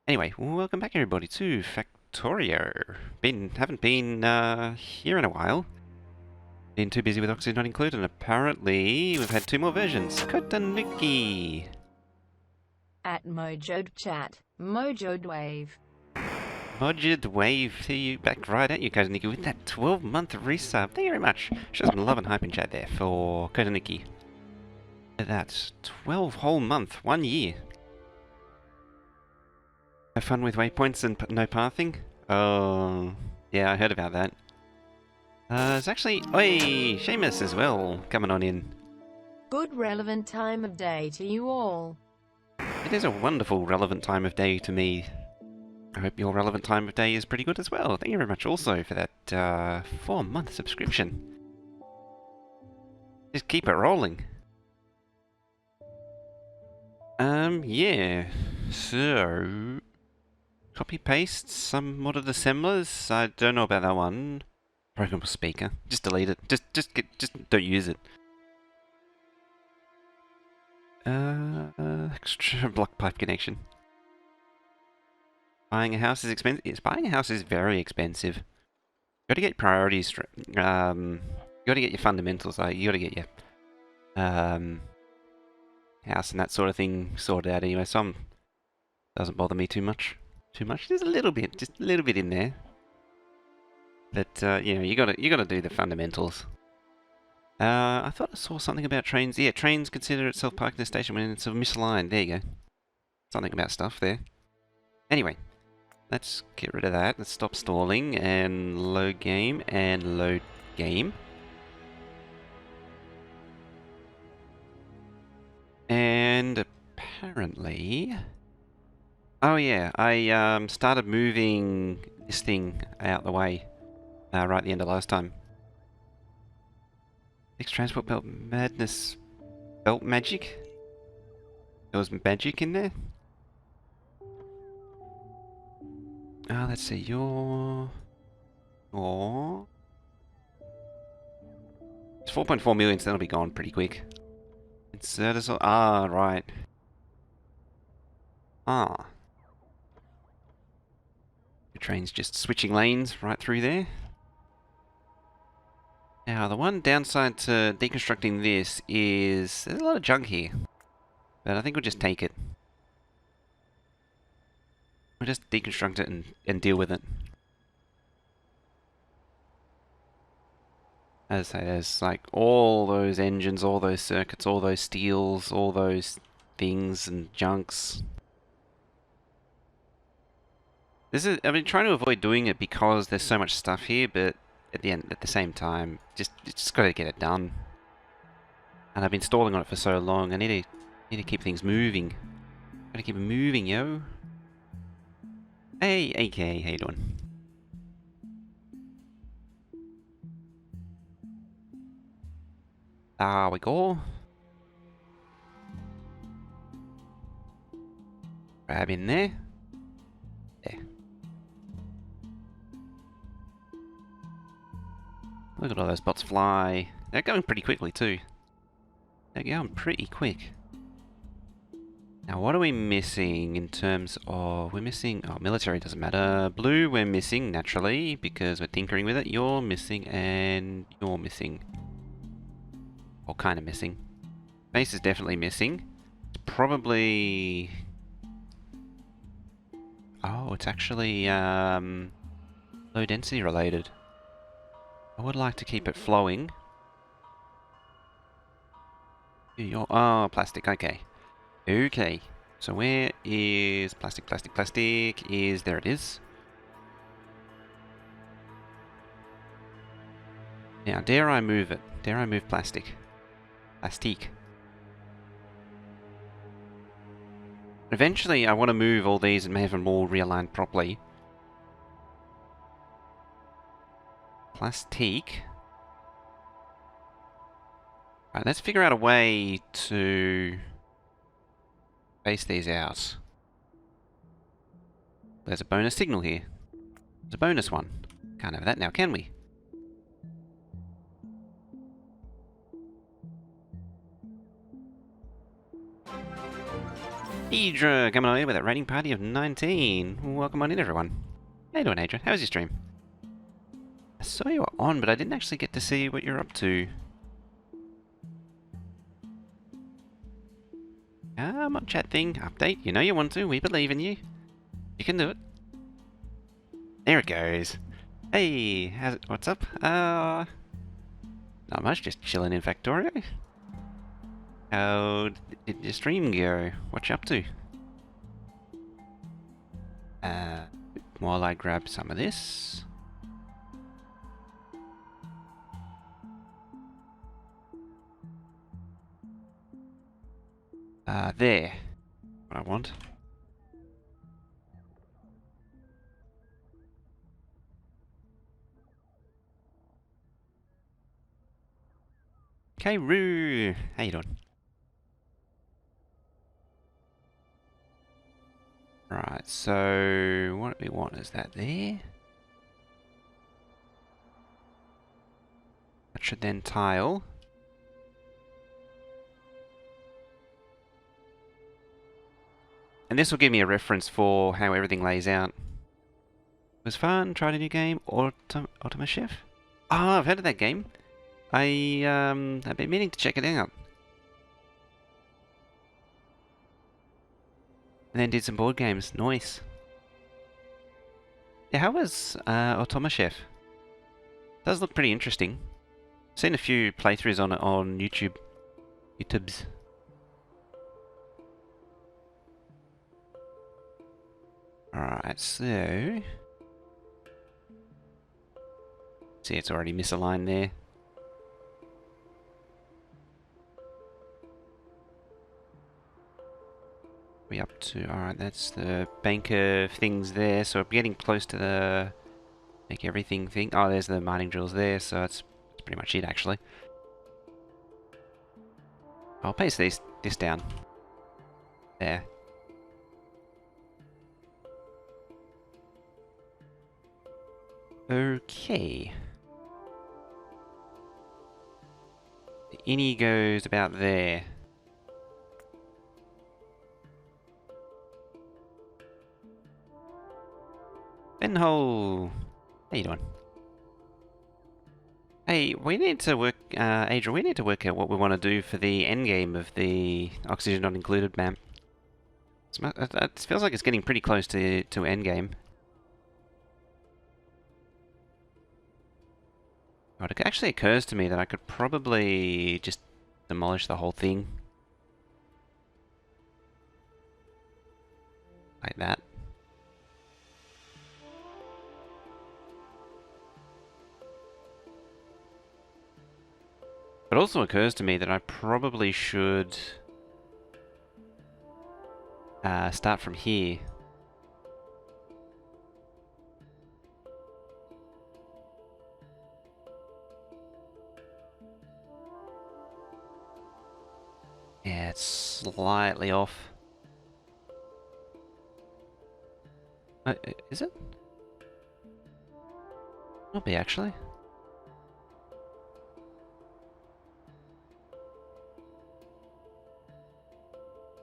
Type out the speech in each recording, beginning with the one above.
Anyway, welcome back everybody to Factorio. Haven't been here in a while. Been too busy with Oxygen Not Included, and apparently we've had two more versions. Kotanuki! At Mojode Chat, Mojode Wave. Mojid Wave to you back right at you, Kotanuki, with that 12-month resub. Thank you very much. Show some love and hype in chat there for Kotanuki. That's 12 whole month, 1 year. Have fun with waypoints and no pathing? Oh, yeah, I heard about that. There's actually, oi, Seamus as well, coming on in. Good relevant time of day to you all. It is a wonderful relevant time of day to me. I hope your relevant time of day is pretty good as well. Thank you very much also for that 4-month subscription. Just keep it rolling. Yeah. So, copy paste some modded assemblers. I don't know about that one. Programmable speaker. Just delete it. Just don't use it. Extra block pipe connection. Buying a house is expensive. Yes, buying a house is very expensive. You got to get priorities. You got to get your fundamentals. You got to get your house and that sort of thing sorted out anyway. Some doesn't bother me too much. There's a little bit, just a little bit in there. But you know, you gotta do the fundamentals. I thought I saw something about trains. Yeah, trains consider itself parking the station when it's misaligned. There you go. Something about stuff there. Anyway, let's get rid of that. Let's stop stalling and load game and load game. And apparently, oh yeah, I started moving this thing out the way right at the end of last time. Next transport belt madness, belt magic. There was magic in there. Let's see, your... Oh... It's 4.4 million, so that'll be gone pretty quick. Insert us all... Ah, right. Ah. The train's just switching lanes right through there. Now, the one downside to deconstructing this is there's a lot of junk here. But I think we'll just take it. We'll just deconstruct it and deal with it. As I say, there's like all those engines, all those circuits, all those steels, all those things and junks. I've been trying to avoid doing it because there's so much stuff here, but at the same time, just got to get it done. And I've been stalling on it for so long. I need to keep things moving. Gotta keep it moving, yo. Hey, AK, how you doing? There we go. Grab in there. There. Look at all those bots fly. They're going pretty quickly too. They're going pretty quick. Now what are we missing in terms of... We're missing... Oh, military doesn't matter. Blue we're missing, naturally, because we're tinkering with it. You're missing and you're missing. Or kind of missing. Base is definitely missing. It's probably... Oh, it's actually low density related. I would like to keep it flowing. Oh, plastic, okay. Okay, so where is plastic? There it is. Now, dare I move it? Dare I move plastic? Plastique. Eventually, I want to move all these and have them all realigned properly. Plastique. Right, let's figure out a way to space these out. There's a bonus signal here. There's a bonus one. Can't have that now, can we? Adra coming on in with a rating party of 19. Welcome on in, everyone. How you doing, Adra? How was your stream? I saw you were on, but I didn't actually get to see what you're up to. Come on, chat thing. Update. You know you want to. We believe in you. You can do it. There it goes. Hey, what's up? Not much, just chilling in Factorio. How did your stream go? What you up to? While I grab some of this. There. What I want. Okay, Roo. How you doing? Right, so what do we want? Is that there? That should then tile. And this will give me a reference for how everything lays out. It was fun, tried a new game, Ultima Chef. Oh, I've heard of that game. I've been meaning to check it out. And then did some board games. Nice. Yeah, how was Ultima Chef? Does look pretty interesting. Seen a few playthroughs on it on YouTube. YouTubes. Alright, so... See, it's already misaligned there. We up to... Alright, that's the bank of things there. So we're getting close to the... Make everything thing. Oh, there's the mining drills there, so that's pretty much it, actually. I'll paste this down. There. Okay. The innie goes about there. Benhole! How you doing? Hey, we need to work, Adrian, we need to work out what we want to do for the end game of the Oxygen Not Included map. It feels like it's getting pretty close to end game. Oh, it actually occurs to me that I could probably just demolish the whole thing. Like that. It also occurs to me that I probably should start from here. Yeah, it's slightly off. Is it? Might be, actually.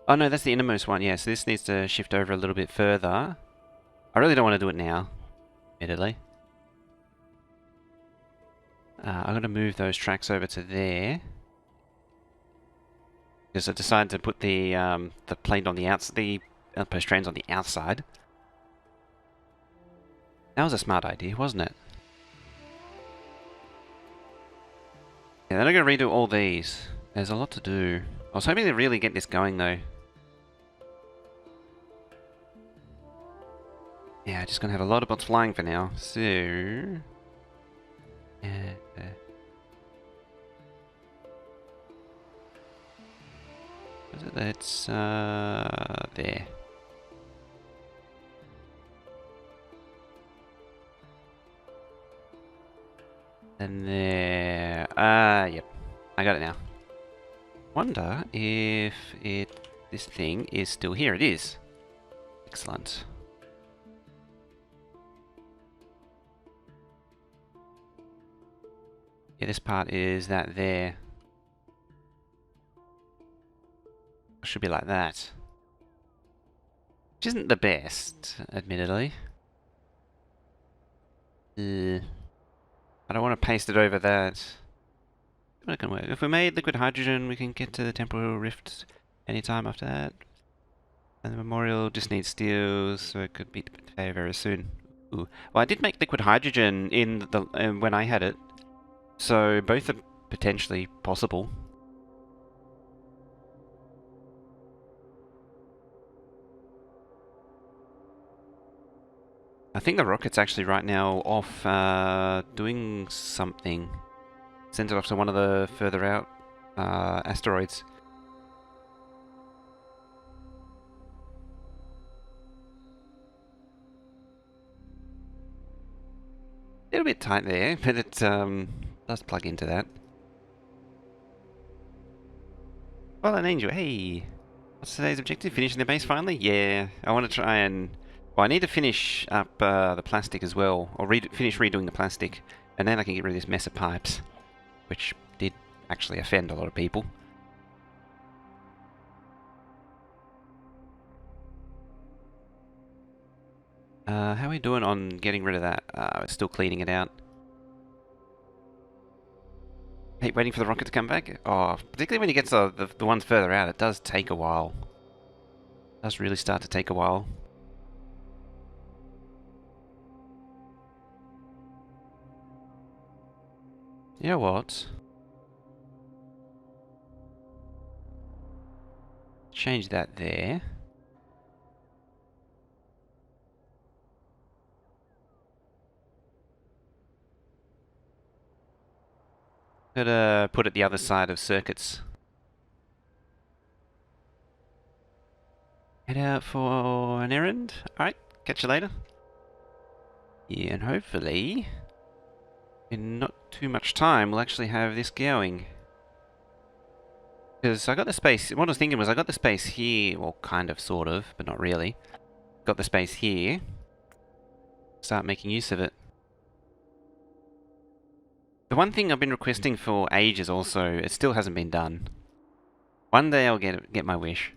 Oh no, that's the innermost one, yeah, so this needs to shift over a little bit further. I really don't want to do it now, admittedly. I'm going to move those tracks over to there. Because I decided to put the plate on the outside, the outpost trains on the outside. That was a smart idea, wasn't it? Yeah, then I'm going to redo all these. There's a lot to do. I was hoping to really get this going, though. Yeah, just gonna have a lot of bots flying for now. So... That's there. And there... yep. I got it now. Wonder if this thing is still here. It is. Excellent. Yeah, this part is that there. Should be like that. Which isn't the best, admittedly. I don't want to paste it over that. But it can work. If we made liquid hydrogen, we can get to the temporal rift anytime after that. And the memorial just needs steel, so it could be very soon. Ooh. Well, I did make liquid hydrogen in the when I had it, so both are potentially possible. I think the rocket's actually right now off doing something. Sends it off to one of the further out asteroids. A little bit tight there, but it does plug into that. Well, an angel, hey! What's today's objective? Finishing the base finally? Yeah, I want to try and... Well, I need to finish up the plastic as well, or finish redoing the plastic, and then I can get rid of this mess of pipes, which did actually offend a lot of people. How are we doing on getting rid of that? We're still cleaning it out. Hey, waiting for the rocket to come back? Oh, particularly when you get to the ones further out, it does take a while. It does really start to take a while. You know what? Change that there. Gotta put it the other side of circuits. Head out for an errand. Alright, catch you later. Yeah, and hopefully, in not too much time, we'll actually have this going. Because I got the space, what I was thinking was I got the space here, well kind of, sort of, but not really. Got the space here. Start making use of it. The one thing I've been requesting for ages also, it still hasn't been done. One day I'll get my wish.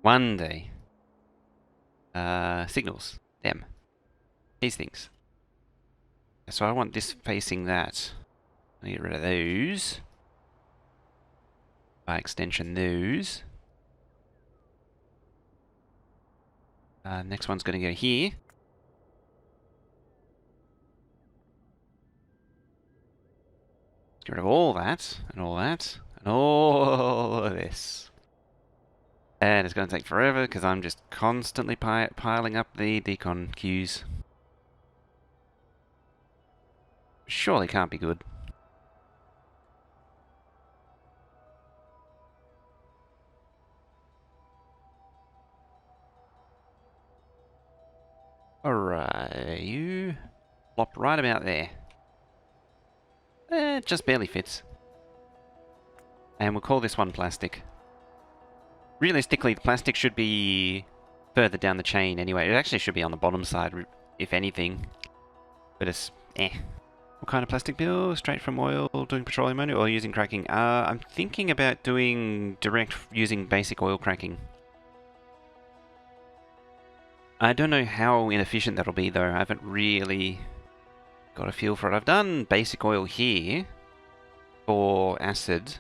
One day. Signals. Them. These things. So I want this facing that. I'll get rid of those. By extension, those. Next one's going to go here. Get rid of all that, and all that, and all of this. And it's going to take forever, because I'm just constantly piling up the decon queues. Surely can't be good. Alright, you plop right about there. It just barely fits. And we'll call this one plastic. Realistically, the plastic should be further down the chain anyway. It actually should be on the bottom side, if anything. But it's eh. What kind of plastic bill? Straight from oil, doing petroleum only, or using cracking? I'm thinking about doing direct using basic oil cracking. I don't know how inefficient that'll be though. I haven't really got a feel for it. I've done basic oil here for acid,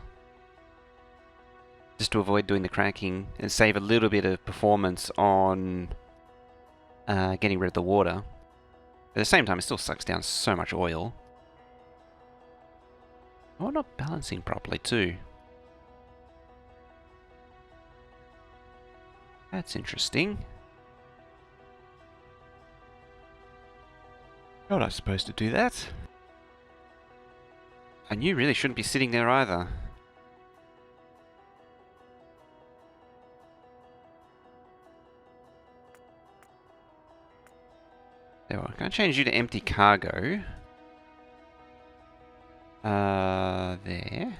just to avoid doing the cracking and save a little bit of performance on getting rid of the water. At the same time, it still sucks down so much oil. Oh, not balancing properly too. That's interesting. Not I supposed to do that? And you really shouldn't be sitting there either. There we go. Can I change you to empty cargo? There.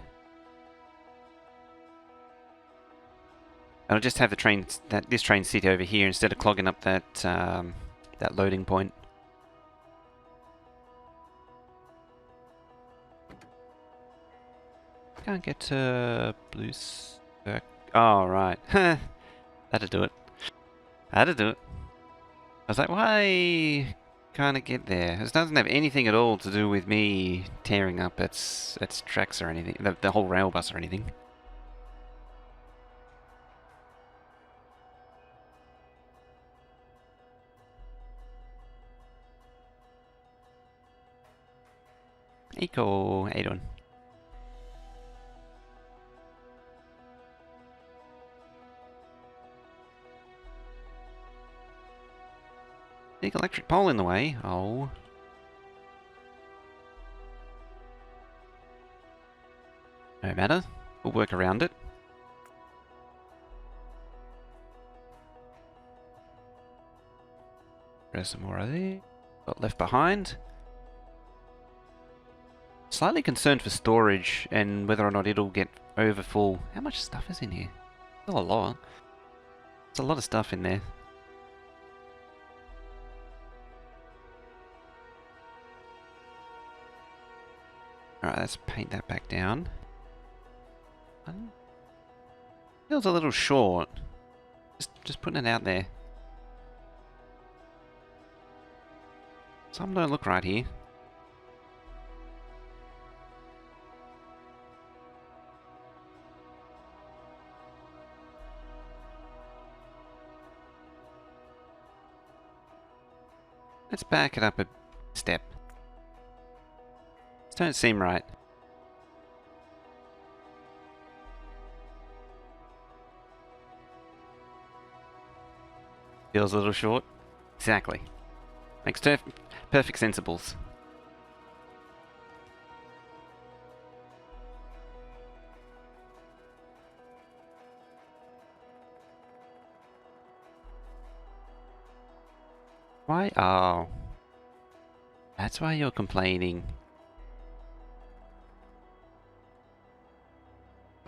I'll just have the train, this train sit over here instead of clogging up that that loading point. Can't get to blue. Oh right, that'll do it. That'll do it. was like, why can't it get there? This doesn't have anything at all to do with me tearing up its tracks or anything, the whole rail bus or anything. Eco, how you doing? Big electric pole in the way. Oh. No matter. We'll work around it. There's some more of there. Got left behind. Slightly concerned for storage and whether or not it'll get over full. How much stuff is in here? Still a lot. There's a lot of stuff in there. Alright, let's paint that back down. Feels a little short. Just putting it out there. Some don't look right here. Let's back it up a step. These don't seem right. Feels a little short. Exactly. Makes perfect sensibles. Why? Oh. That's why you're complaining.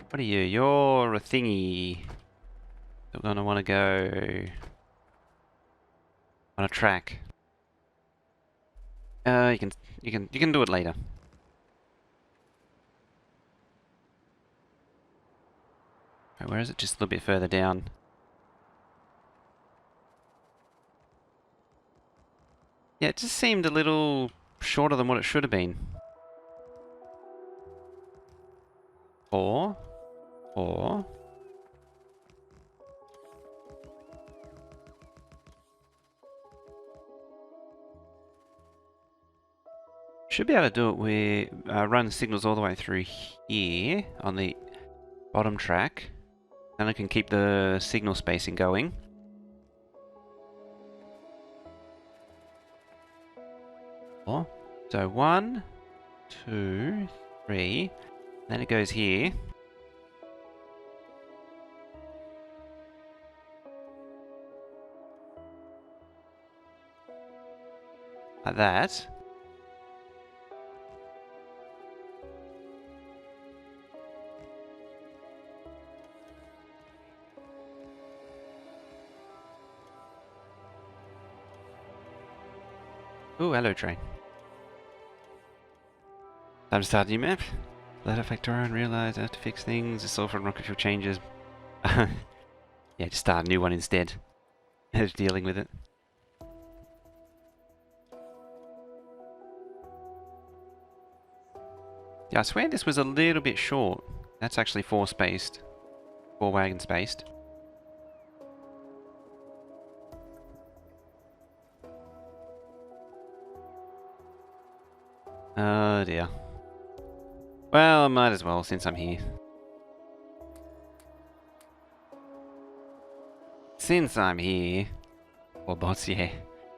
What are you? You're a thingy. You're gonna want to go on a track. You can do it later. Right, where is it? Just a little bit further down. Yeah, it just seemed a little shorter than what it should have been. Or should be able to do it where run signals all the way through here on the bottom track, and I can keep the signal spacing going. So 1, 2, 3, then it goes here. Like that. Ooh, hello train. Time to start a new map. Let a Factorio and realize I have to fix things. The sulfur and rocket fuel changes. Yeah, just start a new one instead of dealing with it. Yeah, I swear this was a little bit short. That's actually 4 spaced. 4 wagon spaced. Oh dear. Well, I might as well since I'm here. Since I'm here. Or bots, yeah.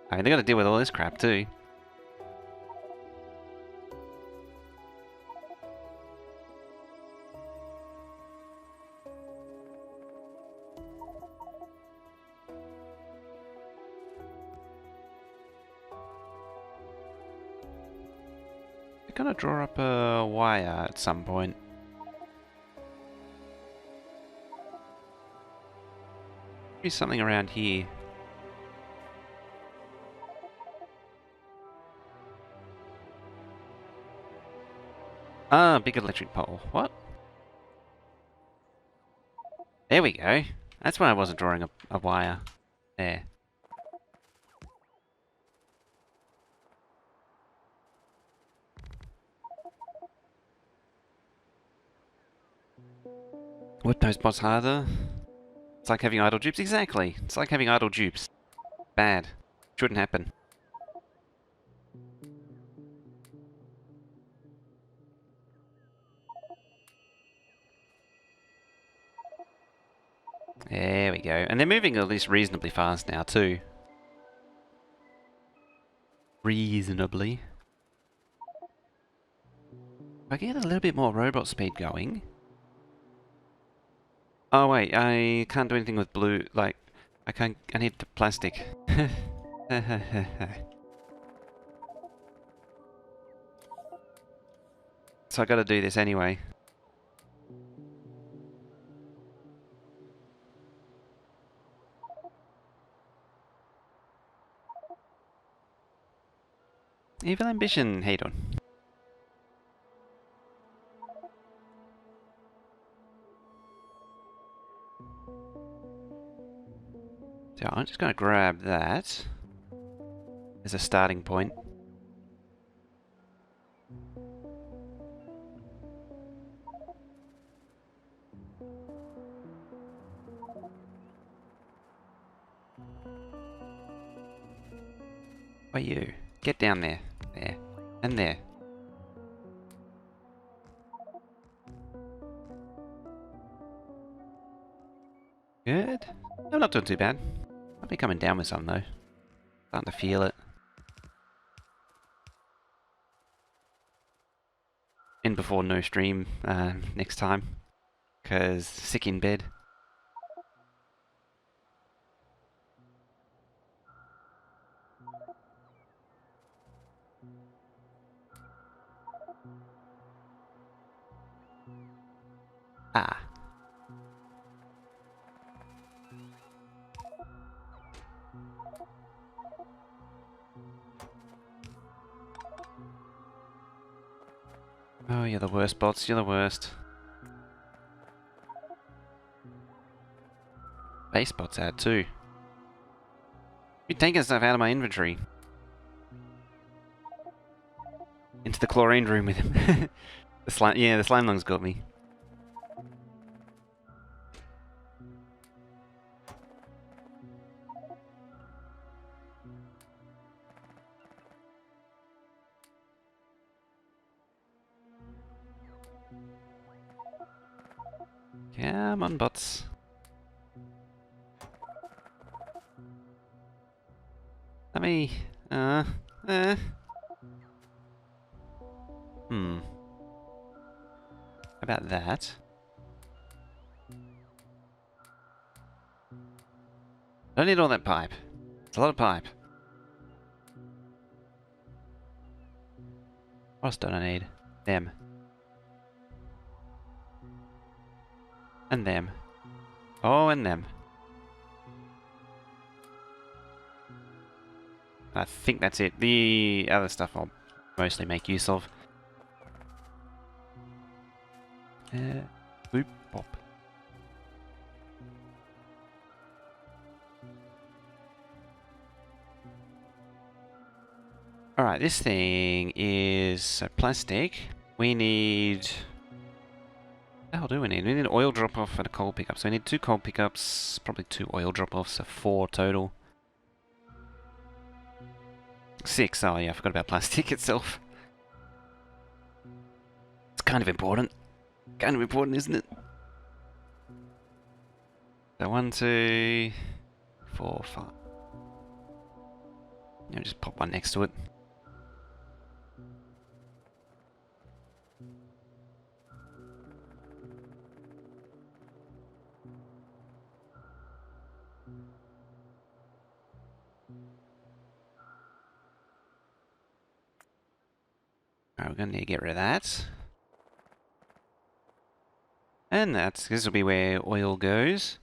I mean, they gotta deal with all this crap too. They're gonna draw up a wire at some point. Maybe something around here. Ah, big electric pole. What? There we go. That's why I wasn't drawing a wire. There. Would those bots harder? It's like having idle dupes. Exactly. It's like having idle dupes. Bad. Shouldn't happen. There we go. And they're moving at least reasonably fast now too. Reasonably. If I get a little bit more robot speed going. Oh wait, I can't do anything with blue, like, I need the plastic. So I gotta do this anyway. Evil ambition, hey on. So I'm just gonna grab that as a starting point. Where you? Get down there. There. And there. Good. I'm not doing too bad. I'll be coming down with some though. Starting to feel it. In before no stream next time. Cause sick in bed. Ah. Oh, you're the worst, bots. You're the worst. Base bots out too. You're taking stuff out of my inventory. Into the chlorine room with him. The slime, yeah, the slime lungs got me. Come on, bots. Let me... Hmm. How about that? Don't need all that pipe. It's a lot of pipe. What else don't I need? Them. And them. Oh, and them. I think that's it. The other stuff I'll mostly make use of. Boop, pop. Alright, this thing is plastic. We need... What the hell do we need? We need an oil drop-off and a coal pickup. So we need 2 coal pickups, probably 2 oil drop-offs, so 4 total. 6, oh yeah, I forgot about plastic itself. It's kind of important. Kind of important, isn't it? So 1, 2, 4, 5. You know, just pop one next to it. Alright, we're going to need to get rid of that. And this will be where oil goes.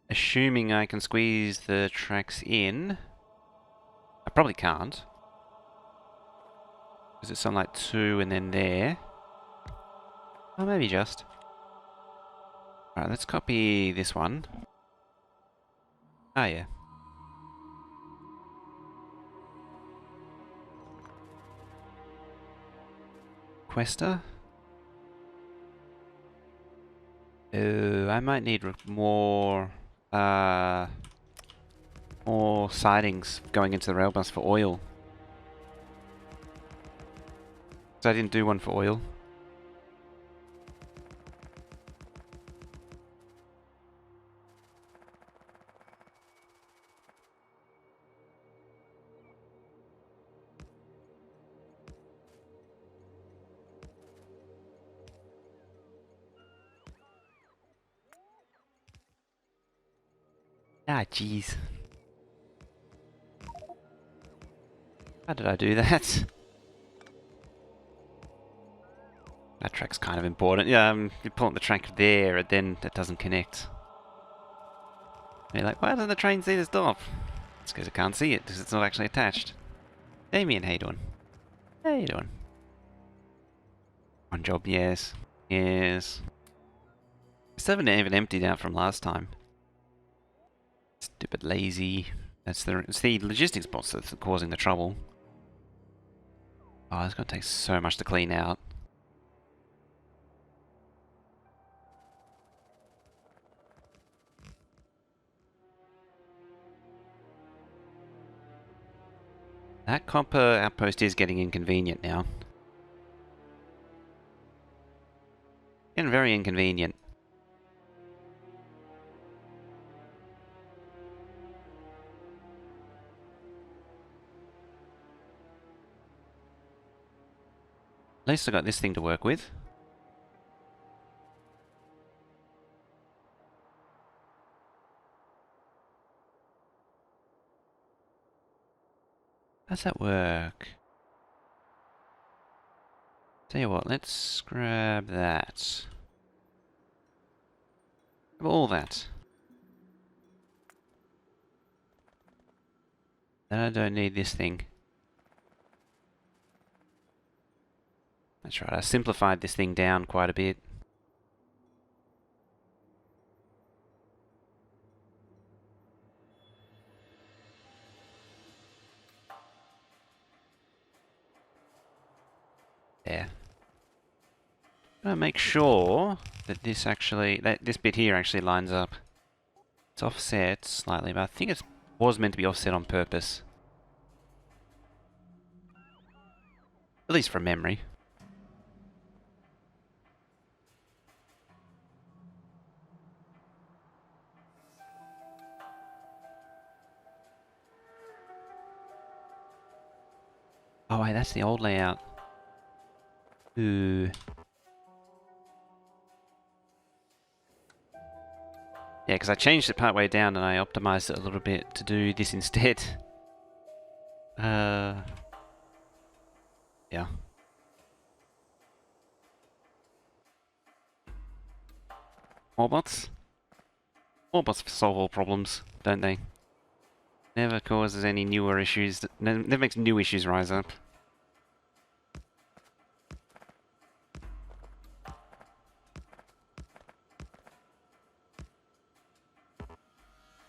Assuming I can squeeze the tracks in. I probably can't. Because it's on like 2 and then there. Oh, maybe just. Alright, let's copy this one. Oh yeah. requester. I might need more sidings going into the Railbus for oil. So I didn't do one for oil. Ah, jeez. How did I do that? That track's kind of important. Yeah, you pull up the track there, and then it doesn't connect. And you're like, why doesn't the train see the stop? It's because it can't see it, because it's not actually attached. Damien, how you doing? How you doing? One job, yes. Yes. Still haven't even emptied out from last time. Stupid lazy. It's the logistics bots that's causing the trouble. Oh, it's going to take so much to clean out. That copper outpost is getting inconvenient now. Getting very inconvenient. At least I got this thing to work with. How's that work? Tell you what, let's grab that. Grab all that. Then I don't need this thing. That's right, I simplified this thing down quite a bit. There. I'm gonna make sure that this actually, this bit here actually lines up. It's offset slightly, but I think it was meant to be offset on purpose. At least from memory. Oh wait, that's the old layout. Ooh. Yeah, because I changed it partway down and I optimized it a little bit to do this instead. Yeah. More bots? More bots solve all problems, don't they? Never causes any newer issues, never makes new issues rise up.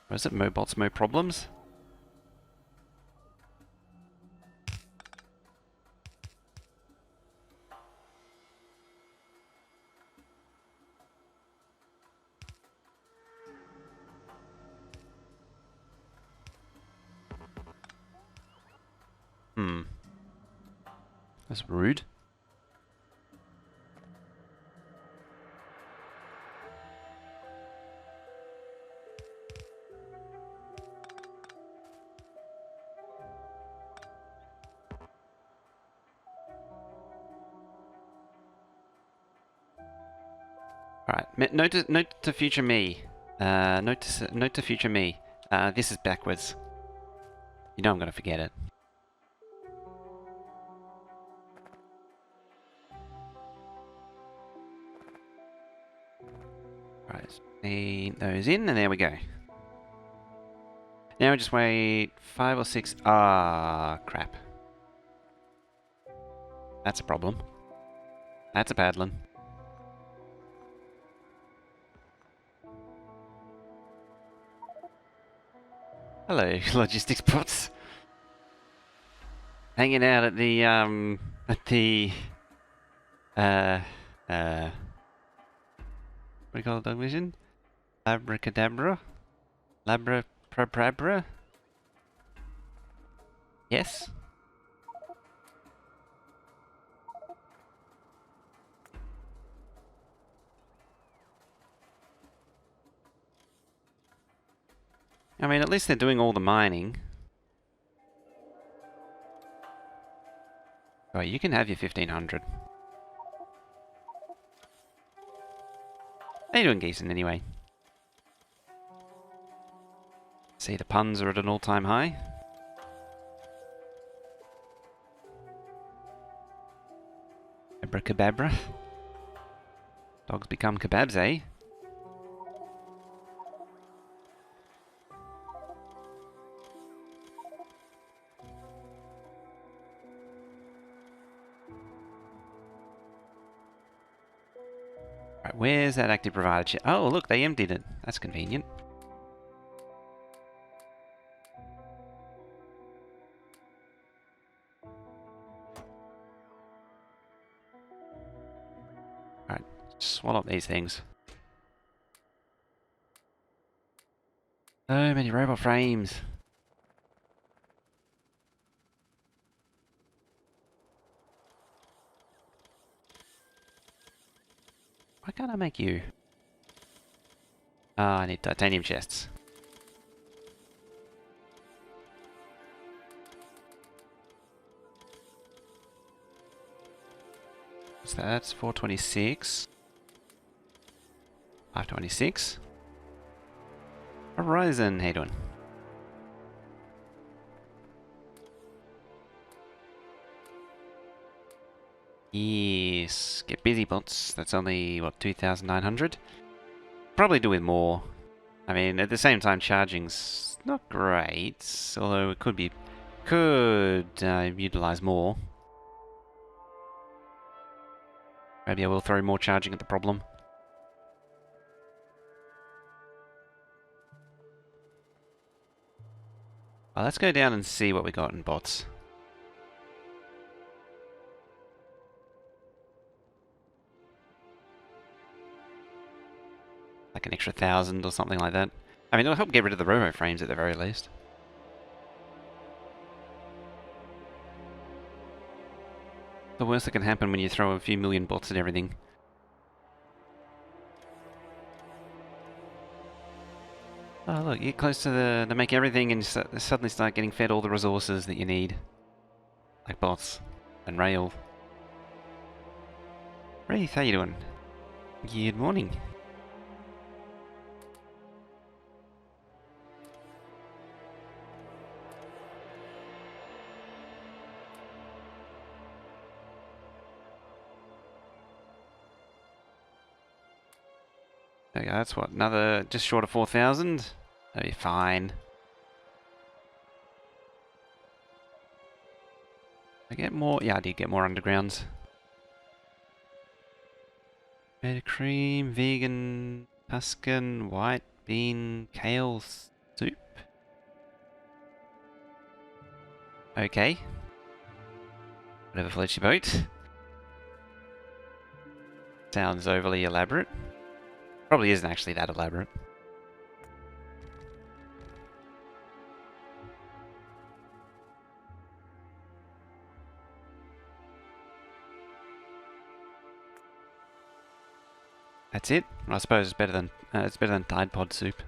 Or is it Mo bots, Mo problems? That's rude. Alright, note to future me. Note to future me. This is backwards. You know I'm gonna forget it. Right, paint those in, and there we go. Now we just wait 5 or 6. Ah, crap. That's a problem. That's a bad one. Hello, logistics bots. Hanging out at the Uh, what do you call it, dog vision? Abracadabra? Labraprabra? Yes? I mean, at least they're doing all the mining. Oh, you can have your 1500. How you doing, Geeson, anyway? See, the puns are at an all-time high. Abracadabra. Dogs become kebabs, eh? Right, where's that active provider chip? Oh, look, they emptied it. That's convenient. Alright, swallow up these things. So many robot frames. Why can't I make you? Ah, I need titanium chests. So that's 426. 526. Horizon, how you doing? Yes, get busy, bots. That's only, what, 2,900? Probably do with more. I mean, at the same time, charging's not great, although it could utilize more. Maybe I will throw more charging at the problem. Well, let's go down and see what we got in bots. Like an extra 1,000 or something like that. I mean, it'll help get rid of the robo frames at the very least. The worst that can happen when you throw a few million bots at everything. Oh look, you get close to they make everything and you suddenly start getting fed all the resources that you need. Like bots and rail. Wraith, how you doing? Good morning. There we go, that's what, another, just short of 4,000? That'll be fine. I get more, yeah I did get more undergrounds. Beta cream, vegan, Tuscan, white bean, kale soup. Okay. Whatever floats your boat. Sounds overly elaborate. Probably isn't actually that elaborate. That's it. I suppose it's better than Tide Pod soup.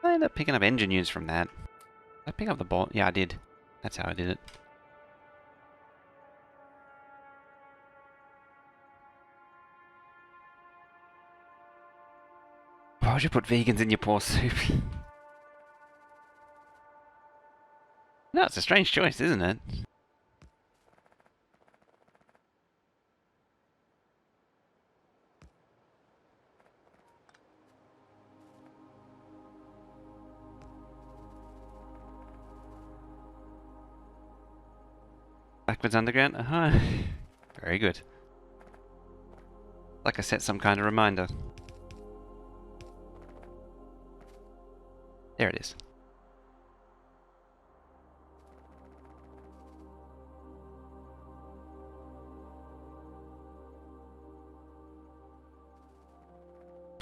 I ended up picking up engine news from that. Did I pick up the bot? Yeah, I did. That's how I did it. Why would you put vegans in your poor soup? No, it's a strange choice, isn't it? Backwards underground? Uh-huh. Very good. Like I set some kind of reminder. There it is.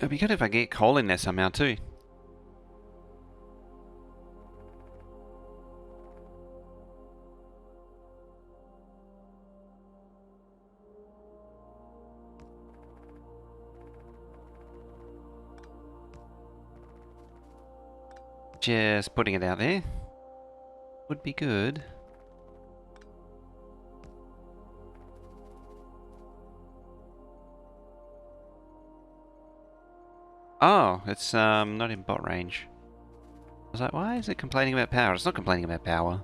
It'd be good if I get coal in there somehow too. Just putting it out there would be good. Oh, it's not in bot range. I was like, why is it complaining about power? It's not complaining about power.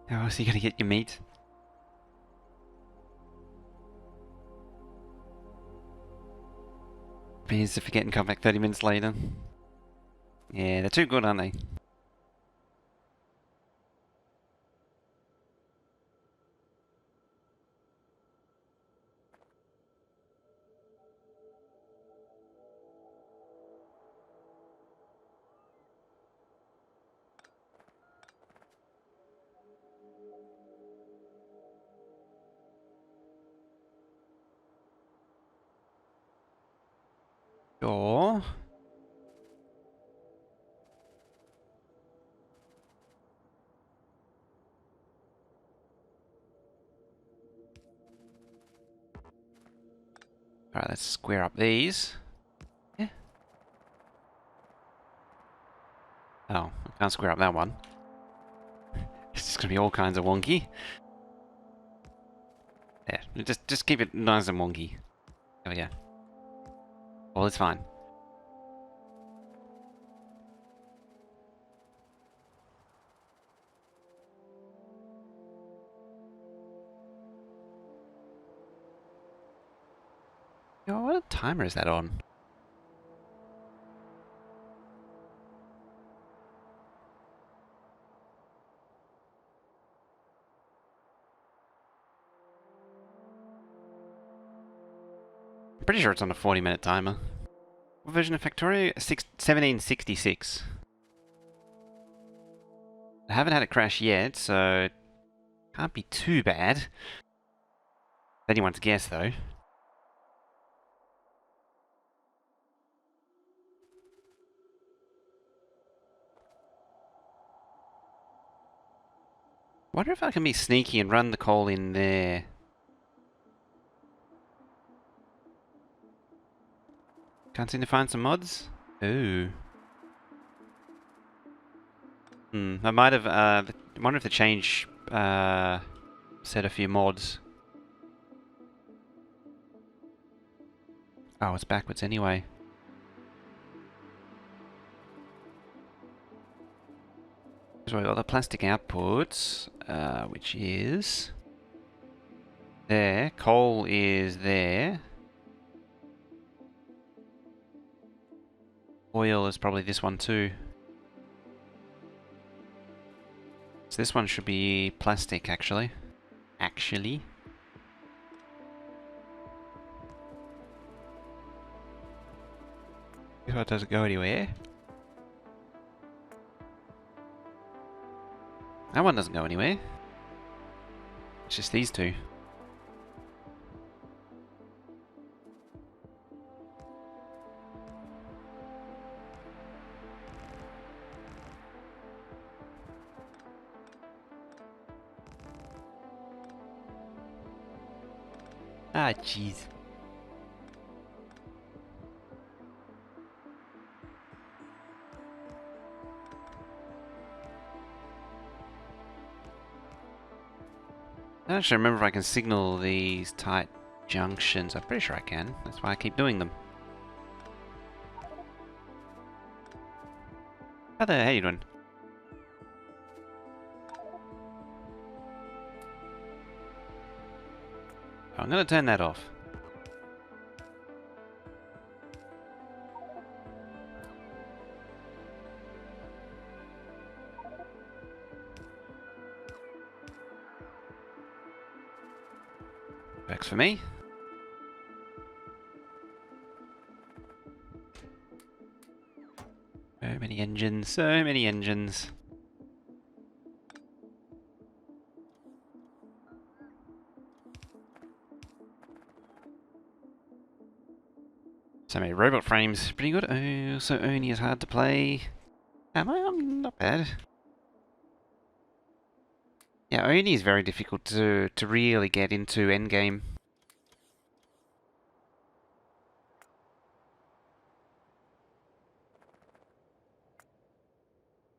How else are you gonna get your meat? Beans to forget and come back 30 minutes later. Yeah, they're too good, aren't they? Sure. Alright, let's square up these. Yeah. Oh, I can't square up that one. It's just gonna be all kinds of wonky. Yeah, just keep it nice and wonky. There we go. All is fine. Oh, what timer is that on? I'm pretty sure it's on a 40-minute timer. What version of Factorio? 1766. I haven't had it crash yet, so can't be too bad. Anyone's guess, though. Wonder if I can be sneaky and run the coal in there. Can't seem to find some mods? Ooh. I might have, I wonder if the change, set a few mods. Oh, it's backwards anyway. So we've got the plastic outputs, which is there. Coal is there. Oil is probably this one too. So this one should be plastic, actually. This one doesn't go anywhere. That one doesn't go anywhere. It's just these two. Ah, jeez. I don't actually remember if I can signal these tight junctions. I'm pretty sure I can. That's why I keep doing them. How you doing? Oh, I'm gonna turn that off. Works for me. So many engines, so many engines. So many robot frames, pretty good. Oh, so Oni is hard to play. Am I? I'm not bad. Yeah, Oni is very difficult to really get into endgame.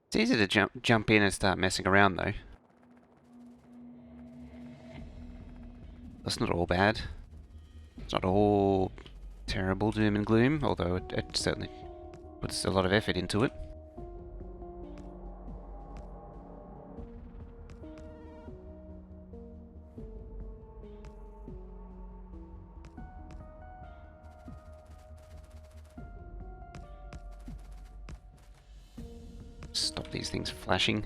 It's easy to jump in and start messing around though. That's not all bad. It's not all terrible doom and gloom, although it certainly puts a lot of effort into it. Stop these things flashing.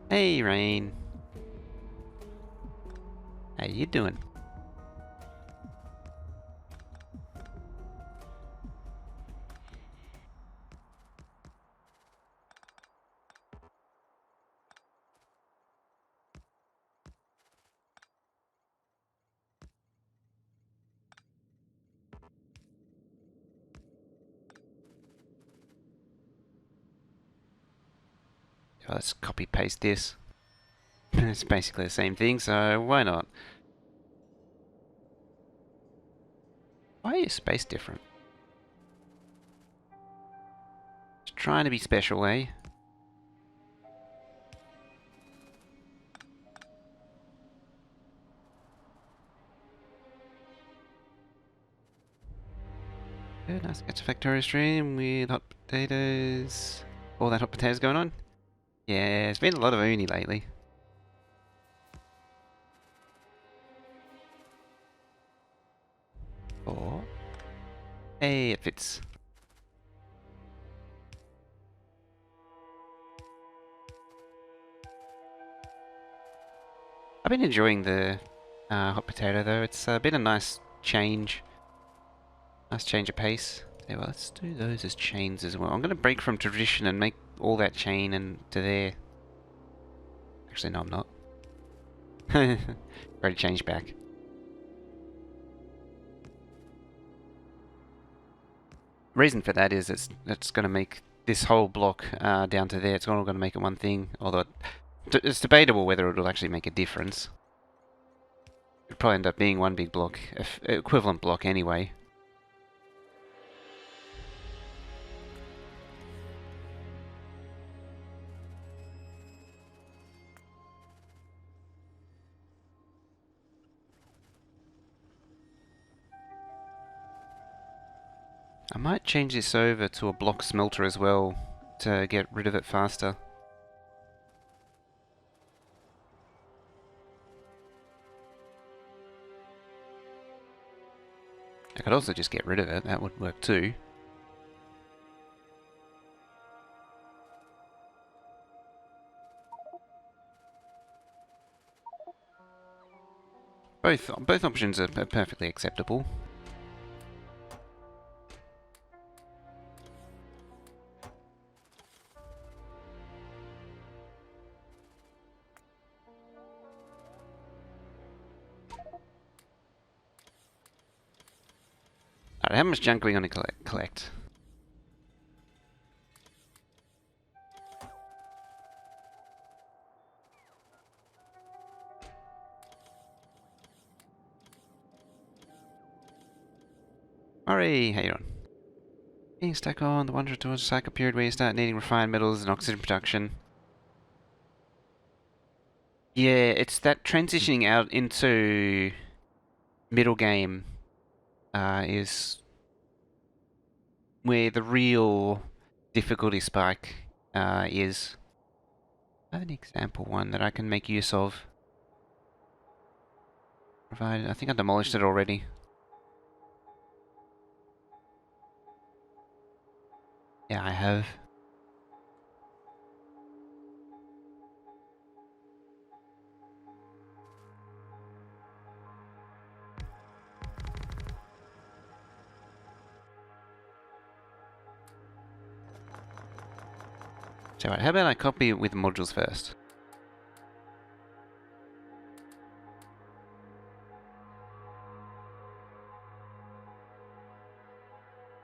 Hey, Rain. How you doing? Oh, let's copy paste this. It's basically the same thing, so why not? Why is space different? Just trying to be special, eh? Good, nice. Get to Factorio stream with hot potatoes. All that hot potatoes going on? Yeah, it's been a lot of uni lately. Oh. Hey, it fits. I've been enjoying the hot potato though. It's been a nice change. Nice change of pace. Okay, well, let's do those as chains as well. I'm going to break from tradition and make all that chain and to there. Actually, no, I'm not. Already changed back. Reason for that is it's going to make this whole block down to there. It's all going to make it one thing. Although it's debatable whether it'll actually make a difference. It'll probably end up being one big block, equivalent block anyway. I might change this over to a block smelter as well to get rid of it faster. I could also just get rid of it, that would work too. Both options are perfectly acceptable. Alright, how much junk are we going to collect? Alright, how you doing? Being stuck on the wander towards a cycle period where you start needing refined metals and oxygen production. Yeah, it's that transitioning out into middle game is where the real difficulty spike is. I have an example one that I can make use of. Provided, I think I demolished it already. Yeah, I have. So right, how about I copy it with modules first?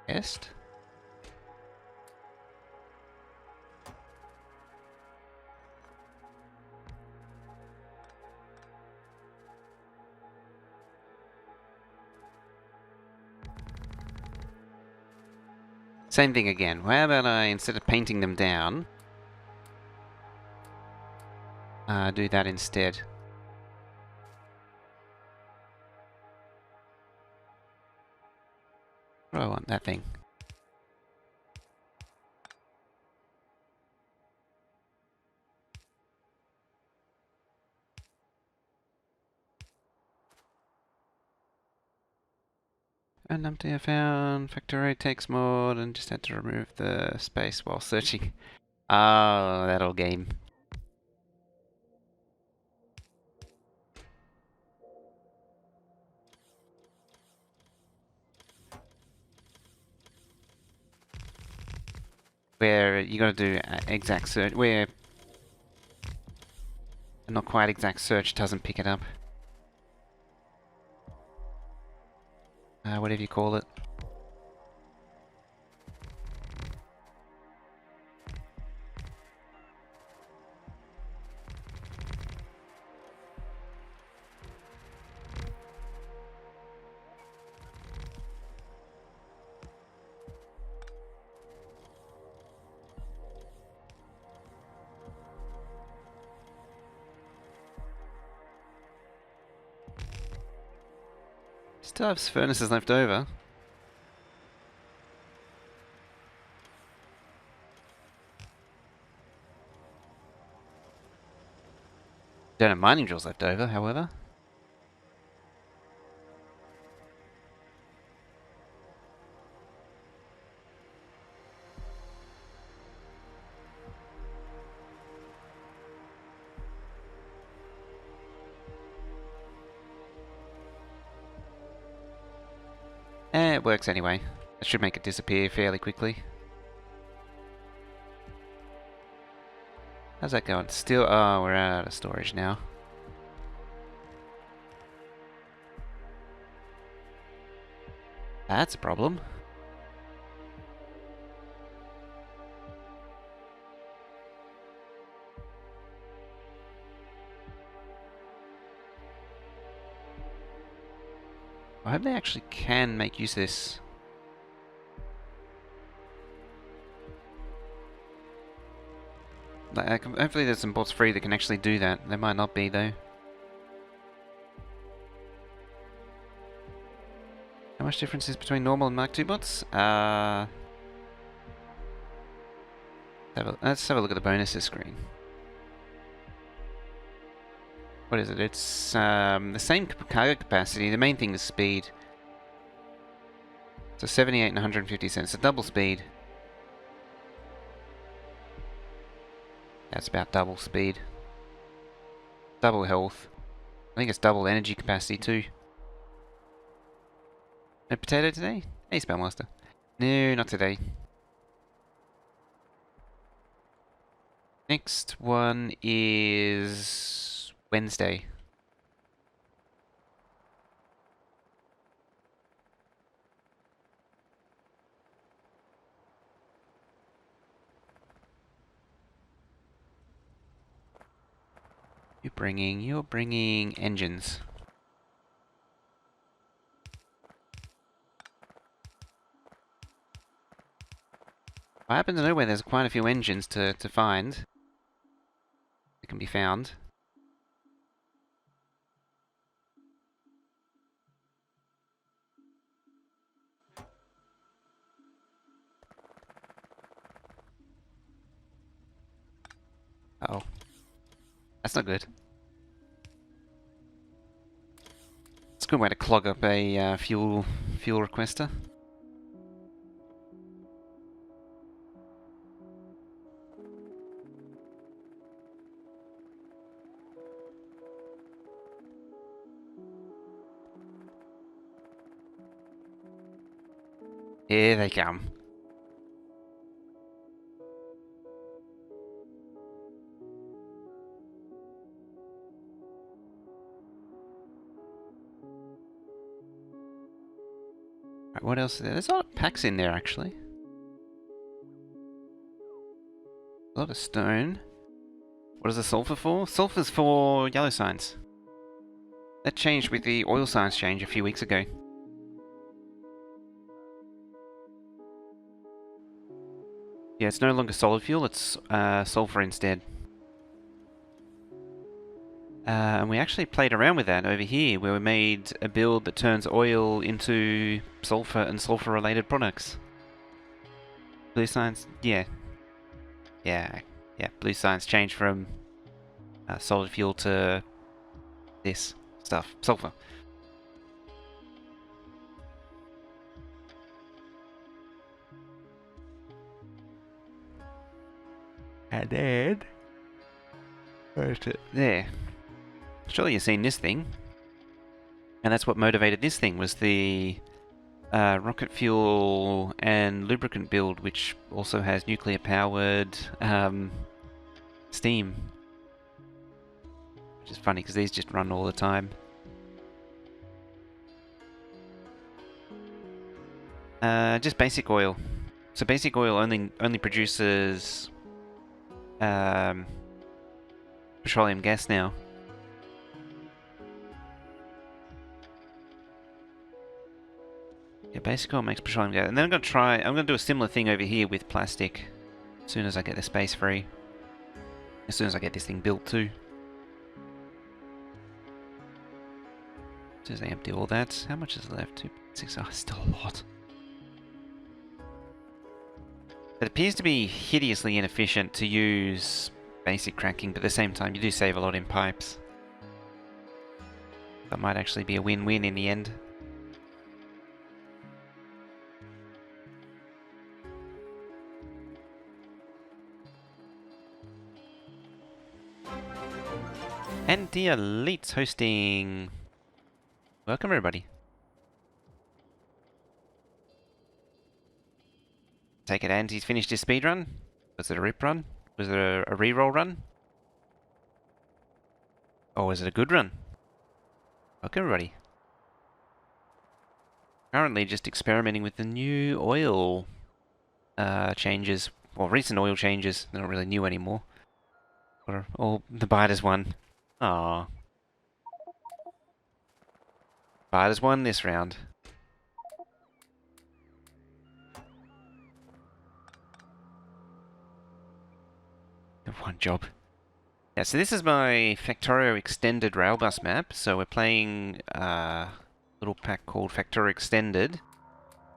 Test. Same thing again. How about I, instead of painting them down, do that instead. What do I want? That thing. And empty I found. Factorio takes more and just had to remove the space while searching. Oh, that old game. Where you gotta do exact search, where not quite exact search doesn't pick it up. Whatever you call it. Still have furnaces left over. Don't have mining drills left over, however. It works anyway. It should make it disappear fairly quickly. How's that going? Still, oh, we're out of storage now. That's a problem. I hope they actually can make use of this. Like, hopefully there's some bots free that can actually do that. There might not be, though. How much difference is between normal and Mark II bots? Let's have a look at the bonuses screen. What is it? It's the same cargo capacity. The main thing is speed. So 78 and 150 cents. So double speed. That's about double speed. Double health. I think it's double energy capacity too. No potato today? Hey, Spellmaster. No, not today. Next one is Wednesday. You're bringing engines. I happen to know where there's quite a few engines to find. That can be found. Uh oh. That's not good. It's a good way to clog up a fuel requester. Here they come. Right, what else is there? There's a lot of packs in there, actually. A lot of stone. What is the sulfur for? Sulfur's for yellow signs. That changed with the oil signs change a few weeks ago. Yeah, it's no longer solid fuel, it's sulfur instead. And we actually played around with that over here, where we made a build that turns oil into sulfur and sulfur-related products. Blue signs, yeah. Yeah. Blue signs change from solid fuel to this stuff, sulfur. And then... where is it? There. Surely you've seen this thing. And that's what motivated this thing, was the rocket fuel and lubricant build, which also has nuclear-powered steam. Which is funny, because these just run all the time. Just basic oil. So basic oil only produces petroleum gas now. Yeah, basic oil makes petroleum gas. And then I'm gonna do a similar thing over here with plastic. As soon as I get the space free. As soon as I get this thing built too. As soon as I empty all that. How much is left? 2.6. Oh, still a lot. It appears to be hideously inefficient to use basic cracking, but at the same time you do save a lot in pipes. That might actually be a win-win in the end. And the Elite's hosting. Welcome everybody. Take it, Andy's finished his speed run. Was it a rip run? Was it a reroll run? Or was it a good run? Welcome everybody. Currently just experimenting with the new oil changes, or recent oil changes. They're not really new anymore. Or the Biters won. Aww. Biters won this round. One job. Yeah, so this is my Factorio Extended Railbus map. So we're playing a little pack called Factorio Extended.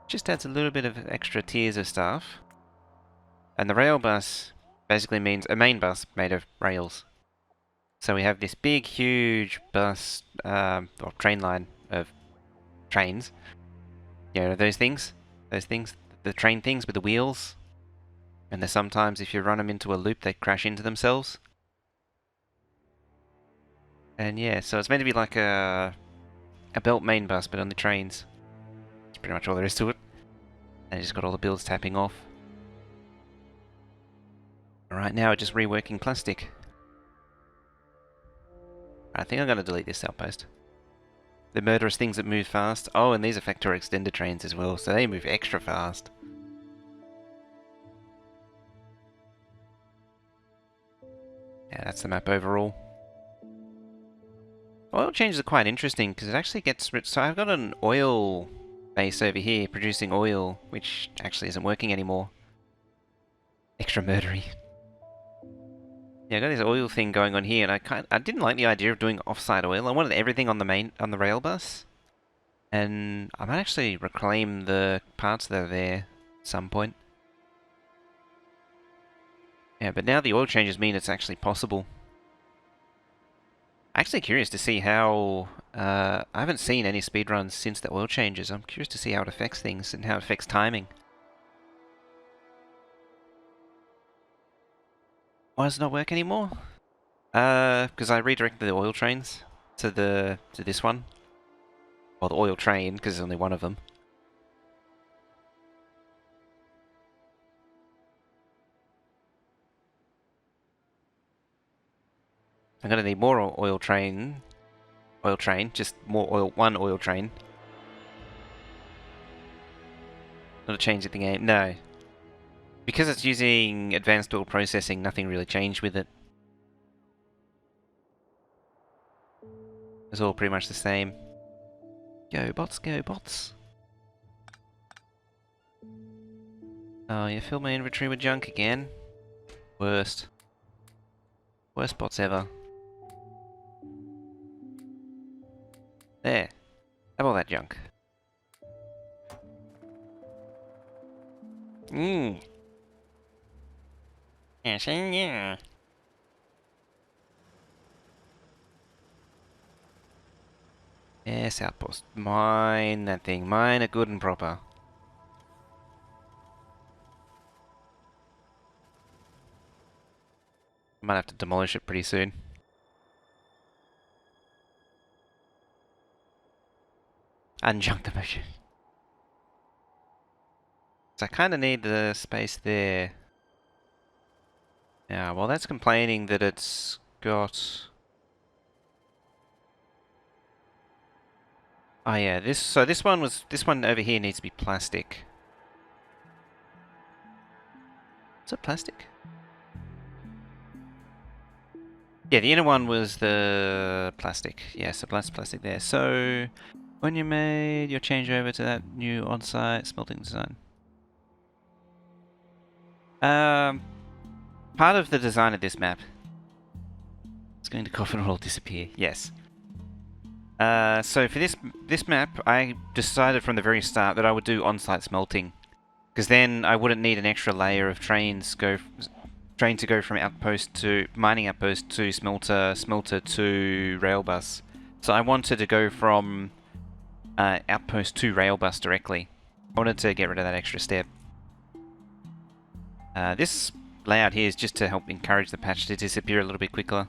Just adds a little bit of extra tiers of stuff. And the Railbus basically means a main bus made of rails. So we have this big, huge bus, or train line of trains. You know, those things? The train things with the wheels. And there's sometimes, if you run them into a loop, they crash into themselves. And yeah, so it's meant to be like a belt main bus, but on the trains. That's pretty much all there is to it. And it's just got all the builds tapping off. Right now, just reworking plastic. I think I'm going to delete this outpost. The murderous things that move fast. Oh, and these are Factorio Extended trains as well, so they move extra fast. Yeah, that's the map overall. Oil changes are quite interesting because it actually gets rid. So I've got an oil base over here producing oil, which actually isn't working anymore. Extra murdery. Yeah, I got this oil thing going on here, and I didn't like the idea of doing offsite oil. I wanted everything on the rail bus, and I might actually reclaim the parts that are there at some point. Yeah, but now the oil changes mean it's actually possible. I'm actually curious to see how... I haven't seen any speedruns since the oil changes. I'm curious to see how it affects things and how it affects timing. Why does it not work anymore? Because I redirected the oil trains to this one. Well, the oil train, because there's only one of them. I'm gonna need more oil train, just more oil, one oil train. Not a change at the game. No. Because it's using advanced oil processing, nothing really changed with it. It's all pretty much the same. Go bots, go bots. Oh, you fill my inventory with junk again? Worst. Worst bots ever. There. Have all that junk. Mmm. Yes, yeah. Yes, outpost. Mine that thing. Mine it good and proper. Might have to demolish it pretty soon. Unjunk the machine. So I kind of need the space there. Yeah, well that's complaining that it's got... Oh yeah, this one over here needs to be plastic. Is it plastic? Yeah, the inner one was the plastic. Yes, the plastic there. So when you made your change over to that new on-site smelting design. Part of the design of this map. It's going to coffin or all disappear. Yes. So for this map, I decided from the very start that I would do on-site smelting, because then I wouldn't need an extra layer of train to go from outpost to mining outpost to smelter to Railbus. So I wanted to go from outpost to Railbus directly. I wanted to get rid of that extra step. This layout here is just to help encourage the patch to disappear a little bit quicker.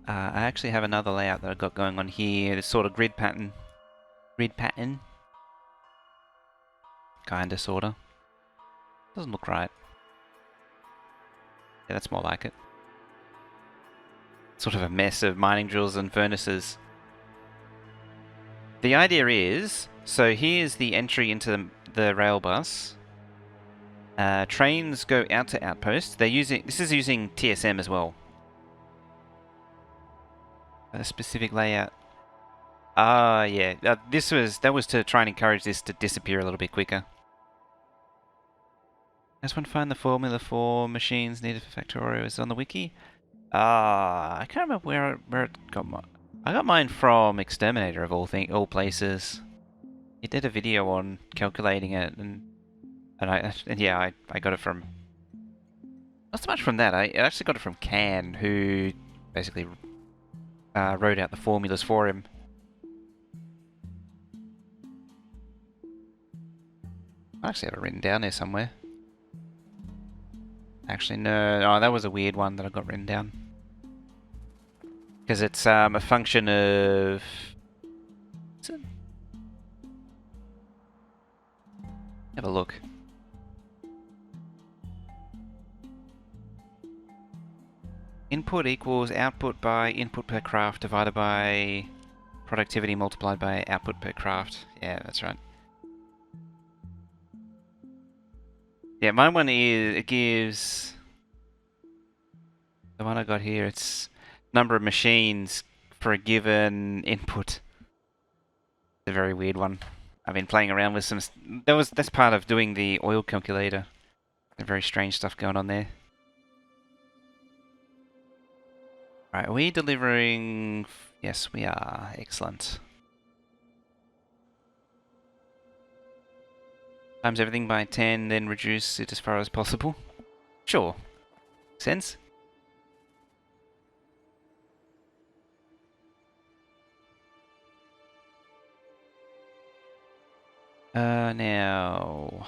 I actually have another layout that I've got going on here, this sort of grid pattern. Kinda, sorta. Doesn't look right. Yeah, that's more like it. Sort of a mess of mining drills and furnaces. The idea is, so here's the entry into the rail bus. Trains go out to outpost. This is using TSM as well. A specific layout. Yeah. That was to try and encourage this to disappear a little bit quicker. Has one find the formula for machines needed for Factorio? Is it on the wiki? I can't remember where it got mine. I got mine from Exterminator of all places. He did a video on calculating it, and yeah, I got it from. Not so much from that. I actually got it from Can, who basically wrote out the formulas for him. I actually have it written down there somewhere. Actually, no. Oh, that was a weird one that I got written down. Because it's a function of... Is it? Have a look. Input equals output by input per craft divided by productivity multiplied by output per craft. Yeah, that's right. Yeah, my one is, it gives... The one I got here, it's number of machines for a given input. It's a very weird one. I've been playing around with some... That's part of doing the oil calculator. Very strange stuff going on there. Right, are we delivering... Yes, we are. Excellent. Times everything by 10, then reduce it as far as possible. Sure. Sense? Now...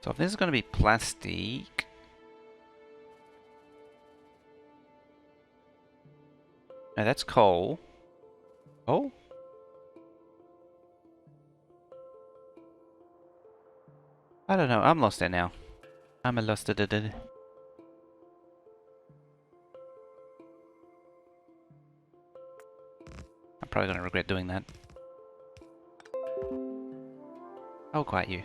So if this is going to be plastic... No, that's coal. Oh? I don't know, I'm lost there now. I'm a lost. probably going to regret doing that. I'll quiet you.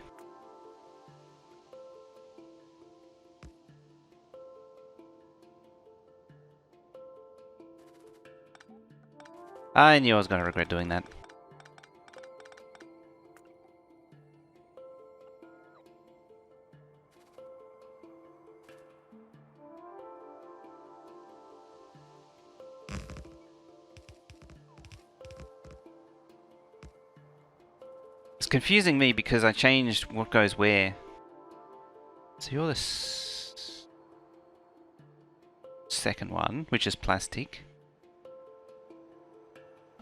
I knew I was going to regret doing that. It's confusing me because I changed what goes where. So you're the second one, which is plastic.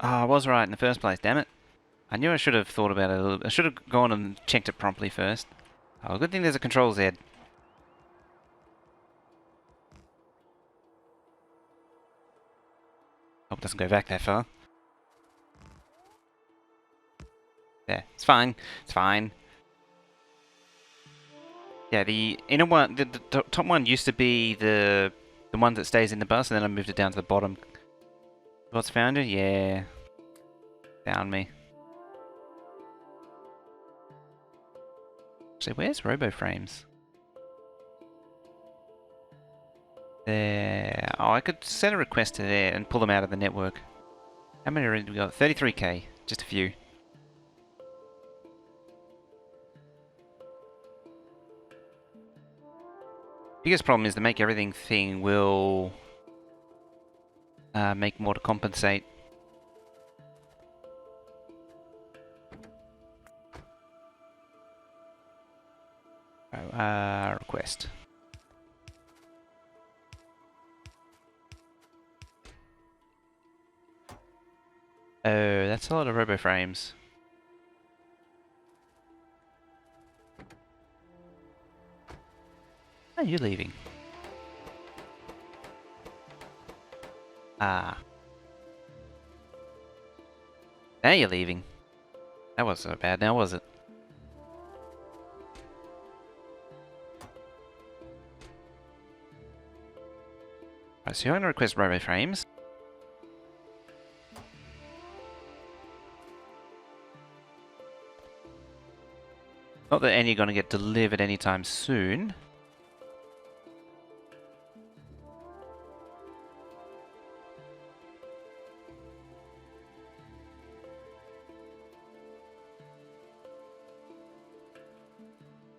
Oh, I was right in the first place, damn it. I knew I should have thought about it a little bit. I should have gone and checked it promptly first. Oh, good thing there's a Control Z. Hope it doesn't go back that far. Yeah, it's fine. It's fine. Yeah, the inner one, the top one used to be the one that stays in the bus, and then I moved it down to the bottom. What's found it? Yeah. Found me. So where's RoboFrames? There. Oh, I could set a request to there and pull them out of the network. How many already do we got? 33k. Just a few. Biggest problem is the make everything thing will make more to compensate. Request. Oh, that's a lot of RoboFrames. Are you leaving? Ah. Now you're leaving. That wasn't so bad now, was it? Right, so you're going to request RoboFrames. Not that any are going to get delivered anytime soon.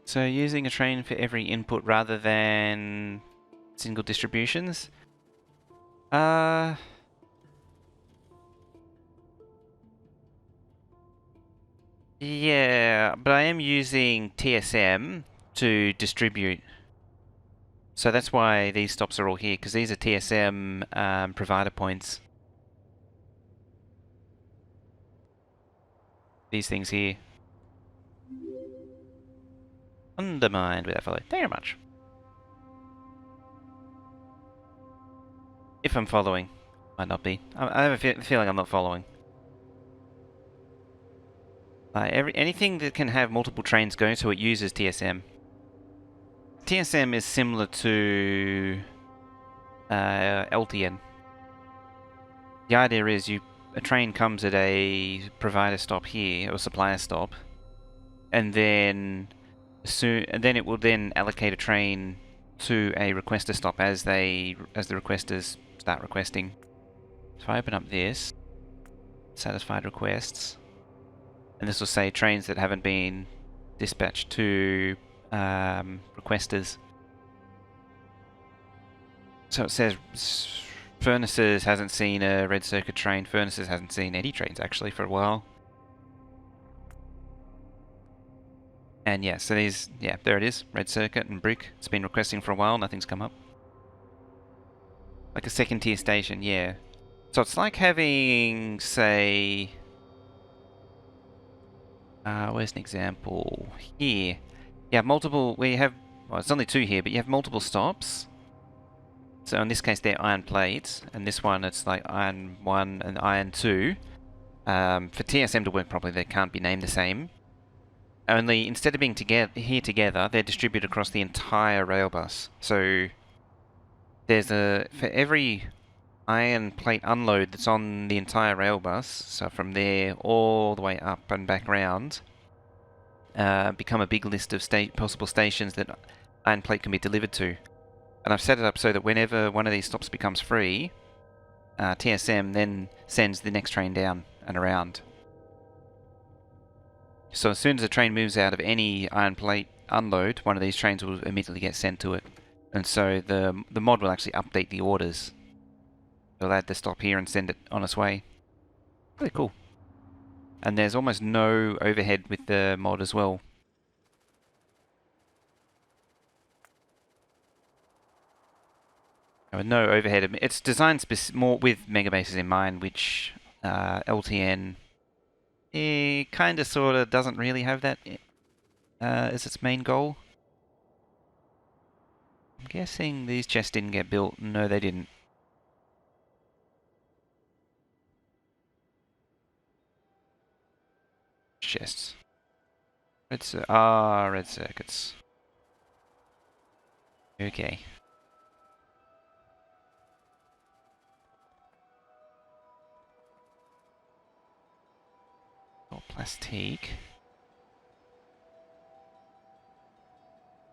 So using a train for every input rather than single distributions? Yeah, but I am using TSM to distribute. So that's why these stops are all here, because these are TSM provider points. These things here. Undermined without follow. Thank you very much. If I'm following. Might not be. I have a feeling I'm not following. Anything that can have multiple trains going to it uses TSM. TSM is similar to LTN. The idea is a train comes at a provider stop here, or supplier stop, and then it will then allocate a train to a requester stop as the requesters start requesting. So if I open up this, satisfied requests, and this will say trains that haven't been dispatched to requesters. So it says Furnaces hasn't seen a red circuit train. Furnaces hasn't seen any trains actually for a while. And yeah, so these, yeah, there it is. Red circuit and brick. It's been requesting for a while, nothing's come up. Like a second tier station, yeah. So it's like having, say, where's an example? Here. You have multiple, well, it's only two here, but you have multiple stops. So in this case, they're iron plates, and this one, it's like iron 1 and iron 2. For TSM to work properly, they can't be named the same. Only, instead of being together, they're distributed across the entire rail bus. So, for every iron plate unload that's on the entire Railbus, so from there all the way up and back round, become a big list of possible stations that iron plate can be delivered to. And I've set it up so that whenever one of these stops becomes free, TSM then sends the next train down and around. So as soon as a train moves out of any iron plate unload, one of these trains will immediately get sent to it. And so the mod will actually update the orders. It'll add the stop here and send it on its way. Really cool. And there's almost no overhead with the mod as well. No overhead. It's designed more with Megabases in mind, which LTN kind of sort of doesn't really have that as its main goal. I'm guessing these chests didn't get built. No, they didn't. Chests. Red circuits. Okay. Oh, plastique.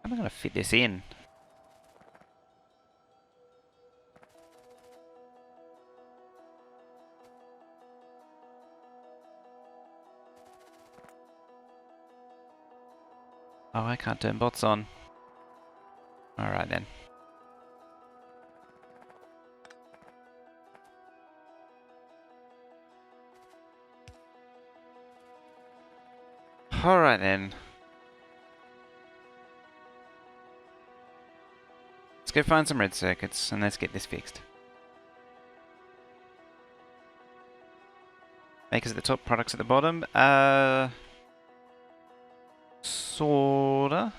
How am I going to fit this in? Oh, I can't turn bots on. Alright then. Alright then. Let's go find some red circuits and let's get this fixed. Makers at the top, products at the bottom. Sorta.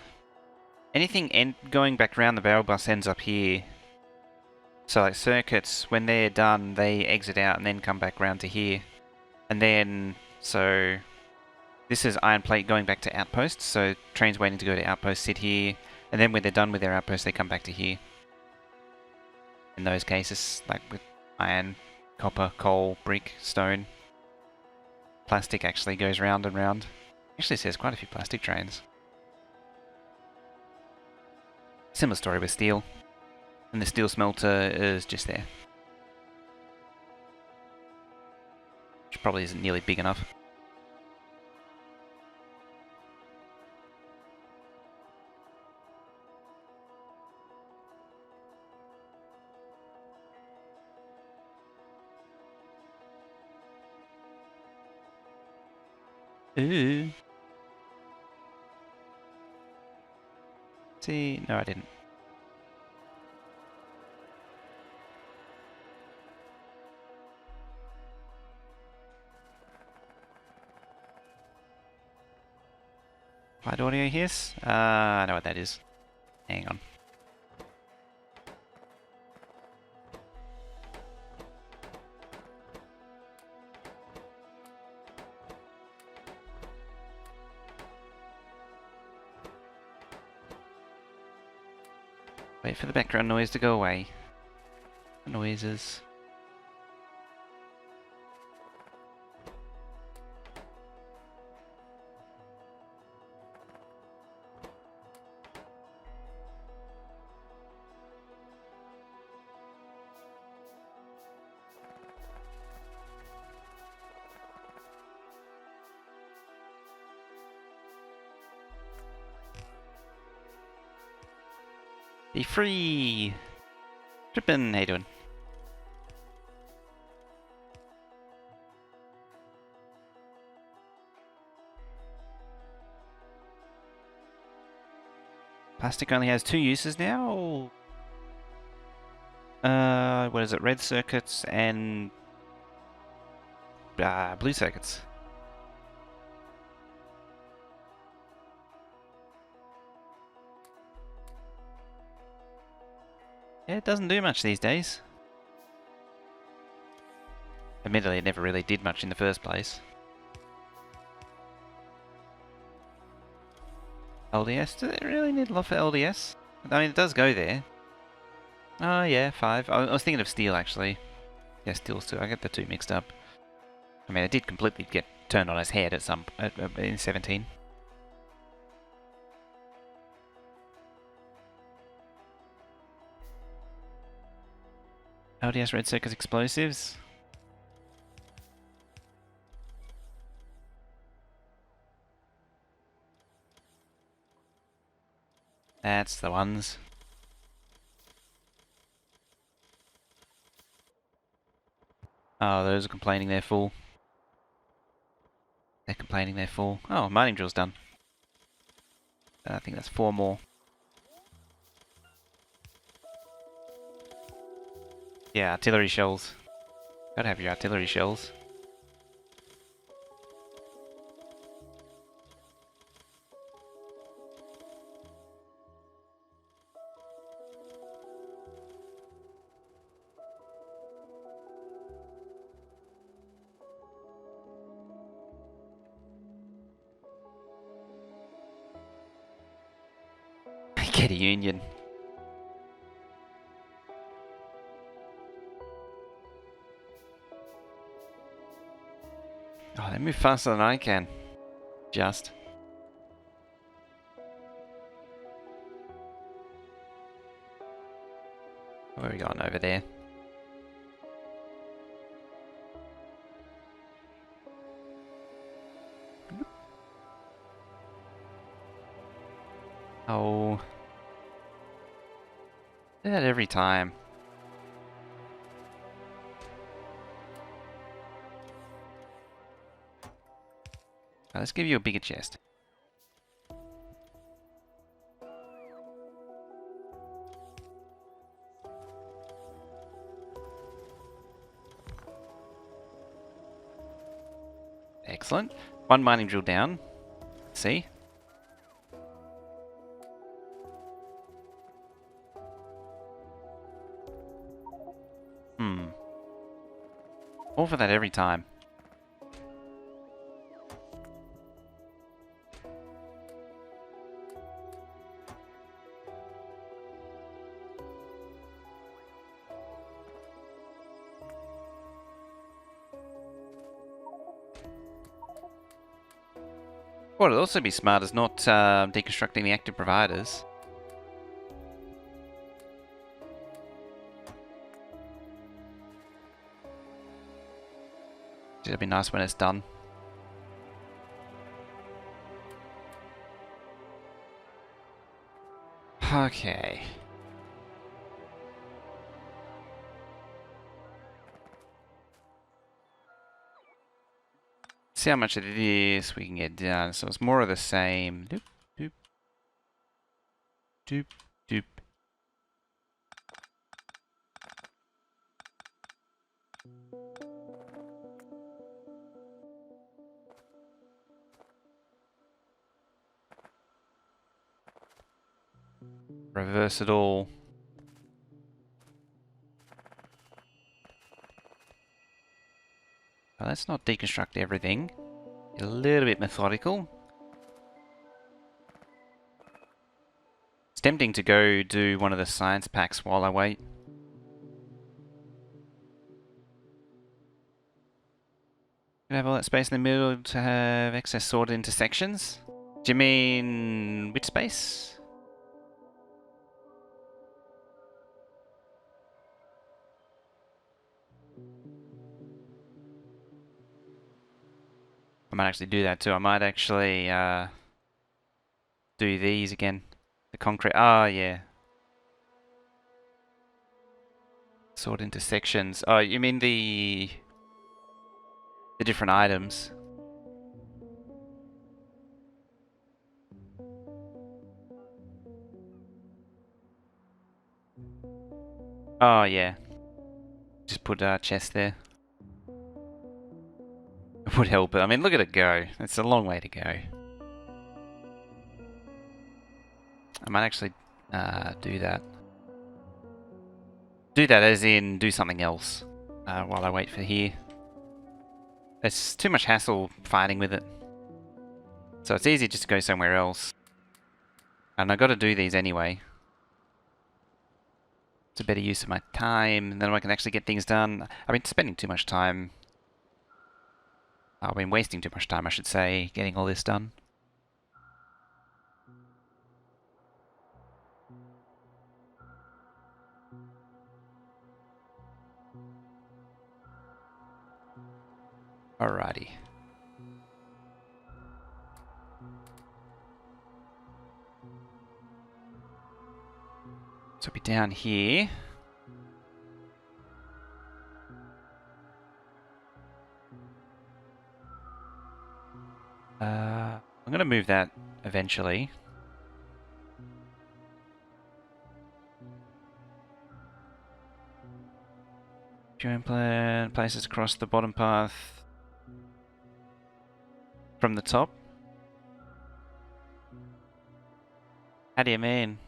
Anything going back around the barrel bus ends up here. So like circuits, when they're done, they exit out and then come back round to here. And then, so this is iron plate going back to outposts. So trains waiting to go to outposts sit here. And then when they're done with their outposts, they come back to here. In those cases, like with iron, copper, coal, brick, stone. Plastic actually goes round and round. Actually says quite a few plastic trains. Similar story with steel. And the steel smelter is just there. Which probably isn't nearly big enough. Ooh. See, no I didn't. Applied audio hiss? I know what that is. Hang on. Wait for the background noise to go away. Noises. Be free! Trippin', how you doing? Plastic only has 2 uses now? What is it? Red circuits and blue circuits. Yeah, it doesn't do much these days. Admittedly, it never really did much in the first place. LDS? Do they really need a lot for LDS? I mean, it does go there. Oh yeah, 5. I was thinking of steel, actually. Yeah, stills too. I get the two mixed up. I mean, it did completely get turned on its head at in 17. LDS red circus explosives. That's the ones. Oh, those are complaining they're full. They're complaining they're full. Oh, mining drill's done. I think that's 4 more. Yeah, artillery shells. Gotta have your artillery shells. Get a union. Oh, they move faster than I can. Just. Where are we going over there? Oh. Do that every time. Now, let's give you a bigger chest. Excellent. One mining drill down. See? All for that every time. What would also be smart is not deconstructing the active providers. It'll be nice when it's done. Okay. See how much of this we can get done. So it's more of the same. Doop, doop, doop, doop. Reverse it all. Well, let's not deconstruct everything. Be a little bit methodical. It's tempting to go do one of the science packs while I wait. Could have all that space in the middle to have excess sorted into sections. Do you mean which space? I might actually do that too. I might actually do these again. The concrete. Oh, yeah. Sort into sections. Oh, you mean the different items? Oh, yeah. Just put a chest there. It would help. I mean, look at it go. It's a long way to go. I might actually do that. Do that as in do something else while I wait for here. It's too much hassle fighting with it. So it's easy just to go somewhere else. And I got to do these anyway. It's a better use of my time, and then I can actually get things done. I've been spending too much time. I've been wasting too much time, I should say, getting all this done. Alrighty. So I'll be down here. I'm going to move that eventually. Join plan places across the bottom path from the top. How do you mean?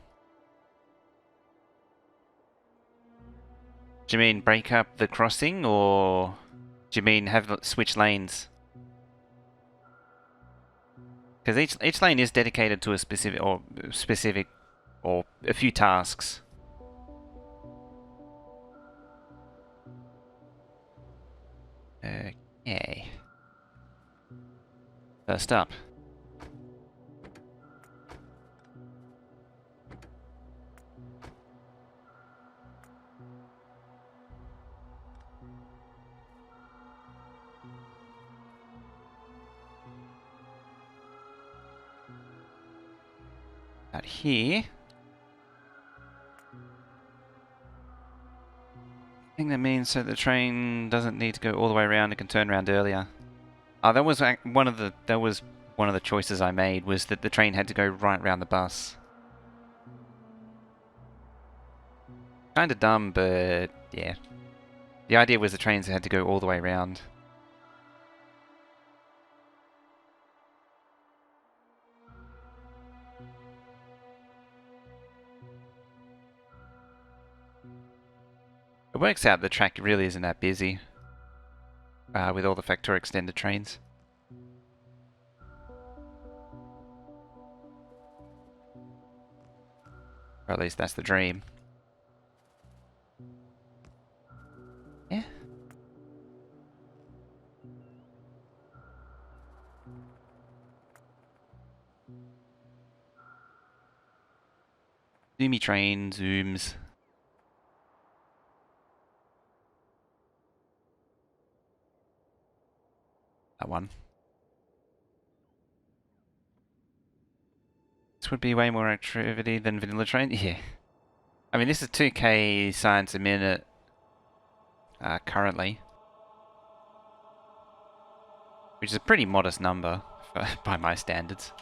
Do you mean break up the crossing, or do you mean have switch lanes? Because each lane is dedicated to a specific or a few tasks. Okay. First up. Out here. I think that means so the train doesn't need to go all the way around, it can turn around earlier. Oh, that was one of the choices I made, was that the train had to go right round the bus. Kinda dumb, but yeah. The idea was the trains had to go all the way around. It works out the track really isn't that busy with all the Factorio Extend I trains. Or at least that's the dream. Yeah. Zoomy train, zooms. That one. This would be way more activity than vanilla train. Yeah. I mean, this is 2k science a minute currently. Which is a pretty modest number by my standards.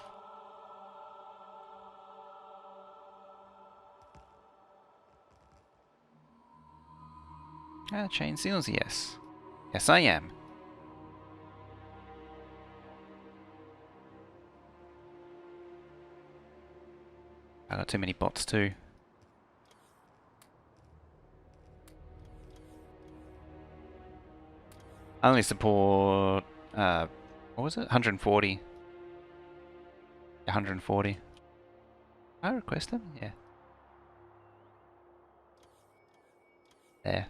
Chain seals, yes. Yes, I am. I got too many bots too. I only support, what was it? 140. 140. I request them? Yeah. There.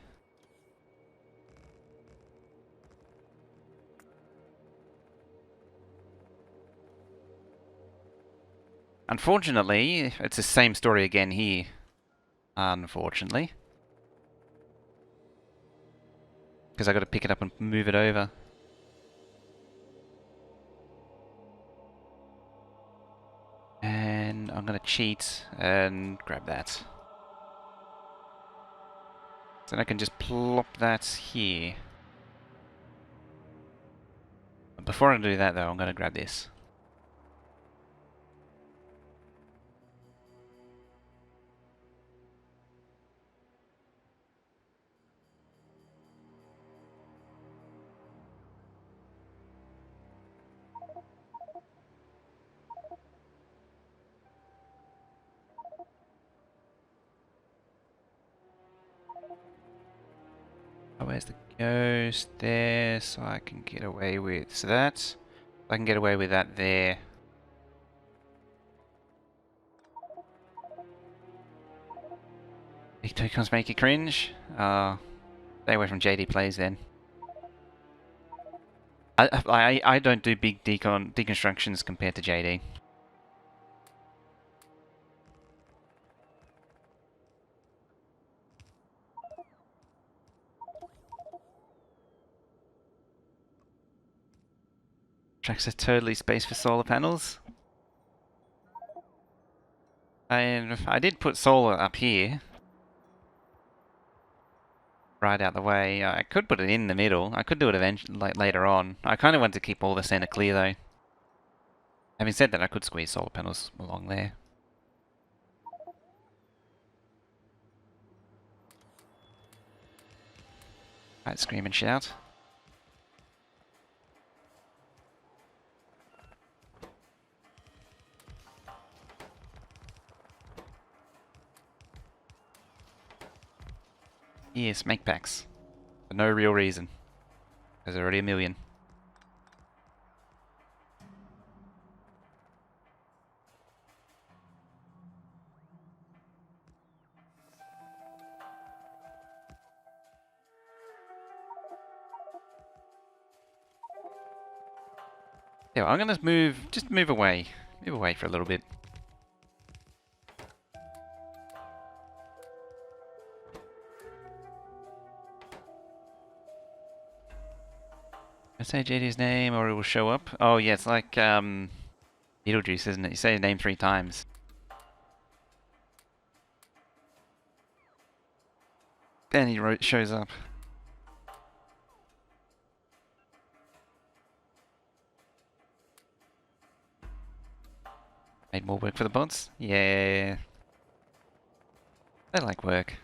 Unfortunately, it's the same story again here. Unfortunately. Because I got to pick it up and move it over. And I'm going to cheat and grab that. So then I can just plop that here. Before I do that though, I'm going to grab this. Oh, where's the ghost? There, so I can get away with... So that's... I can get away with that there. Tokens make you cringe? Stay away from JD plays then. I don't do big deconstructions compared to JD. Tracks are totally spaced for solar panels. And I did put solar up here. Right out the way. I could put it in the middle. I could do it eventually, like later on. I kind of want to keep all the center clear though. Having said that, I could squeeze solar panels along there. Right, scream and shout. Yes, make packs. For no real reason. There's already a million. Yeah, I'm gonna just move away. Move away for a little bit. I say JD's name or it will show up. Oh yeah, it's like Beetlejuice, isn't it? You say his name 3 times. Then he shows up. Made more work for the bots? Yeah. They like work.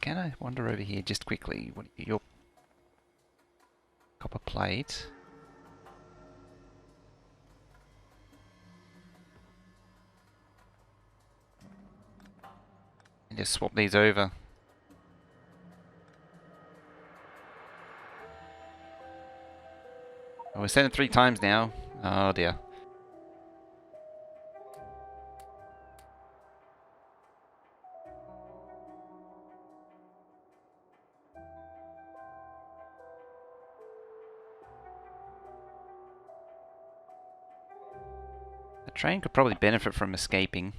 Can I wander over here just quickly? What your copper plate? And just swap these over. Oh, we're sending 3 times now. Oh dear. The train could probably benefit from escaping.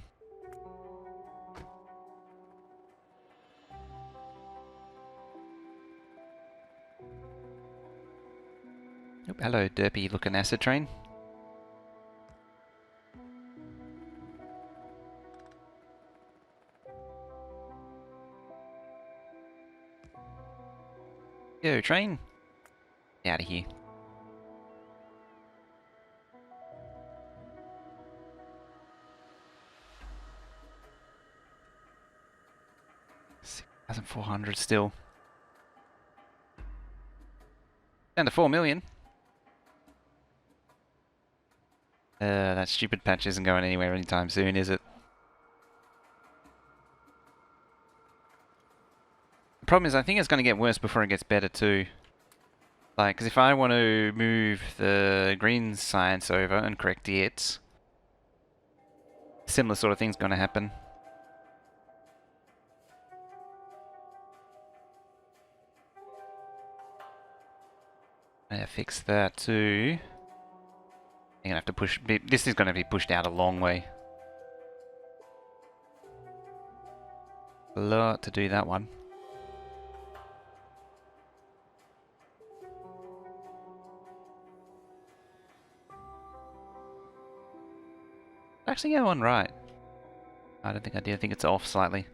Oh, hello, derpy looking acid train. Yo, train. Get out of here. $6,400 still. Down to 4 million. That stupid patch isn't going anywhere anytime soon, is it? The problem is I think it's going to get worse before it gets better too. Like, because if I want to move the green science over and correct it, similar sort of thing's going to happen. I gotta fix that too. I'm gonna have to push. This is going to be pushed out a long way. A lot to do that one. Actually, yeah, one right. I don't think I did. I think it's off slightly.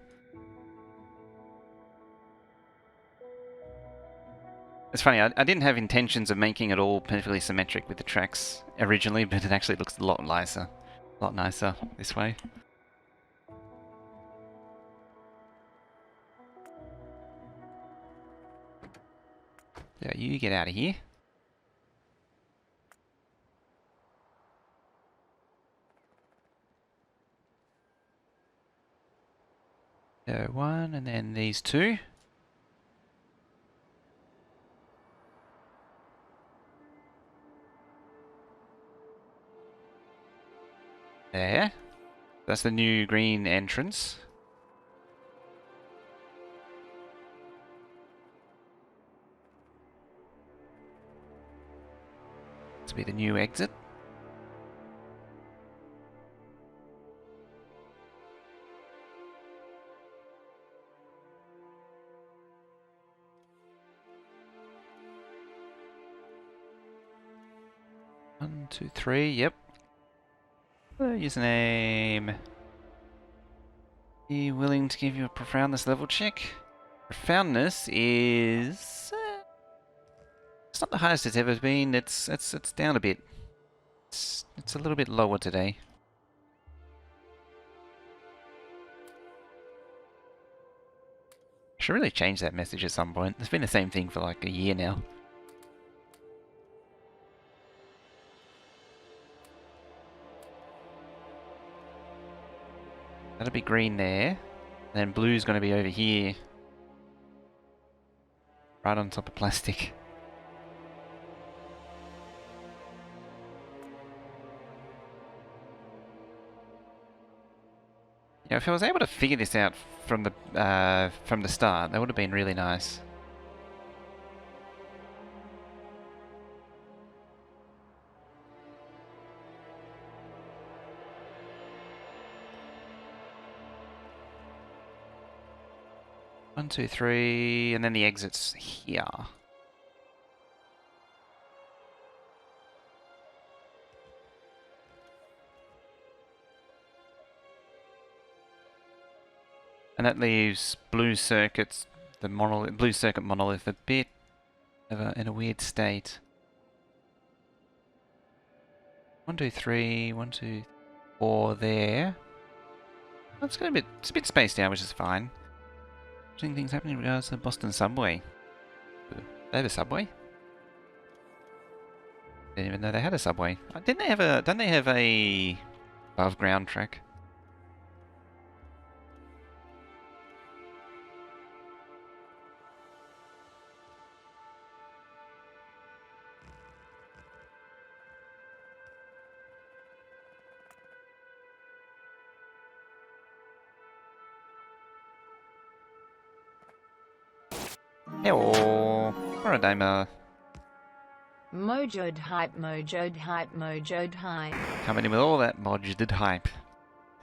It's funny, I didn't have intentions of making it all perfectly symmetric with the tracks originally, but it actually looks a lot nicer. A lot nicer this way. Yeah, you get out of here. So 1, and then these 2. There. That's the new green entrance. This will be the new exit. One, two, three, yep. Username. Are you willing to give you a profoundness level check? Profoundness is... it's not the highest it's ever been. It's down a bit. It's a little bit lower today. Should really change that message at some point. It's been the same thing for like a year now. That'll be green there. Then blue's going to be over here. Right on top of plastic. Yeah, if I was able to figure this out from the start, that would have been really nice. One, two, three, and then the exit's here. And that leaves blue circuits, the monolith, blue circuit monolith, a bit of in a weird state. One, two, three, one, two, four there. It's a bit spaced out, which is fine. Interesting things happening in regards to the Boston subway. They have a subway? Didn't even know they had a subway. Don't they have a above ground track? Hello. Alright, I'm Mojod hype, mojod hype, mojod hype. coming in with all that modded hype.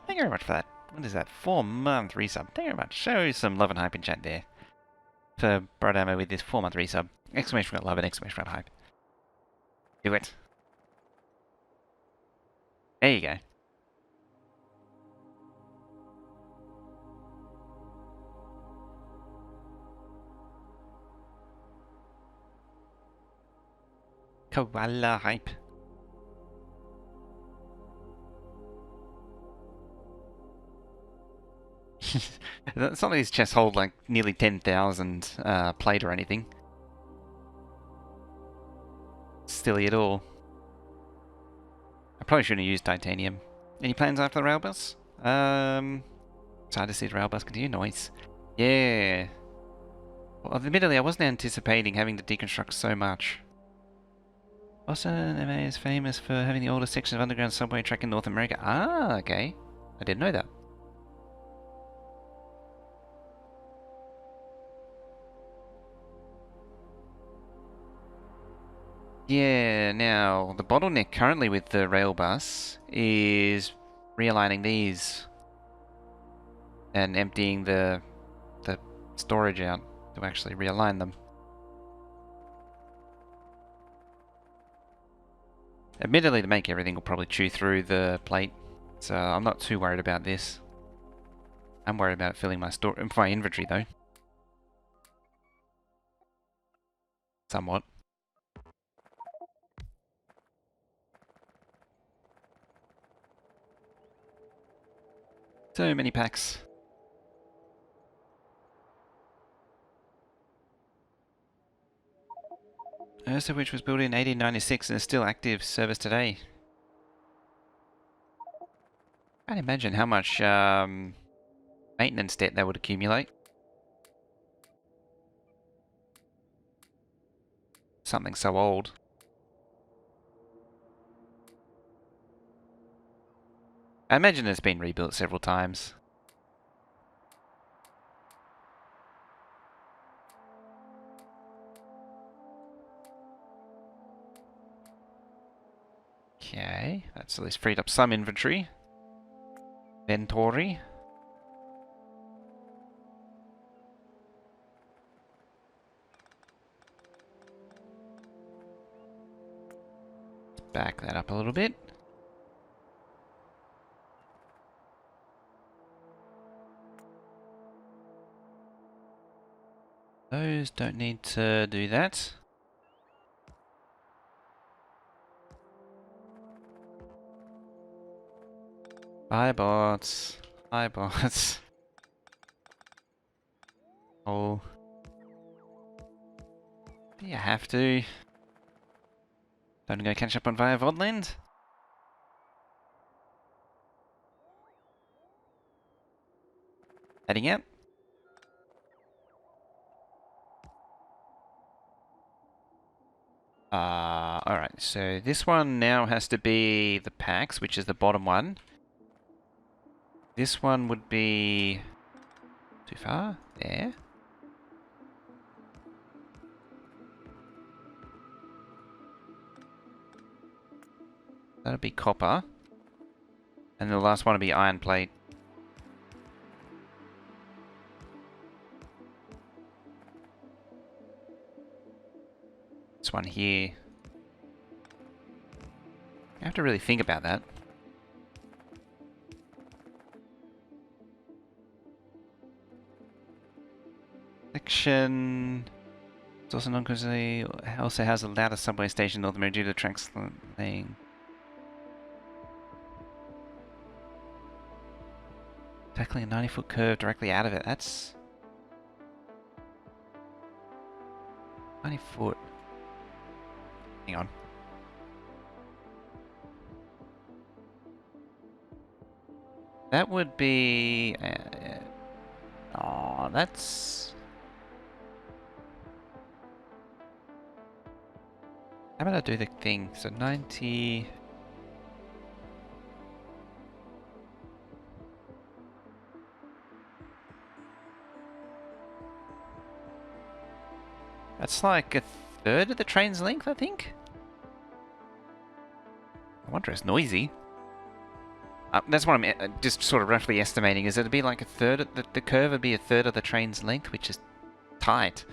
Thank you very much for that. What is that? 4-month resub. Thank you very much. Show some love and hype in chat there. For Brodamo with this 4-month resub. Exclamation point love and exclamation point hype. Do it. There you go. Koala hype. Some of these chests hold like nearly 10,000 plate or anything. Silly at all. I probably shouldn't have used titanium. Any plans after the Railbus? It's hard to see the Railbus continue. Noise. Yeah. Well, admittedly, I wasn't anticipating having to deconstruct so much. Boston, MA is famous for having the oldest section of underground subway track in North America. Ah, okay. I didn't know that. Yeah, now, the bottleneck currently with the Railbus is realigning these and emptying the storage out to actually realign them. Admittedly, to make everything will probably chew through the plate, so I'm not too worried about this. I'm worried about filling my inventory though. Somewhat. So many packs. Ursa, which was built in 1896 and is still active service today. I can't imagine how much maintenance debt that would accumulate. Something so old. I imagine it's been rebuilt several times. Okay, that's at least freed up some inventory. Inventory. Back that up a little bit. Those don't need to do that. Bye bots. Bye bots. Oh. Do you have to? Don't go catch up on via Vodland? Heading out? Alright, so this one now has to be the packs, which is the bottom one. This one would be... too far? There? That'll be copper. And the last one will be iron plate. This one here. I have to really think about that. Section... It's also non-constantly... also has the loudest subway station in North America due to the tracks laying... Tackling a 90-foot curve directly out of it. That's... 90 foot. Hang on. That would be... oh, that's... How about I do the thing? So 90... That's like a third of the train's length, I think? I wonder if it's noisy. That's what I'm just sort of roughly estimating, is it'd be like a third of the curve would be a third of the train's length, which is tight.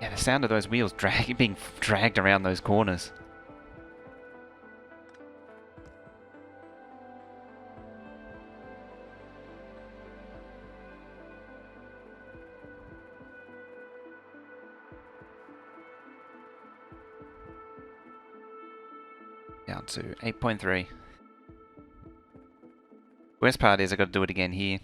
Yeah, the sound of those wheels being dragged around those corners. Down to 8.3. Worst part is I got to do it again here.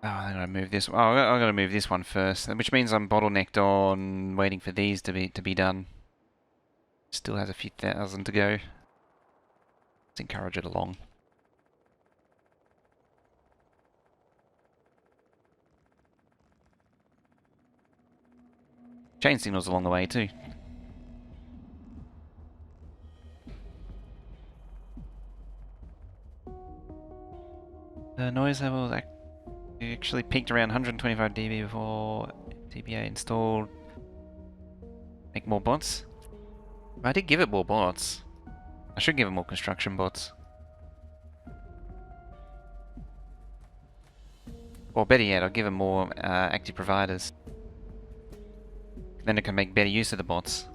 Oh, I'm gonna move this. Oh, I'm gonna move this one first, which means I'm bottlenecked on waiting for these to be done. Still has a few thousand to go. Let's encourage it along. Chain signals along the way too. The noise level actually peaked around 125 dB before TBA installed. Make more bots? I did give it more bots. I should give it more construction bots. Or better yet, I'll give it more active providers. Then it can make better use of the bots.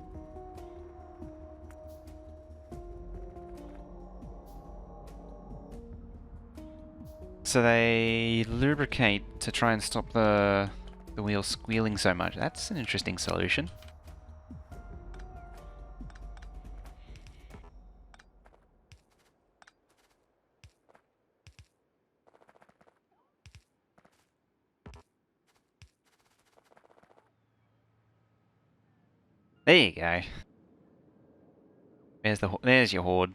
So they lubricate to try and stop the wheels squealing so much. That's an interesting solution. There you go. There's your horde.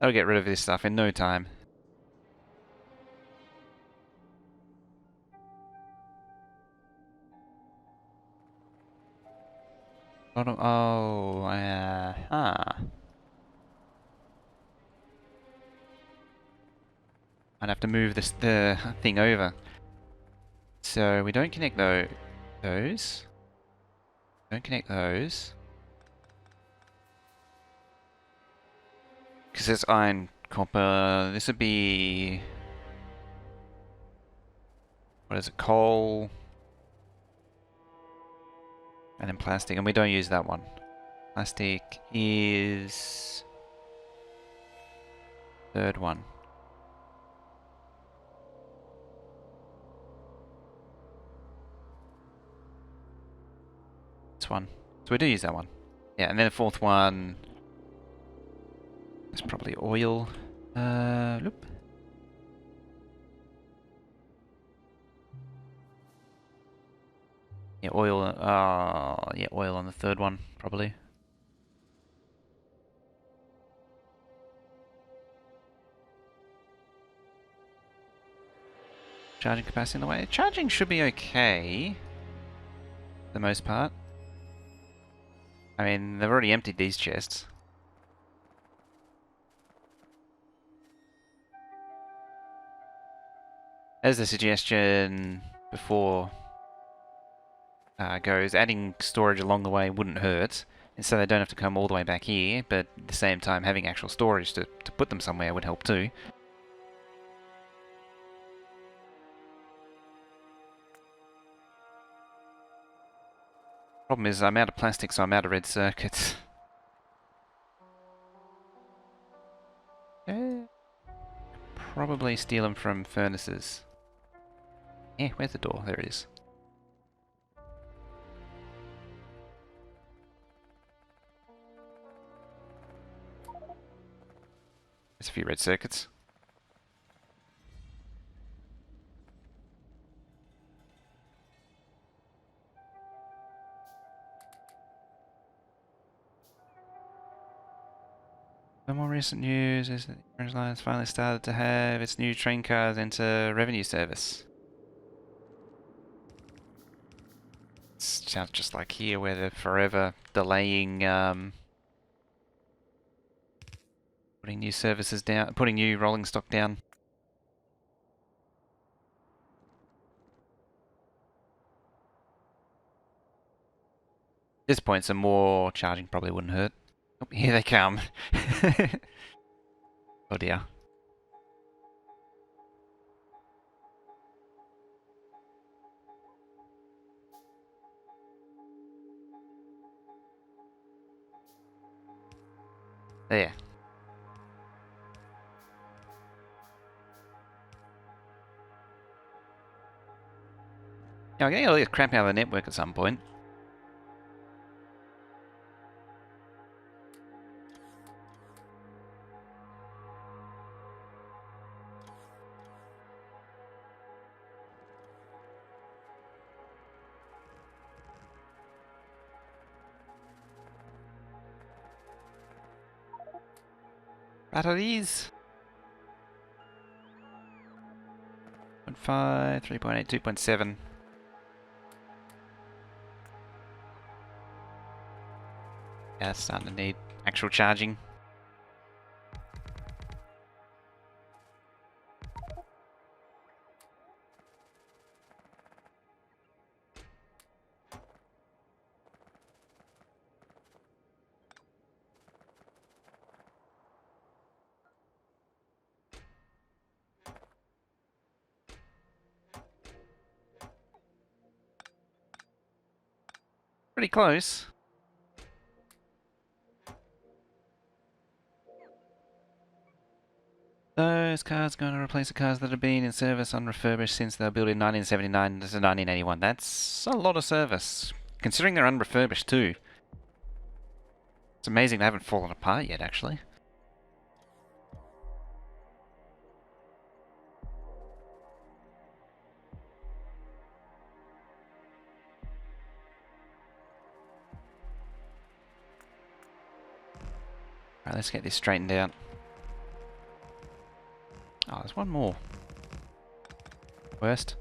That'll get rid of this stuff in no time. Oh, I'd have to move the thing over. So we don't connect those. Don't connect those. Because it's iron, copper. This would be... What is it? Coal. And then plastic. And we don't use that one. Plastic is... Third one. This one. So we do use that one. Yeah, and then the fourth one... It's probably oil. Loop. Yeah, oil. Yeah, oil on the third one, probably. Charging capacity in the way. Charging should be okay. For the most part. I mean, they've already emptied these chests. As the suggestion before goes, adding storage along the way wouldn't hurt, and so they don't have to come all the way back here, but at the same time having actual storage to put them somewhere would help too. Problem is I'm out of plastic, so I'm out of red circuits. Probably steal them from furnaces. Yeah, where's the door? There it is. There's a few red circuits. The more recent news is that the Orange Line's finally started to have its new train cars enter revenue service. It sounds just like here, where they're forever delaying putting new services down, putting new rolling stock down. At this point, some more charging probably wouldn't hurt. Oh, here they come. Oh dear. There. Yeah, I'm getting all this crap out of the network at some point. Batteries. 0.5, 3.8, 2.7. Yeah, it's starting to need actual charging. Pretty close. Those cars are going to replace the cars that have been in service unrefurbished since they were built in 1979 to 1981. That's a lot of service, considering they're unrefurbished too. It's amazing they haven't fallen apart yet, actually. Alright, let's get this straightened out. there's one more. Worst.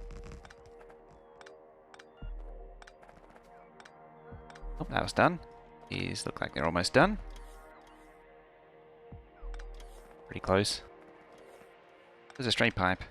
Oh, that was done. These look like they're almost done. Pretty close. There's a straight pipe.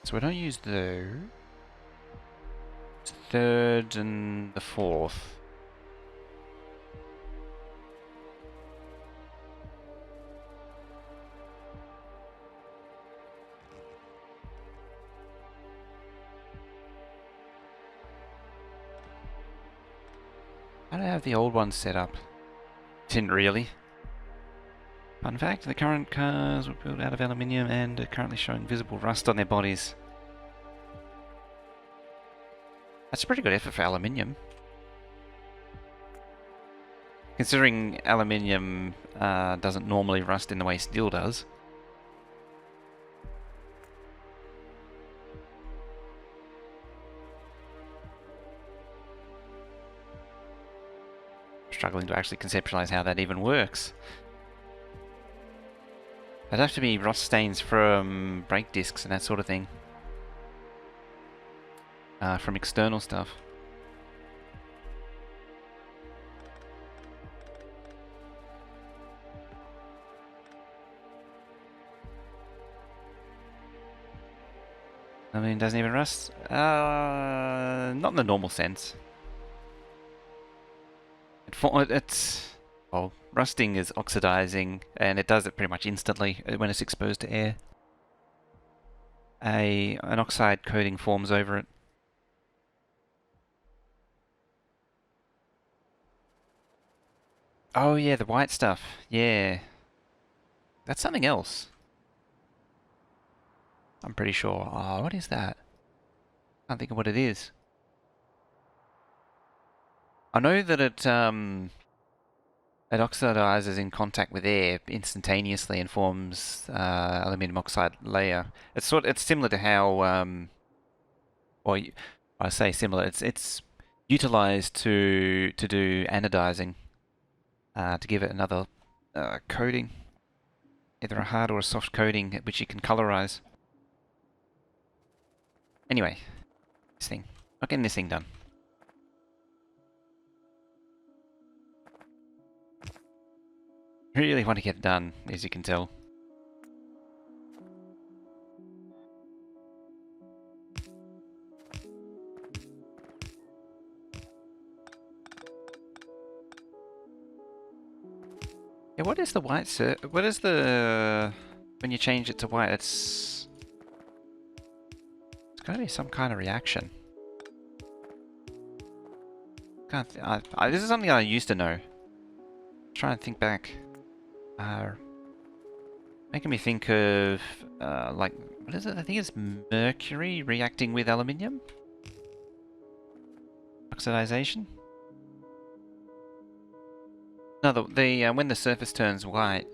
So we don't use the third and the fourth. I don't have the old ones set up. Didn't really. Fun fact, the current cars were built out of aluminium and are currently showing visible rust on their bodies. That's a pretty good effort for aluminium. Considering aluminium doesn't normally rust in the way steel does. Struggling to actually conceptualize how that even works. There'd have to be rust stains from brake discs and that sort of thing. From external stuff. I mean, doesn't even rust? Not in the normal sense. Well, rusting is oxidizing, and it does it pretty much instantly when it's exposed to air. An oxide coating forms over it. Oh yeah, the white stuff. Yeah. That's something else. I'm pretty sure. Oh, what is that? Can't think of what it is. I know that it oxidizes in contact with air instantaneously and forms aluminum oxide layer. It's similar to how I say similar. It's utilized to do anodizing to give it another coating, either a hard or a soft coating which you can colorize. Anyway, this thing. Not getting this thing done. Really want to get it done, as you can tell. Yeah, what is the white what is the... when you change it to white, it's gotta be some kind of reaction. This is something I used to know. Try and think back. Making me think of, like, what is it? I think it's mercury reacting with aluminium? Oxidization? No, when the surface turns white,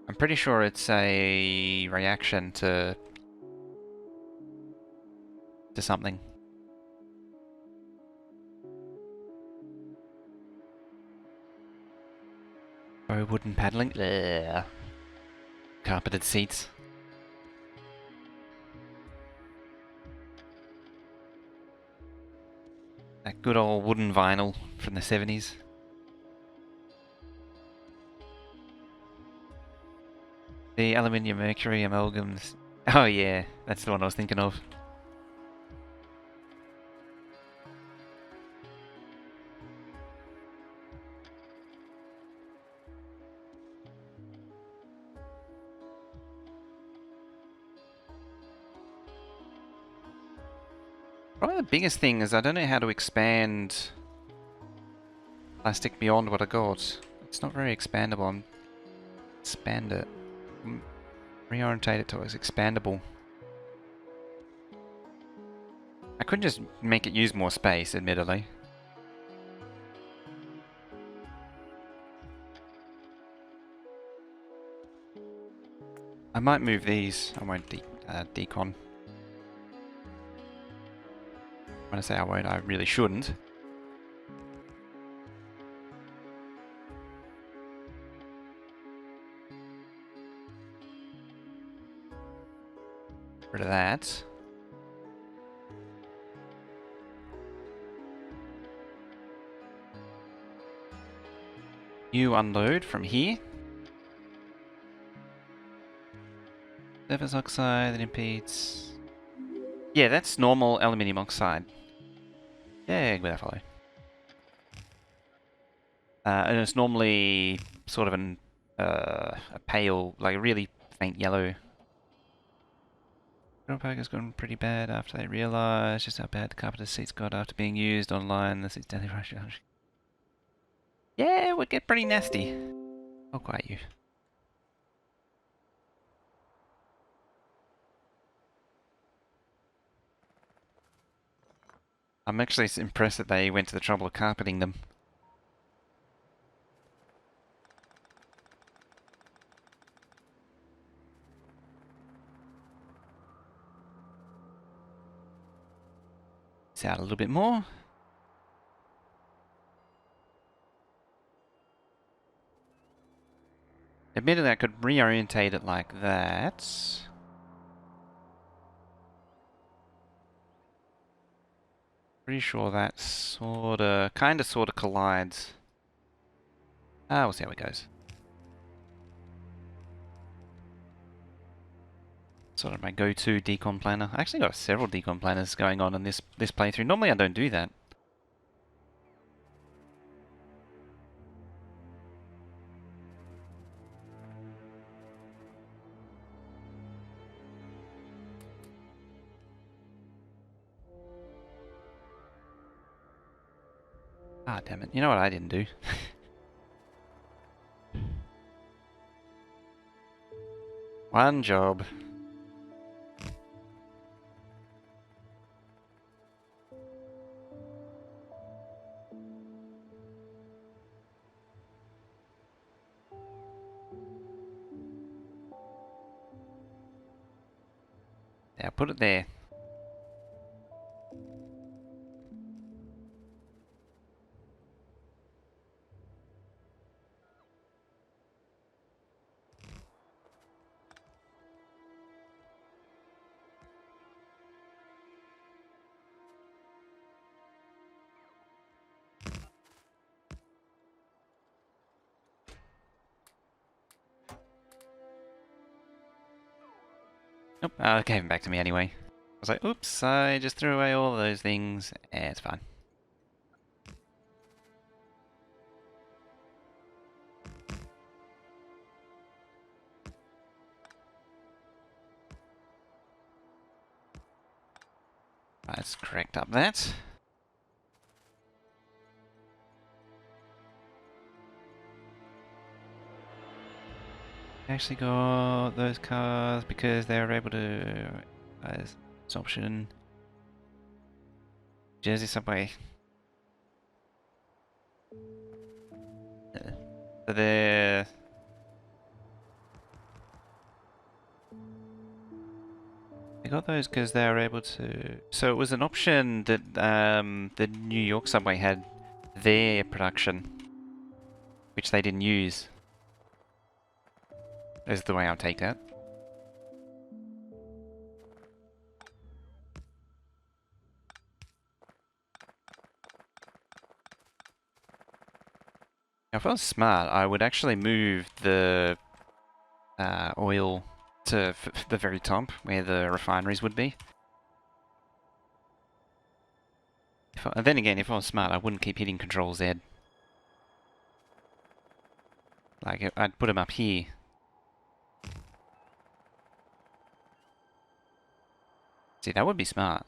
I'm pretty sure it's a reaction to something. Oh, wooden paddling. Ugh. Carpeted seats. That good old wooden vinyl from the 70s. The aluminium mercury amalgams. Oh yeah, that's the one I was thinking of. Probably the biggest thing is I don't know how to expand plastic beyond what I got. It's not very expandable. Expand it. Reorientate it towards expandable. I could just make it use more space, admittedly. I might move these. I won't decon. When I say I won't, I really shouldn't. Rid of that. You unload from here. Surface oxide that impedes. Yeah, that's normal aluminium oxide. Yeah, where that follow. And it's normally sort of a pale, like a really faint yellow. Poker's gone pretty bad after they realised just how bad the carpenter's seats got after being used online. The seats daily rush. Yeah, it would get pretty nasty. I'll quiet you. I'm actually impressed that they went to the trouble of carpeting them. It's out a little bit more. Admittedly, I could reorientate it like that. Pretty sure that kinda sorta collides. We'll see how it goes. Sort of my go-to decon planner. I actually got several decon planners going on in this playthrough. Normally I don't do that. Ah, damn it. You know what I didn't do? One job. Yeah, put it there. Nope, it gave back to me anyway. I was like, oops, I just threw away all those things. It's fine. Let's correct up that. Actually got those cars because they were able to as option. Jersey Subway. So they got those because they were able to. So it was an option that the New York Subway had their production, which they didn't use. Is the way I'll take that. Now, if I was smart, I would actually move the oil to the very top, where the refineries would be. And then again, if I was smart, I wouldn't keep hitting Control Z. Like, I'd put them up here. See, that would be smart.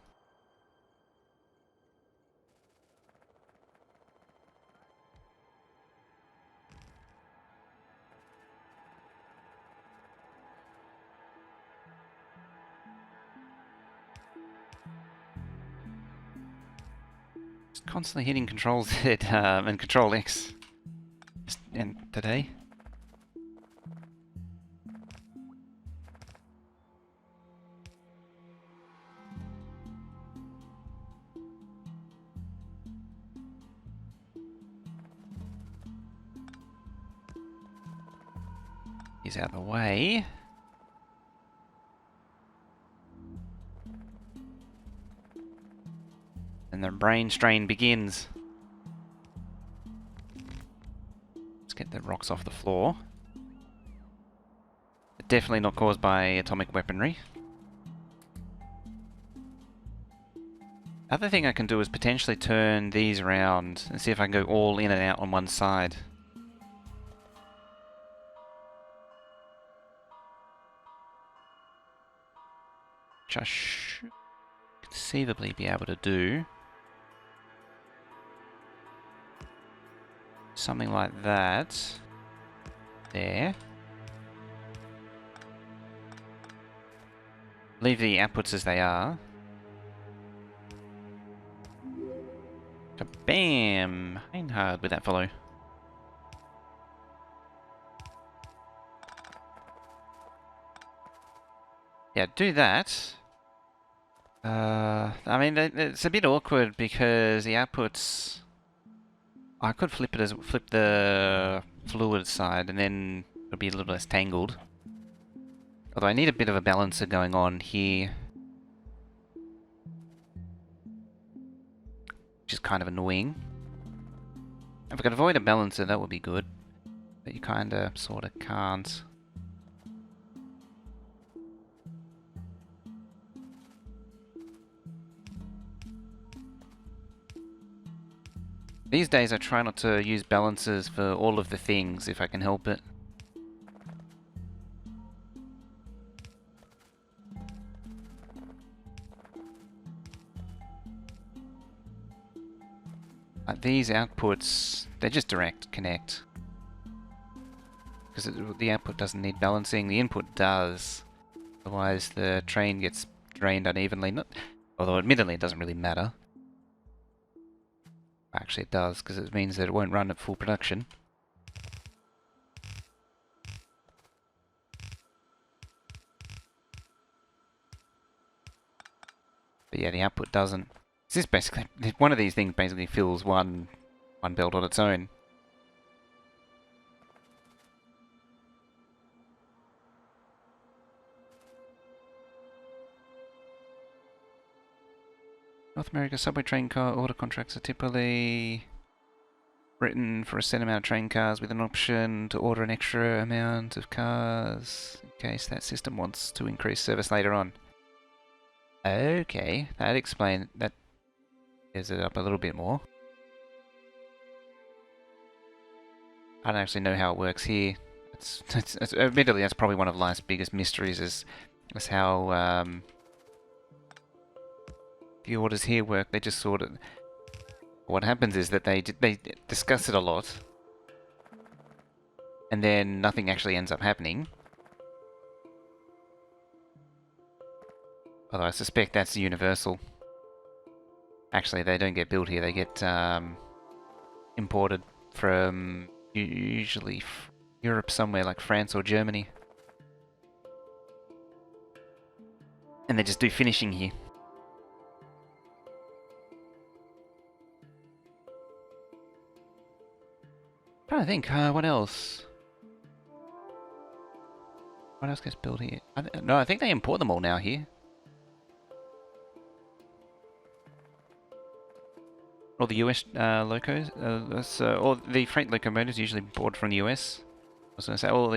Just constantly hitting Control Z and Control X. And today. He's out of the way. And the brain strain begins. Let's get the rocks off the floor. Definitely not caused by atomic weaponry. Other thing I can do is potentially turn these around and see if I can go all in and out on one side. Which I should conceivably be able to do. Something like that. There. Leave the outputs as they are. Bam! Hard with that fellow. Yeah, do that. I mean, it's a bit awkward because the outputs. I could flip the fluid side, and then it'll be a little less tangled. Although I need a bit of a balancer going on here, which is kind of annoying. If I could avoid a balancer, that would be good. But you kinda, sorta can't. These days I try not to use balancers for all of the things, if I can help it. These outputs, they just direct connect. Because the output doesn't need balancing, the input does. Otherwise the train gets drained unevenly. Although admittedly it doesn't really matter. Actually it does, because it means that it won't run at full production. But yeah, the output doesn't. This basically, one of these things basically fills one belt on its own. North America subway train car order contracts are typically written for a set amount of train cars with an option to order an extra amount of cars in case that system wants to increase service later on. Okay, that clears it up a little bit more. I don't actually know how it works here. Admittedly, that's probably one of life's biggest mysteries is how the orders here work. They just sort of... What happens is that they discuss it a lot, and then nothing actually ends up happening. Although I suspect that's universal. Actually, they don't get built here. They get imported from usually Europe somewhere like France or Germany. And they just do finishing here. Trying to think, what else? What else gets built here? No, I think they import them all now here. All the US locos, all the freight locomotives usually bought from the US. I was going to say all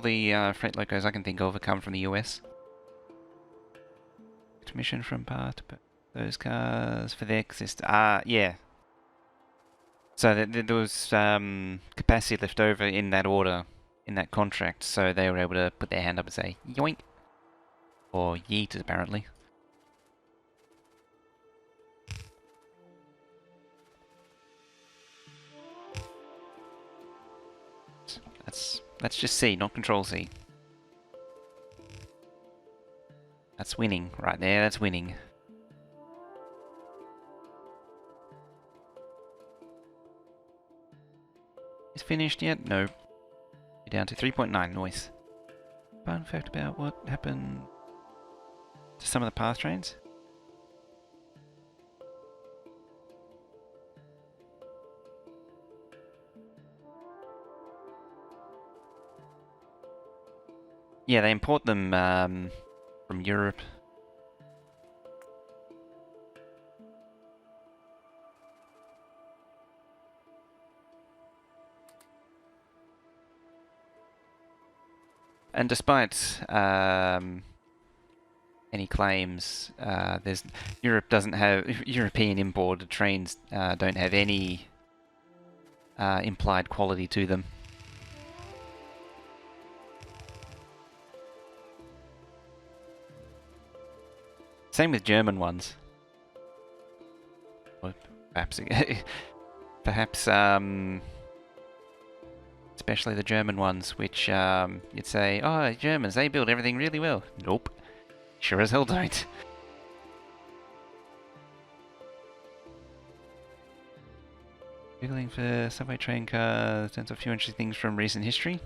the freight locos I can think of come from the US. Commission from part, but those cars for their yeah. So there was capacity left over in that order, in that contract, so they were able to put their hand up and say yoink, or yeet apparently. Let's just see, not Control C. That's winning right there. That's winning. Is finished yet? No. You're down to 3.9 noise. Fun fact about what happened to some of the path trains. Yeah, they import them from Europe. And despite any claims, there's Europe doesn't have European imported trains don't have any implied quality to them. Same with German ones. Or perhaps, perhaps, especially the German ones, which you'd say, oh, Germans, they build everything really well. Nope, sure as hell don't. Googling for subway train cars, turns a few interesting things from recent history.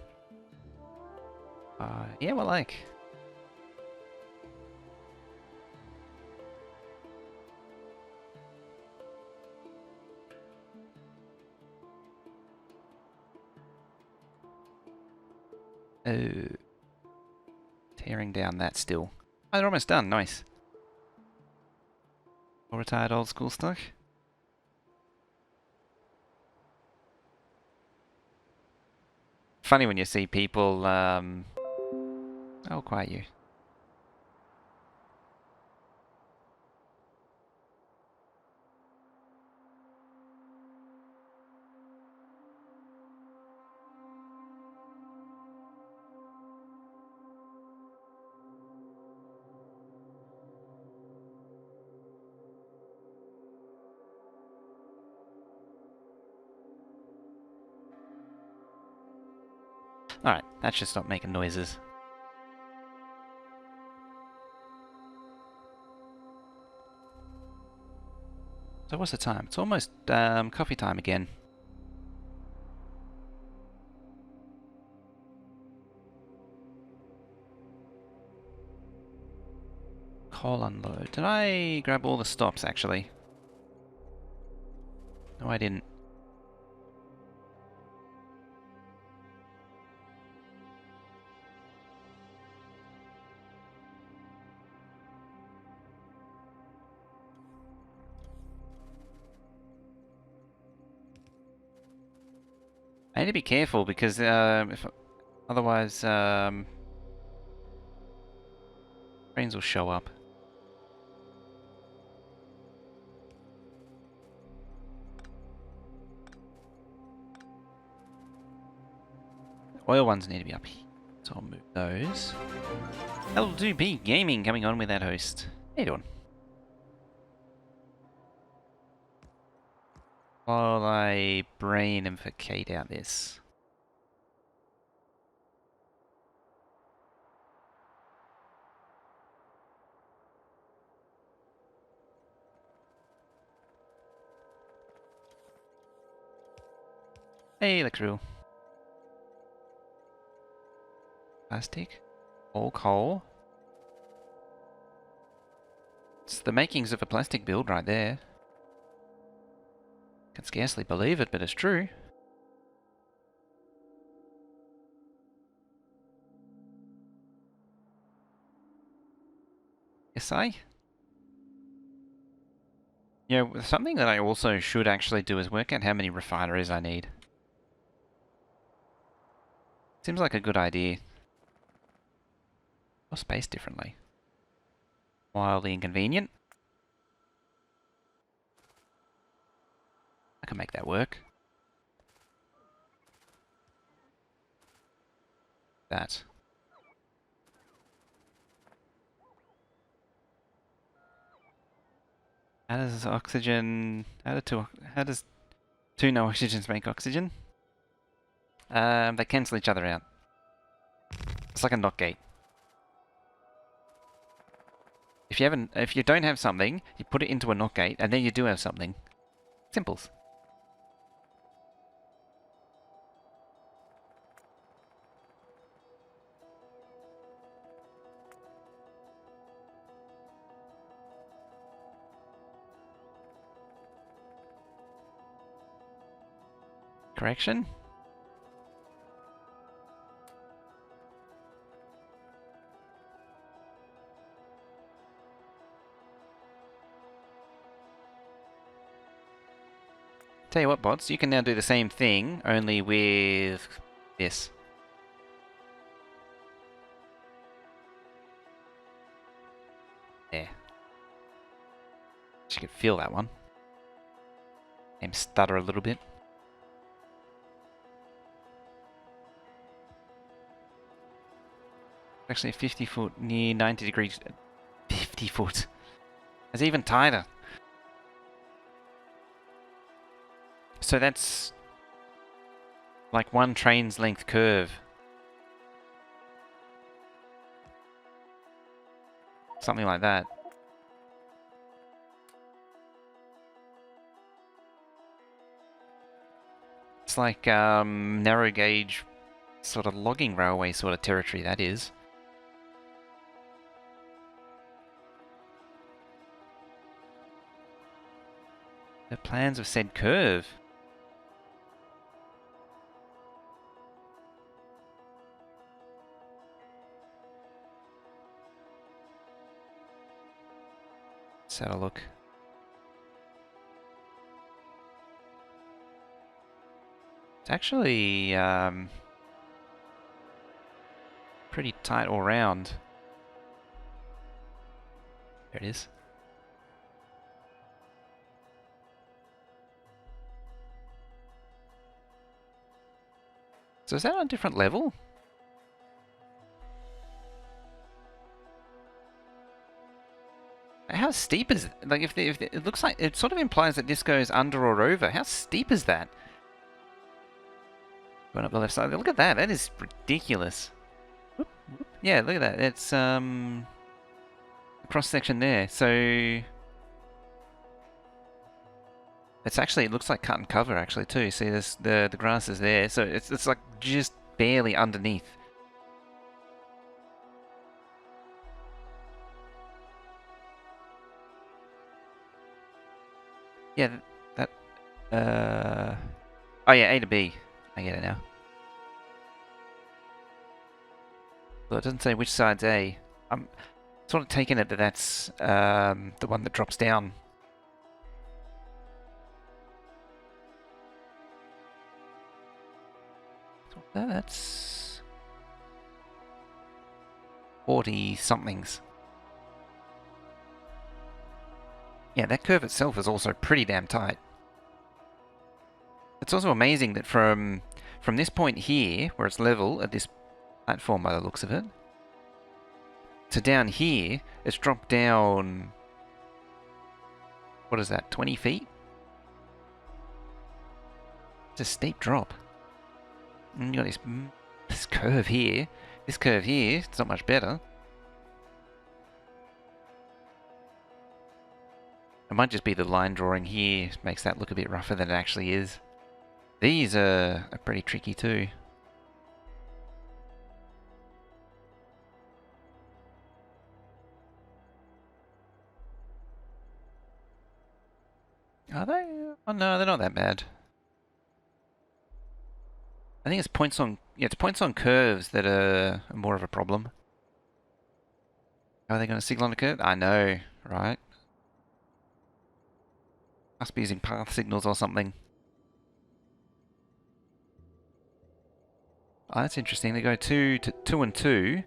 Yeah, well, like. Oh, tearing down that still. Oh, they're almost done. Nice. All retired old school stock. Funny when you see people. Oh, quiet you. Alright, that should stop making noises. So what's the time? It's almost coffee time again. Coal unload. Did I grab all the stops actually? No, I didn't. I need to be careful because if otherwise trains will show up. Oil ones need to be up here, so I'll move those. L2B Gaming coming on with that host. How you doing? While I brain and facade out this. Hey, the crew. Plastic. All coal. It's the makings of a plastic build right there. Can scarcely believe it, but it's true. Yes, I. You know, something that I also should actually do is work out how many refineries I need. Seems like a good idea. Or space differently. Wildly inconvenient. I can make that work. That. How does oxygen... How does two no oxygens make oxygen? They cancel each other out. It's like a NOT gate. If you don't have something, you put it into a NOT gate, and then you do have something. Simples. Correction? Tell you what, bots, you can now do the same thing, only with this. There. You could feel that one. Maybe stutter a little bit. Actually, a 50 foot near 90 degrees. 50 foot. It's even tighter. So that's like one train's length curve. Something like that. It's like narrow gauge sort of logging railway sort of territory, that is. The plans of said curve. Let's have a look. It's actually pretty tight all round. There it is. So is that on a different level? How steep is it? Like, if it looks like it sort of implies that this goes under or over. How steep is that? Going up the left side. Look at that. That is ridiculous. Whoop, whoop. Yeah, look at that. It's cross section there. So it's actually, it looks like cut and cover actually too. See, there's the grass is there. So it's like just barely underneath. Yeah, that oh yeah, A to B. I get it now. Well, it doesn't say which side's A. I'm sort of taking it that that's the one that drops down. That's 40 somethings. Yeah, that curve itself is also pretty damn tight. It's also amazing that from this point here, where it's level at this platform by the looks of it, to down here, it's dropped down, what is that, 20 feet? It's a steep drop. And you got this curve here. This curve here, it's not much better. It might just be the line drawing here makes that look a bit rougher than it actually is. These are pretty tricky too. Are they? Oh no, they're not that bad. I think it's points on, yeah, it's points on curves that are more of a problem. How are they going to signal on a curve? I know, right? Must be using path signals or something. Oh, that's interesting. They go two and two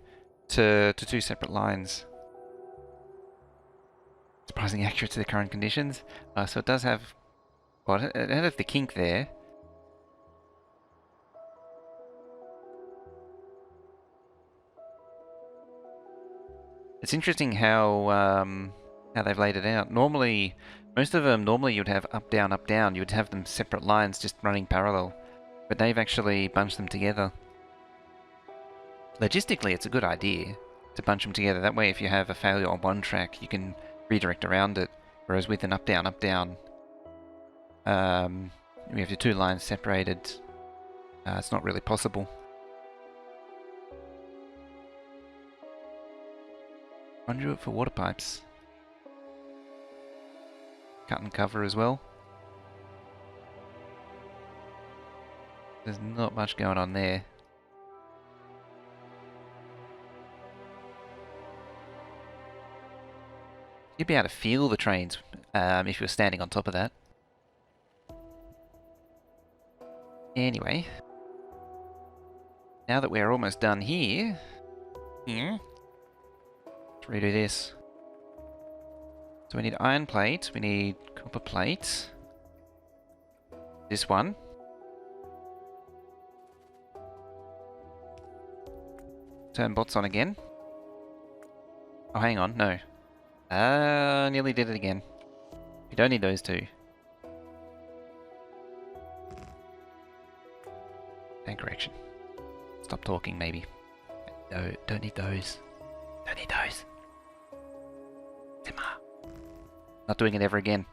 to two separate lines. Surprisingly accurate to the current conditions. So it does have, well, it has the kink there. It's interesting how they've laid it out. Normally, most of them, you'd have up, down, up, down. You'd have them separate lines just running parallel. But they've actually bunched them together. Logistically, it's a good idea to bunch them together. That way, if you have a failure on one track, you can redirect around it. Whereas with an up, down, we have the two lines separated. It's not really possible. Conduit for water pipes. Cut and cover as well. There's not much going on there. You'd be able to feel the trains if you were standing on top of that. Anyway, now that we're almost done here, let's redo this. So we need iron plates, we need copper plates. This one. Turn bots on again. Oh, hang on, no. Nearly did it again. We don't need those two. And correction. Stop talking, maybe. No, don't need those. Don't need those. Simmer. Not doing it ever again.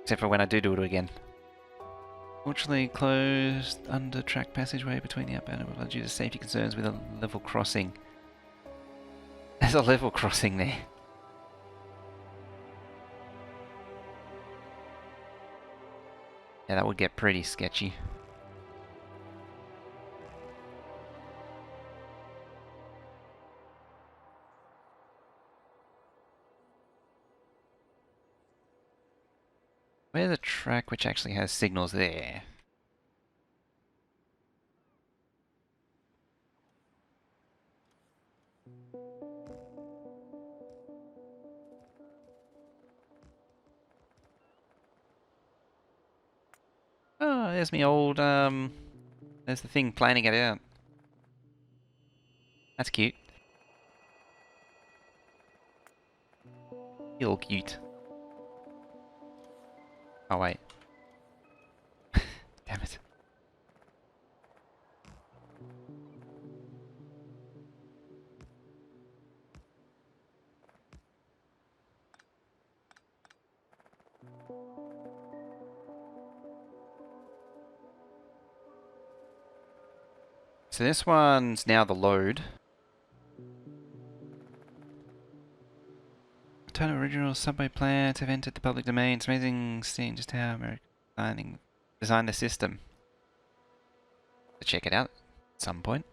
Except for when I do it again. Fortunately closed under track passageway between the outbound and due to safety concerns with a level crossing. There's a level crossing there. Yeah, that would get pretty sketchy. Where's a track which actually has signals there? Oh, there's me old, there's the thing planning it out. That's cute. You're all cute. Oh, wait. Damn it. So this one's now the load. A ton of original subway plans have entered the public domain. It's amazing seeing just how America designed the system. So check it out at some point.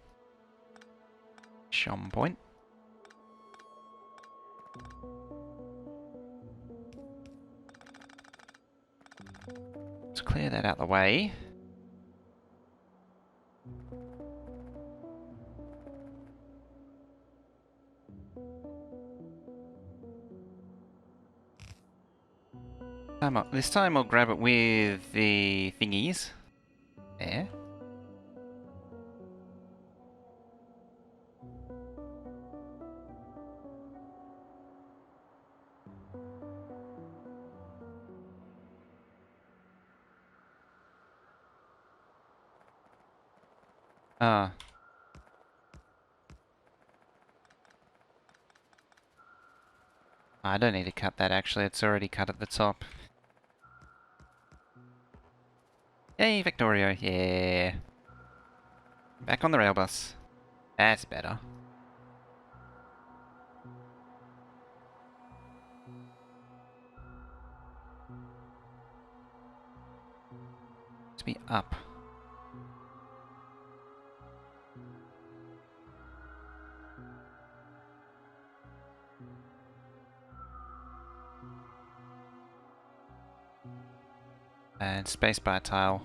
Some point. Let's clear that out of the way. This time I'll grab it with the thingies. There. Ah. I don't need to cut that actually, it's already cut at the top. Hey, Factorio, yeah. Back on the Railbus. That's better. Let's be up. And spacebar tile.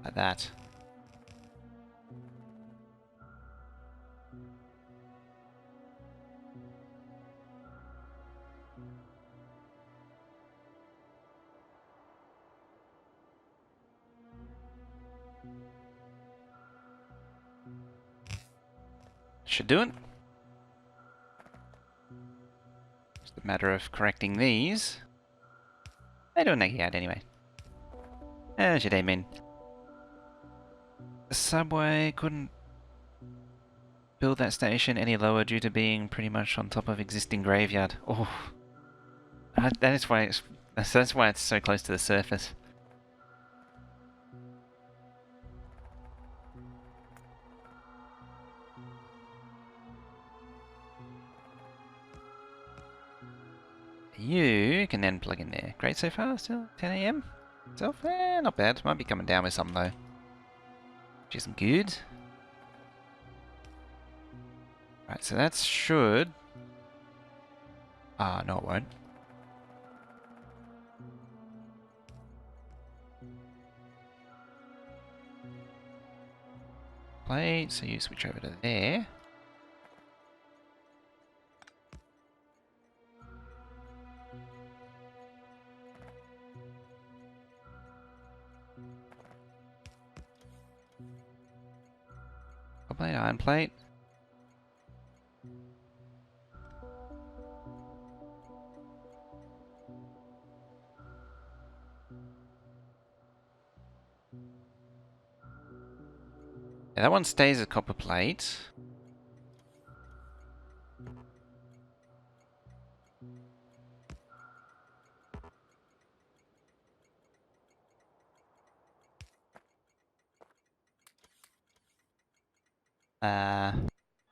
Like that. Should do it. Just a matter of correcting these. They don't knock you out anyway. Should aim in. The subway couldn't build that station any lower due to being pretty much on top of existing graveyard. Oh, that is why that's why it's so close to the surface. You can then plug in there. Great so far, still 10 AM? Itself? Not bad. Might be coming down with something though. Which isn't good. Right, so that should... Ah, no it won't. plate, so you switch over to there. Copper plate, iron plate. Yeah, that one stays a copper plate.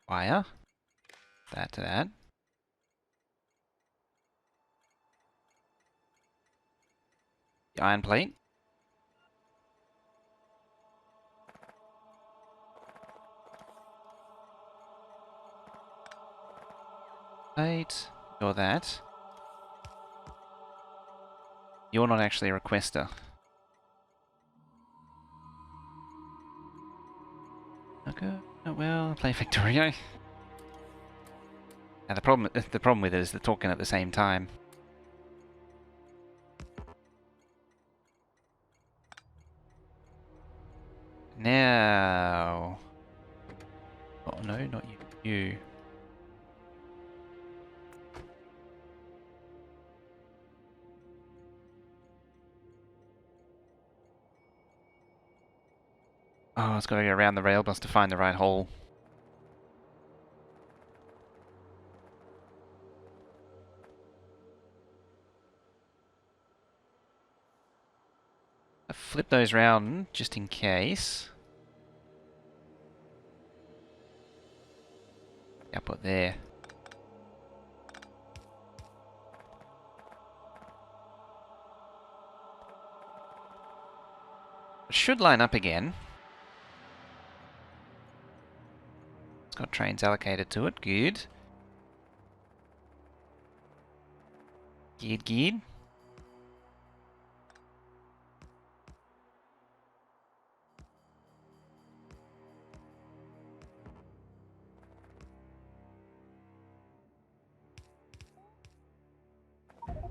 Wire. That to that. The iron plate. Plate. You're that. You're not actually a requester. Okay. Oh well, play Factorio. Now the problem with it is they're talking at the same time. Now. Oh no, not you. You. Oh, it's got to go around the Railbus to find the right hole. I flip those round just in case. Yeah, put there. It should line up again. It's got trains allocated to it. Good. Good.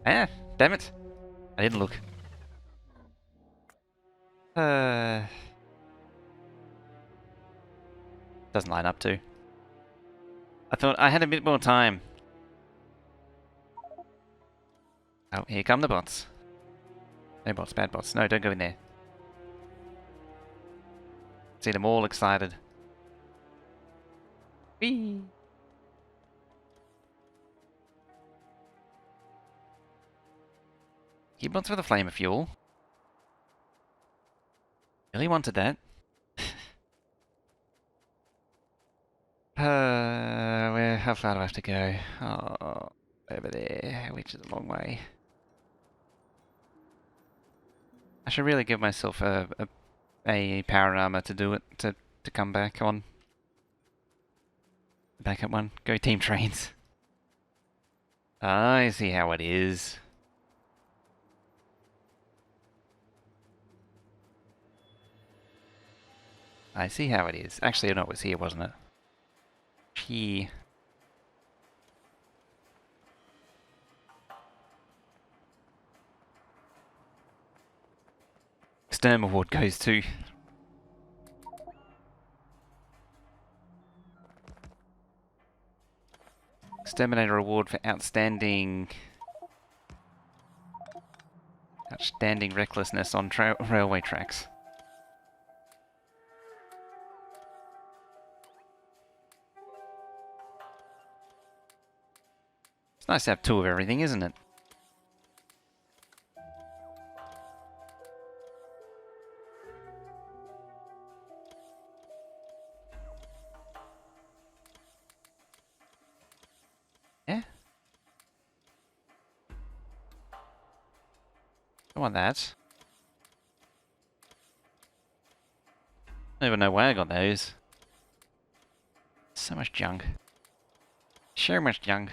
Ah, damn it. I didn't look. Doesn't line up too. I thought I had a bit more time. Oh, here come the bots. No bots, bad bots. No, don't go in there. See them all excited. Whee! Keep on through the flame of fuel. Really wanted that. How far do I have to go? Oh, over there, which is a long way. I should really give myself a power armor to do it, to come back on. Backup one. Go team trains. I see how it is. I see how it is. Actually, no, it was here, wasn't it? Gee. Sturm Award goes to... Exterminator Award for outstanding recklessness on railway tracks. It's nice to have two of everything, isn't it? Yeah? I want that. I don't even know why I got those. So much junk. So much junk.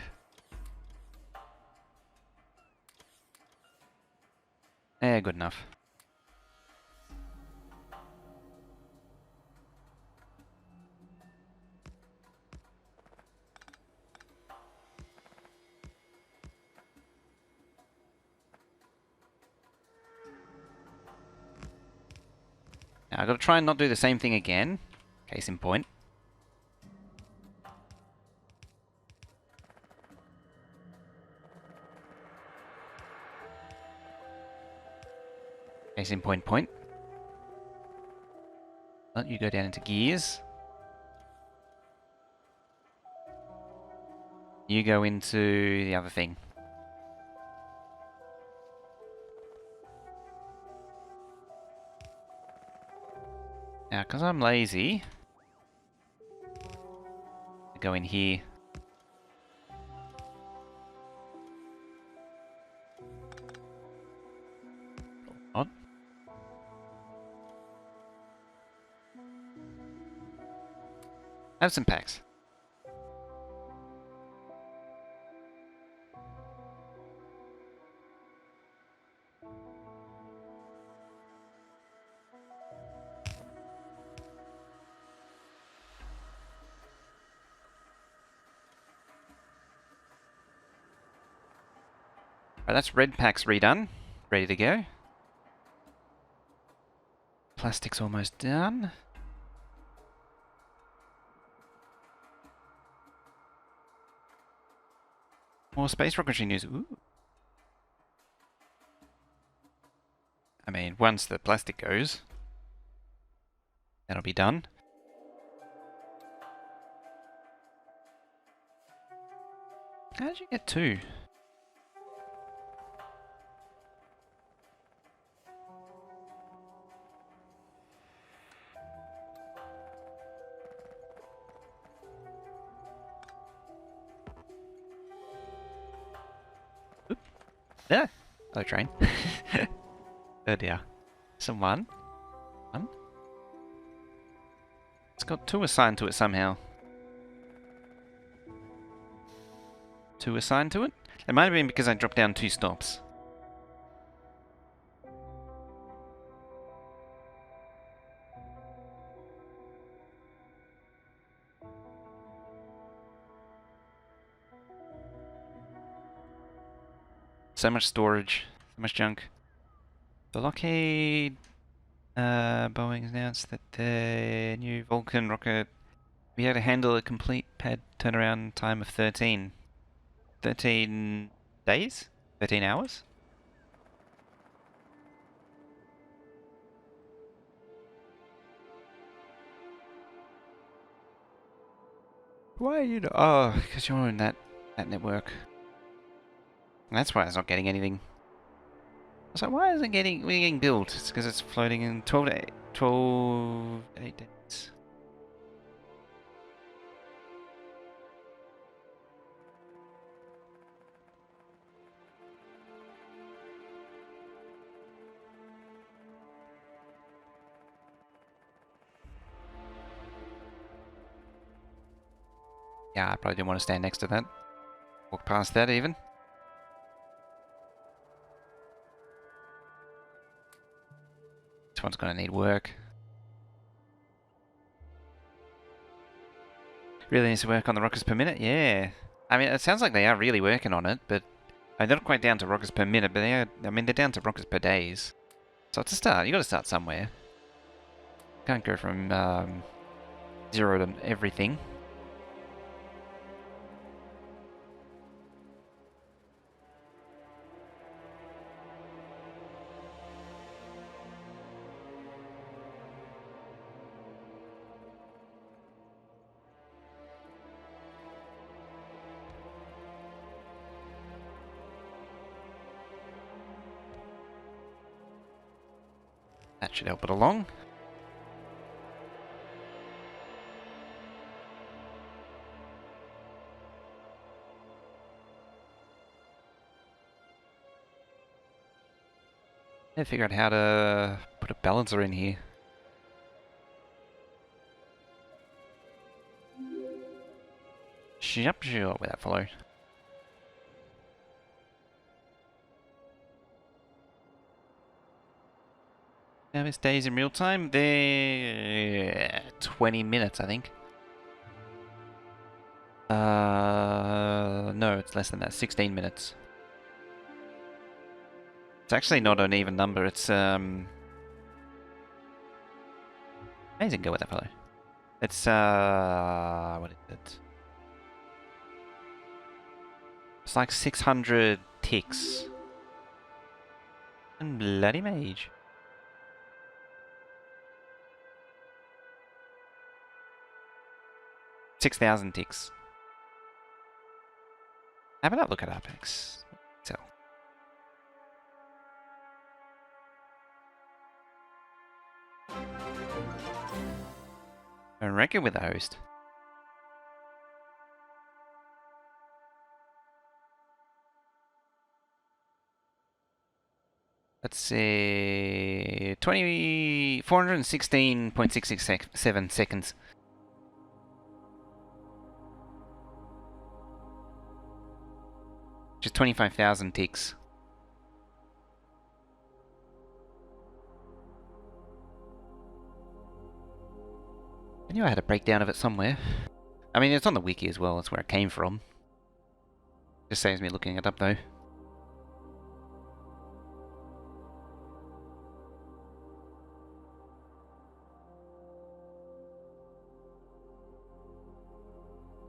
Eh, good enough. Now I've got to try and not do the same thing again. Case in point. Case in point. Let you go down into gears. You go into the other thing. Now, because I'm lazy, I go in here. Odd. Have some packs. Right, that's red packs redone. Ready to go. Plastic's almost done. More space rocketry news. Ooh. I mean, once the plastic goes, that'll be done. How did you get two? Oop. Yeah. Hello, train. Oh dear. One. It's got two assigned to it somehow. Two assigned to it? It might have been because I dropped down 2 stops. So much storage, so much junk. The Lockheed Boeing announced that the new Vulcan rocket will be able to handle a complete pad turnaround time of 13 days? 13 hours? Why are you not? Oh, because you're in that network. And that's why it's not getting anything. I was like, why isn't it getting built? It's because it's floating in 8 days. Yeah, I probably didn't want to stand next to that. Walk past that even. This one's going to need work. Really needs to work on the rockets per minute? Yeah. I mean, it sounds like they are really working on it, but they're not quite down to rockets per minute, but they are, I mean, they're down to rockets per days. So it's a start. You got to start somewhere. Can't go from 0 to everything. That should help it along. I figure out how to put a balancer in here. Sure, where that follow. Now this days in real time, they're 20 minutes, I think. No, it's less than that, 16 minutes. It's actually not an even number, it's Amazing, go with that fellow. It's, what is it? It's like 600 ticks. And bloody mage. $6,000 ticks. How about that look at Apex? Sell. I reckon with the host. Let's see, 416.667 seconds. Just 25,000 ticks. I knew I had a breakdown of it somewhere. I mean, it's on the wiki as well, that's where it came from. Just saves me looking it up though.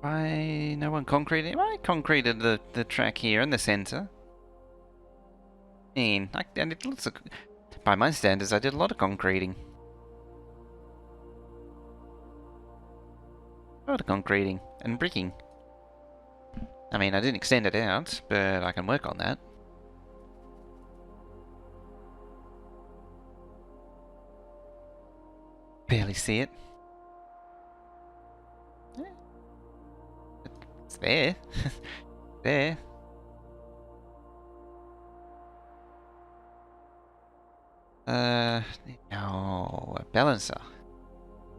Why no one concreted? I concreted the track here in the centre. I mean, and it looks like, by my standards, I did a lot of concreting. A lot of concreting and bricking. I mean, I didn't extend it out, but I can work on that. Barely see it. It's there. There. No, a balancer.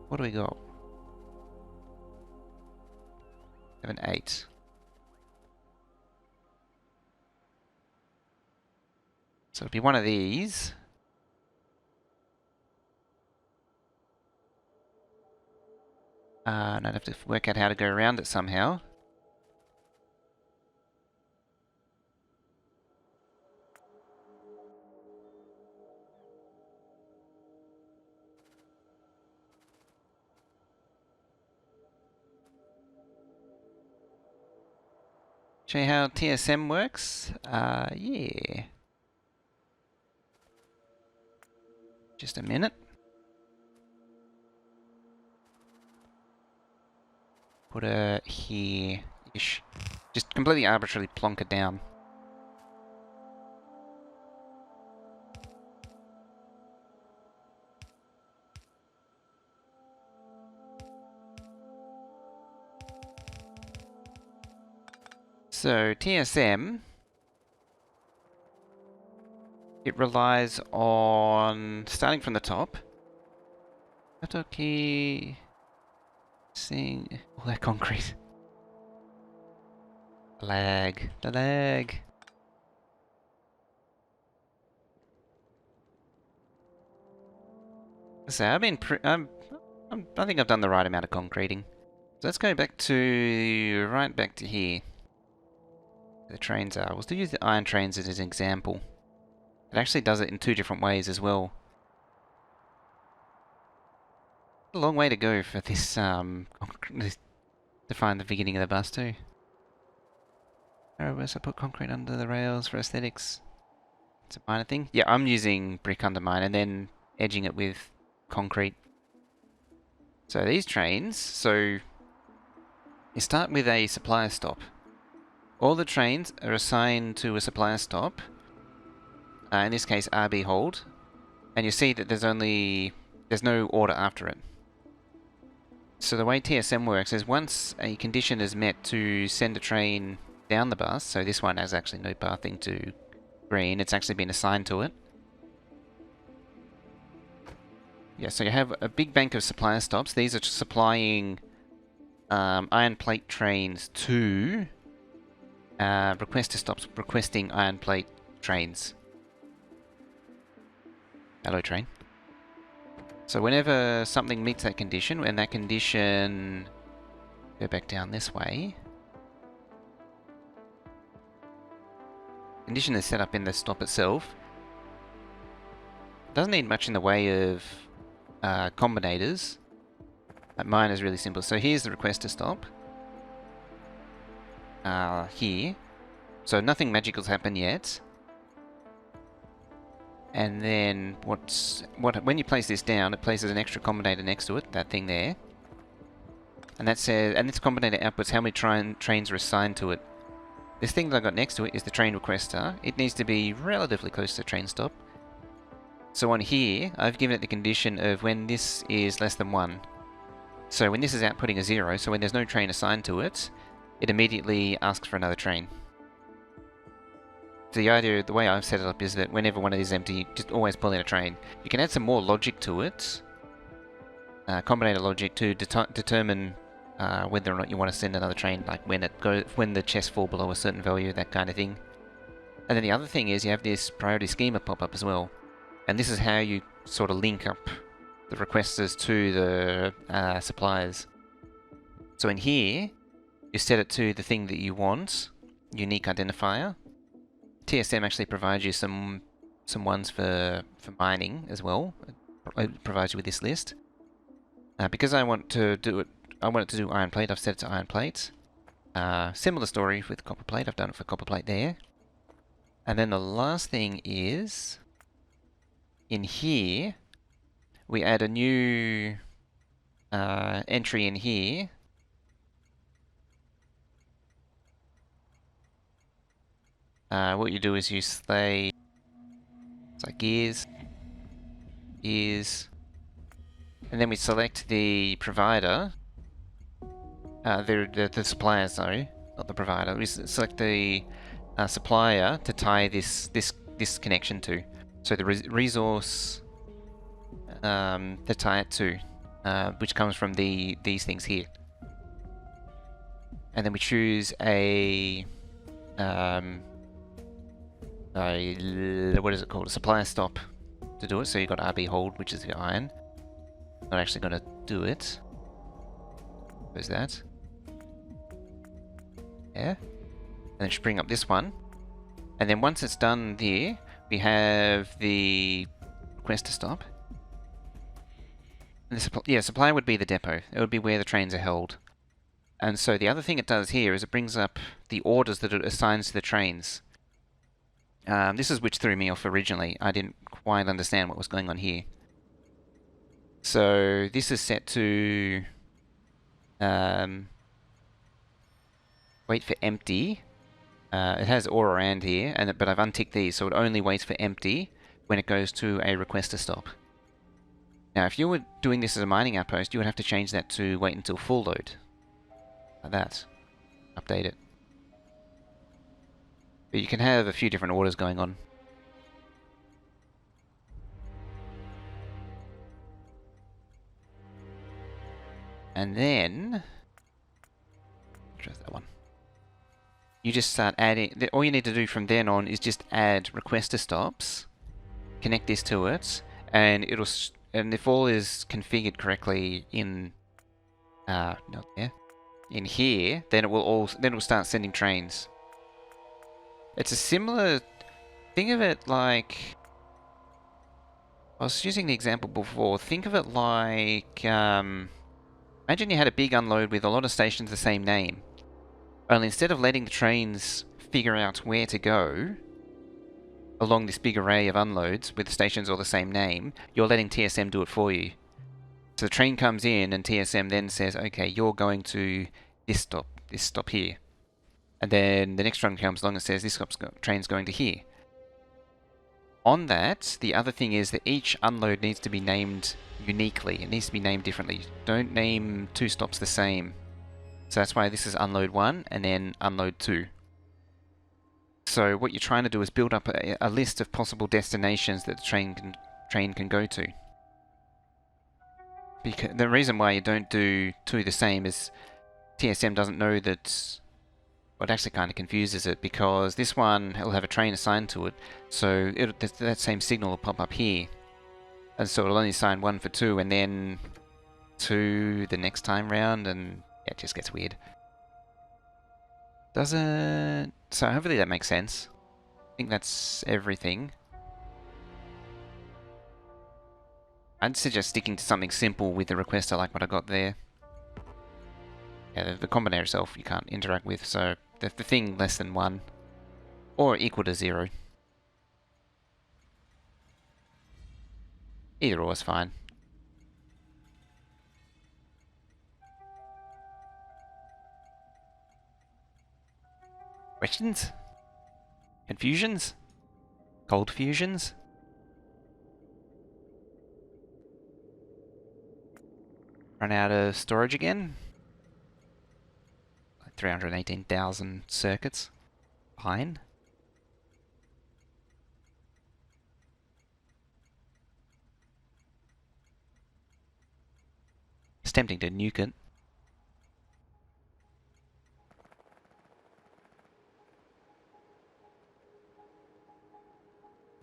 What do we got? 7, 8. So it'll be one of these. And I'd have to work out how to go around it somehow. Show you how TSM works? Yeah. Just a minute. Put her here-ish. Just completely arbitrarily plonk it down. So, TSM, it relies on starting from the top. Auto key, seeing all that concrete. The lag, the lag. So I've been, I think I've done the right amount of concreting. So let's go back to, right back to here. The trains are. We'll still use the iron trains as an example. It actually does it in 2 different ways as well. A long way to go for this, this to find the beginning of the bus too. Railbus, I put concrete under the rails for aesthetics. It's a minor thing. Yeah, I'm using brick under mine and then edging it with concrete. So these trains, so you start with a supplier stop. All the trains are assigned to a supplier stop, in this case RB hold, and you see that there's no order after it. So the way TSM works is once a condition is met to send a train down the bus, so this one has actually no pathing to green, it's actually been assigned to it. Yeah, so you have a big bank of supplier stops. These are supplying iron plate trains to requester stops requesting iron plate trains. Hello, train. So whenever something meets that condition, and that condition... Go back down this way. Condition is set up in the stop itself. Doesn't need much in the way of combinators. Mine is really simple. So here's the request to stop. Here. So nothing magical's happened yet. And then when you place this down, it places an extra combinator next to it, that thing there. And that says, and this combinator outputs how many trains are assigned to it. This thing that I got next to it is the train requester. It needs to be relatively close to train stop. So on here, I've given it the condition of when this is less than 1. So when this is outputting a 0, so when there's no train assigned to it, it immediately asks for another train. So the idea, the way I've set it up is that whenever one of these is empty, just always pull in a train. You can add some more logic to it, combinator logic, to determine whether or not you want to send another train, like when the chests fall below a certain value, that kind of thing. And then the other thing is you have this priority schema pop up as well, and this is how you sort of link up the requesters to the suppliers. So in here, you set it to the thing that you want, unique identifier. TSM actually provides you some ones for mining as well. It provides you with this list. Because I want it to do iron plate, I've set it to iron plate. Similar story with copper plate, I've done it for copper plate there. And then the last thing is, in here, we add a new entry in here. What you do is you say, it's like gears, and then we select the provider, the supplier, sorry, not the provider. We select the supplier to tie this connection to. So the resource to tie it to, which comes from these things here. And then we choose a what is it called? A supplier stop to do it. So you've got RB hold, which is the iron. Not actually going to do it. Where's that? Yeah. And then just bring up this one. And then once it's done there, we have the request to stop. And the supplier would be the depot. It would be where the trains are held. And so the other thing it does here is it brings up the orders that it assigns to the trains. This is which threw me off originally. I didn't quite understand what was going on here. So this is set to wait for empty. It has or around here, but I've unticked these, so it only waits for empty when it goes to a request to stop. Now, if you were doing this as a mining outpost, you would have to change that to wait until full load. Like that. Update it. But you can have a few different orders going on. And then, just that one. You just start adding, all you need to do from then on is just add requester stops, connect this to it, and and if all is configured correctly in, not there, in here, then it will start sending trains. It's a similar, think of it like, I was using the example before, think of it like, imagine you had a big unload with a lot of stations the same name. Only instead of letting the trains figure out where to go along this big array of unloads with the stations all the same name, you're letting TSM do it for you. So the train comes in and TSM then says, okay, you're going to this stop here. And then the next one comes along and says, this train's going to here. On that, the other thing is that each unload needs to be named uniquely. It needs to be named differently. Don't name two stops the same. So that's why this is unload 1 and then unload 2. So what you're trying to do is build up a list of possible destinations that the train can go to. Because the reason why you don't do two the same is TSM doesn't know that. Well, it actually kind of confuses it, because this one will have a train assigned to it, so that same signal will pop up here. And so it'll only assign 1 for 2, and then 2 the next time round, and yeah, it just gets weird. Doesn't... So hopefully that makes sense. I think that's everything. I'd suggest sticking to something simple with the requester like what I got there. Yeah, the combinator itself you can't interact with, so the thing less than 1 or equal to 0. Either or is fine. Questions? Confusions? Cold fusions? Run out of storage again? Like 318,000 circuits. Fine. It's tempting to nuke it.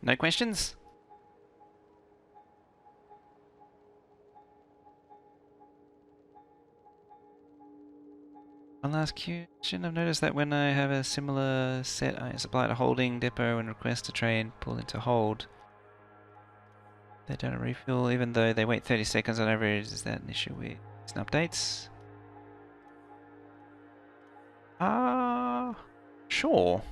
No questions? One last question. I've noticed that when I have a similar set, I supply to holding depot and request a train pull into hold. They don't refuel even though they wait 30 seconds on average. Is that an issue with recent updates? Sure.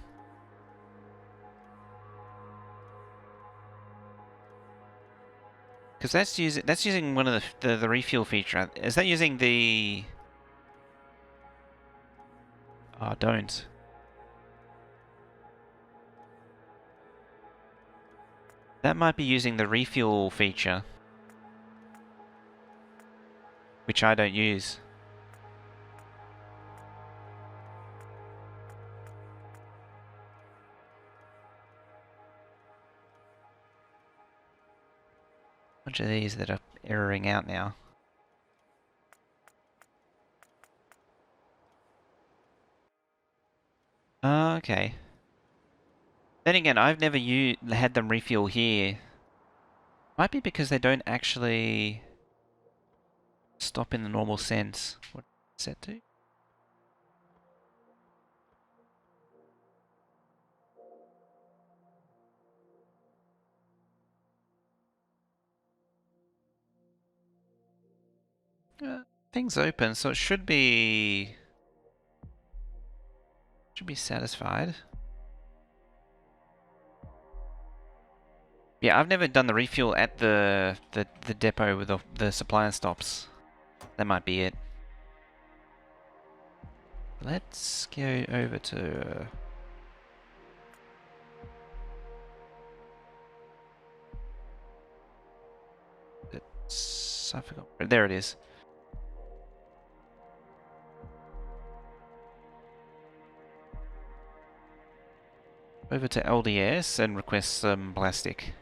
Because that's using one of the refuel feature. Is that using the? Oh, don't. That might be using the refuel feature, which I don't use. Bunch of these that are erroring out now. Okay. Then again, I've never had them refuel here. Might be because they don't actually stop in the normal sense. What does that do? Thing's open, so it should be satisfied. Yeah, I've never done the refuel at the depot with the supply and stops. That might be it. Let's go over to I forgot. There it is. Over to LDS and request some plastic.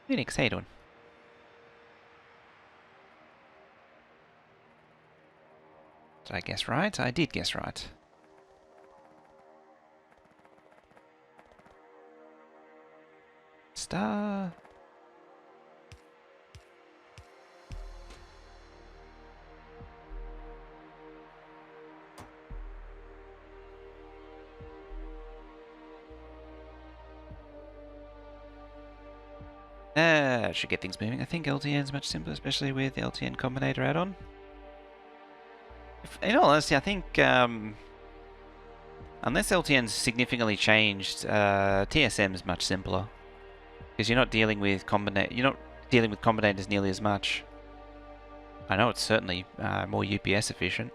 Phoenix, how you doing? Did I guess right? I did guess right. Star. Should get things moving. I think LTN is much simpler, especially with the LTN combinator add-on. In all honesty, I think unless LTN's significantly changed, TSM is much simpler because you're not dealing with combinators nearly as much. I know it's certainly more UPS efficient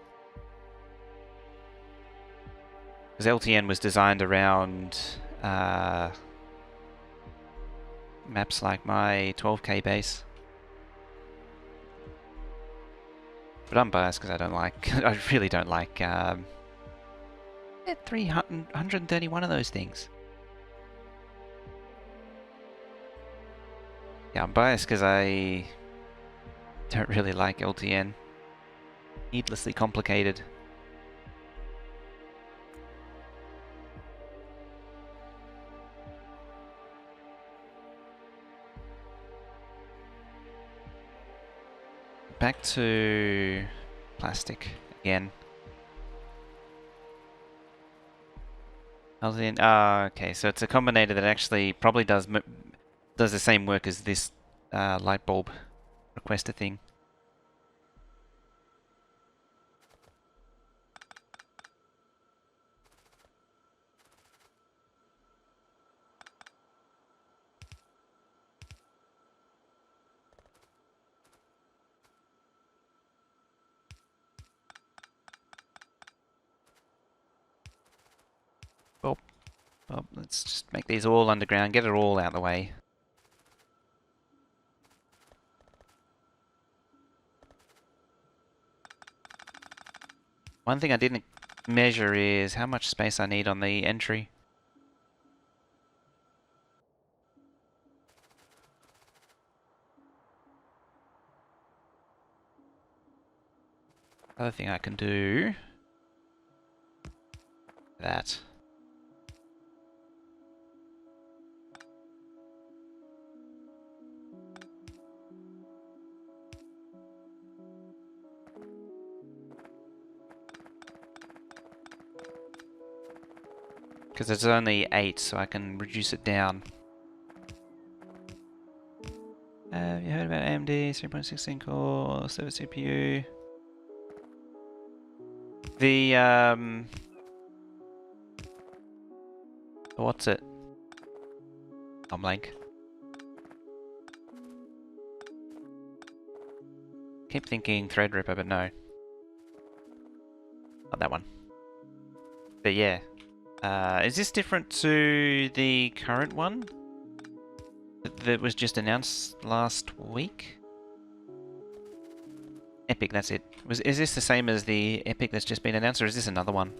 because LTN was designed around maps like my 12K base. But I'm biased because I don't like, I really don't like 331 of those things. Yeah, I'm biased because I don't really like LTN. Needlessly complicated. Back to plastic again. Okay, so it's a combinator that actually probably does the same work as this light bulb requester thing. Well, let's just make these all underground, get it all out of the way. One thing I didn't measure is how much space I need on the entry. Other thing I can do... that. Because it's only 8, so I can reduce it down. Have you heard about AMD 3.16 core server CPU? The what's it? I'm blank. Keep thinking Threadripper, but no. Not that one. But yeah. Is this different to the current one that was just announced last week? Epic, that's it. Is this the same as the Epic that's just been announced, or is this another one?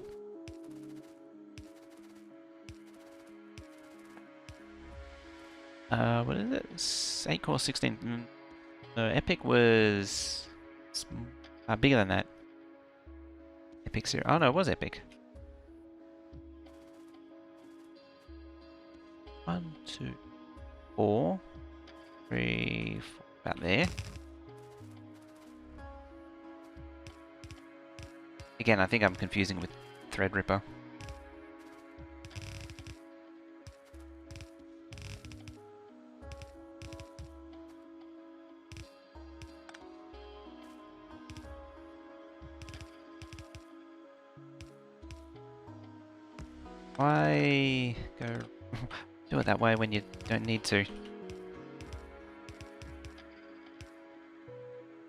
What is it? 8 core 16. No, Epic was bigger than that. Epic 0. Oh no, it was Epic. 1, 2, 4, 3, 4, about there. Again, I think I'm confusing with Threadripper. Why go do it that way when you don't need to?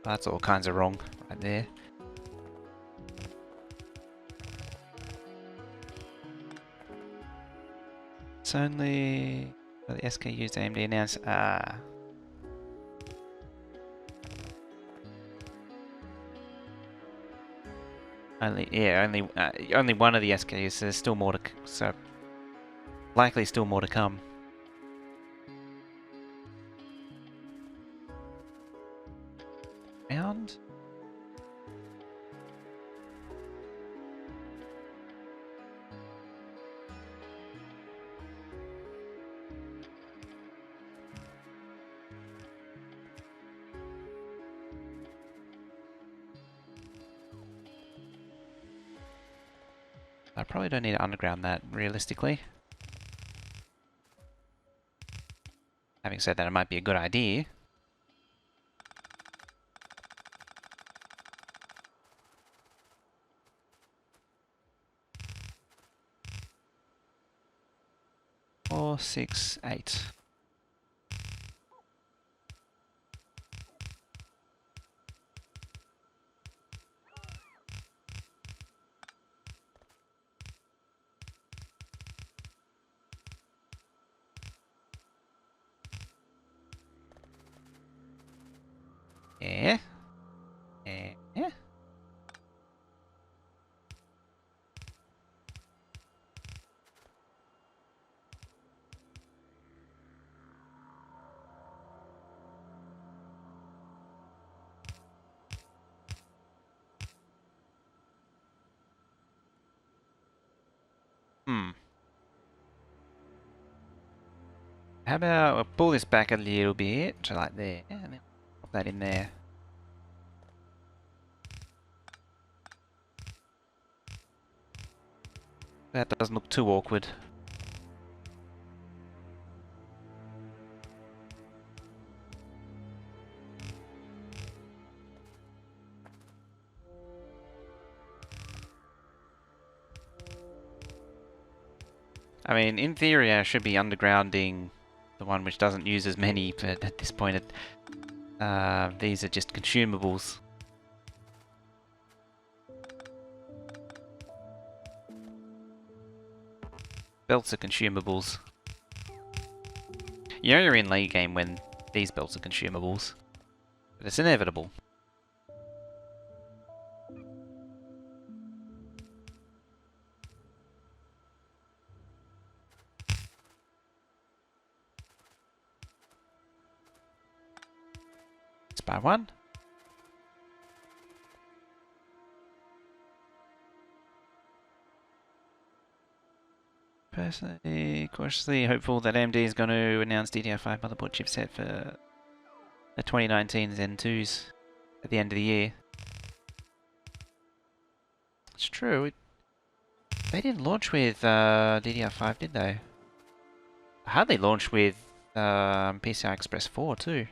That's all kinds of wrong right there. It's only the SKUs AMD announced. Only one of the SKUs. So there's still more to so likely still more to come. And I probably don't need to underground that realistically. Having said that, it might be a good idea. Four, 6, 8. Yeah. Yeah. How about we'll pull this back a little bit to like there, and then pop that in there. That doesn't look too awkward. I mean, in theory, I should be undergrounding the one which doesn't use as many, but at this point, these are just consumables. Belts are consumables. You know you're in late game when these belts are consumables. But it's inevitable. Spy one. Personally, cautiously hopeful that AMD is going to announce DDR5 motherboard chipset for the 2019 Zen 2s at the end of the year. It's true. They didn't launch with DDR5, did they? How'd they launch with PCI Express 4 too?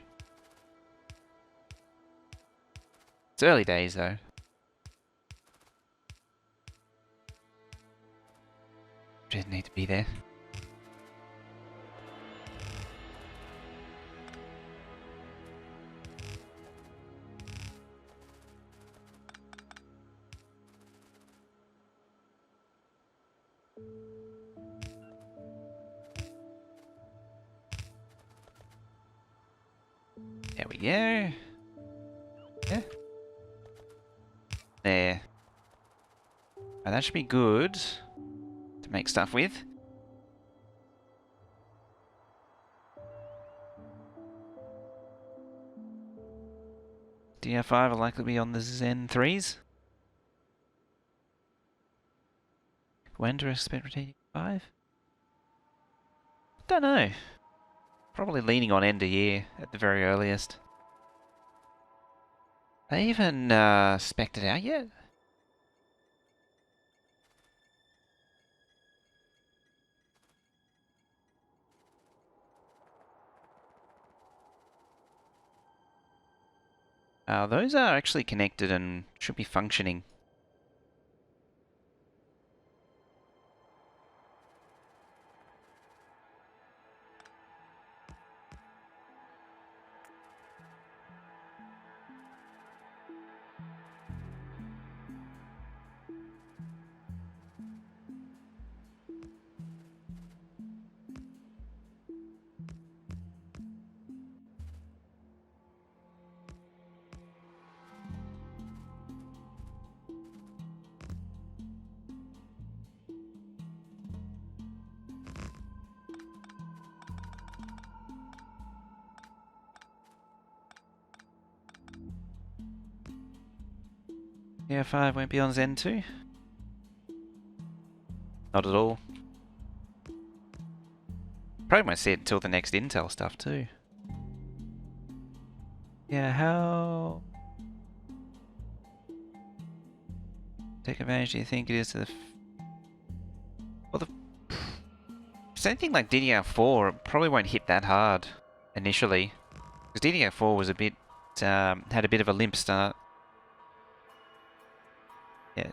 It's early days though. Didn't need to be there. There we go. Yeah. There. Now that should be good to make stuff with. DDR5 will likely be on the Zen 3s. When do I expect rotating 5? Don't know. Probably leaning on end of year at the very earliest. They even spec'd it out yet? Those are actually connected and should be functioning. DDR5 won't be on Zen 2? Not at all. Probably won't see it until the next Intel stuff too. Yeah, how... take advantage do you think it is to the... well, something like DDR4 probably won't hit that hard initially. Because DDR4 was a bit... had a bit of a limp start. Yeah.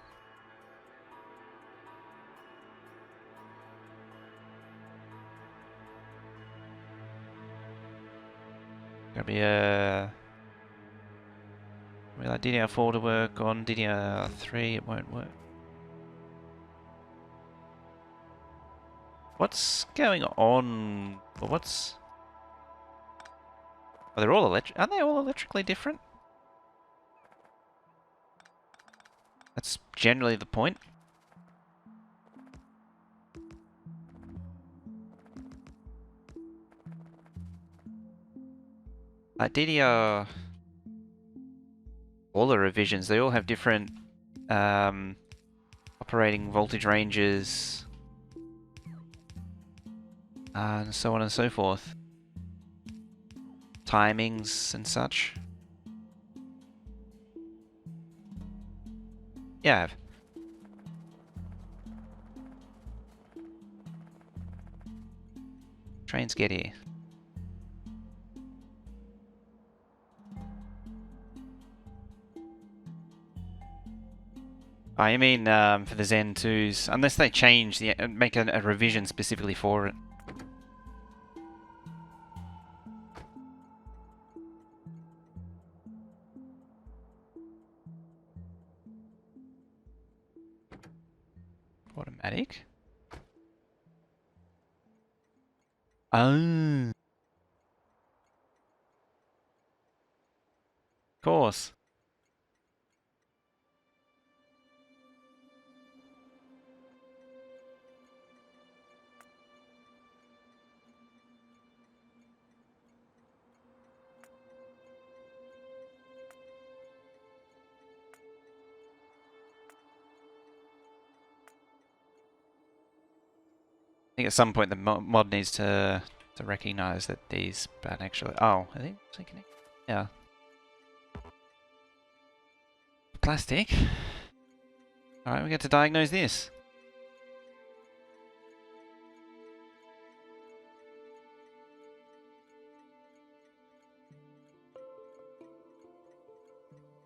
Gotta be like DDR4 to work on DDR3, it won't work. What's going on? Well, what's... oh, they're all electric. Aren't they all electrically different? That's generally the point. Like DDR... all the revisions, they all have different operating voltage ranges and so on and so forth. Timings and such. Yeah, I have. Trains get here. I mean for the Zen 2s, unless they change the make a revision specifically for it. Automatic. Oh, of course. I think at some point the mod needs to recognize that these aren't actually. Oh, are they actually connected? Yeah. Plastic. All right, we get to diagnose this.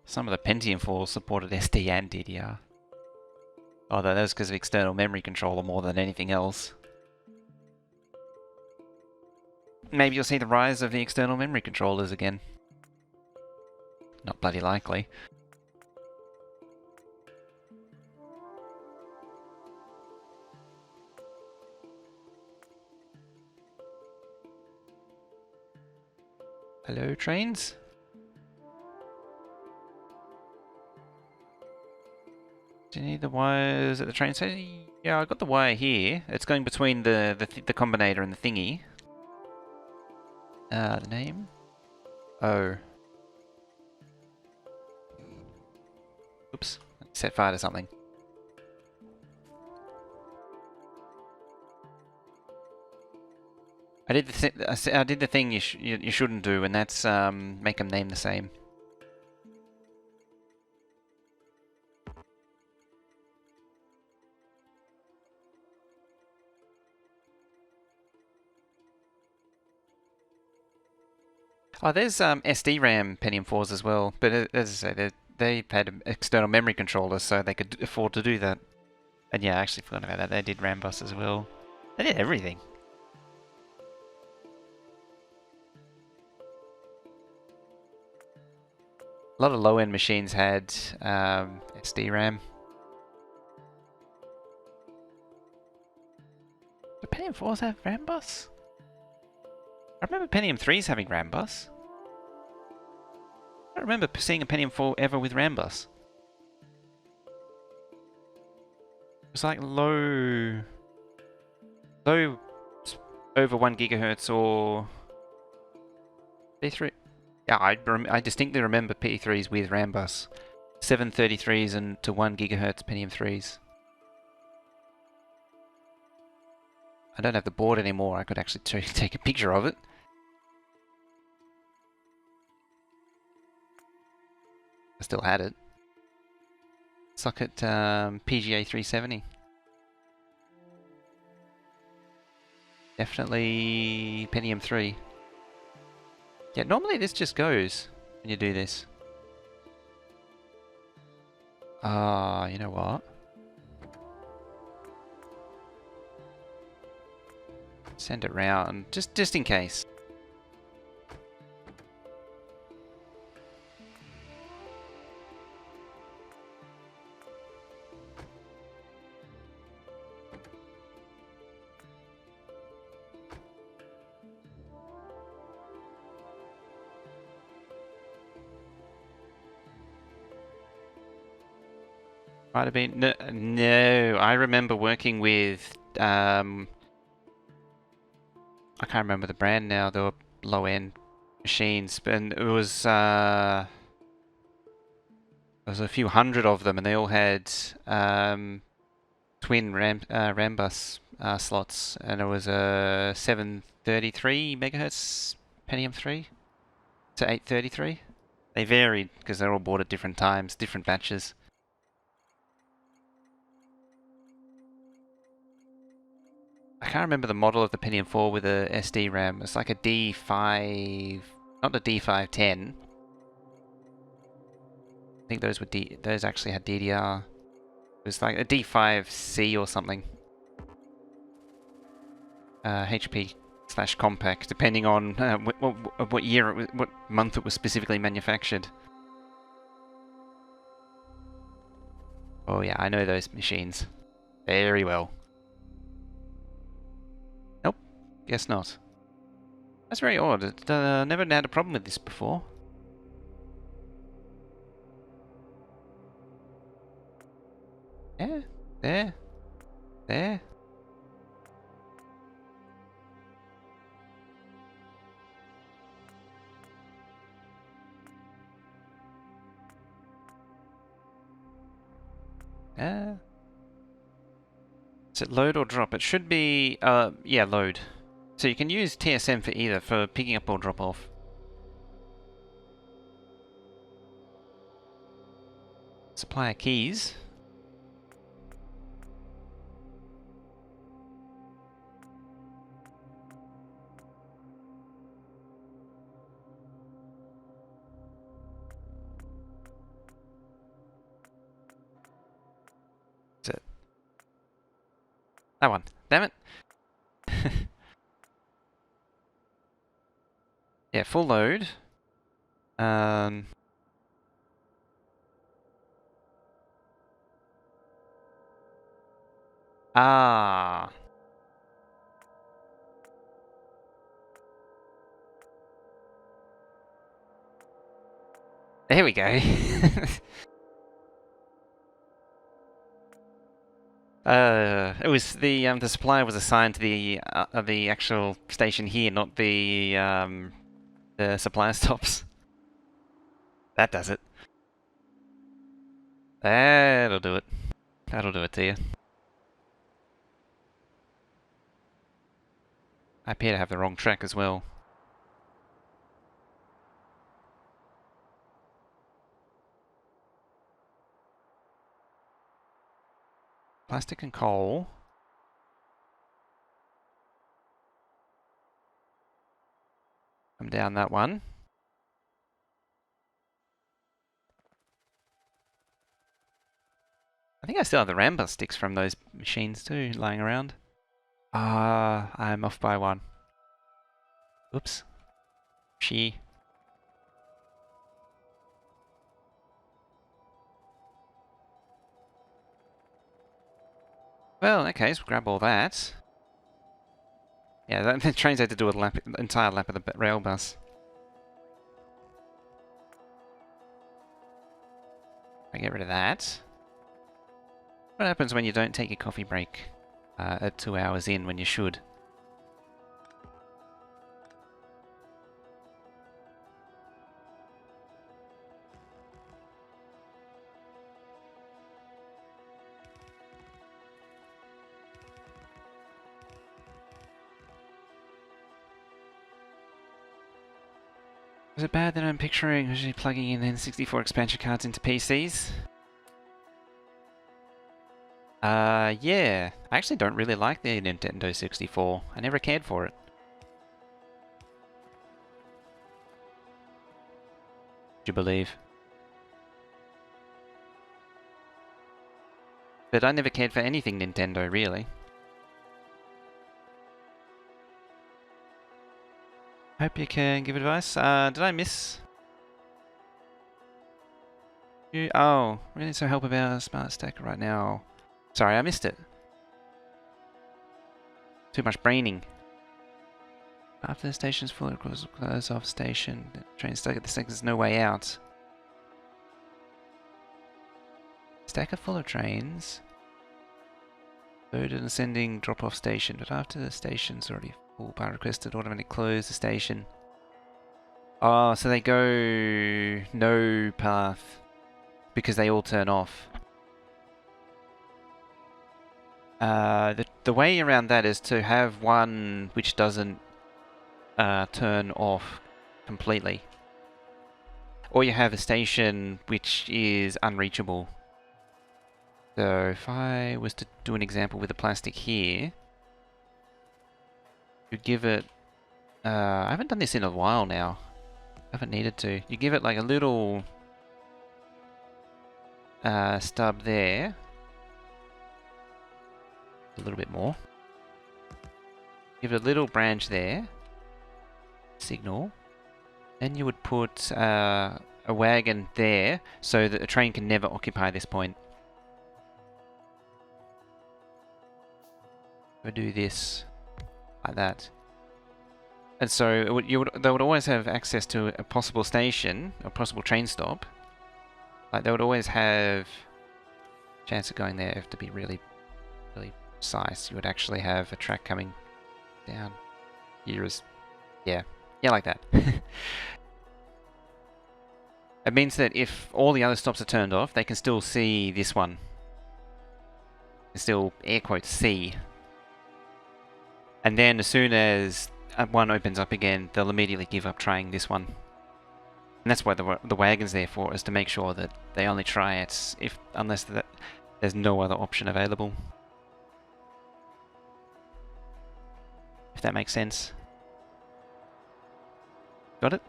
Some of the Pentium 4 supported SD and DDR. Although that was because of external memory controller more than anything else. Maybe you'll see the rise of the external memory controllers again. Not bloody likely. Hello, trains? Do you need the wires at the train station? Yeah, I got the wire here. It's going between the combinator and the thingy. The name? Oh. Oops. Set fire to something. I did the thing you shouldn't do, and that's make them name the same. Oh, there's SD-RAM Pentium 4s as well, but as I say, they had external memory controllers, so they could afford to do that. And yeah, I actually forgot about that. They did Rambus as well. They did everything. A lot of low-end machines had SD-RAM. Do Pentium 4s have Rambus? I remember Pentium 3s having Rambus. I don't remember seeing a Pentium 4 ever with Rambus. It was like low over 1 gigahertz or P3. Yeah, I distinctly remember P3s with Rambus. 733s and to 1 gigahertz Pentium 3s. I don't have the board anymore. I could actually take a picture of it. I still had it. Socket PGA 370. Definitely Pentium 3. Yeah, normally this just goes when you do this. Ah, you know what? Send it round, just in case. Might have been no. I remember working with I can't remember the brand now. They were low end machines, but it was there was a few hundred of them, and they all had twin Rambus slots, and it was a 733 megahertz Pentium 3 to 833. They varied because they're all bought at different times, different batches. I can't remember the model of the Pentium 4 with a SD RAM. It's like a D5, not the D510. I think those were those actually had DDR. was like a D5C or something. HP/compact, depending on what year it was, what month it was specifically manufactured. Oh yeah, I know those machines very well. Nope, guess not. That's very odd. Never had a problem with this before. Yeah, there, there. Is it load or drop? It should be, yeah, load. So you can use TSM for either, for picking up or drop off. Supplier keys. Is it? That one. Damn it. Yeah, full load. Ah. There we go. It was the supplier was assigned to the actual station here, not the supplier stops. That does it. That'll do it. That'll do it to you. I appear to have the wrong track as well. Plastic and coal. I'm down that one. I think I still have the Railbus sticks from those machines too, lying around. Ah, I'm off by one. Oops. She. Well, okay, so we'll grab all that. Yeah, the trains had to do an entire lap of the Railbus. I get rid of that. What happens when you don't take your coffee break at 2 hours in when you should? Is it bad that I'm picturing usually plugging in N64 expansion cards into PCs? Yeah. I actually don't really like the Nintendo 64. I never cared for it. Would you believe? But I never cared for anything Nintendo, really. Hope you can give advice. Did I miss you? Oh, really? So help about a smart stacker right now. Sorry, I missed it. Too much braining. After the station's full, of course, close off station. The train stuck at the second, there's no way out. Stacker full of trains. Loaded and sending drop-off station, but after the station's already full, by requested automatically close the station. Oh, so they go no path because they all turn off. The way around that is to have one which doesn't turn off completely. Or you have a station which is unreachable. So if I was to do an example with the plastic here, you give it... I haven't done this in a while now. I haven't needed to. You give it like a little stub there. a little bit more. Give it a little branch there. Signal. Then you would put a wagon there so that a train can never occupy this point. We'll do this like that. And so they would always have access to a possible station, a possible train stop. Like they would always have a chance of going there. Have to be really, really precise. You would actually have a track coming down here as, yeah, like that. It means that if all the other stops are turned off, they can still see this one. They still, air quotes, see. And then as soon as one opens up again, they'll immediately give up trying this one. And that's why the wagon's there for, is to make sure that they only try it unless there's no other option available. If that makes sense. Got it?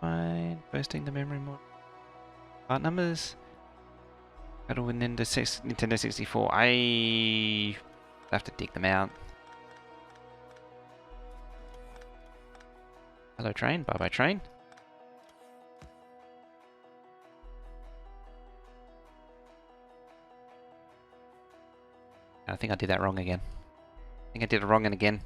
Fine. Boosting the memory more. Part numbers. Battle with Nintendo 64. I have to dig them out. Hello train. Bye bye train. I think I did that wrong again. I think I did it wrong and again.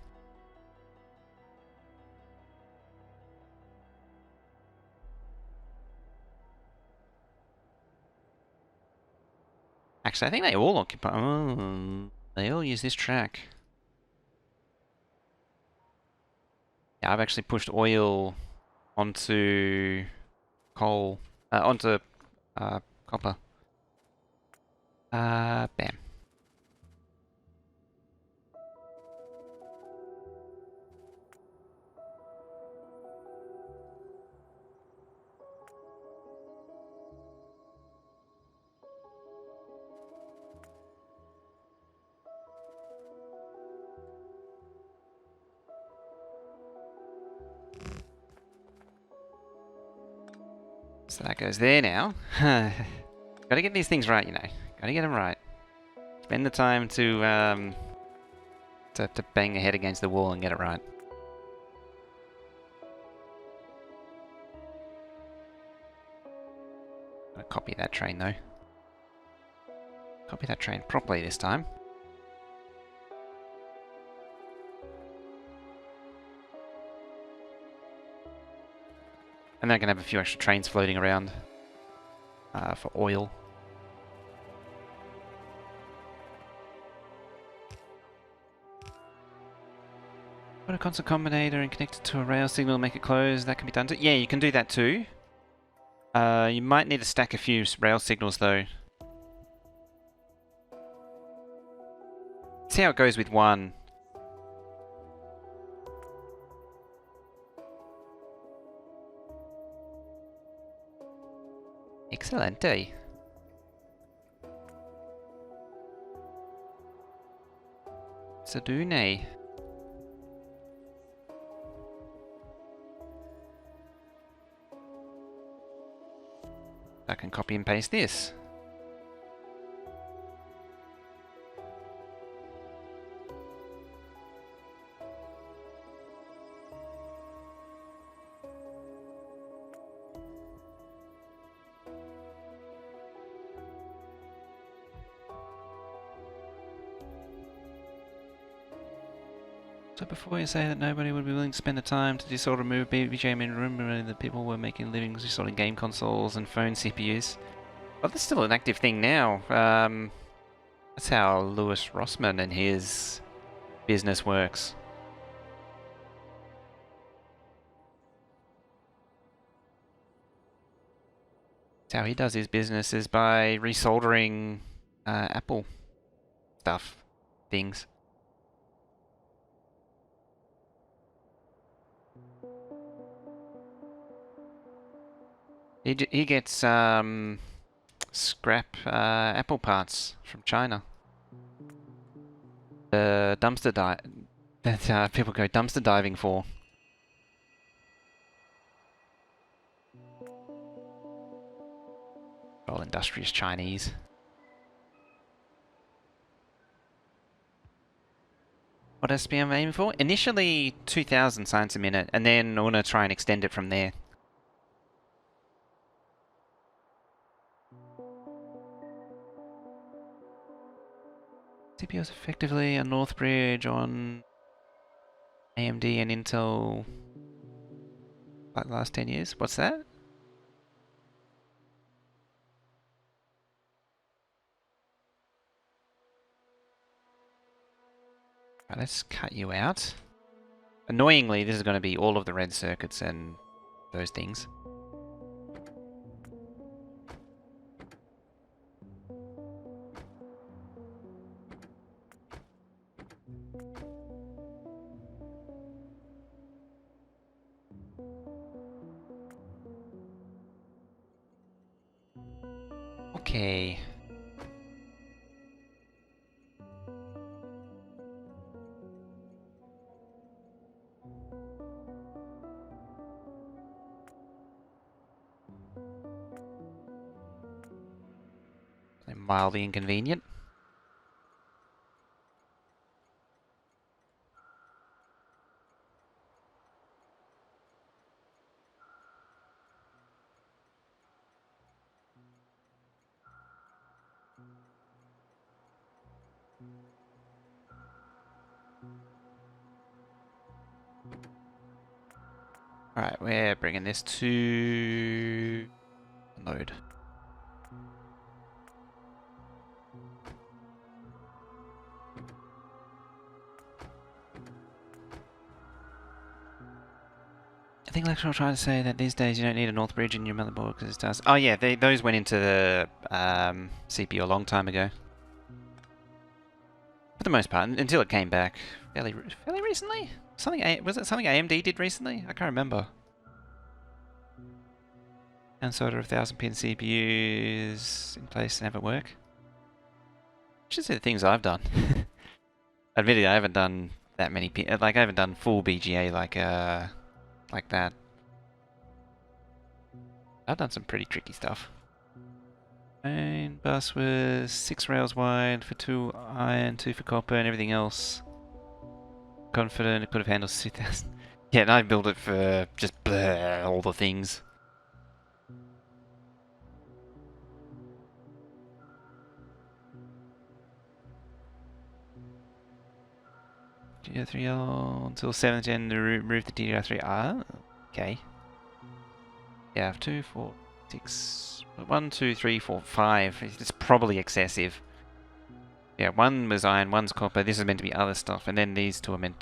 Actually, I think they all occupy... Oh, they all use this track. Yeah, I've actually pushed oil onto coal... onto copper. Bam. So that goes there now. Gotta get these things right, you know. Gotta get them right. Spend the time to bang your head against the wall and get it right. Gotta copy that train though. Copy that train properly this time. And they're going to have a few extra trains floating around for oil. Put a constant combinator and connect it to a rail signal, make it close. That can be done too. Yeah, you can do that too. You might need to stack a few rail signals though. See how it goes with one. Excelente. Sadune. I can copy and paste this. So before you say that nobody would be willing to spend the time to disort or remove BGM in a room where the people were making livings distorting game consoles and phone CPUs. Well, that's still an active thing now. That's how Louis Rossmann and his business works. That's how he does his business, is by resoldering Apple stuff, things. He gets scrap Apple parts from China. The dumpster that people go dumpster diving for. All industrious Chinese. What SPM I'm aiming for? Initially 2,000 signs a minute, and then I want to try and extend it from there. CPU is effectively a North Bridge on AMD and Intel like the last 10 years. What's that? Right, let's cut you out. Annoyingly, this is going to be all of the red circuits and those things. Okay. Mildly inconvenient. Alright, we're bringing this to load. I think Lecturer trying to say that these days you don't need a North Bridge in your motherboard because it does. Oh yeah, those went into the CPU a long time ago. For the most part, until it came back fairly recently. Was it something AMD did recently? I can't remember. And sort of 1,000-pin CPUs in place and have it work. Which is the things I've done. Admittedly, I haven't done that many like I haven't done full BGA like that. I've done some pretty tricky stuff. Main bus was 6 rails wide for 2 iron, 2 for copper, and everything else. Confident it could have handled 2,000. Yeah, and I built it for just all the things. DDR3L until 7th gen to remove the DDR3R. Okay. Yeah, 2, 4, 6. 1, 2, 3, 4, 5. It's probably excessive. Yeah, one was iron, one's copper. This is meant to be other stuff, and then these two are meant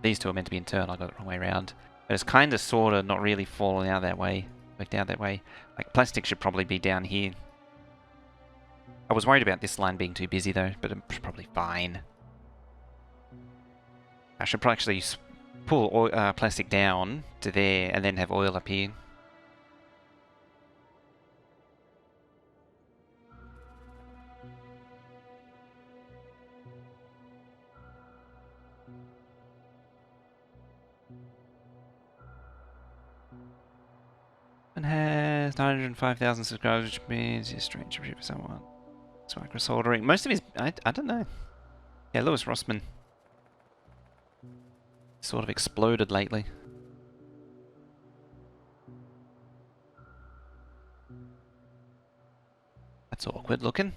to be internal. I got it the wrong way around. But it's kind of, sort of, not really falling out that way. Worked out that way. Like plastic should probably be down here. I was worried about this line being too busy though, but it's probably fine. I should probably actually pull oil, plastic down to there and then have oil up here. And has 905,000 subscribers, which means he's strange for someone. It's micro soldering. Most of his, I don't know. Yeah, Lewis Rossman sort of exploded lately. That's awkward looking.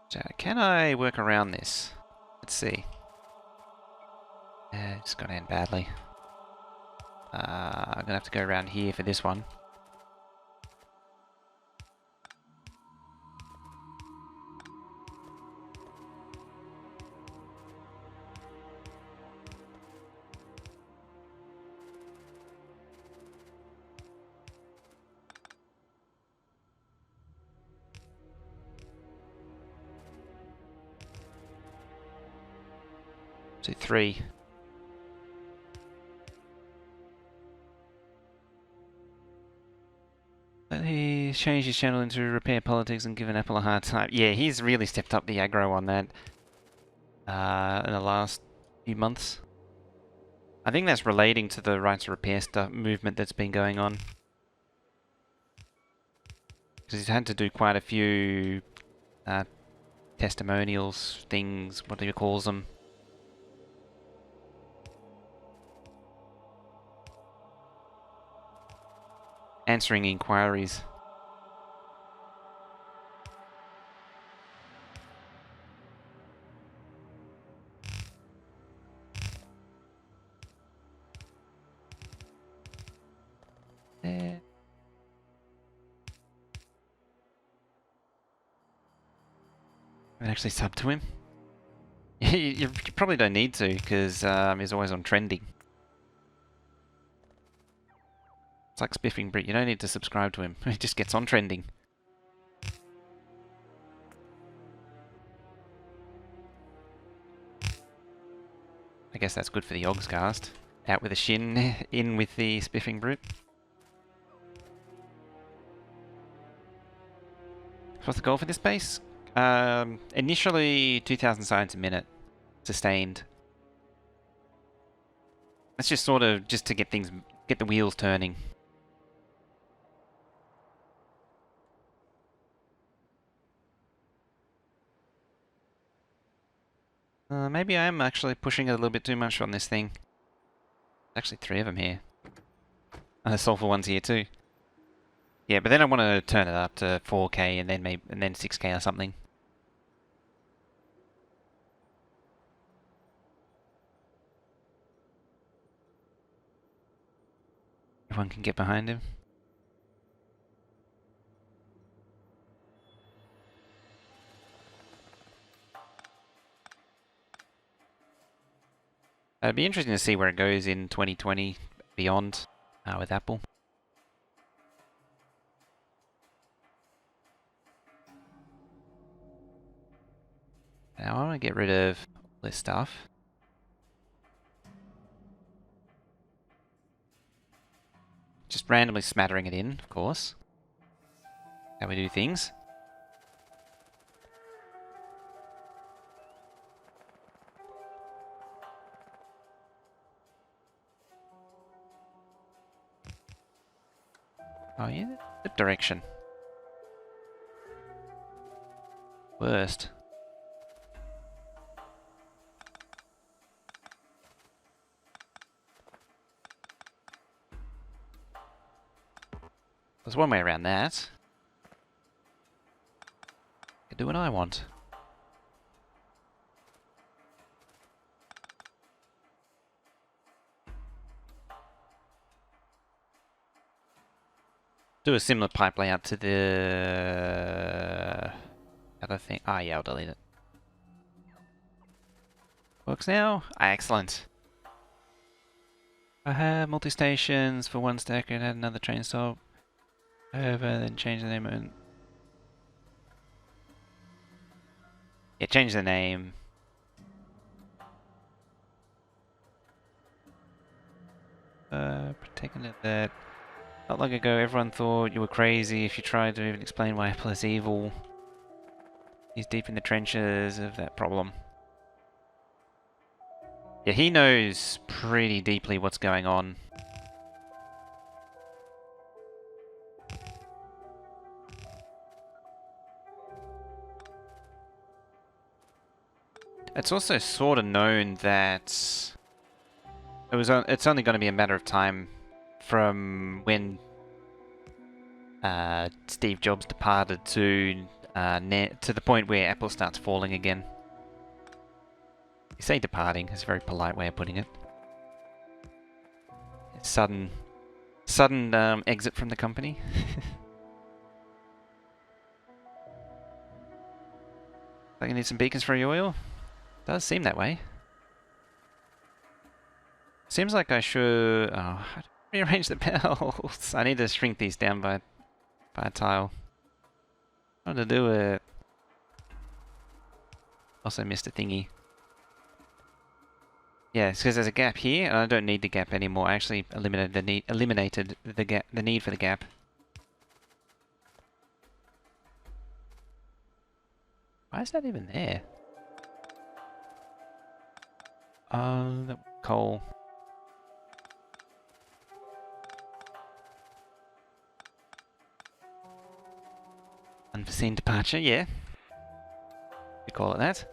So, can I work around this? Let's see. It's gonna end badly. I'm gonna have to go around here for this one. So 3. He's changed his channel into repair politics and given Apple a hard time. Yeah, he's really stepped up the aggro on that in the last few months. I think that's relating to the right to repair stuff movement that's been going on. Because he's had to do quite a few testimonials, things, what do you call them? Answering inquiries. There. I actually sub to him. You probably don't need to, because he's always on trending. It's like Spiffing Brit, you don't need to subscribe to him. He just gets on trending. I guess that's good for the Yogscast. Out with a shin, in with the Spiffing Brute. What's the goal for this base? Initially 2,000 signs a minute. Sustained. That's just sort of just to get the wheels turning. Maybe I am actually pushing it a little bit too much on this thing. Actually 3 of them here. And the sulfur one's here too. Yeah, but then I want to turn it up to 4K and then 6K or something. Everyone can get behind him. It'd be interesting to see where it goes in 2020 beyond with Apple. Now I want to get rid of all this stuff. Just randomly smattering it in, of course. How we do things. Oh yeah, flip direction. Worst. There's one way around that. I can do what I want. Do a similar pipe layout to the other thing. Ah, yeah, I'll delete it. Works now? Excellent. I have multi-stations for one stack and add another train stop. However, then change the name and... Yeah, change the name. Taking it that... Not long ago, everyone thought you were crazy if you tried to even explain why Apple is evil. He's deep in the trenches of that problem. Yeah, he knows pretty deeply what's going on. It's also sort of known that it's only going to be a matter of time from when Steve Jobs departed to the point where Apple starts falling again. You say departing, it's a very polite way of putting it. Sudden exit from the company. I can need some beacons for your oil. Does seem that way. Seems like I should... Oh, how do I rearrange the bells? I need to shrink these down by a tile. How to do it? Also missed a thingy. Yeah, it's because there's a gap here, and I don't need the gap anymore. I actually eliminated the need for the gap. Why is that even there? Oh, coal. Unforeseen departure, yeah. You call it that.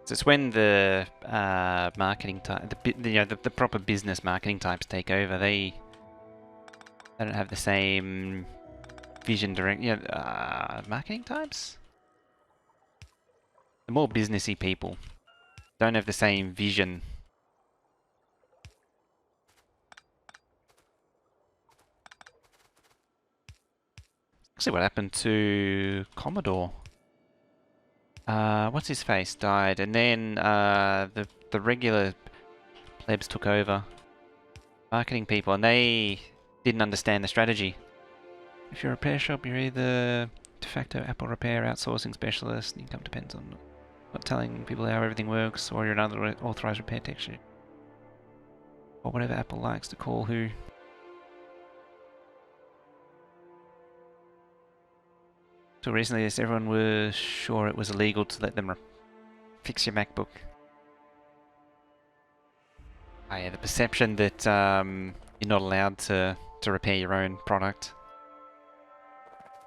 So it's when the marketing type, the proper business marketing types take over. They don't have the same vision direct. Marketing types. The more businessy people don't have the same vision. See what happened to Commodore. What's his face died, and then the regular plebs took over, marketing people, and they didn't understand the strategy. If you're a repair shop, you're either de facto Apple repair outsourcing specialist. Income depends on not telling people how everything works, or you're another authorized repair technician, or whatever Apple likes to call who. So recently, everyone was sure it was illegal to let them fix your MacBook. Oh yeah, the perception that you're not allowed to repair your own product,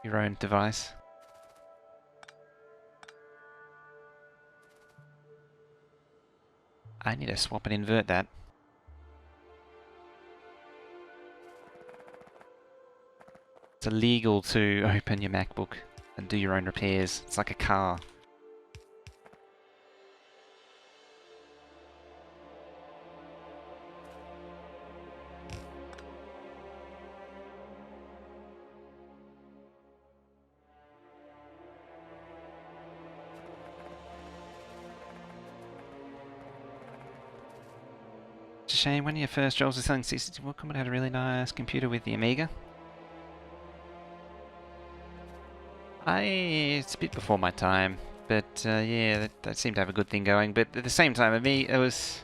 your own device. I need to swap and invert that. It's illegal to open your MacBook and do your own repairs. It's like a car. It's a shame when your first jobs were selling 64 Commodore had a really nice computer with the Amiga. It's a bit before my time, but yeah, that seemed to have a good thing going. But at the same time, it was,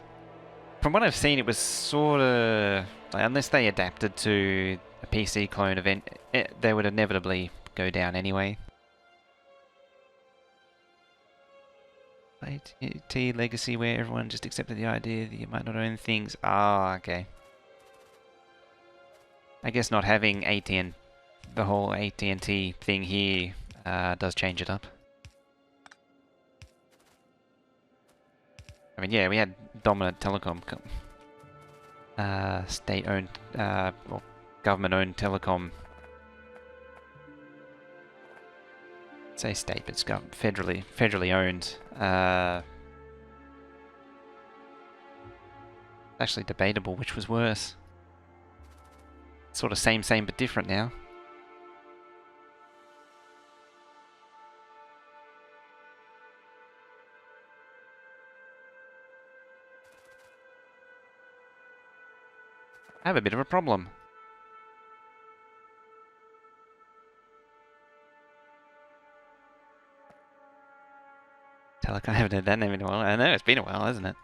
from what I've seen, it was sort of like, unless they adapted to a PC clone event, they would inevitably go down anyway. AT legacy, where everyone just accepted the idea that you might not own things. Ah, okay. I guess not having AT&T, the whole AT&T thing here, does change it up. I mean, yeah, we had dominant telecom, state-owned, or government-owned telecom. Say state, but it's federally owned. Actually debatable which was worse. Sort of same but different now. I have a bit of a problem. Telecom, I haven't heard that name in a while. I know, it's been a while, hasn't it?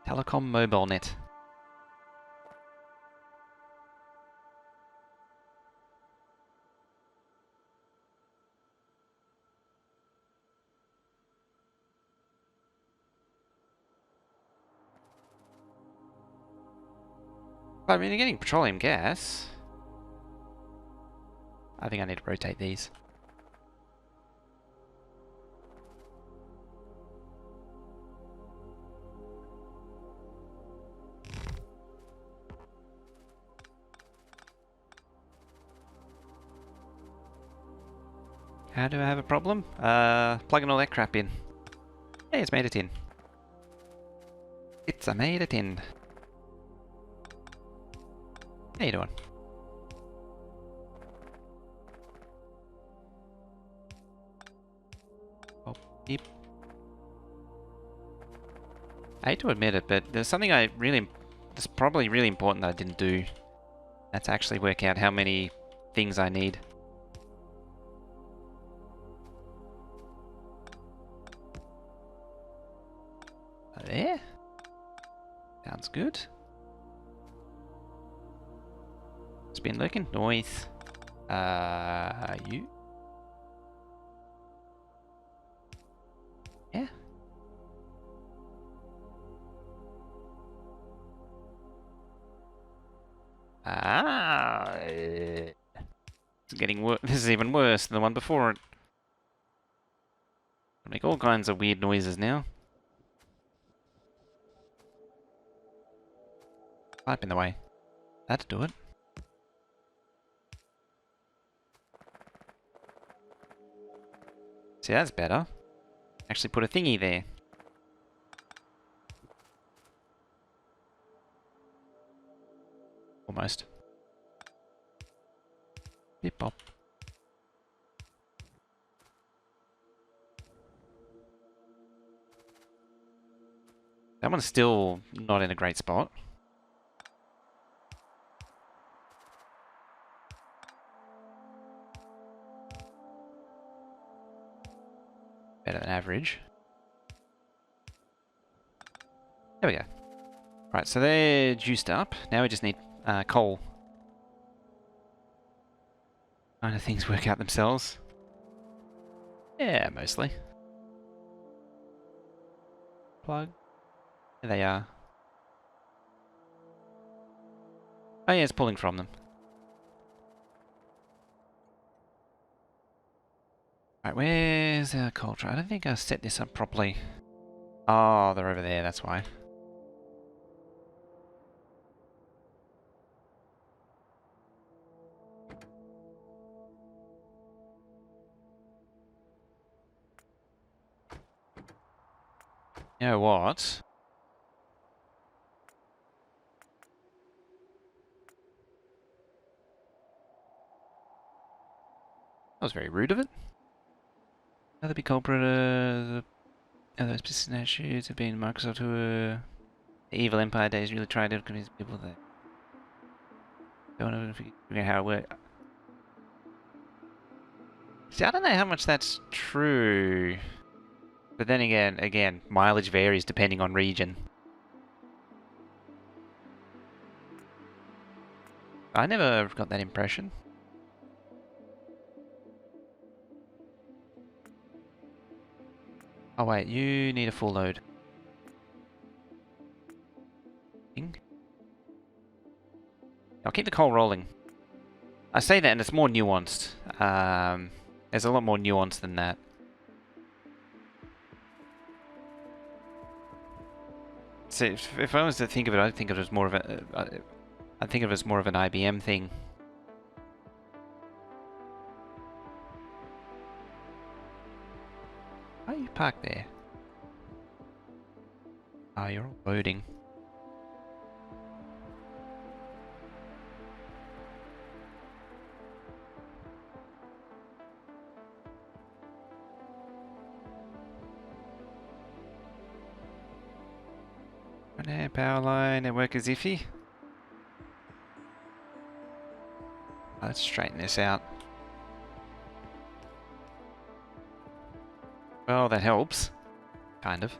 Telecom Mobile Net. I mean, you're getting petroleum gas. I think I need to rotate these. How do I have a problem? Plugging all that crap in. Hey, it's made it in. It's a made it in. How you doing? Oh, beep. I hate to admit it, but there's something that's probably really important that I didn't do. That's actually work out how many things I need. There. Sounds good. It's been looking noise. You? Yeah. It's getting worse. This is even worse than the one before it. I make all kinds of weird noises now. Pipe in the way. That'd do it. See, that's better. Actually put a thingy there. Almost. Bip bop. That one's still not in a great spot. Better than average. There we go. Right, so they're juiced up. Now we just need coal. Kind of things work out themselves. Yeah, mostly. Plug. There they are. Oh yeah, it's pulling from them. Right, where's our coal truck? I don't think I set this up properly. Oh, they're over there, that's why. You know what? That was very rude of it. Another big culprit, those business issues have been Microsoft who the evil empire days really tried to convince people that don't know figure out how it works. See, I don't know how much that's true. But then again, mileage varies depending on region. I never got that impression. Oh wait, you need a full load. I'll keep the coal rolling. I say that and it's more nuanced. There's a lot more nuance than that. So if I was to think of it, I'd think of it as more of a... I think of it as more of an IBM thing. Why are you parked there? Oh, you're all loading. Power line, network is iffy. Let's straighten this out. Well, that helps. Kind of.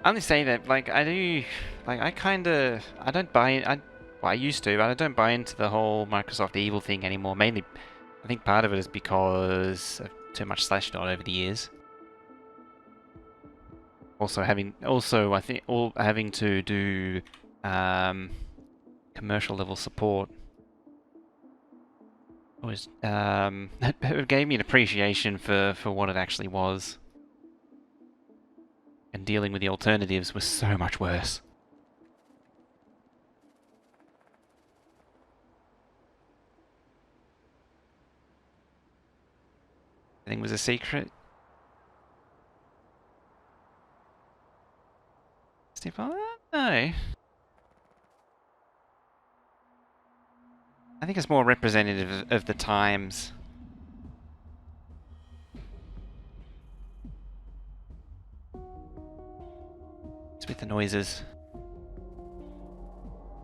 I only say that, like, I do, like, I don't buy in, well, I used to, but I don't buy into the whole Microsoft evil thing anymore. Mainly, I think part of it is because of too much Slashdot over the years. Also I think, having to do, commercial level support. Was, it gave me an appreciation for what it actually was. And dealing with the alternatives was so much worse. Everything was a secret. 65? No. I think it's more representative of the times. It's with the noises.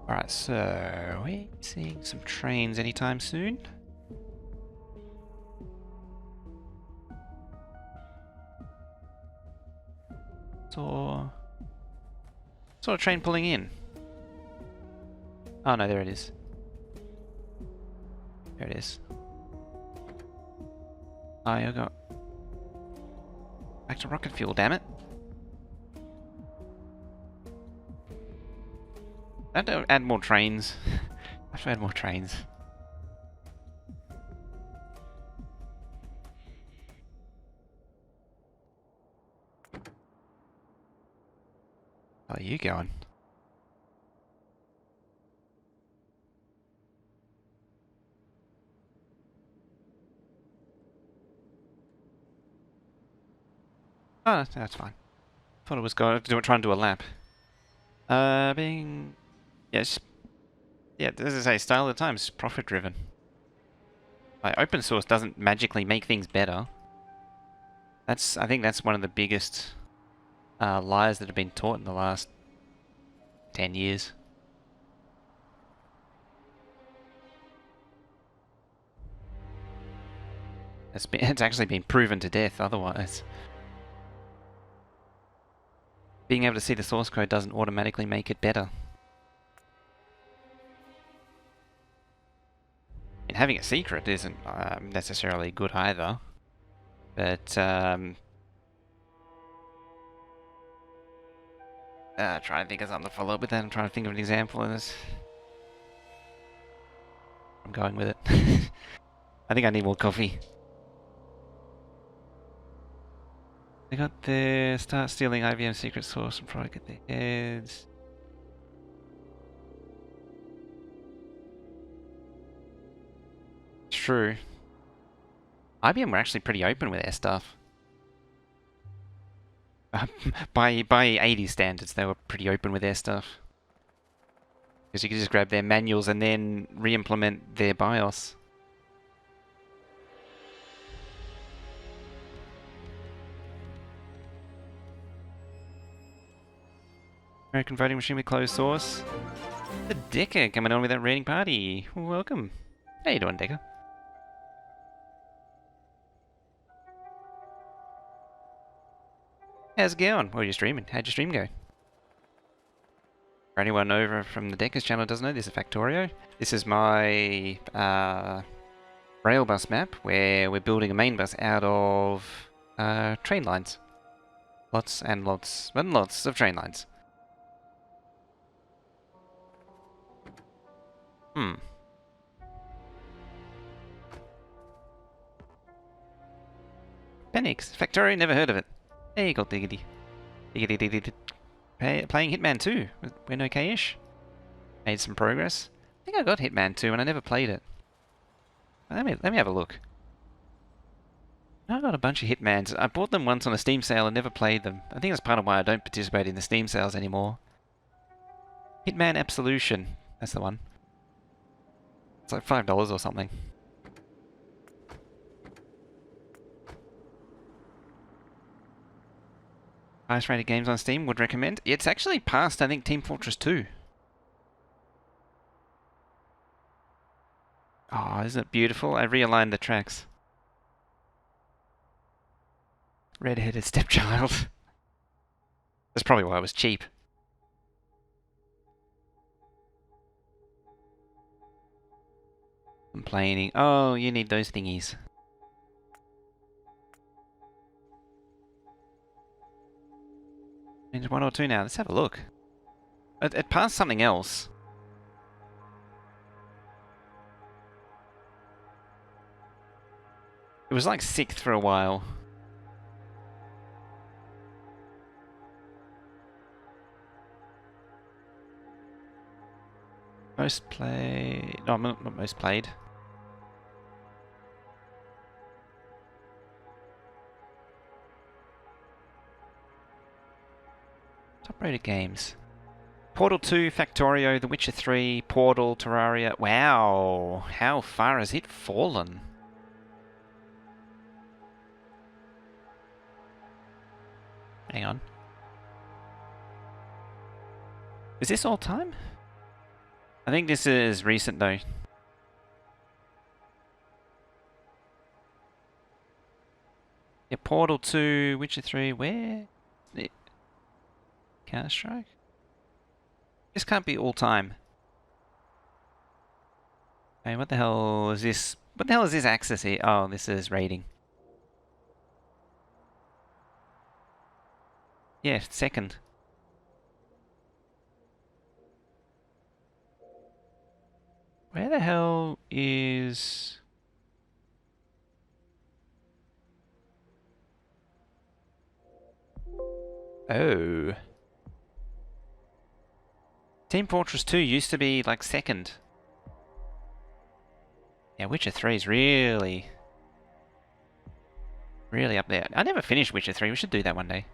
Alright, so are we seeing some trains anytime soon? Saw a train pulling in. Oh no, there it is. There it is. Oh, you got back to rocket fuel, damn it. I have to add more trains. I have to add more trains. How are you going? Oh, that's fine. Thought it was going to try and do a lap. Yes. Yeah, as I say, style of the times, profit driven. Like, open source doesn't magically make things better. I think that's one of the biggest lies that have been taught in the last 10 years. It's actually been proven to death otherwise. Being able to see the source code doesn't automatically make it better. And having a secret isn't necessarily good either. But, trying to think of something to follow up with that. I'm trying to think of an example of this. I'm going with it. I think I need more coffee. They got their start stealing IBM secret source and probably get their heads. It's true. IBM were actually pretty open with their stuff. By 80s standards, they were pretty open with their stuff. Because you could just grab their manuals and then re-implement their BIOS. American voting machine with closed source. The Decker coming on with that raiding party. Welcome. How you doing, Decker? How's it going? Well, you're streaming. How'd your stream go? For anyone over from the Deckers channel who doesn't know, this is Factorio. This is my Railbus map where we're building a main bus out of train lines. Lots and lots and lots of train lines. Penix. Factorio, never heard of it. There you go, diggity. Diggity diggity. Playing Hitman 2. Went okay-ish. Made some progress. I think I got Hitman 2 and I never played it. Let me have a look. I got a bunch of Hitmans. I bought them once on a Steam sale and never played them. I think that's part of why I don't participate in the Steam sales anymore. Hitman Absolution. That's the one. It's like $5 or something. Highest rated games on Steam, would recommend. It's actually past, I think, Team Fortress 2. Oh, isn't it beautiful? I realigned the tracks. Red-headed stepchild. That's probably why it was cheap. Complaining. Oh, you need those thingies. Into 1 or 2 now. Let's have a look. It passed something else. It was like 6th for a while. Most played... No, not most played. Top Top-rated games. Portal 2, Factorio, The Witcher 3, Portal, Terraria. Wow, how far has it fallen? Hang on. Is this all time? I think this is recent though. Yeah, Portal 2, Witcher 3, where? Counter-Strike? This can't be all time. Hey, what the hell is this? What the hell is this axis here? Oh, this is rating. Yeah, second. Where the hell is... Oh. Team Fortress 2 used to be like second. Yeah, Witcher 3 is really up there. I never finished Witcher 3. We should do that one day.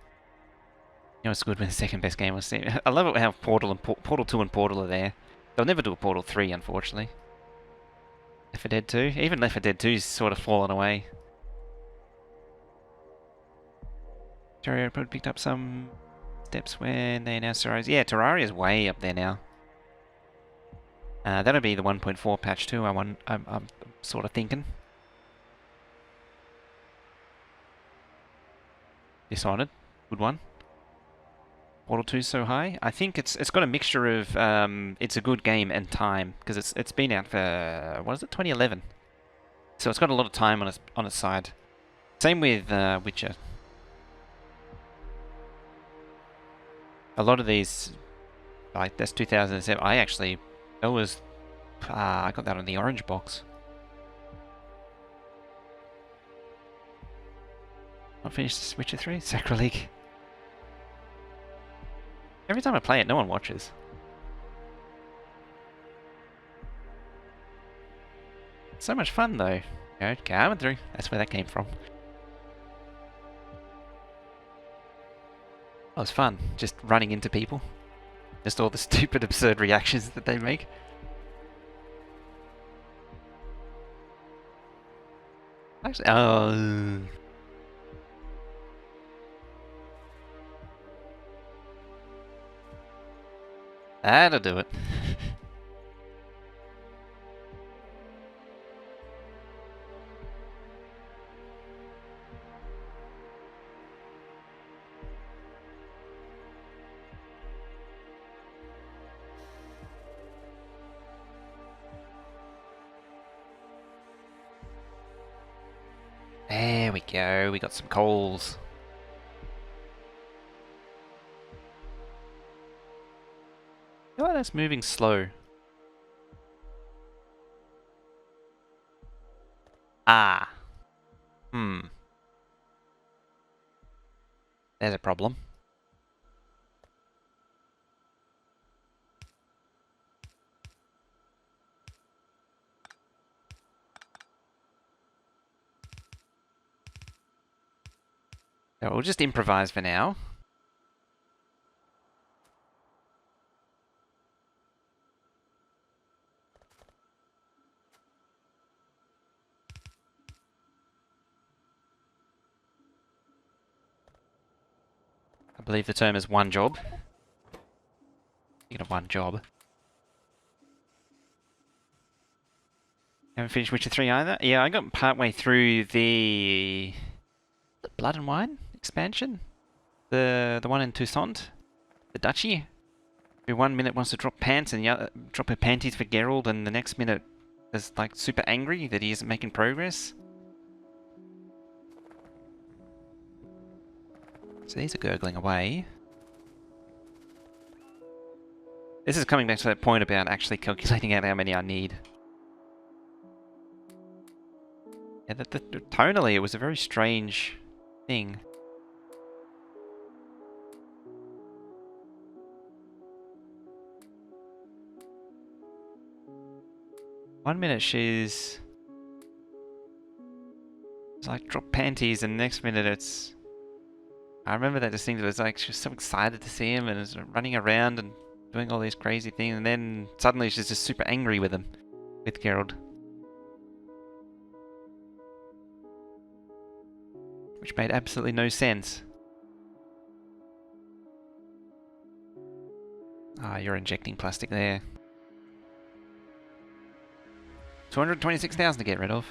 You know, it's good when the second best game was. I love it how Portal and Portal 2 and Portal are there. They'll never do a Portal 3, unfortunately. Left 4 Dead 2? Even Left 4 Dead 2's sort of fallen away. Terraria probably picked up some steps when they announced Terraria's. Yeah, Terraria's way up there now. That'll be the 1.4 patch too. I'm sort of thinking. Dishonored, good one. Portal 2's so high. I think it's got a mixture of it's a good game and time because it's been out for what is it, 2011. So it's got a lot of time on its side. Same with Witcher. A lot of these, like that's 2007. I got that on the orange box. Not finished Witcher 3? Sacrilege. Every time I play it, no one watches. So much fun though. You know, coming through. That's where that came from. That was fun, just running into people. Just all the stupid, absurd reactions that they make. Actually, oh. That'll do it. There we go, we got some coals. I feel like that's moving slow. Ah. There's a problem. So we'll just improvise for now. I believe the term is one job. You got one job. Haven't finished Witcher 3 either? Yeah, I got partway through the Blood and Wine expansion. The one in Toussaint. The Duchy. Every 1 minute wants to drop pants and the other, drop her panties for Geralt, and the next minute is like super angry that he isn't making progress. So these are gurgling away. This is coming back to that point about actually calculating out how many I need. Yeah, tonally it was a very strange thing. One minute she's like drop panties, and the next minute it's I remember that distinctly. It was like she was so excited to see him and was running around and doing all these crazy things, and then suddenly she's just super angry with him, with Gerald. Which made absolutely no sense. Ah, you're injecting plastic there. 226,000 to get rid of.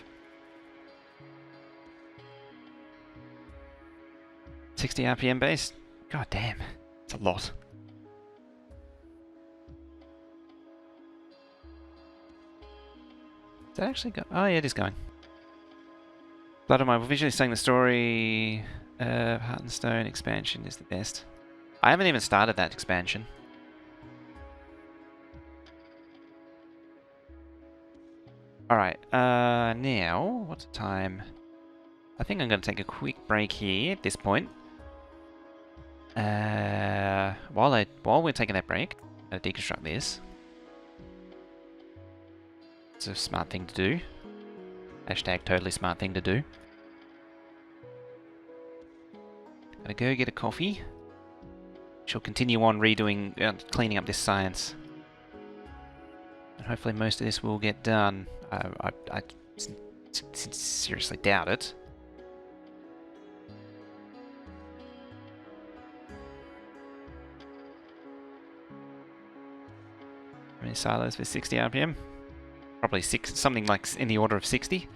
60 RPM base. God damn. It's a lot. Is that actually go? Oh yeah, it is going. Blood of Mine. We're visually saying the story of Heart and Stone expansion is the best. I haven't even started that expansion. Alright, now, what's the time? I think I'm going to take a quick break here at this point. While we're taking that break, I'm going to deconstruct this. It's a smart thing to do. Hashtag totally smart thing to do. Gonna go get a coffee. She'll continue on redoing, cleaning up this science. And hopefully most of this will get done. I seriously doubt it. How many silos for 60 RPM? Probably something like in the order of 60.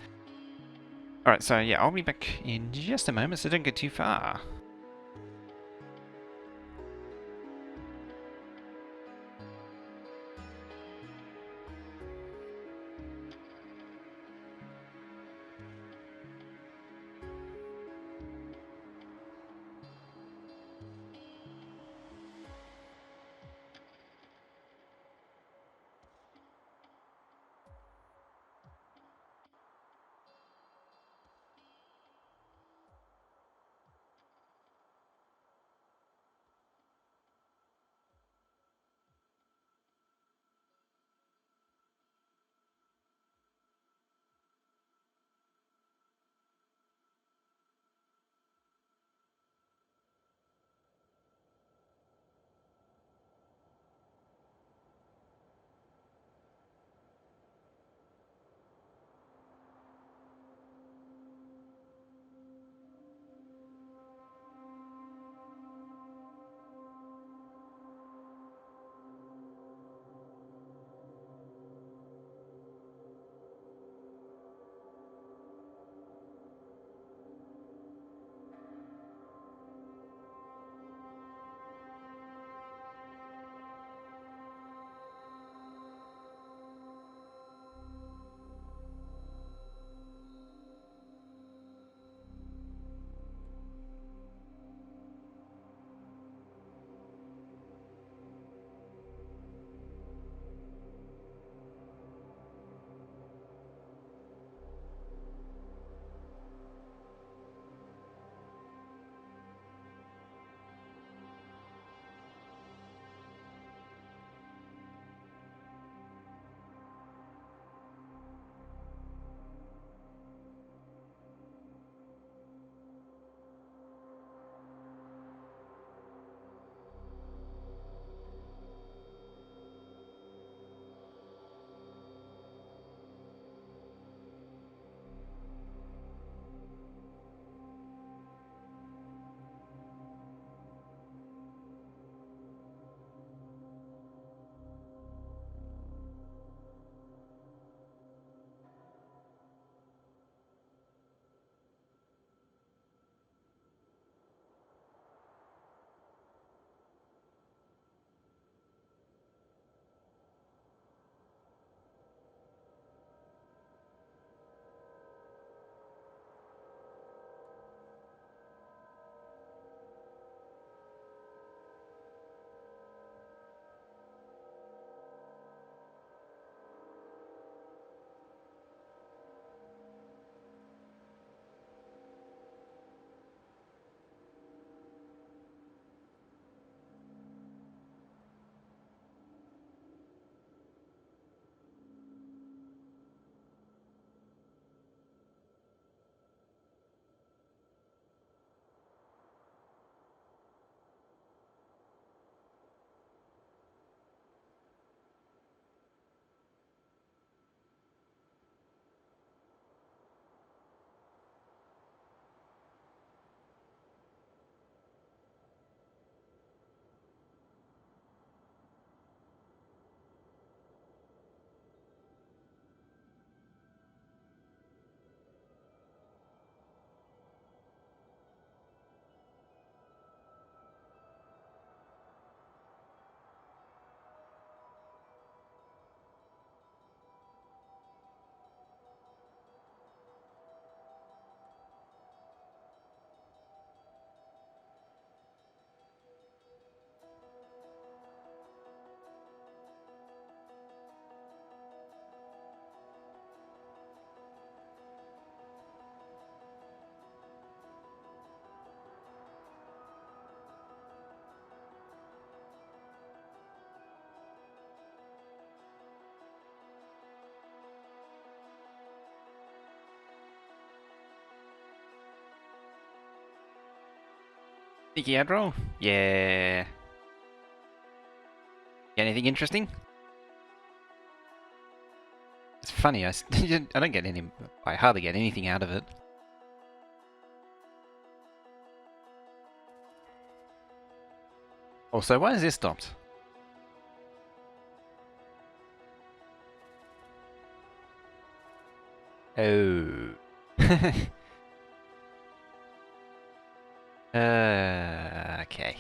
Alright, so yeah, I'll be back in just a moment, so don't go too far. Sticky ad roll? Yeah. Get anything interesting? It's funny, I don't get any, I hardly get anything out of it. Also, why is this stopped? Oh. Okay.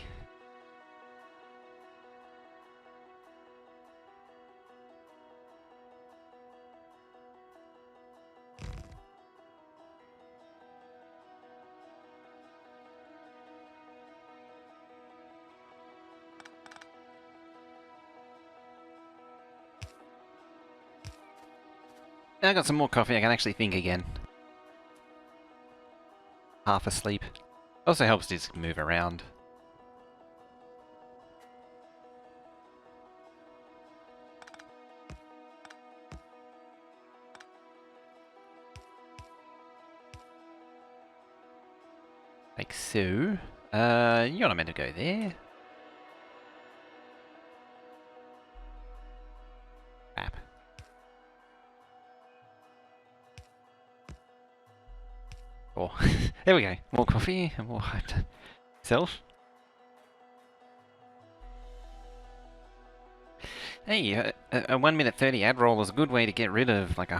Now I got some more coffee, I can actually think again. Half asleep. Also helps to just move around. Like so. You're not meant to go there. Crap. Oh, there we go. More coffee and more hyped self. Hey, a 1 minute 30 ad roll is a good way to get rid of like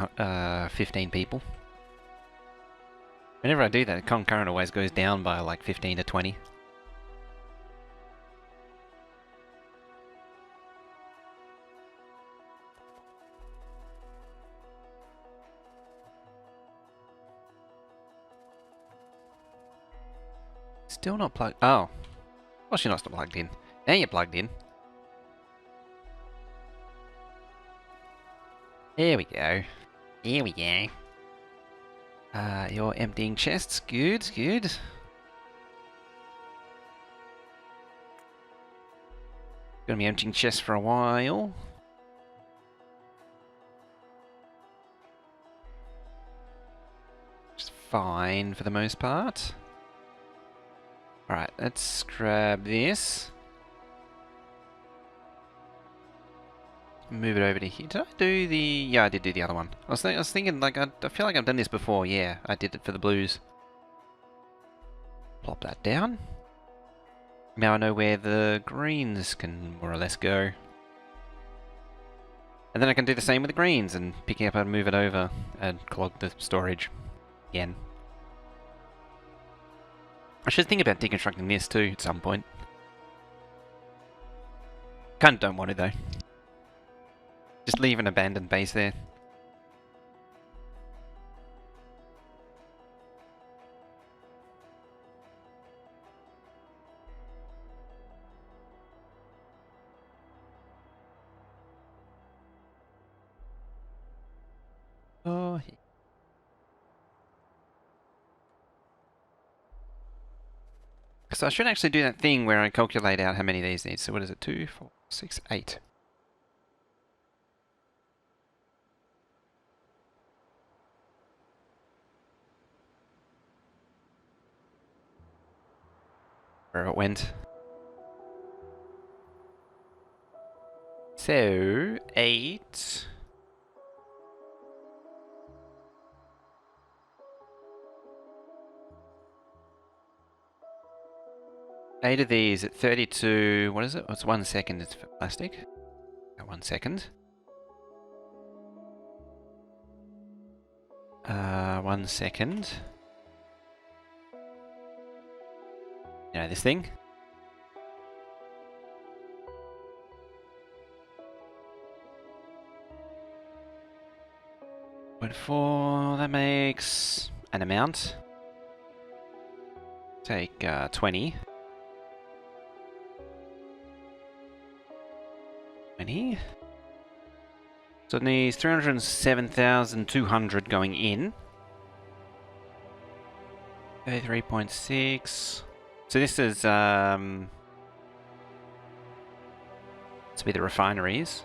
15 people. Whenever I do that, concurrent always goes down by like 15 to 20. Still not plugged. Oh. Well, she's not still plugged in. Now you're plugged in. There we go. There we go. You're emptying chests. Good, good. Gonna be emptying chests for a while. Just fine for the most part. Alright, let's grab this. Move it over to here. Did I do the... Yeah, I did do the other one. I was thinking, like, I feel like I've done this before. Yeah, I did it for the blues. Plop that down. Now I know where the greens can more or less go. And then I can do the same with the greens and pick it up and move it over and clog the storage again. I should think about deconstructing this too at some point. Kinda don't want to though. Just leave an abandoned base there. Oh, so I should actually do that thing where I calculate out how many of these need. So what is it? 2, 4, 6, 8. Where it went. So 8. Eight of these at 32. What is it? It's 1 second. It's for plastic. 1 second. 1 second. You know this thing? .4. That makes an amount. Take 20. 20. So it needs 307,200 going in. 33.6. So this is to be the refineries.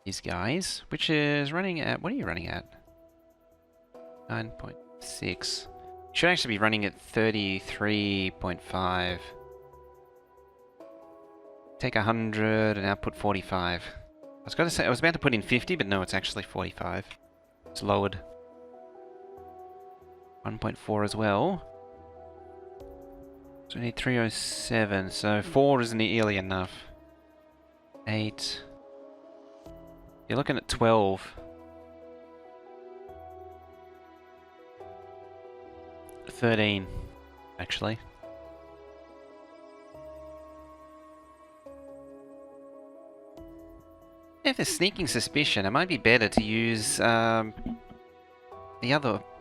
These guys, which is running at, what are you running at? 9.6. Should actually be running at 33.5. Take 100 and output 45. I was about to put in 50, but no, it's actually 45. It's lowered. 1.4 as well. So we need 307, so 4 isn't nearly enough. 8. You're looking at 12. 13, actually. If there's sneaking suspicion, it might be better to use the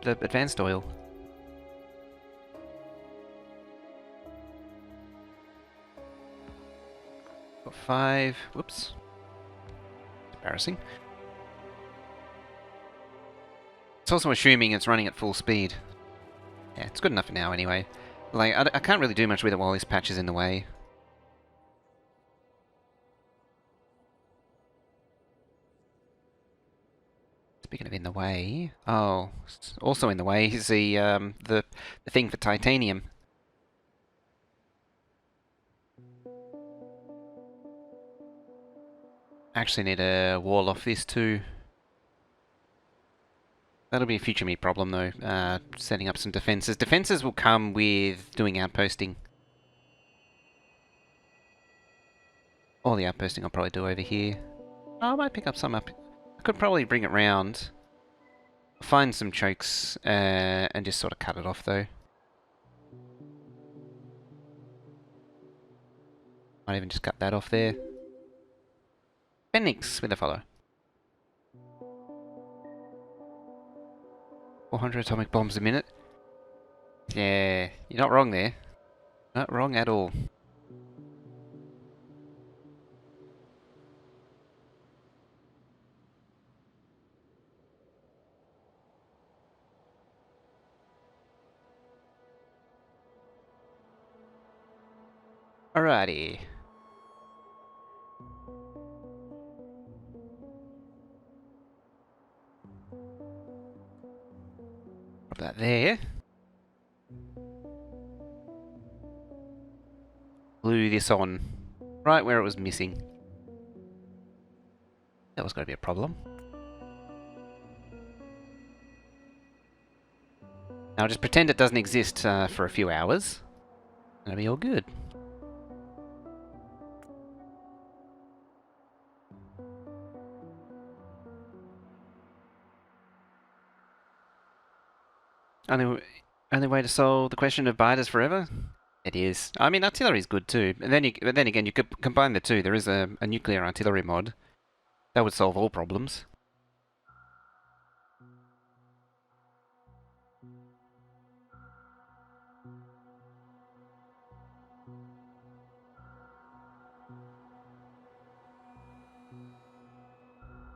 advanced oil. Got 5. Whoops. Embarrassing. It's also assuming it's running at full speed. Yeah, it's good enough for now anyway. Like, I can't really do much with it while this patch is in the way. Speaking of in the way, oh, also in the way is the thing for titanium. Actually need to wall off this too. That'll be a future me problem though, setting up some defenses. Defenses will come with doing outposting. All the outposting I'll probably do over here. Oh, I might pick up some up. I could probably bring it round. Find some chokes, and just sort of cut it off though. Might even just cut that off there. Phoenix with a follow. 400 atomic bombs a minute. Yeah, you're not wrong there. Not wrong at all. Alrighty. Put that there. Glue this on. Right where it was missing. That was going to be a problem. Now just pretend it doesn't exist for a few hours. That'll be all good. Only way to solve the question of biters forever? It is. I mean, artillery is good too. But then again, you could combine the two. There is a nuclear artillery mod. That would solve all problems.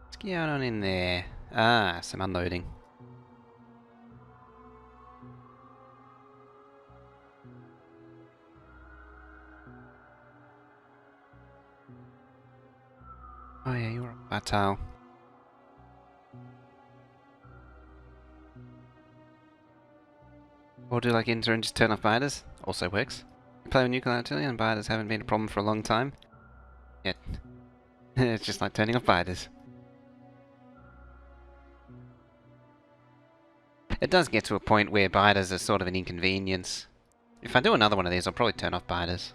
What's going on in there? Ah, some unloading. Oh yeah, you're a Batal. Or do like enter and just turn off biters? Also works. Play with nuclear artillery and biters haven't been a problem for a long time. Yet. It's just like turning off biters. It does get to a point where biters are sort of an inconvenience. If I do another one of these, I'll probably turn off biters.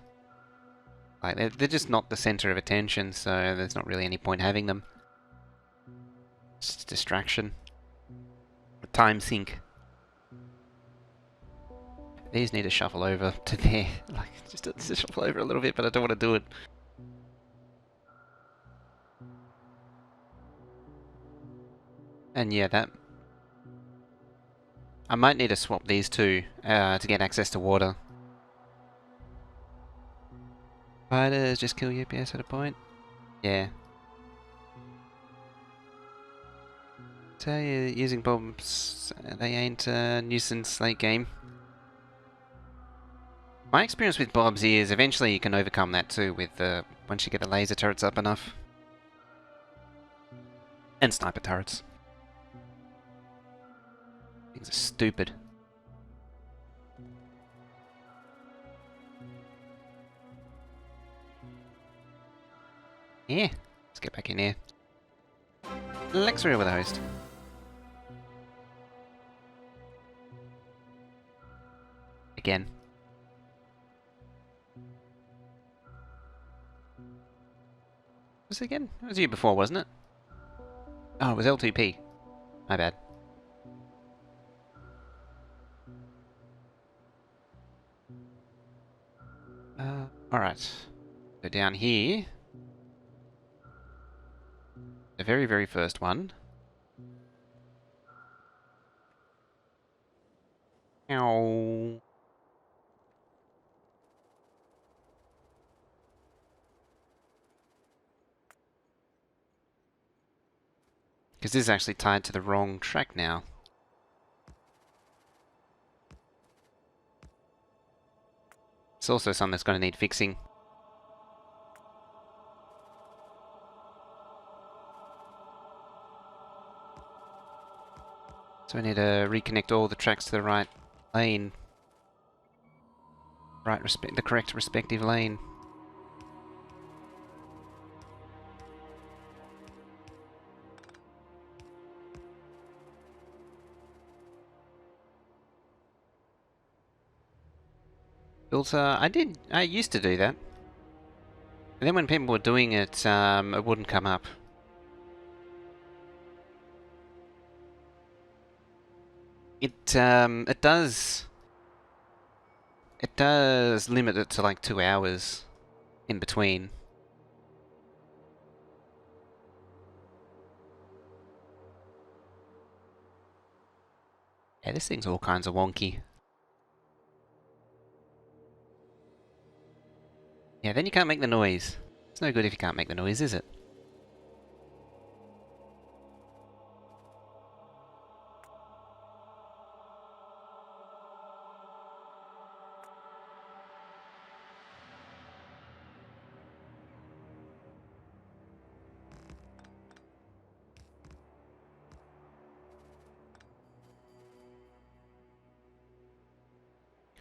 Like, they're just not the center of attention, so there's not really any point having them. It's just a distraction. A time sink. These need to shuffle over to there. Like, just to shuffle over a little bit, but I don't want to do it. And yeah, that... I might need to swap these two to get access to water. Biters just kill UPS at a point. Yeah. Tell you, using bombs, they ain't a nuisance late game. My experience with bombs is eventually you can overcome that too with once you get the laser turrets up enough. And sniper turrets. Things are stupid. Yeah, let's get back in here. Lecture with the host. Again. Was it again? It was you before, wasn't it? Oh, it was L2P. My bad. Alright. So down here, the very, very first one. Ow. Because this is actually tied to the wrong track now. It's also something that's going to need fixing. So I need to reconnect all the tracks to the right lane. The correct respective lane. Filter, I used to do that. And then when people were doing it, it wouldn't come up. It does limit it to like 2 hours in between. Yeah, this thing's all kinds of wonky. Yeah, then you can't make the noise. It's no good if you can't make the noise, is it?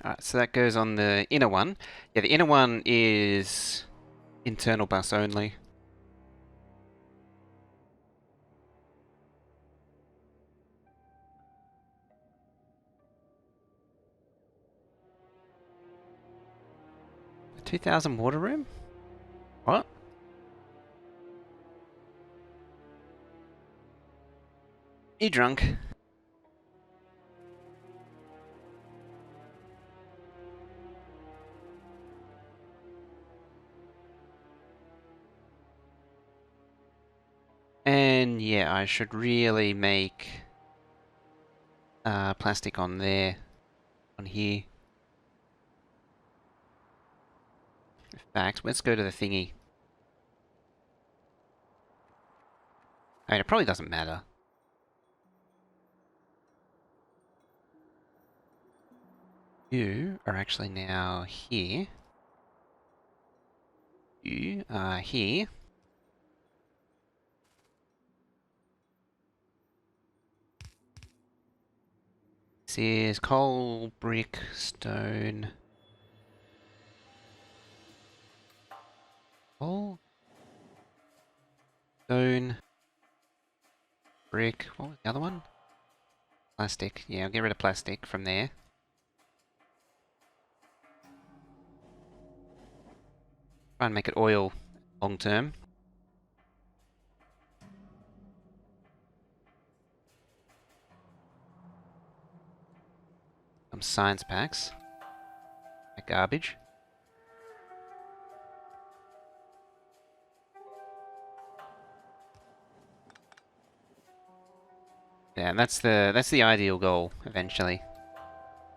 Alright, so that goes on the inner one. Yeah, the inner one is internal bus only. A 2000 water room? What? You drunk? And yeah, I should really make plastic on there, on here. In fact, let's go to the thingy. I mean, it probably doesn't matter. You are actually now here. You are here. This is coal, brick, stone. Coal, stone, brick. What was the other one? Plastic. Yeah, I'll get rid of plastic from there. Try and make it oil long term. Some science packs. Like garbage. Yeah, that's the ideal goal eventually.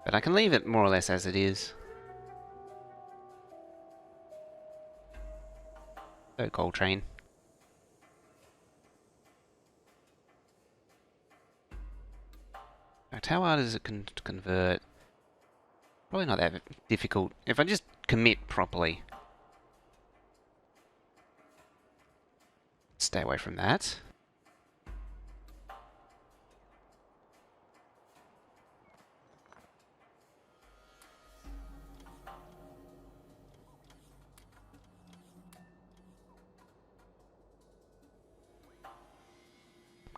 But I can leave it more or less as it is. So coal train. Fact, how hard is it to convert? Probably not that difficult. If I just commit properly. Stay away from that.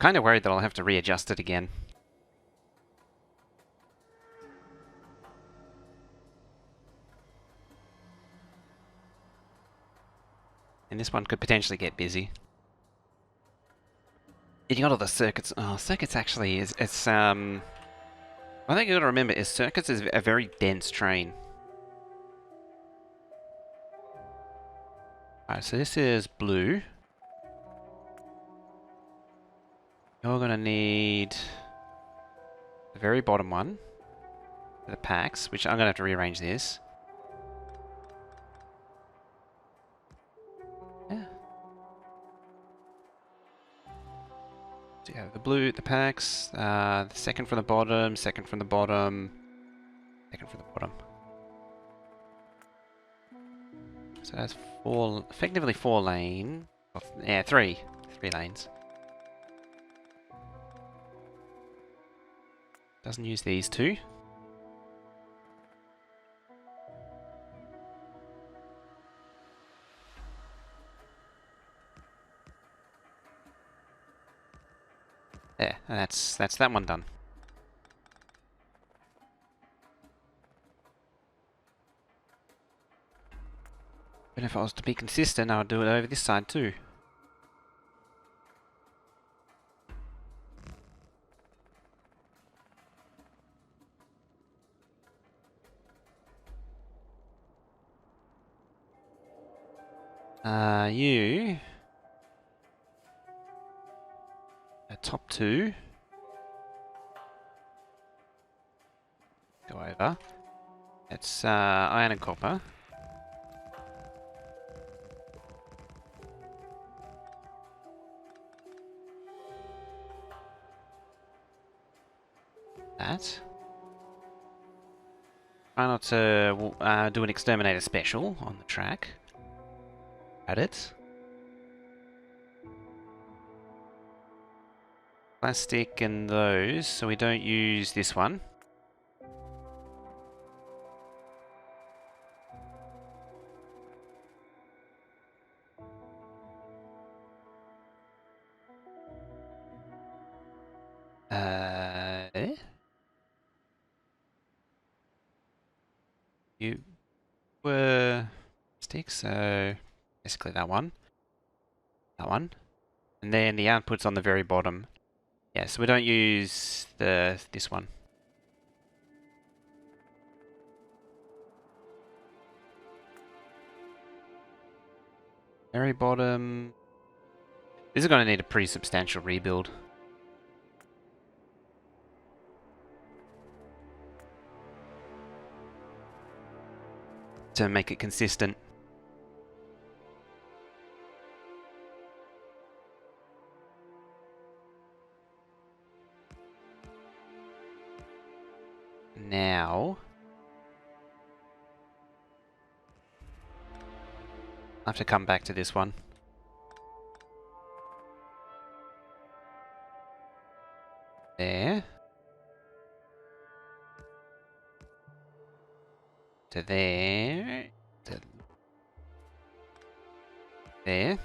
kind of worried that I'll have to readjust it again. And this one could potentially get busy. You got all the circuits. Oh, circuits actually is, it's, one thing you gotta remember is circuits is a very dense train. Alright, so this is blue. You're gonna need the very bottom one, the packs, which I'm gonna have to rearrange this. Yeah. So yeah, the blue, the packs, the second from the bottom, second from the bottom, second from the bottom. So that's four, effectively 4 lane. Yeah, three lanes. Doesn't use these two. There, and that's that one done. But if I was to be consistent, I would do it over this side too. You... top two. Go over. It's iron and copper. That. Try not to do an exterminator special on the track. Add it. Plastic and those, so we don't use this one. You were sticks, so basically that one, and then the output's on the very bottom. Yeah, so we don't use this one. Very bottom. This is going to need a pretty substantial rebuild. To make it consistent. Now, I have to come back to this one. There. To there. To there.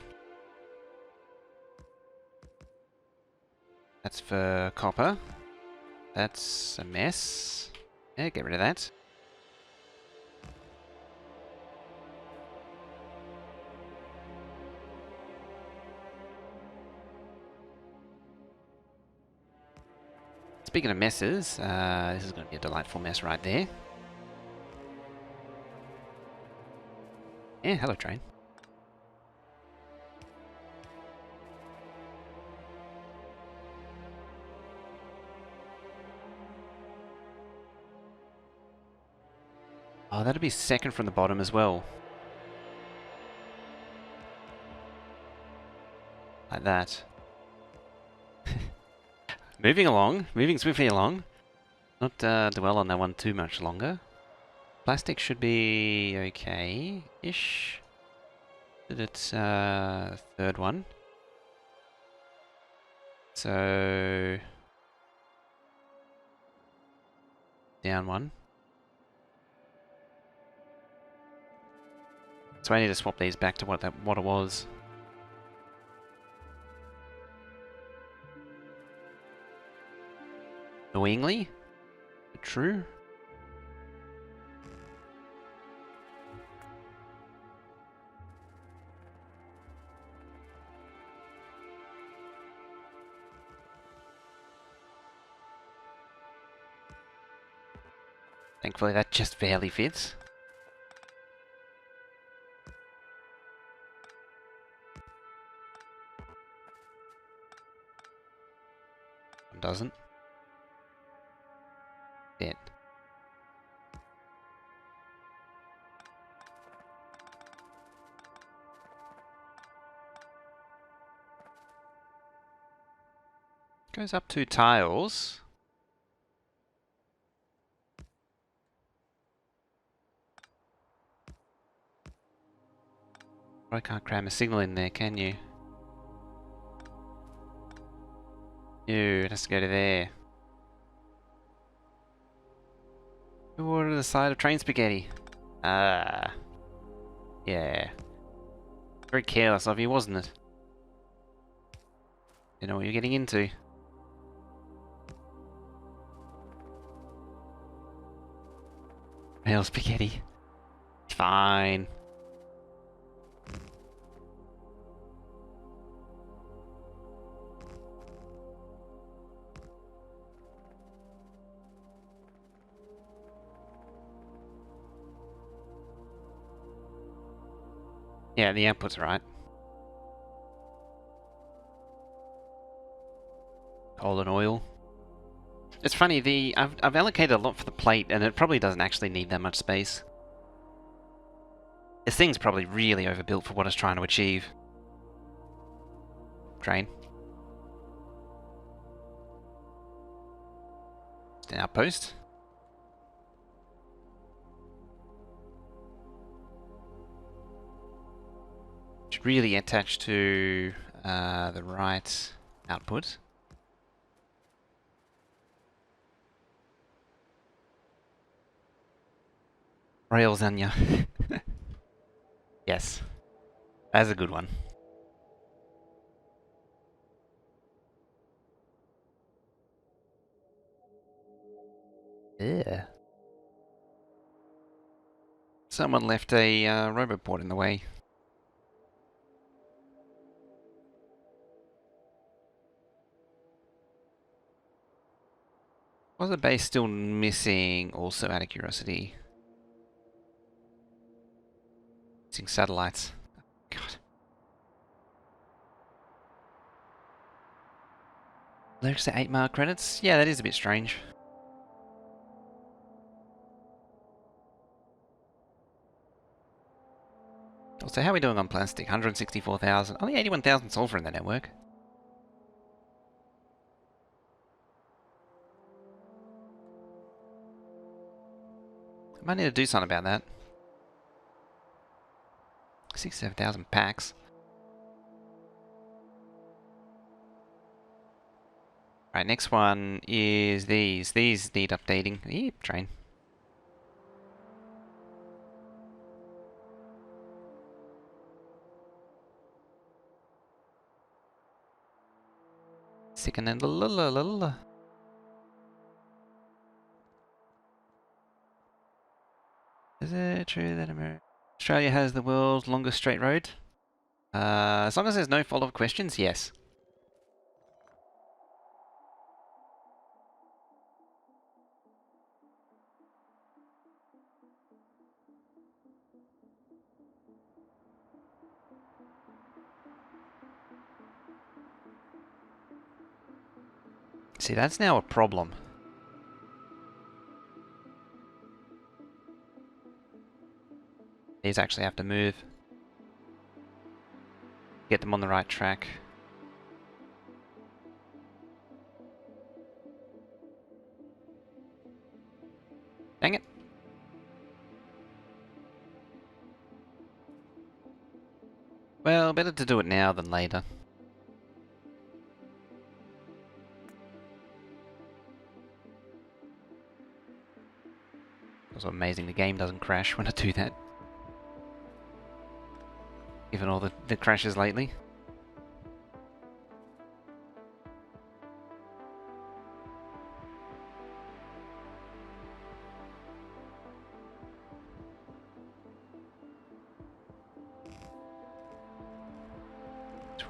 That's for copper. That's a mess. Yeah, get rid of that. Speaking of messes, this is going to be a delightful mess right there. Yeah, hello train. Oh, that'll be second from the bottom as well. Like that. Moving along, moving swiftly along. Not dwell on that one too much longer. Plastic should be okay-ish. It's third one. So down one. So I need to swap these back to what it was. Annoyingly. True. Thankfully that just barely fits. Doesn't. It. Goes up 2 tiles. I can't cram a signal in there, can you? Ew, it has to go to there. Who ordered a side of train spaghetti? Ah. Yeah. Very careless of you, wasn't it? You know what you're getting into. Real spaghetti. Fine. Yeah, the output's right. Coal and oil. It's funny, I've allocated a lot for the plate, and it probably doesn't actually need that much space. This thing's probably really overbuilt for what it's trying to achieve. Train. Just an outpost. Should really attach to the right output. Rails Anya. Yes. That's a good one. Yeah. Someone left a roboport in the way. Was the base still missing, also out of curiosity? Missing satellites. God. There's the 8 mark credits? Yeah, that is a bit strange. Also, how are we doing on plastic? 164,000. Only 81,000 sulfur in the network. I might need to do something about that. 67,000 packs. Right, next one is these. These need updating. Yep, train. Second and la. Is it true that Australia has the world's longest straight road? As long as there's no follow-up questions, yes. See, that's now a problem. These actually have to move. Get them on the right track. Dang it. Well, better to do it now than later. It's also amazing the game doesn't crash when I do that. Given all the crashes lately.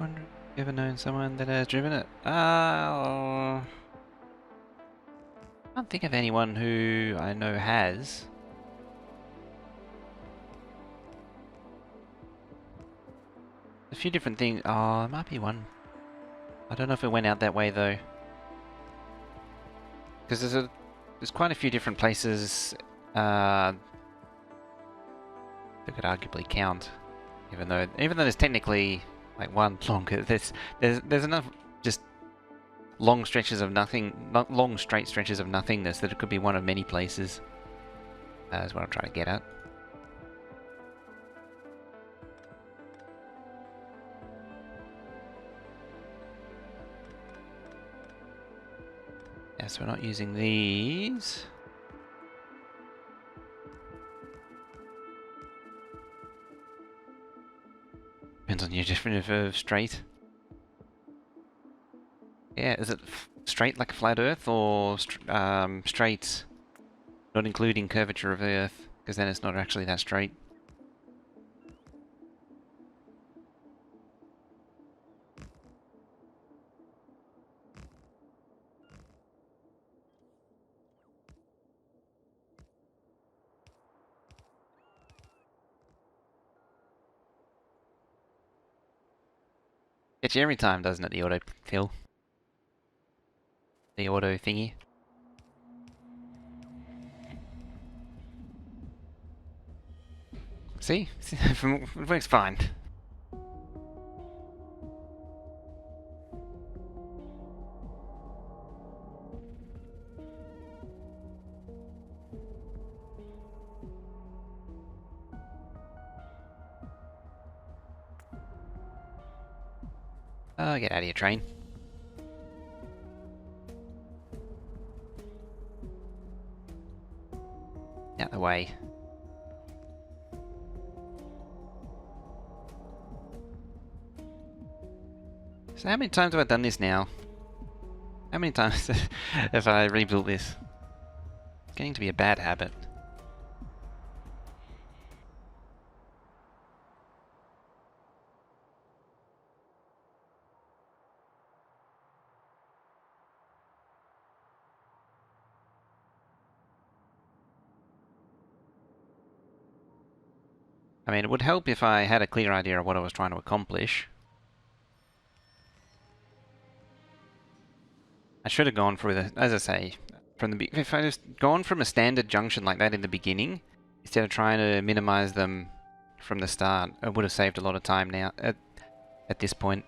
wondering if you ever known someone that has driven it. I can't think of anyone who I know has. A few different things. Oh, there might be one. I don't know if it went out that way though. Because there's quite a few different places that could arguably count. Even though there's technically like one longer, there's enough just long stretches of nothing, not long straight stretches of nothingness that it could be one of many places. Is what I'm trying to get at. Yes, we're not using these. Depends on your definition of straight. Yeah, is it straight like a flat Earth, or straight, not including curvature of the Earth? Because then it's not actually that straight. Gets you every time, doesn't it, the auto fill? The auto thingy. See? It works fine. Oh, get out of here, train. Out the way. So how many times have I done this now? How many times have I rebuilt this? It's getting to be a bad habit. I mean, it would help if I had a clear idea of what I was trying to accomplish. I should have gone for the, as I say, if I just gone from a standard junction like that in the beginning, instead of trying to minimize them from the start, I would have saved a lot of time now at this point.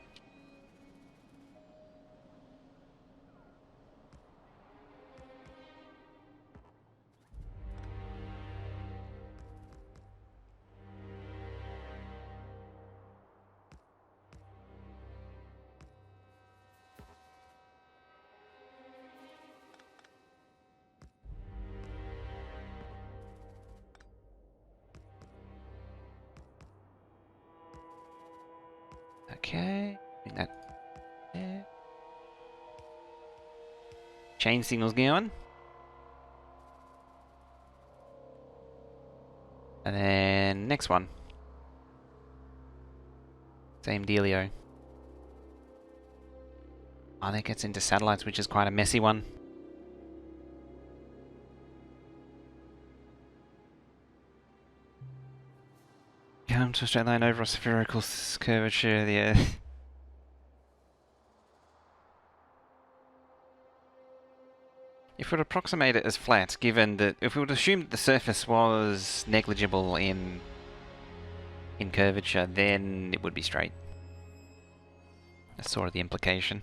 Okay, bring that there. Chain signal's going. And then next one. Same dealio. Oh, that gets into satellites, which is quite a messy one. Come to a straight line over a spherical curvature of the Earth. If we would approximate it as flat, given that if we would assume that the surface was negligible in curvature, then it would be straight. That's sort of the implication.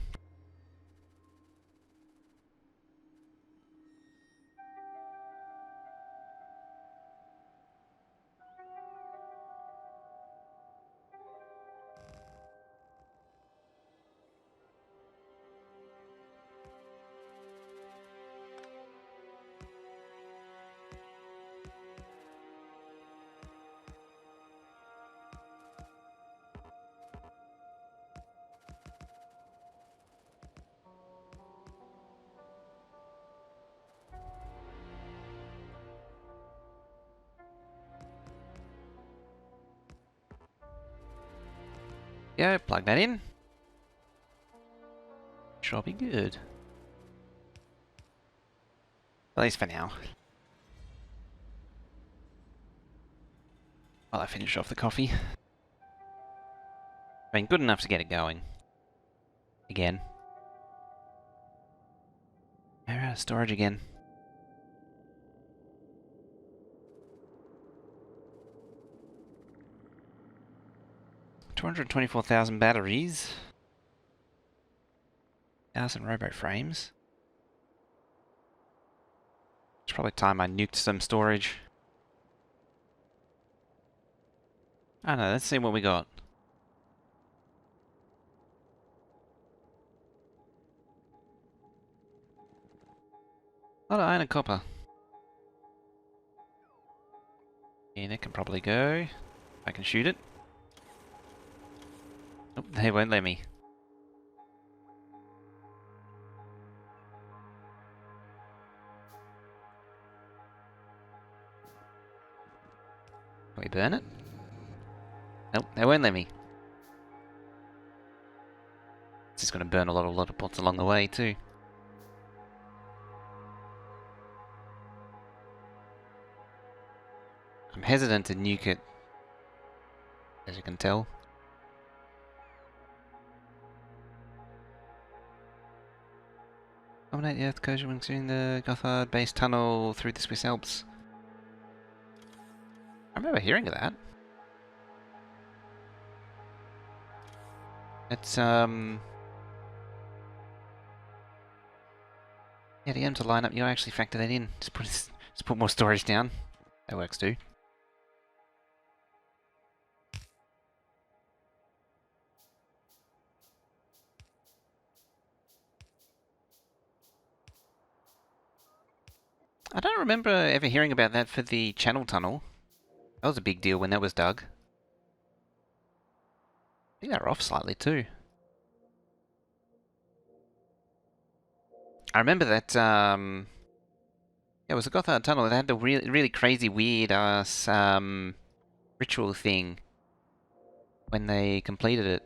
Yeah, plug that in. sure I'll be good. At least for now. While I finish off the coffee. I mean, good enough to get it going. Again. We're out of storage again. 224,000 batteries. 1,000 robo frames. It's probably time I nuked some storage. I don't know, let's see what we got. A lot of iron and copper. And it can probably go. I can shoot it. Nope, they won't let me. Can we burn it? Nope, they won't let me. It's just going to burn a lot of pots along the way too. I'm hesitant to nuke it, as you can tell. Dominate the Earth coast when considering the Gothard base tunnel through the Swiss Alps. I remember hearing of that. It's yeah, to get them to line up, you actually factor that in. Just put more storage down. That works too. I don't remember ever hearing about that for the Channel Tunnel. That was a big deal when that was dug. I think they were off slightly too. I remember that, yeah, it was a Gothard Tunnel that had the really crazy weird ass ritual thing when they completed it.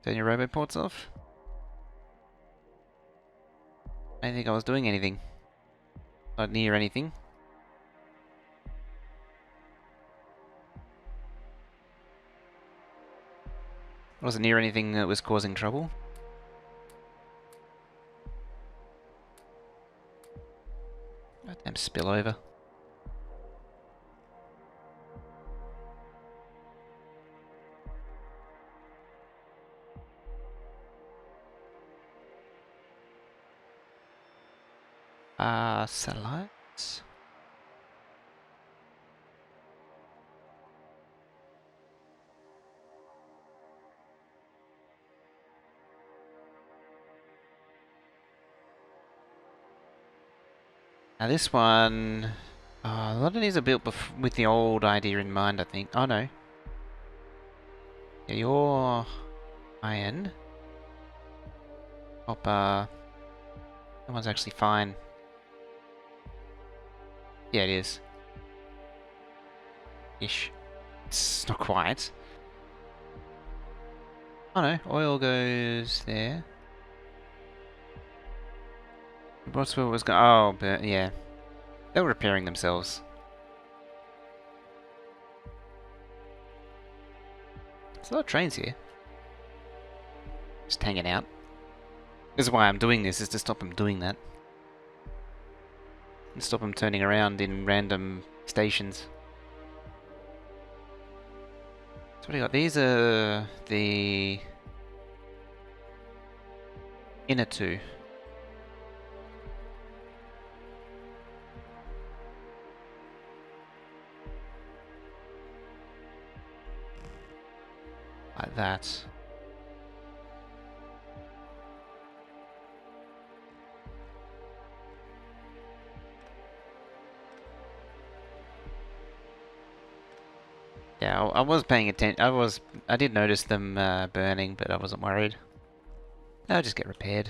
Turn your roboports off? I didn't think I was doing anything. Not near anything. I wasn't near anything that was causing trouble. Goddamn spillover. Satellites? Now this one, a lot of these are built with the old idea in mind, I think. Oh no. Yeah, your iron, copper, that one's actually fine. Yeah, it is. Ish. It's not quite. Oh no, oil goes there. What's what was going? Oh, but yeah, they were repairing themselves. There's a lot of trains here. Just hanging out. This is why I'm doing this, is to stop them doing that. And stop them turning around in random stations. So what do you got? These are the inner two. Like that. Yeah, I was paying attention. I did notice them burning, but I wasn't worried. They'll just get repaired.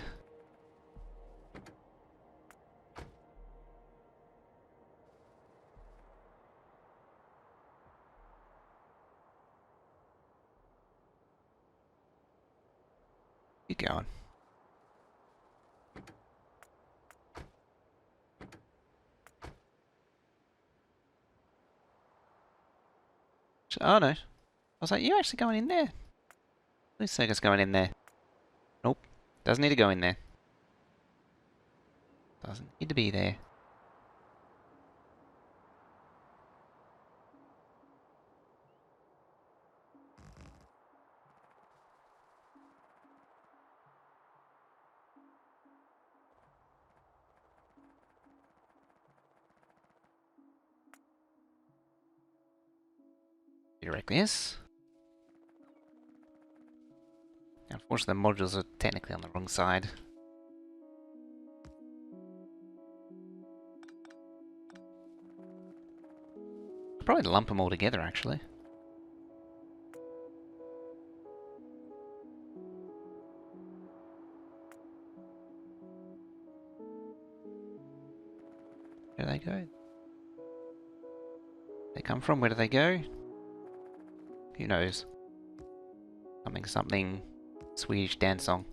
Keep going. Oh no. I was like, you're actually going in there. This circuit's going in there. Nope. Doesn't need to go in there. Doesn't need to be there. Direct this. Unfortunately, the modules are technically on the wrong side. I'll probably lump them all together, actually. Where do they go? They come from? Where do they go? Who knows? Something Swedish dance song.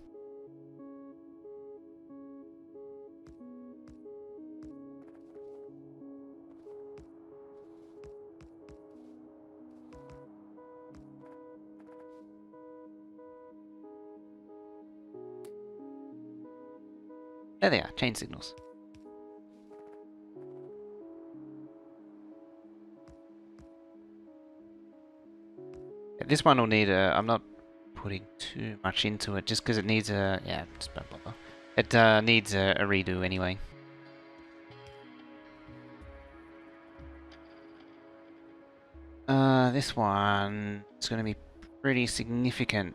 There they are, chain signals. Yeah, this one will need a... I'm not putting too much into it just because it needs a... Yeah, just blah blah blah. It needs a redo anyway. This one is going to be pretty significant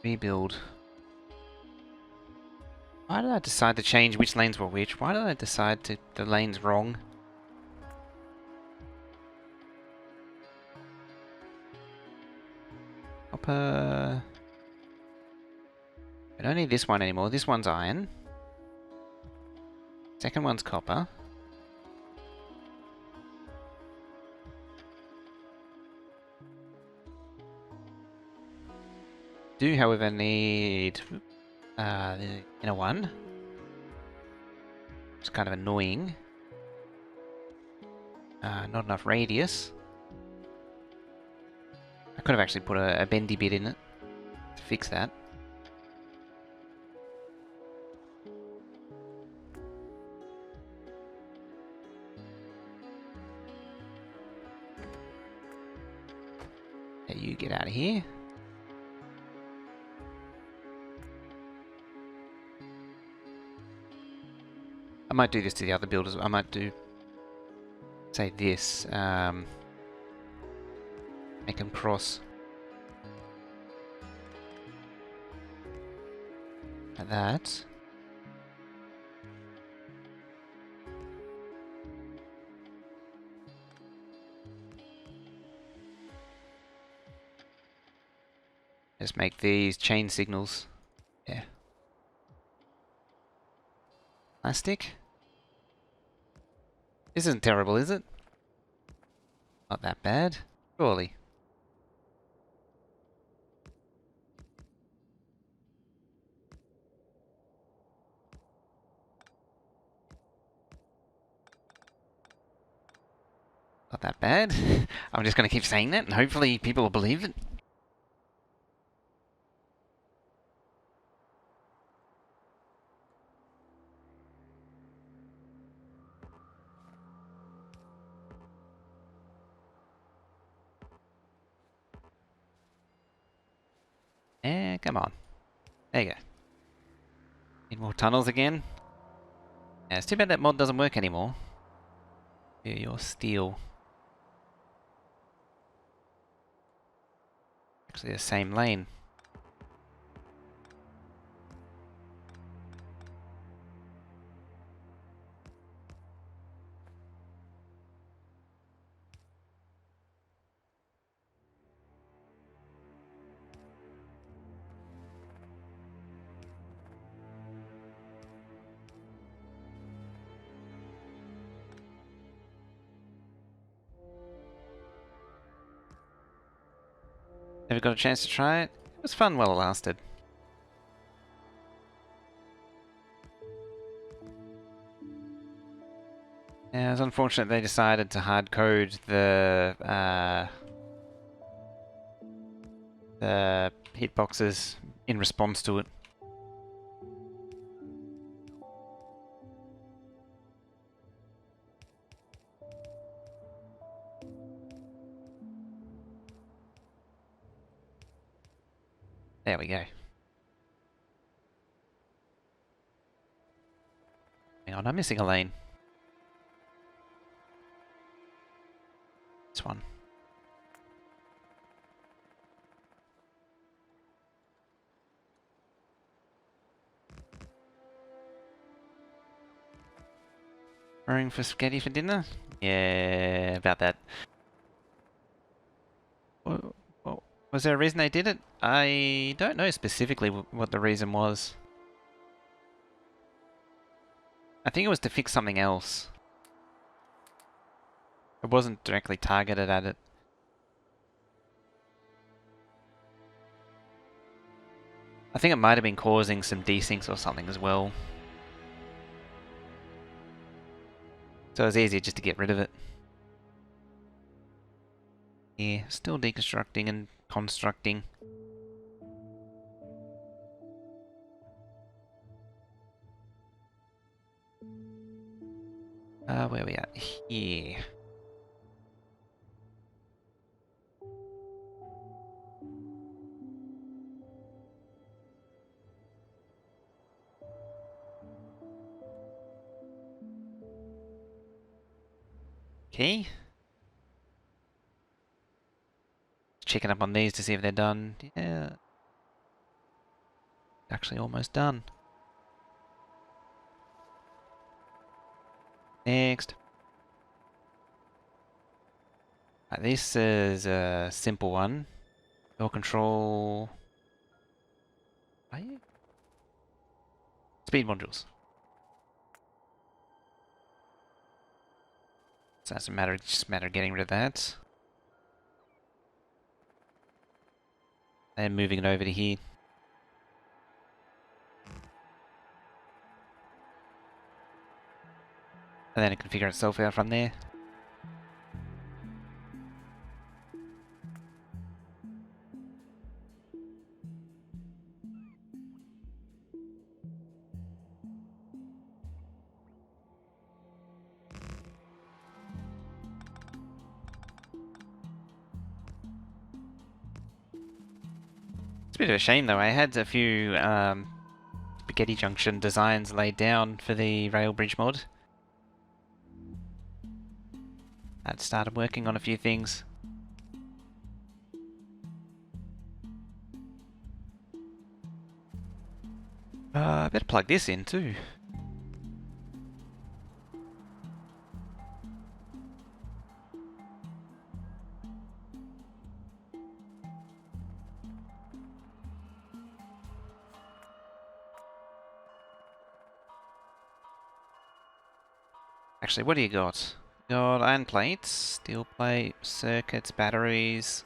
rebuild. Why did I decide to change which lanes were which? Why did I decide to the lanes wrong? Copper. I don't need this one anymore. This one's iron. Second one's copper. Do, however, need the inner one. It's kind of annoying. Not enough radius. I could have actually put a bendy bit in it to fix that. Hey, you get out of here. I might do this to the other builders. I might do, say, this. Make them cross. Like that. Just make these chain signals. Yeah. Plastic. This isn't terrible, is it? Not that bad, surely. Not that bad. I'm just going to keep saying that and hopefully people will believe it. Eh, come on. There you go. Need more tunnels again? Yeah, it's too bad that mod doesn't work anymore. Yeah, your steel. Actually the same lane. Never got a chance to try it? It was fun while it lasted. Yeah, it's unfortunate they decided to hard code the hitboxes in response to it. There we go. Hang on, I'm missing a lane. This one. Ordering for spaghetti for dinner? Yeah, about that. Was there a reason they did it? I don't know specifically what the reason was. I think it was to fix something else. It wasn't directly targeted at it. I think it might have been causing some desyncs or something as well. So it was easier just to get rid of it. Yeah, still deconstructing and constructing. Where are we at? Here. Okay. Checking up on these to see if they're done. Yeah. Actually almost done. Next. Right, this is a simple one. Door control. Are you? Speed modules. So that's just a matter of getting rid of that. And moving it over to here. And then it can figure itself out from there. It's a bit of a shame though. I had a few spaghetti junction designs laid down for the rail bridge mod. I'd started working on a few things. I better plug this in too. Actually, what do you got? Got iron plates, steel plate, circuits, batteries.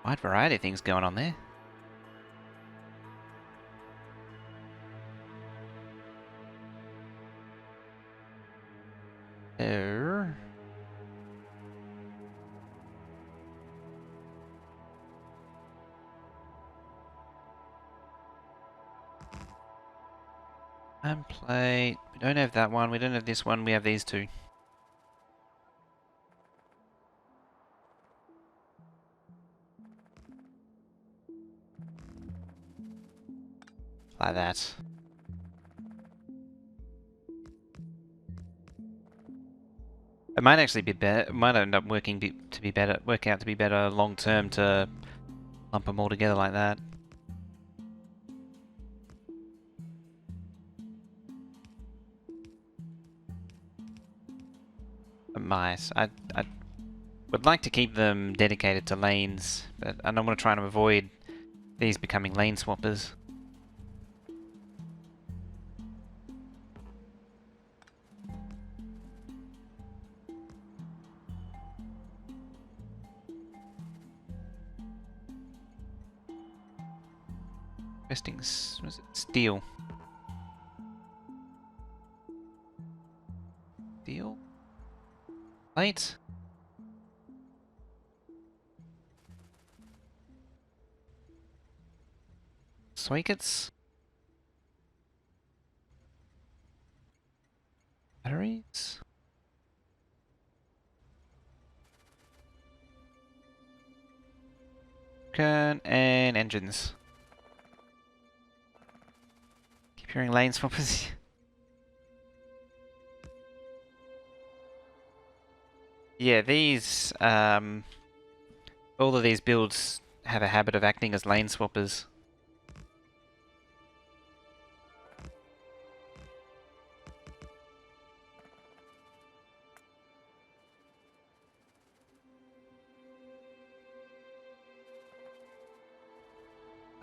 Wide variety of things going on there. There. Iron plate. We don't have that one. We don't have this one. We have these two. Like that. It might actually be better. It might end up work out to be better long term to lump them all together like that. It might. I would like to keep them dedicated to lanes, but I don't want to try and avoid these becoming lane swappers. Investing, was it steel? Steel? Plate. Sockets. Batteries. And engines. Keep hearing lane swappers. Yeah, these, all of these builds have a habit of acting as lane swappers.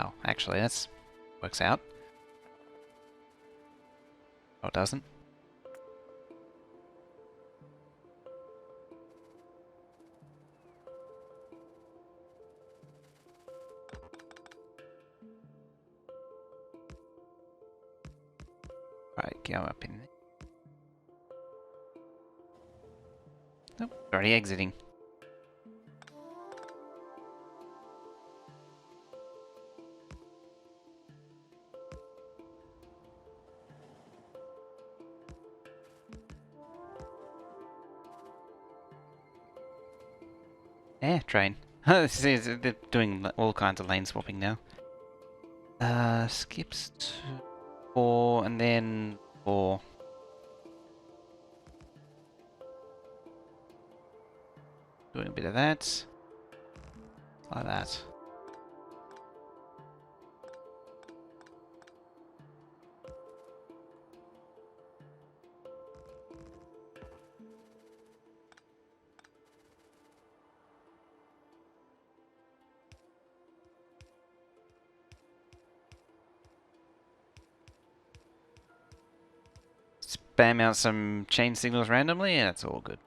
Oh, actually, that's works out. Oh, it doesn't. Right, go up in there. Nope, already exiting. Yeah, train. They're doing all kinds of lane swapping now. Skips to 4 and then 4. Doing a bit of that. Like that. Spam out some chain signals randomly, and it's all good.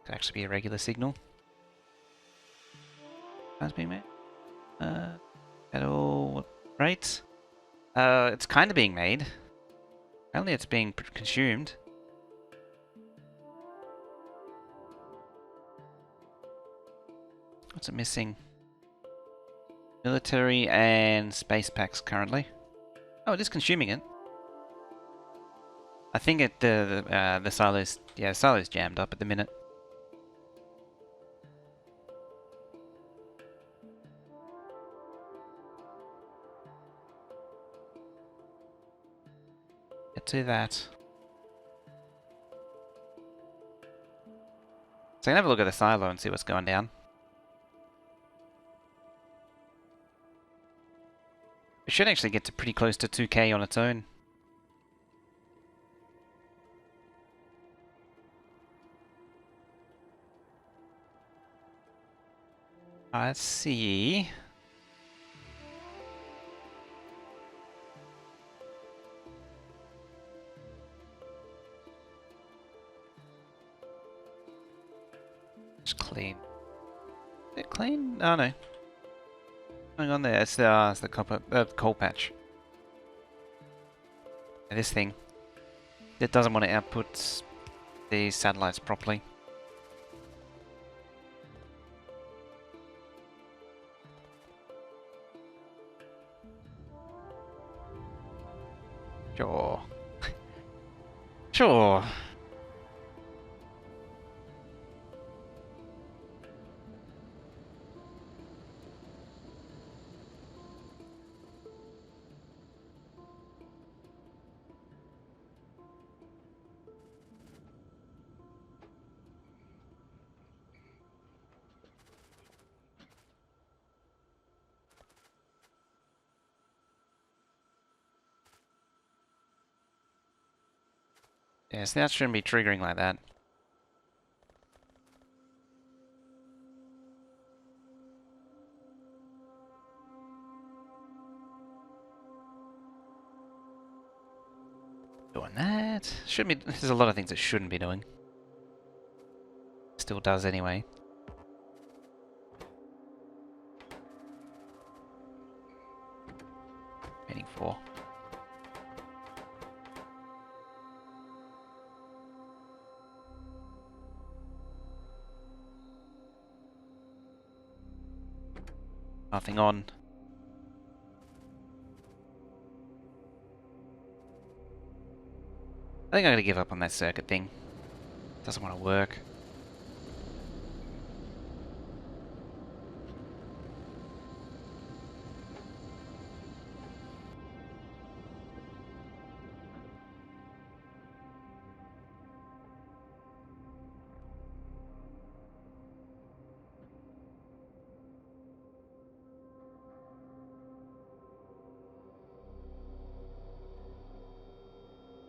Could actually be a regular signal. That's being made. At all right? It's kind of being made. Apparently, it's being consumed. What's it missing? Military and space packs currently. Oh, it is consuming it. I think the silo's, yeah, the silo's jammed up at the minute. Get to that. So I can have a look at the silo and see what's going down. It should actually get to pretty close to 2k on its own. Let's see. It's clean. Is it clean? Oh no. Hang on there. It's the copper, coal patch. And this thing. It doesn't want to output the satellites properly. Sure. Sure. Yes, that shouldn't be triggering like that. Doing that. Shouldn't be. There's a lot of things it shouldn't be doing. Still does anyway. Waiting for. Nothing on. I think I'm gonna give up on that circuit thing. Doesn't want to work.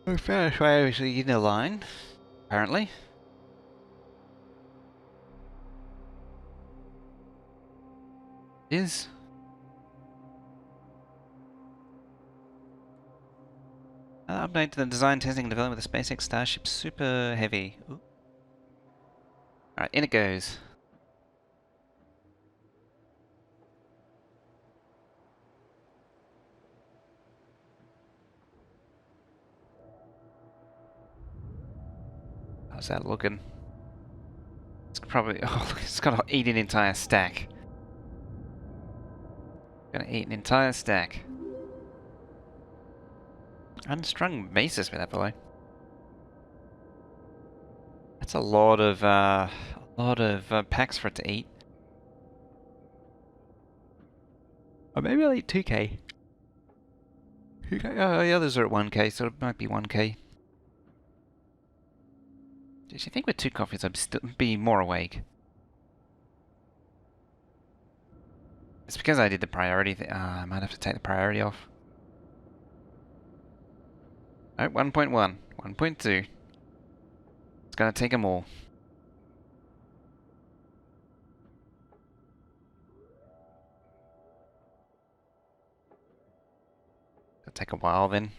We're fairly actually in a line, apparently. Is. Update to the design, testing, and development of the SpaceX Starship Super Heavy. Alright, in it goes. How's that looking? It's probably... Oh, look, it's gonna eat an entire stack. Gonna eat an entire stack. Unstrung basis with that, by the way. That's a lot of packs for it to eat. Or maybe I'll eat 2k. 2k? Oh, the others are at 1k, so it might be 1k. Jeez, you think with 2 coffees I'd still be more awake? It's because I did the priority thing. I might have to take the priority off. Oh, 1.1. 1.2. It's gonna take them all. It'll take a while then.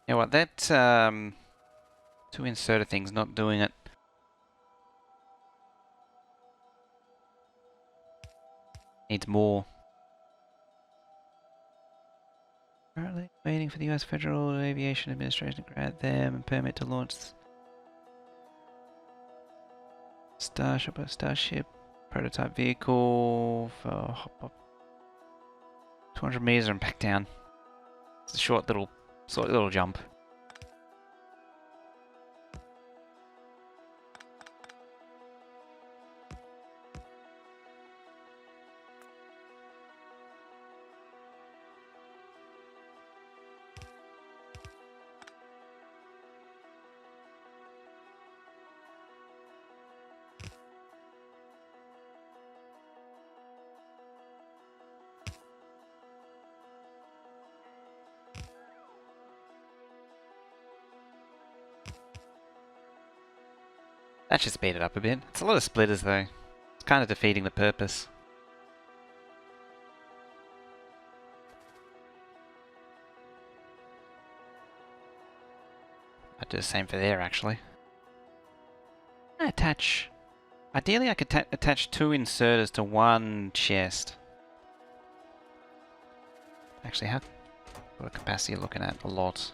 You know what, that 2 inserter thing's not doing it. Needs more. Currently waiting for the US Federal Aviation Administration to grant them a permit to launch Starship prototype vehicle for hop up 200 meters and back down. It's a short little jump. That should speed it up a bit. It's a lot of splitters though. It's kind of defeating the purpose. I'd do the same for there actually. Attach. Ideally I could attach 2 inserters to 1 chest. Actually, what capacity are you looking at? A lot.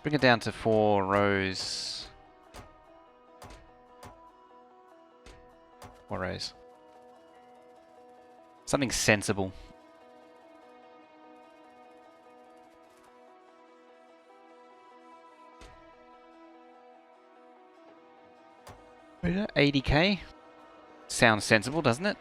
Bring it down to 4 rows. 4 rows. Something sensible. What is that? 80k? Sounds sensible, doesn't it?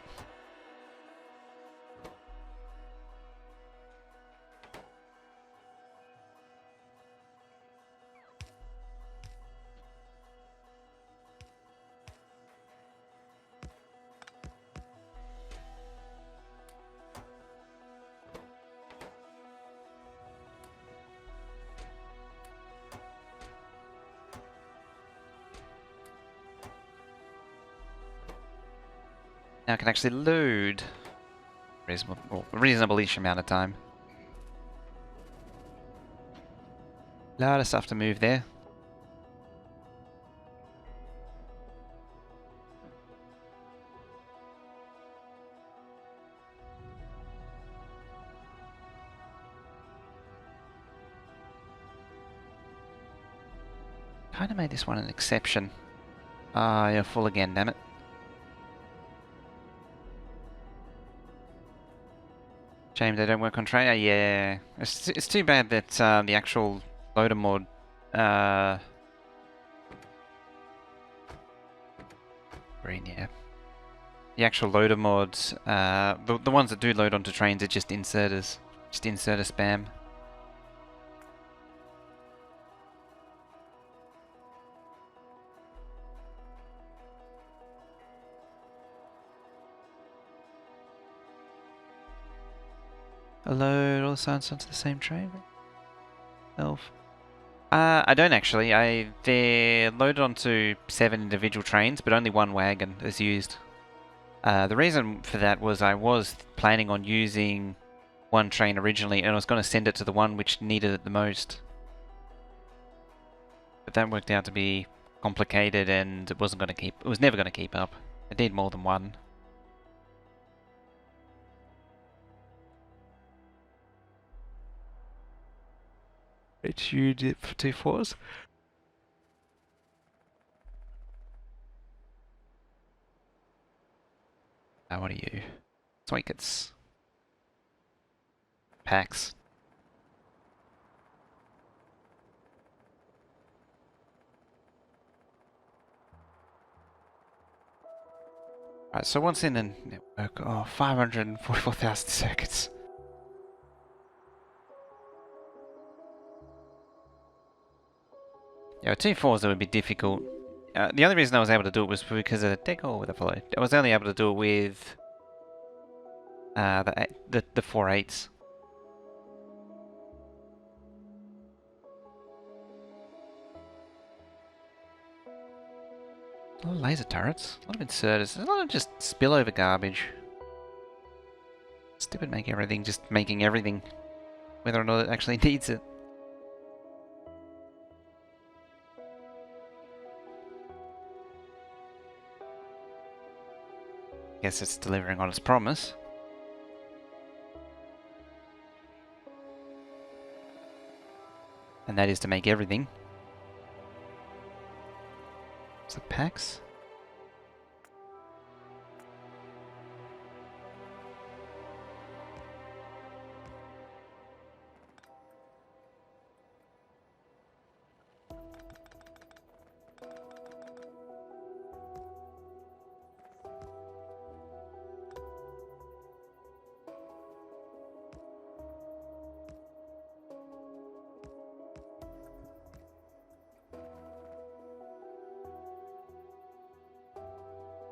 Now I can actually load reasonable-ish amount of time. A lot of stuff to move there. Kind of made this one an exception. Ah, you're full again, damn it. Shame they don't work on train. Yeah, it's too bad that the actual loader mod, green, yeah. The actual loader mods, the ones that do load onto trains are just inserters, just inserter spam. Load all the signs onto the same train. Elf. I don't actually. They're loaded onto 7 individual trains, but only one wagon is used. The reason for that was I was planning on using one train originally, and I was going to send it to the one which needed it the most. But that worked out to be complicated, and it wasn't going to keep. It was never going to keep up. It needed more than one. It's used it for 2 4s. What are you? Twinkets. Packs. Right, so what's in a network? Oh, 544,000 circuits. Yeah, with 2 4s it would be difficult. The only reason I was able to do it was because of the deco with the flow. I was only able to do it with the 4 8s. A lot of laser turrets, a lot of inserters, a lot of just spillover garbage. Stupid making everything, whether or not it actually needs it. Guess it's delivering on its promise. And that is to make everything. It's like packs.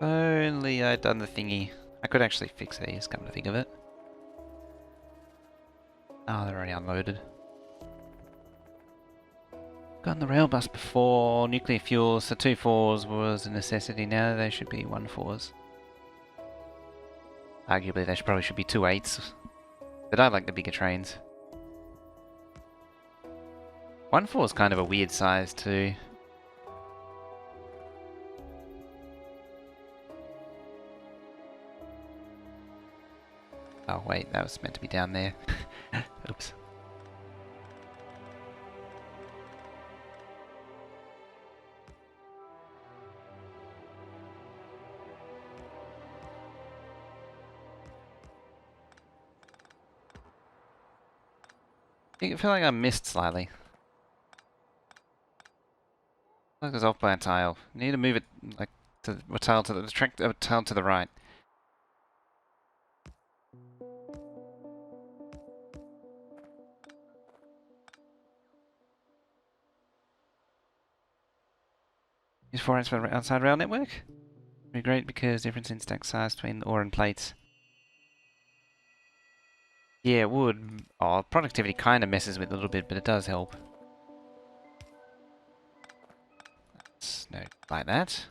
If only I'd done the thingy. I could actually fix these, come to think of it. Oh, they're already unloaded. Gotten the Railbus before. Nuclear fuels, so 2 4s was a necessity. Now they should be 1 4s. Arguably, they probably should be 2 8s. But I like the bigger trains. 1 4 is kind of a weird size too. Oh wait, that was meant to be down there. Oops. I feel like I missed slightly. Like it's off by a tile. You need to move it like to a tile to the track, a tile to the right. Use 4 inch for the outside rail network. Be great because difference in stack size between the ore and plates. Yeah, it would. Oh, productivity kind of messes with it a little bit, but it does help. No, like that.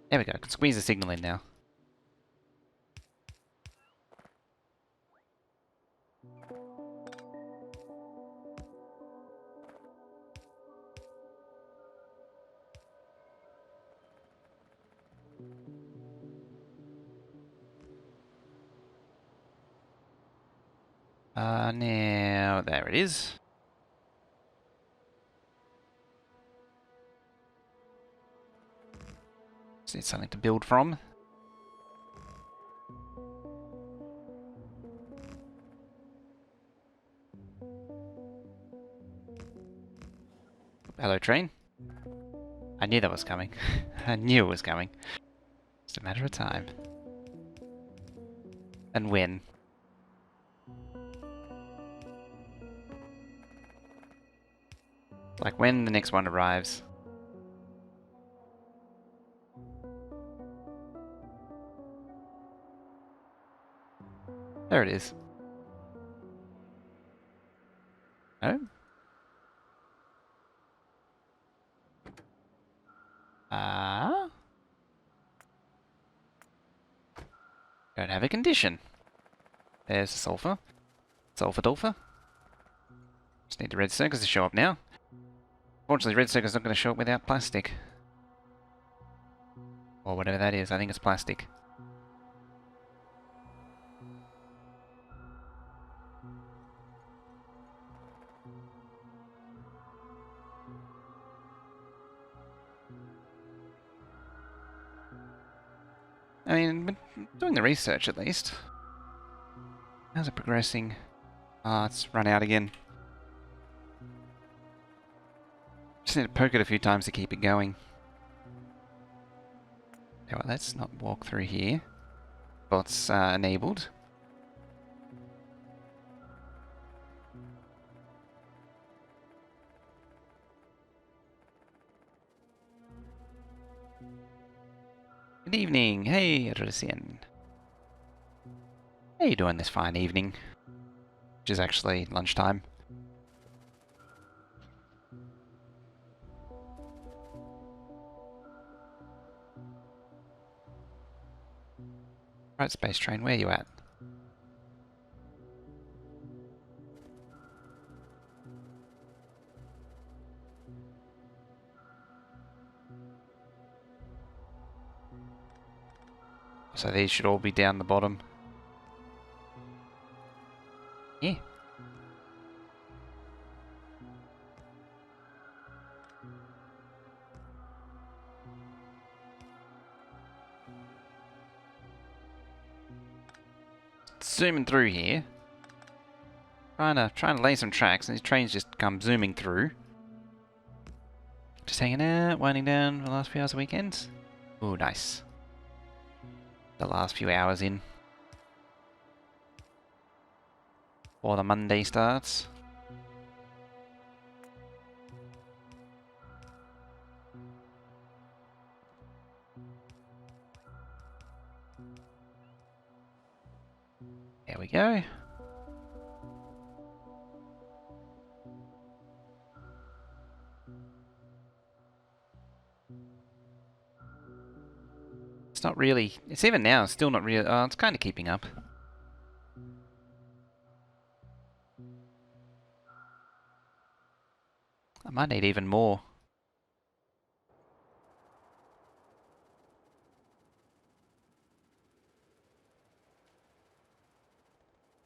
There we go. I can squeeze the signal in now. Now, there it is. It's something to build from. Hello, train. I knew that was coming. I knew it was coming. Just a matter of time. And when. Like when the next one arrives. There it is. Oh? Don't have a condition. There's the sulfur. Sulfur dulfur. Just need the red circus to show up now. Fortunately, red circus is not going to show up without plastic. Or whatever that is, I think it's plastic. I mean, we're doing the research at least. How's it progressing? Ah, it's run out again. Just need to poke it a few times to keep it going. Okay, well, let's not walk through here. Bots enabled. Good evening. Hey, Russian. How you doing this fine evening? Which is actually lunchtime. Right, space train, where are you at? So these should all be down the bottom. Yeah. Zooming through here. Trying to lay some tracks, and these trains just come zooming through. Just hanging out, winding down for the last few hours of weekends. Ooh, nice. The last few hours in. Before the Monday starts. There we go. It's not really... It's even now, still not really... Oh, it's kind of keeping up. I might need even more.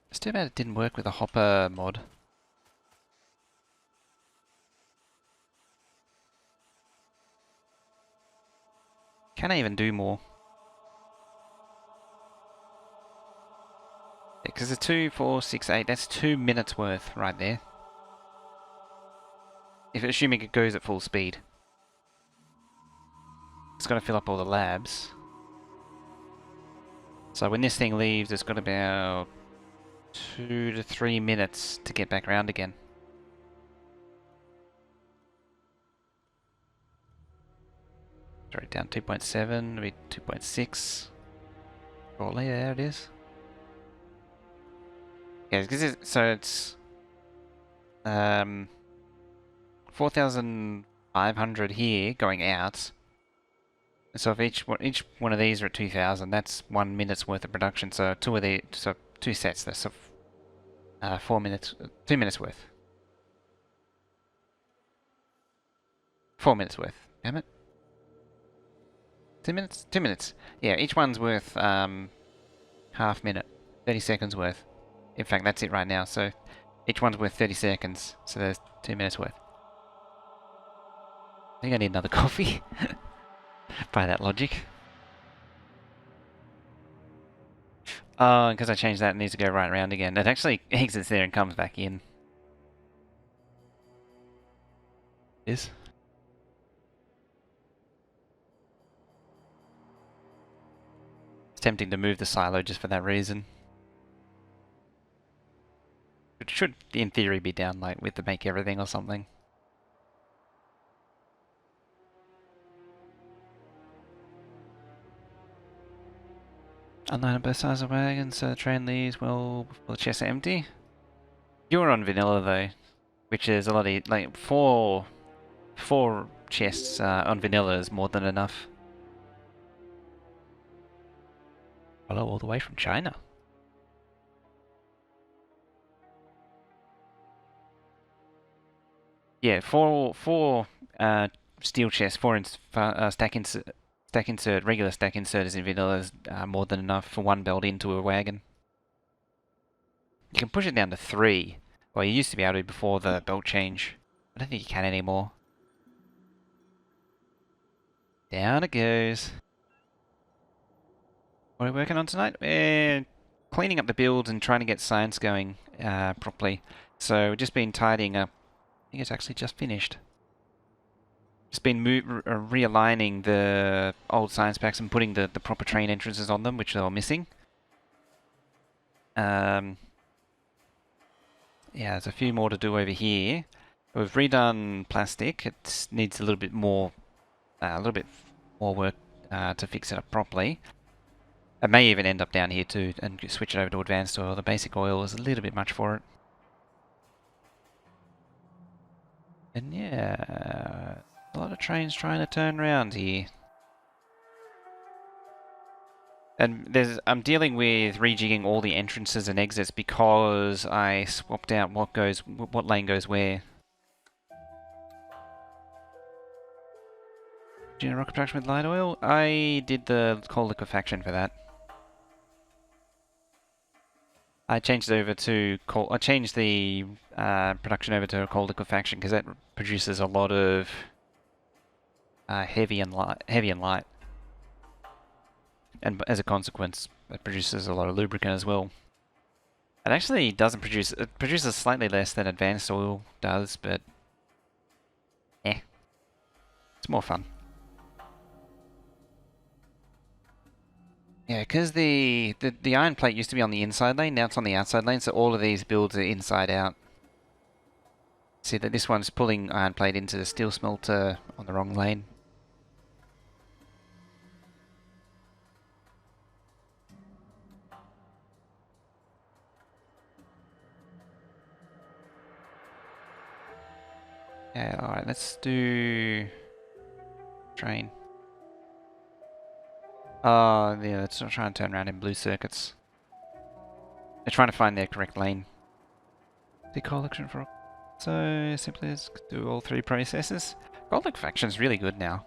It's too bad it didn't work with the hopper mod. Can I even do more? Because it's 2, 4, 6, 8. That's 2 minutes worth right there. If assuming it goes at full speed. It's got to fill up all the labs. So when this thing leaves, it's got about 2 to 3 minutes to get back around again. Sorry, down 2.7, maybe 2.6. Shortly, there it is. Yeah, so it's 4,500 here going out. So if each one of these are at 2,000, that's 1 minute's worth of production. So so 2 sets. That's 4 minutes, 2 minutes worth. 4 minutes worth. Damn it. 2 minutes? 2 minutes. Yeah, each one's worth half minute, 30 seconds worth. In fact, that's it right now. So each one's worth 30 seconds. So there's 2 minutes worth. I think I need another coffee. By that logic. Oh, because I changed that, it needs to go right around again. It actually exits there and comes back in. Is. It's tempting to move the silo just for that reason. It should, in theory, be down like with the make everything or something. Unload on both sides of the wagon so the train leaves well before the chests are empty. You're on vanilla though, which is a lot of like four chests on vanilla is more than enough. Hello, all the way from China. Yeah, four steel chests, stack insert, regular stack inserters in vanilla is more than enough for one belt into a wagon. You can push it down to 3. Well, you used to be able to before the belt change. I don't think you can anymore. Down it goes. What are we working on tonight? We're cleaning up the builds and trying to get science going properly. So we've just been tidying up. I think it's actually just finished. Just been realigning the old science packs and putting the proper train entrances on them, which they were missing. Yeah, there's a few more to do over here. We've redone plastic. It needs a little bit more work to fix it up properly. It may even end up down here too and switch it over to advanced oil. The basic oil is a little bit much for it. And yeah, a lot of trains trying to turn around here. And I'm dealing with rejigging all the entrances and exits because I swapped out what lane goes where. Junior rocket production with light oil? I did the coal liquefaction for that. I changed it over to coal. I changed the production over to coal liquefaction because that produces a lot of heavy and light, and as a consequence, it produces a lot of lubricant as well. It actually doesn't produce. It produces slightly less than advanced oil does, but it's more fun. Yeah, because the iron plate used to be on the inside lane, now it's on the outside lane, so all of these builds are inside out. See that this one's pulling iron plate into the steel smelter on the wrong lane. Yeah, alright, let's do train. Oh, yeah, let's try and turn around in blue circuits. They're trying to find their correct lane. The collection for so simply as do all 3 processes. Gold liquefaction's really good now.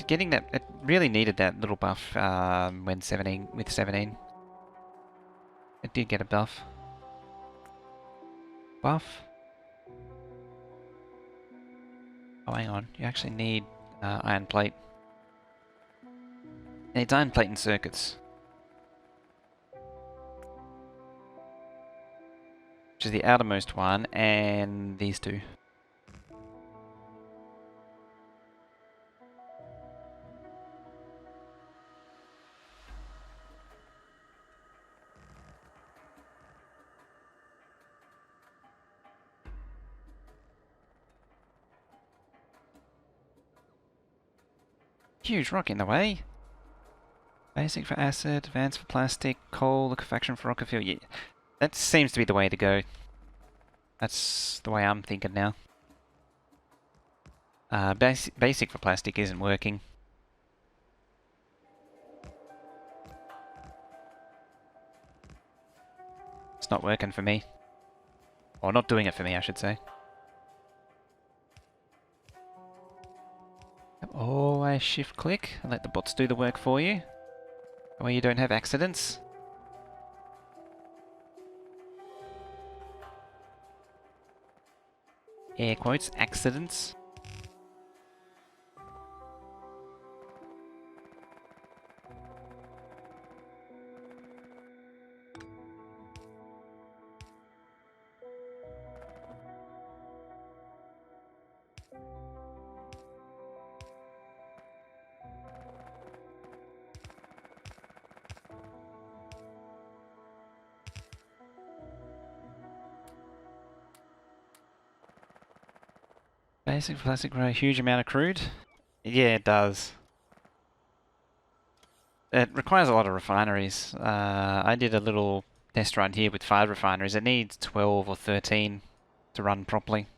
Getting that, it really needed that little buff with 17. It did get a buff. Oh, hang on. You actually need iron plate. It needs iron plate and circuits. Which is the outermost one, and these 2. Huge rock in the way. Basic for acid, advanced for plastic, coal, liquefaction for rocket fuel. Yeah, that seems to be the way to go. That's the way I'm thinking now. Basic for plastic isn't working. It's not working for me. Or not doing it for me, I should say. Always shift click and let the bots do the work for you. That way you don't have accidents. Air quotes, accidents. Basic plastic grow a huge amount of crude? Yeah, it does. It requires a lot of refineries. I did a little test run here with 5 refineries. It needs 12 or 13 to run properly.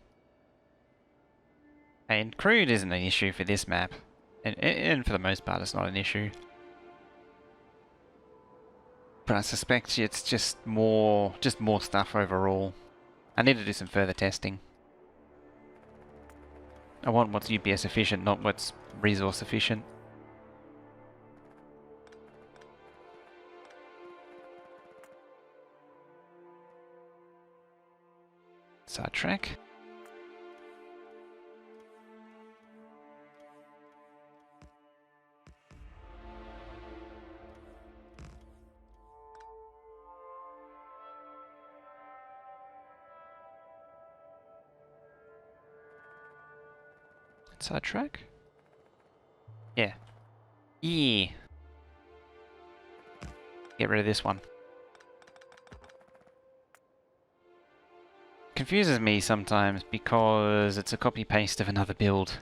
And crude isn't an issue for this map. And for the most part, it's not an issue. But I suspect it's just more stuff overall. I need to do some further testing. I want what's UPS efficient, not what's resource efficient. Sidetrack. Sidetrack? Yeah. Yeah. Get rid of this one. Confuses me sometimes because it's a copy-paste of another build.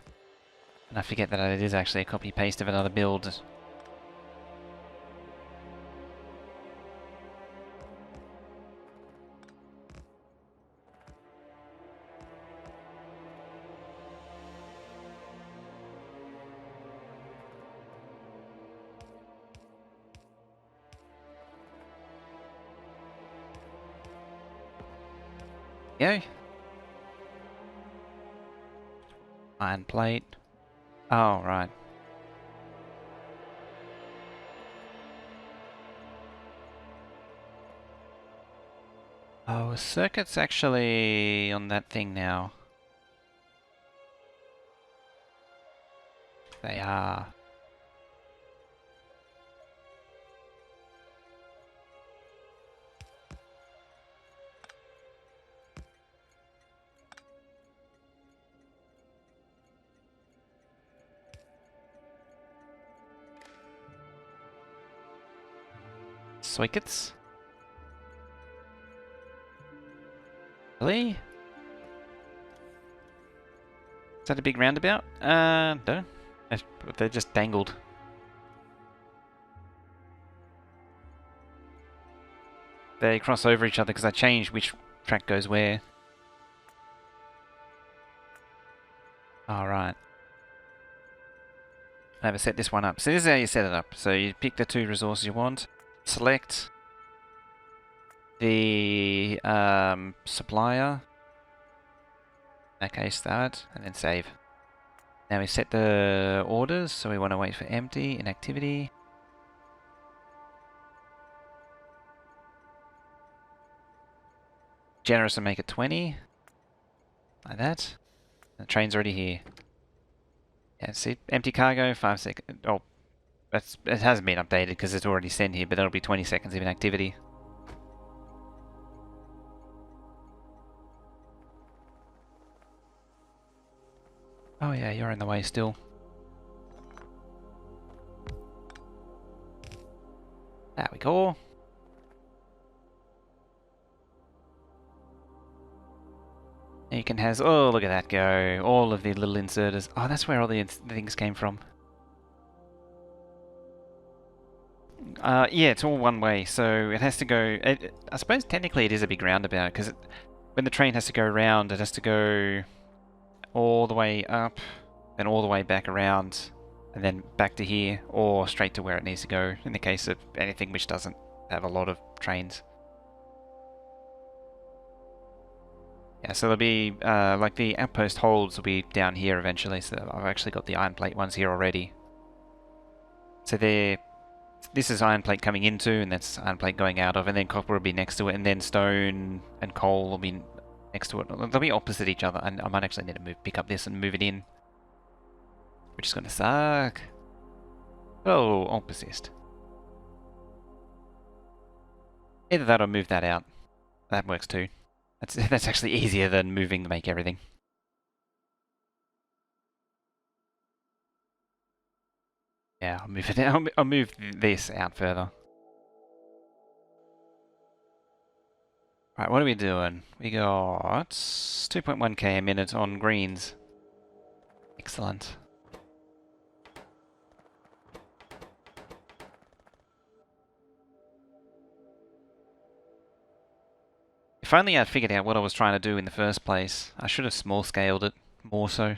And I forget that it is actually a copy-paste of another build. Go. Iron plate. Oh, right. Oh, circuit's actually on that thing now. They are. Circuits? Really? Is that a big roundabout? No. They're just dangled. They cross over each other because I changed which track goes where. Alright. I haven't set this one up. So this is how you set it up. So you pick the 2 resources you want. Select the supplier. In that case, that, and then save. Now we set the orders, so we want to wait for empty, inactivity. Generous and make it 20. Like that. And the train's already here. Yeah, see, empty cargo, 5 seconds. Oh, it hasn't been updated because it's already sent here, but that'll be 20 seconds of inactivity. Oh yeah, you're in the way still. There we go. You can have, oh look at that go, all of the little inserters. Oh, that's where all the things came from. Yeah, it's all one way, so it has to go, I suppose technically it is a big roundabout, because when the train has to go around, it has to go all the way up, then all the way back around, and then back to here, or straight to where it needs to go, in the case of anything which doesn't have a lot of trains. Yeah, so there'll be, like the outpost holds will be down here eventually, so I've actually got the iron plate ones here already. So this is iron plate coming into, and that's iron plate going out of, and then copper will be next to it, and then stone and coal will be next to it. They'll be opposite each other, and I might actually need to pick up this and move it in. Which is going to suck. Oh, opposite. Either that or move that out. That works too. That's actually easier than moving to make everything. Yeah, I'll move it out. I'll move this out further. Right, what are we doing? We got 2.1k a minute on greens. Excellent. If only I'd figured out what I was trying to do in the first place. I should have small scaled it more so.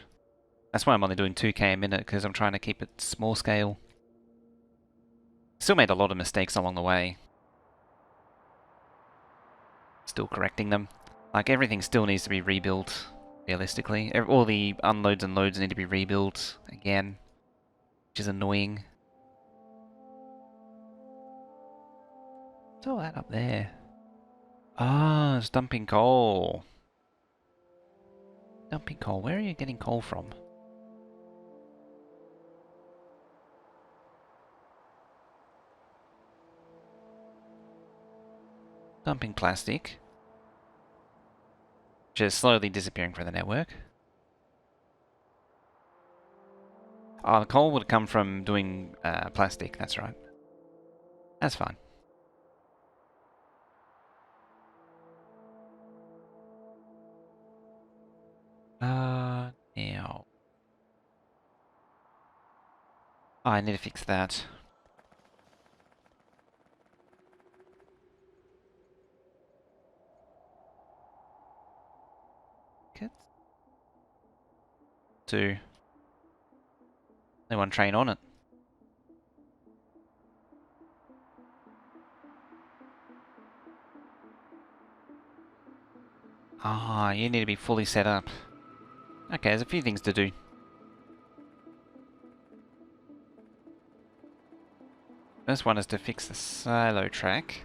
That's why I'm only doing 2k a minute, because I'm trying to keep it small scale. Still made a lot of mistakes along the way. Still correcting them. Like, everything still needs to be rebuilt, realistically. All the unloads and loads need to be rebuilt again, which is annoying. What's all that up there? Ah, it's dumping coal. Dumping coal. Where are you getting coal from? Dumping plastic. Which is slowly disappearing from the network. Oh, the coal would come from doing plastic, that's right. That's fine. Now... Oh, I need to fix that. Kits? Only one train on it. Ah, you need to be fully set up. Okay, there's a few things to do. First one is to fix the silo track.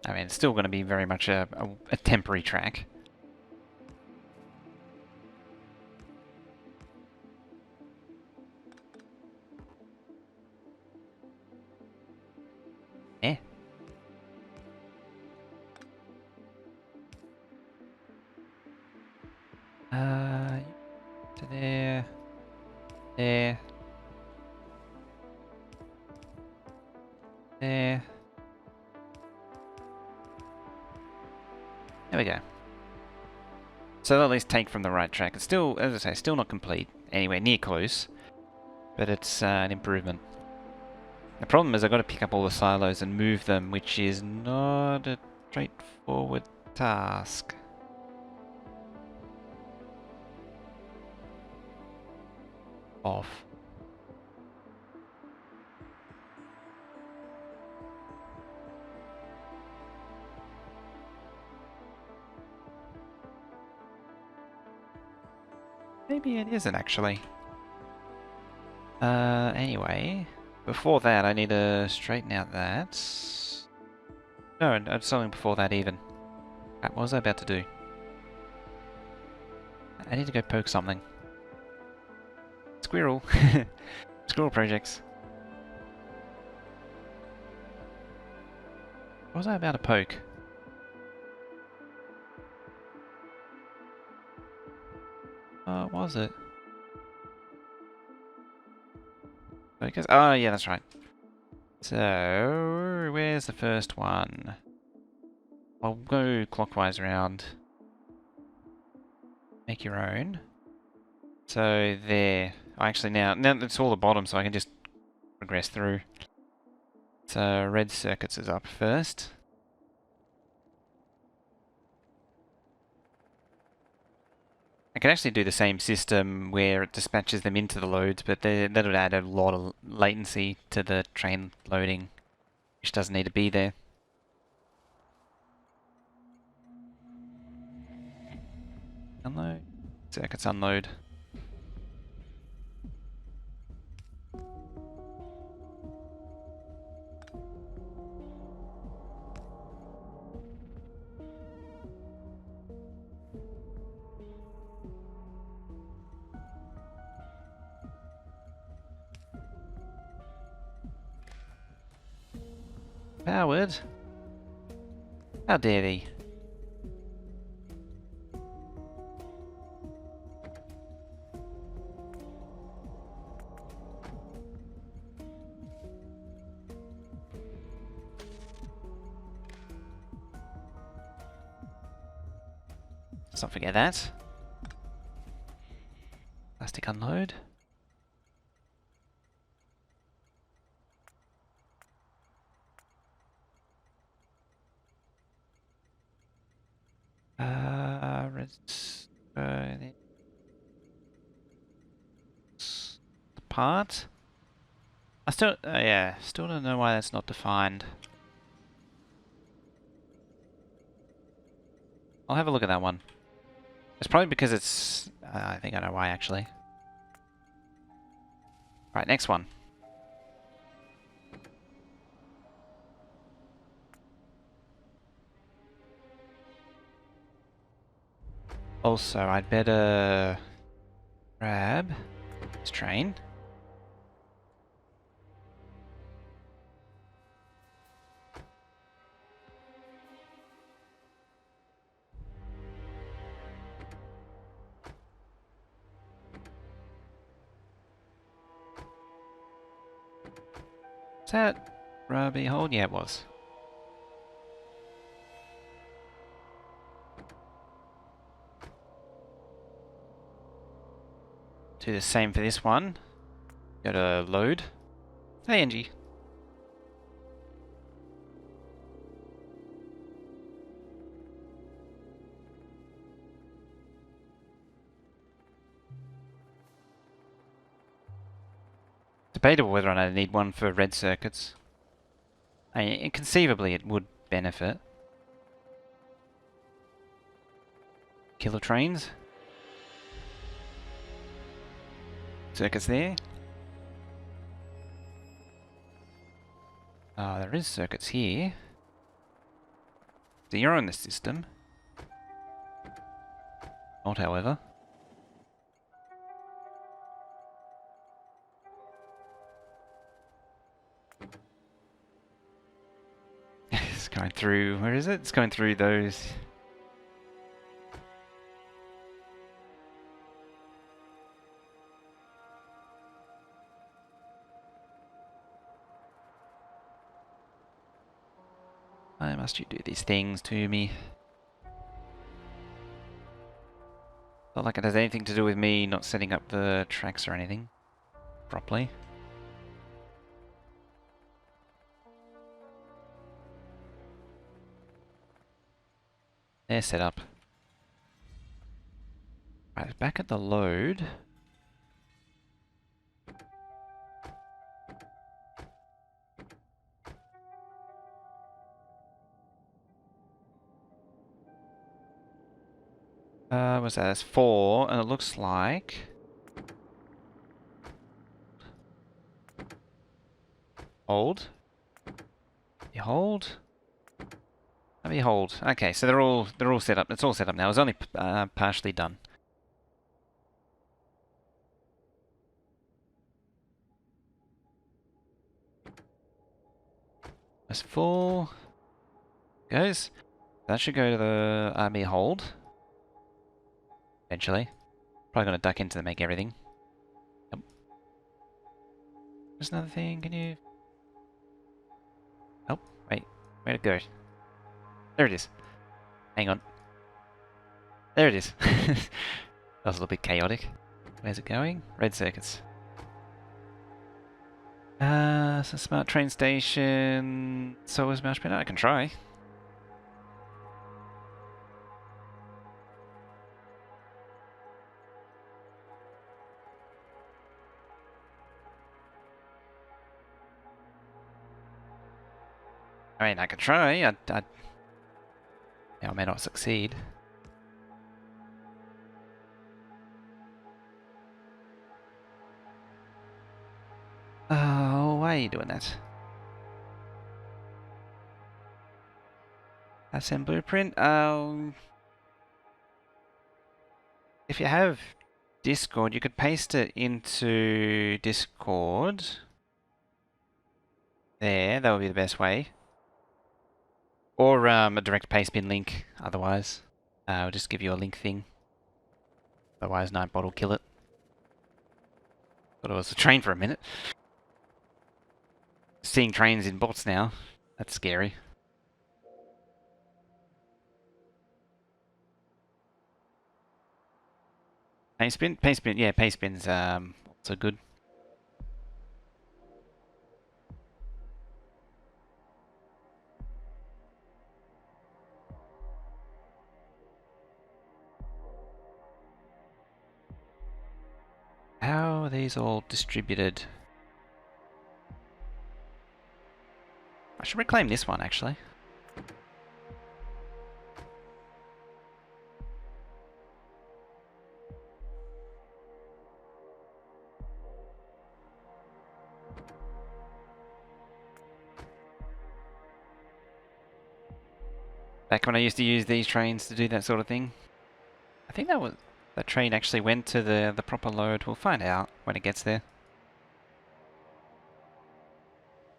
I mean, it's still going to be very much a temporary track. Eh? To there. There. There. There we go. So they'll at least take from the right track. It's still, as I say, still not complete. Anywhere near close. But it's an improvement. The problem is I've got to pick up all the silos and move them, which is not a straightforward task. Off. Maybe it isn't actually. Anyway, before that I need to straighten out that. No, it's something before that even. What was I about to do? I need to go poke something. Squirrel. Squirrel projects. What was I about to poke? What was it? Focus? Oh, yeah, that's right. So, where's the first one? I'll go clockwise around. Make your own. So, there. Actually, now it's all the bottom, so I can just progress through. So, red circuits is up first. I can actually do the same system where it dispatches them into the loads, but that would add a lot of latency to the train loading, which doesn't need to be there. Unload. Circuits unload. Powered? How dare he? not forget that. Plastic unload. Let's go the part. I still, yeah, still don't know why that's not defined. I'll have a look at that one. It's probably because it's, I think I know why actually. Right, next one. Also, I'd better grab this train. Is that Ruby Hold? Yeah, it was. Do the same for this one. Go to load. Hey, Angie. Debatable whether or not I need one for red circuits. I mean, conceivably it would benefit. Killer trains. Circuits there. Oh, there is circuits here. So you're on the system. Not, however. It's going through, where is it? It's going through those. Why must you do these things to me? Not like it has anything to do with me not setting up the tracks or anything properly. They're set up. Right, back at the load. What's that? That's 4, and it looks like... Hold. Behold. Behold. Okay, so they're all set up. It's all set up now. It's only partially done. That's full. Goes. That should go to the RB hold. Eventually. Probably gonna duck into make everything. Yep. There's another thing. Can you? Oh, wait. Where'd it go? There it is. Hang on. There it is. That was a little bit chaotic. Where's it going? Red circuits. So smart train station. So is mouse printer. I can try. I mean, I could try. Yeah, I may not succeed. Oh, why are you doing that? SM blueprint. If you have Discord, you could paste it into Discord. There, that would be the best way. Or a direct paste bin link, otherwise. I'll just give you a link thing. Otherwise, Nightbot will kill it. Thought it was a train for a minute. Seeing trains in bots now. That's scary. Paste bin? Paste bin, yeah, paste bin's also good. How are these all distributed? I should reclaim this one, actually. Back when I used to use these trains to do that sort of thing. I think that train actually went to the proper load. We'll find out when it gets there.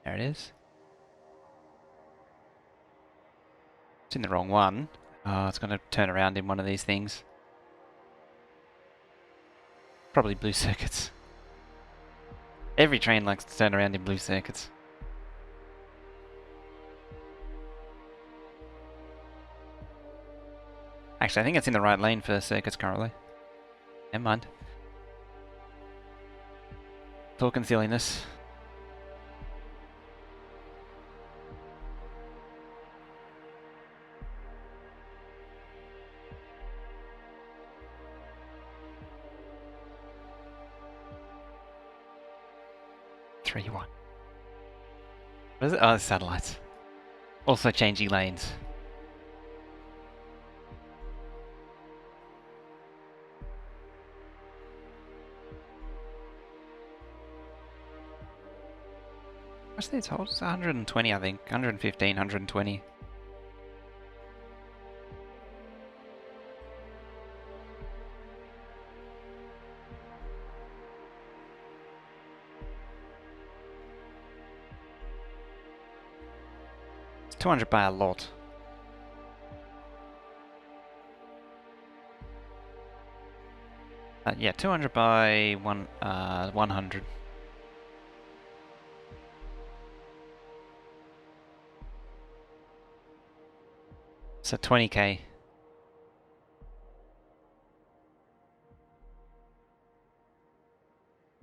There it is. It's in the wrong one. Oh, it's going to turn around in one of these things. Probably blue circuits. Every train likes to turn around in blue circuits. Actually, I think it's in the right lane for circuits currently. Never mind. Talking silliness. What is it? Oh, the satellites. Also changing lanes. What's these holds? It's 120, I think. 115, 120. It's 200 by a lot. Yeah, 200 by 100. So 20k.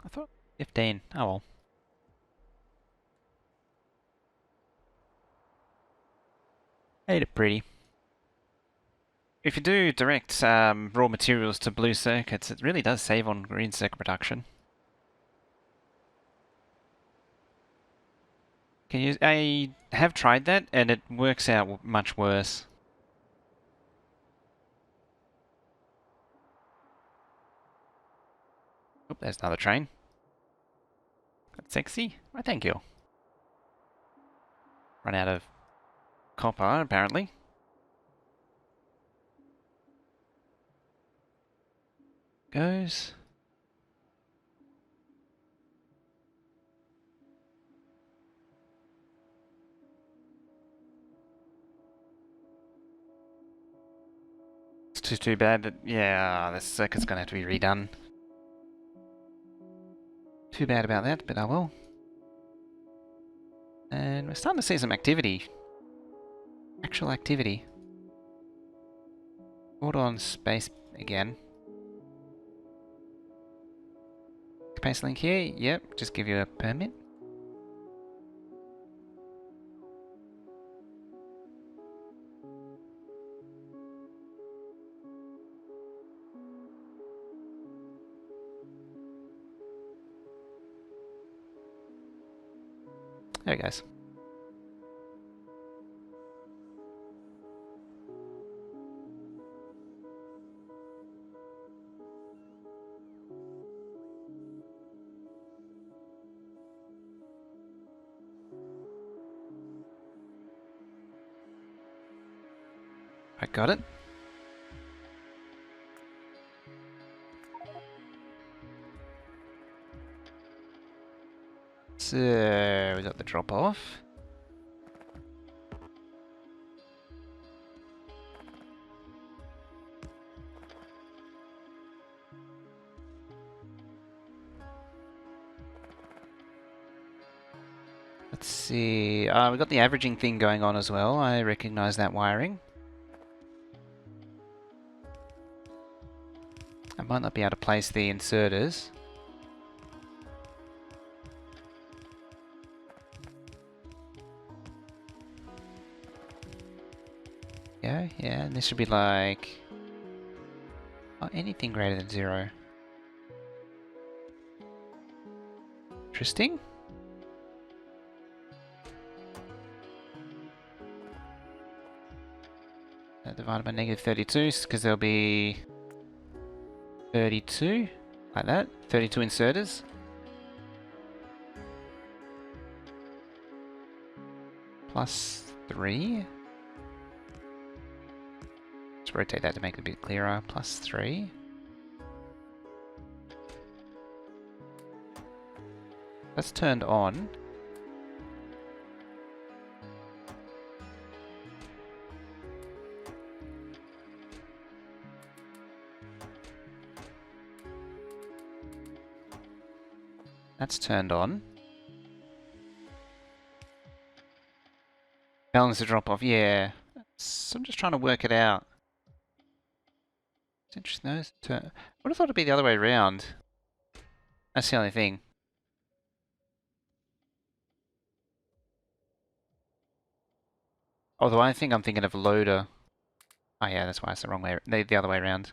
I thought 15. Oh well. Made it pretty. If you do direct raw materials to blue circuits, it really does save on green circuit production. I have tried that and it works out much worse. Oh, there's another train. That's sexy. Why, thank you. Run out of copper, apparently. Goes. It's too bad that, yeah, this circuit's gonna have to be redone. Too bad about that, but I will. And we're starting to see some activity. Actual activity. Hold on space again. Space link here, yep, just give you a permit. There it goes. I got it. So, we got the drop off. Let's see. We got the averaging thing going on as well. I recognize that wiring. I Might not be able to place the inserters. Yeah, and this should be like... Oh, anything greater than 0. Interesting. Divided by -32, because there'll be 32, like that. 32 inserters. Plus 3. Let's rotate that to make it a bit clearer. Plus 3. That's turned on. That's turned on. Balance the drop off, yeah. So I'm just trying to work it out. It's interesting though. I would have thought it'd be the other way around. That's the only thing. Although I think I'm thinking of loader. Oh yeah, that's why it's the wrong way. The other way around.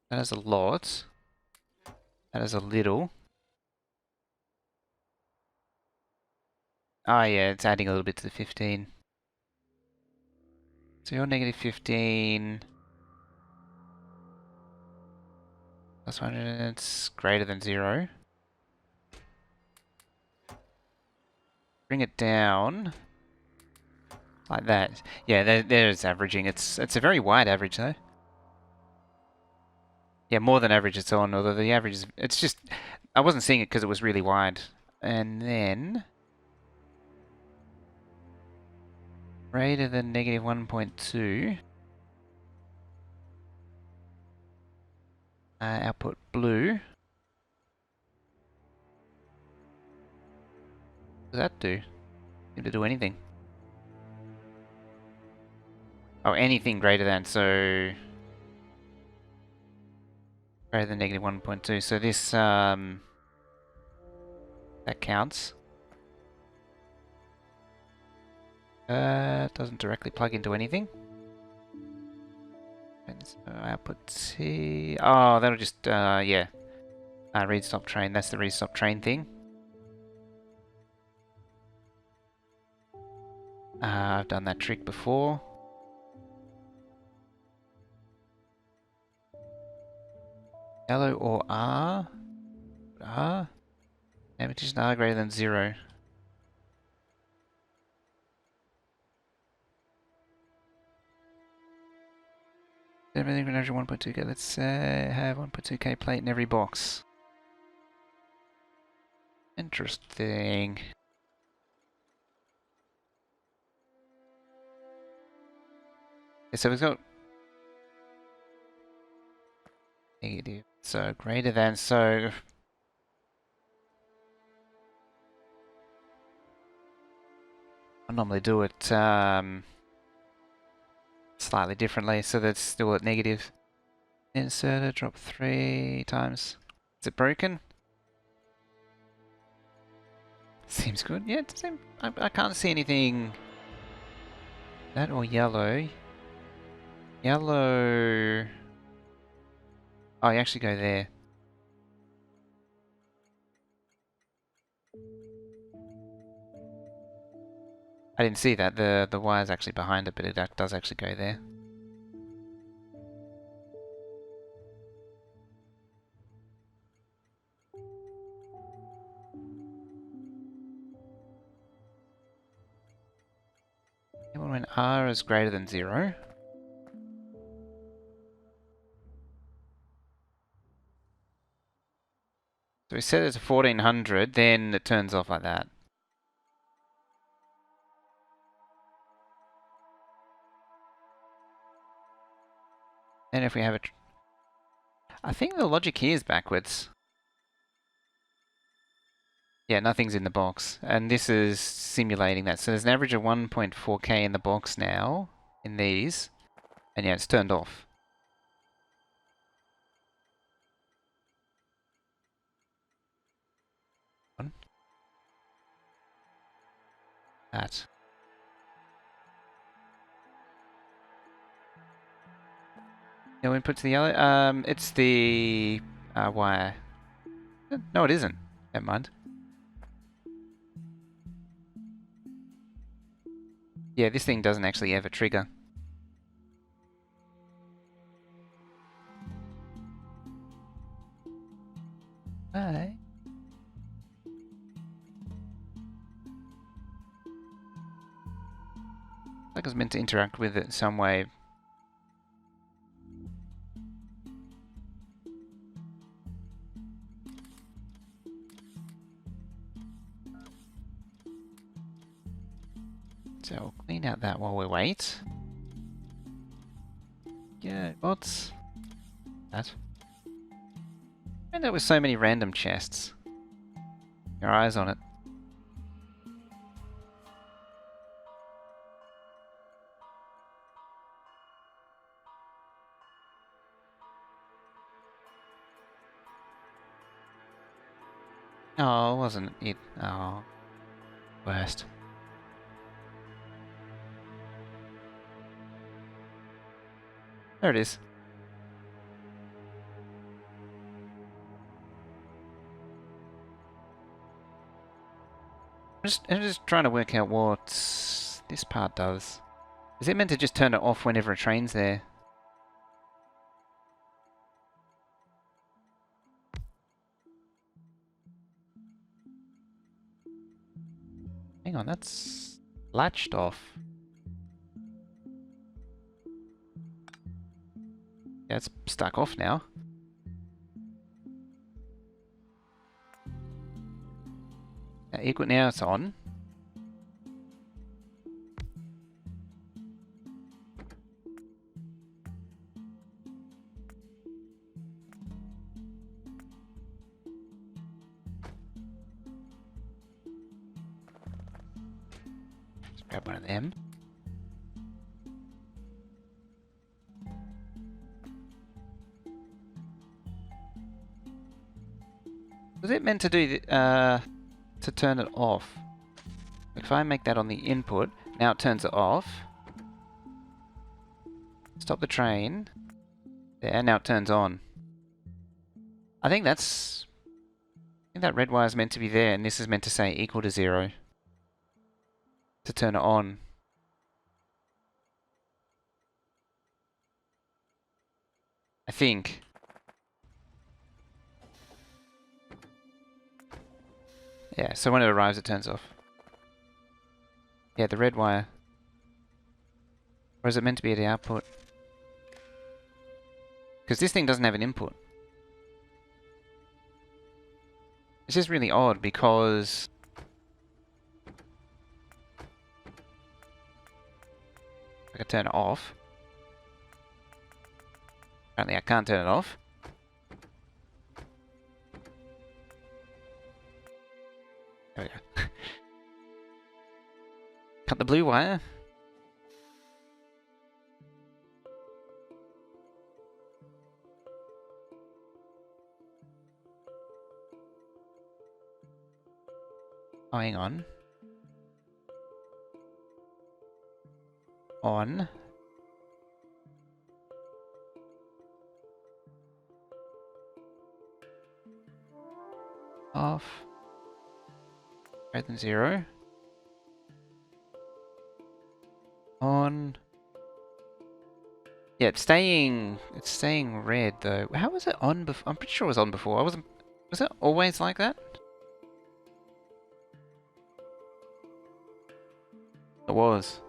That is a lot. That is a little. Oh yeah, it's adding a little bit to the 15. So you're -15. Plus 100, it's greater than 0. Bring it down. Like that. Yeah, there's averaging. It's a very wide average though. Yeah, more than average it's on, although the average is... It's just... I wasn't seeing it because it was really wide. And then... Greater than -1.2. Output blue. What does that do? Seem to do anything. Oh, anything greater than, so... Greater than -1.2. So this, that counts. Doesn't directly plug into anything. And so output T... Oh, that'll just, yeah. Read stop train. That's the read stop train thing. I've done that trick before. Yellow or R? R? Average R greater than 0. Everything average 1.2k. Let's have 1.2k plate in every box. Interesting. Okay, so we've got negative. So greater than, so I normally do it slightly differently, so that's still at negative. Inserter, drop 3 times. Is it broken? Seems good. Yeah, it seems, I can't see anything. That or yellow. Yellow. Oh, you actually go there. I didn't see that. The wire's actually behind it, but it does actually go there. And when R is greater than 0. So we set it to 1400, then it turns off like that. And if we have it... I think the logic here is backwards. Yeah, nothing's in the box. And this is simulating that. So there's an average of 1.4k in the box now, in these. And yeah, it's turned off. On. That. No input to the other. It's the wire. No, it isn't. Never mind. Yeah, this thing doesn't actually ever trigger. Hey. Like I was meant to interact with it in some way. So we'll clean out that while we wait. Yeah, what's that? And there were so many random chests. Your eyes on it. Oh, wasn't it? Oh, worst. There it is. I'm just trying to work out what this part does. Is it meant to just turn it off whenever a train's there? Hang on, that's latched off. Yeah, it's stuck off now. Equal now it's on. Let's grab one of them. Was it meant to do to turn it off? If I make that on the input, now it turns it off. Stop the train. There, now it turns on. I think that red wire is meant to be there, and this is meant to say equal to 0 to turn it on. I think. Yeah, so when it arrives, it turns off. Yeah, the red wire. Or is it meant to be at the output? Because this thing doesn't have an input. It's just really odd because I can turn it off. Apparently I can't turn it off. There we go. Cut the blue wire. Oh, hang on. On. Off. Greater than 0. On. Yeah, it's staying red though. How was it on before? I'm pretty sure it was on before. Was it always like that? It was.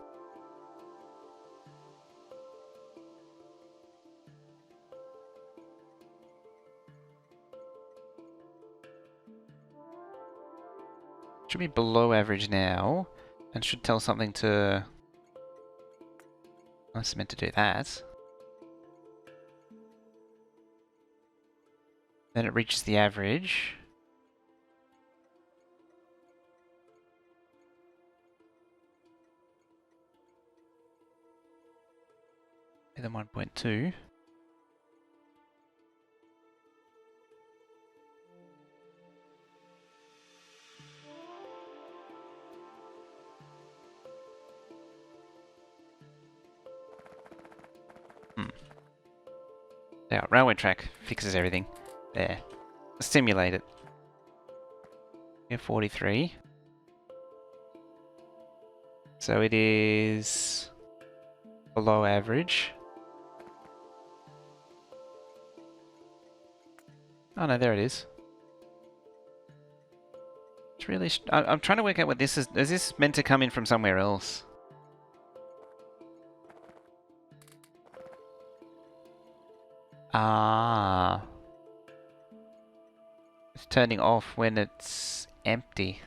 Should be below average now, and should tell something to... I was meant to do that. Then it reaches the average. than 1.2. Yeah, railway track fixes everything. There. Simulate it. Yeah, 43. So it is below average. Oh no, there it is. It's really... I'm trying to work out what this is. Is this meant to come in from somewhere else? Ah. It's turning off when it's empty.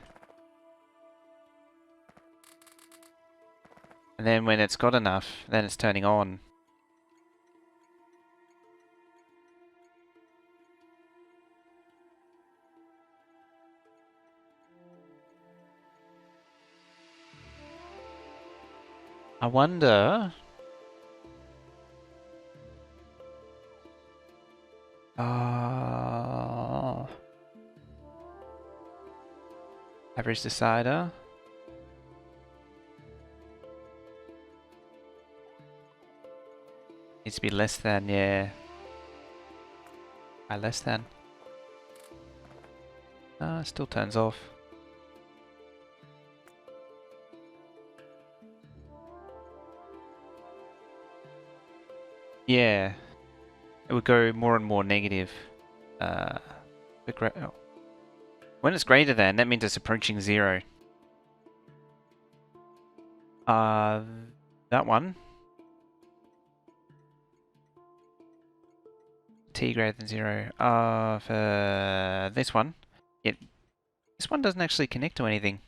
And then when it's got enough, then it's turning on. I wonder... Average decider. Needs to be less than, yeah. Less than. It still turns off. Yeah. It would go more and more negative. Oh. When it's greater than, that means it's approaching 0. That one. T greater than 0. For this one. This one doesn't actually connect to anything.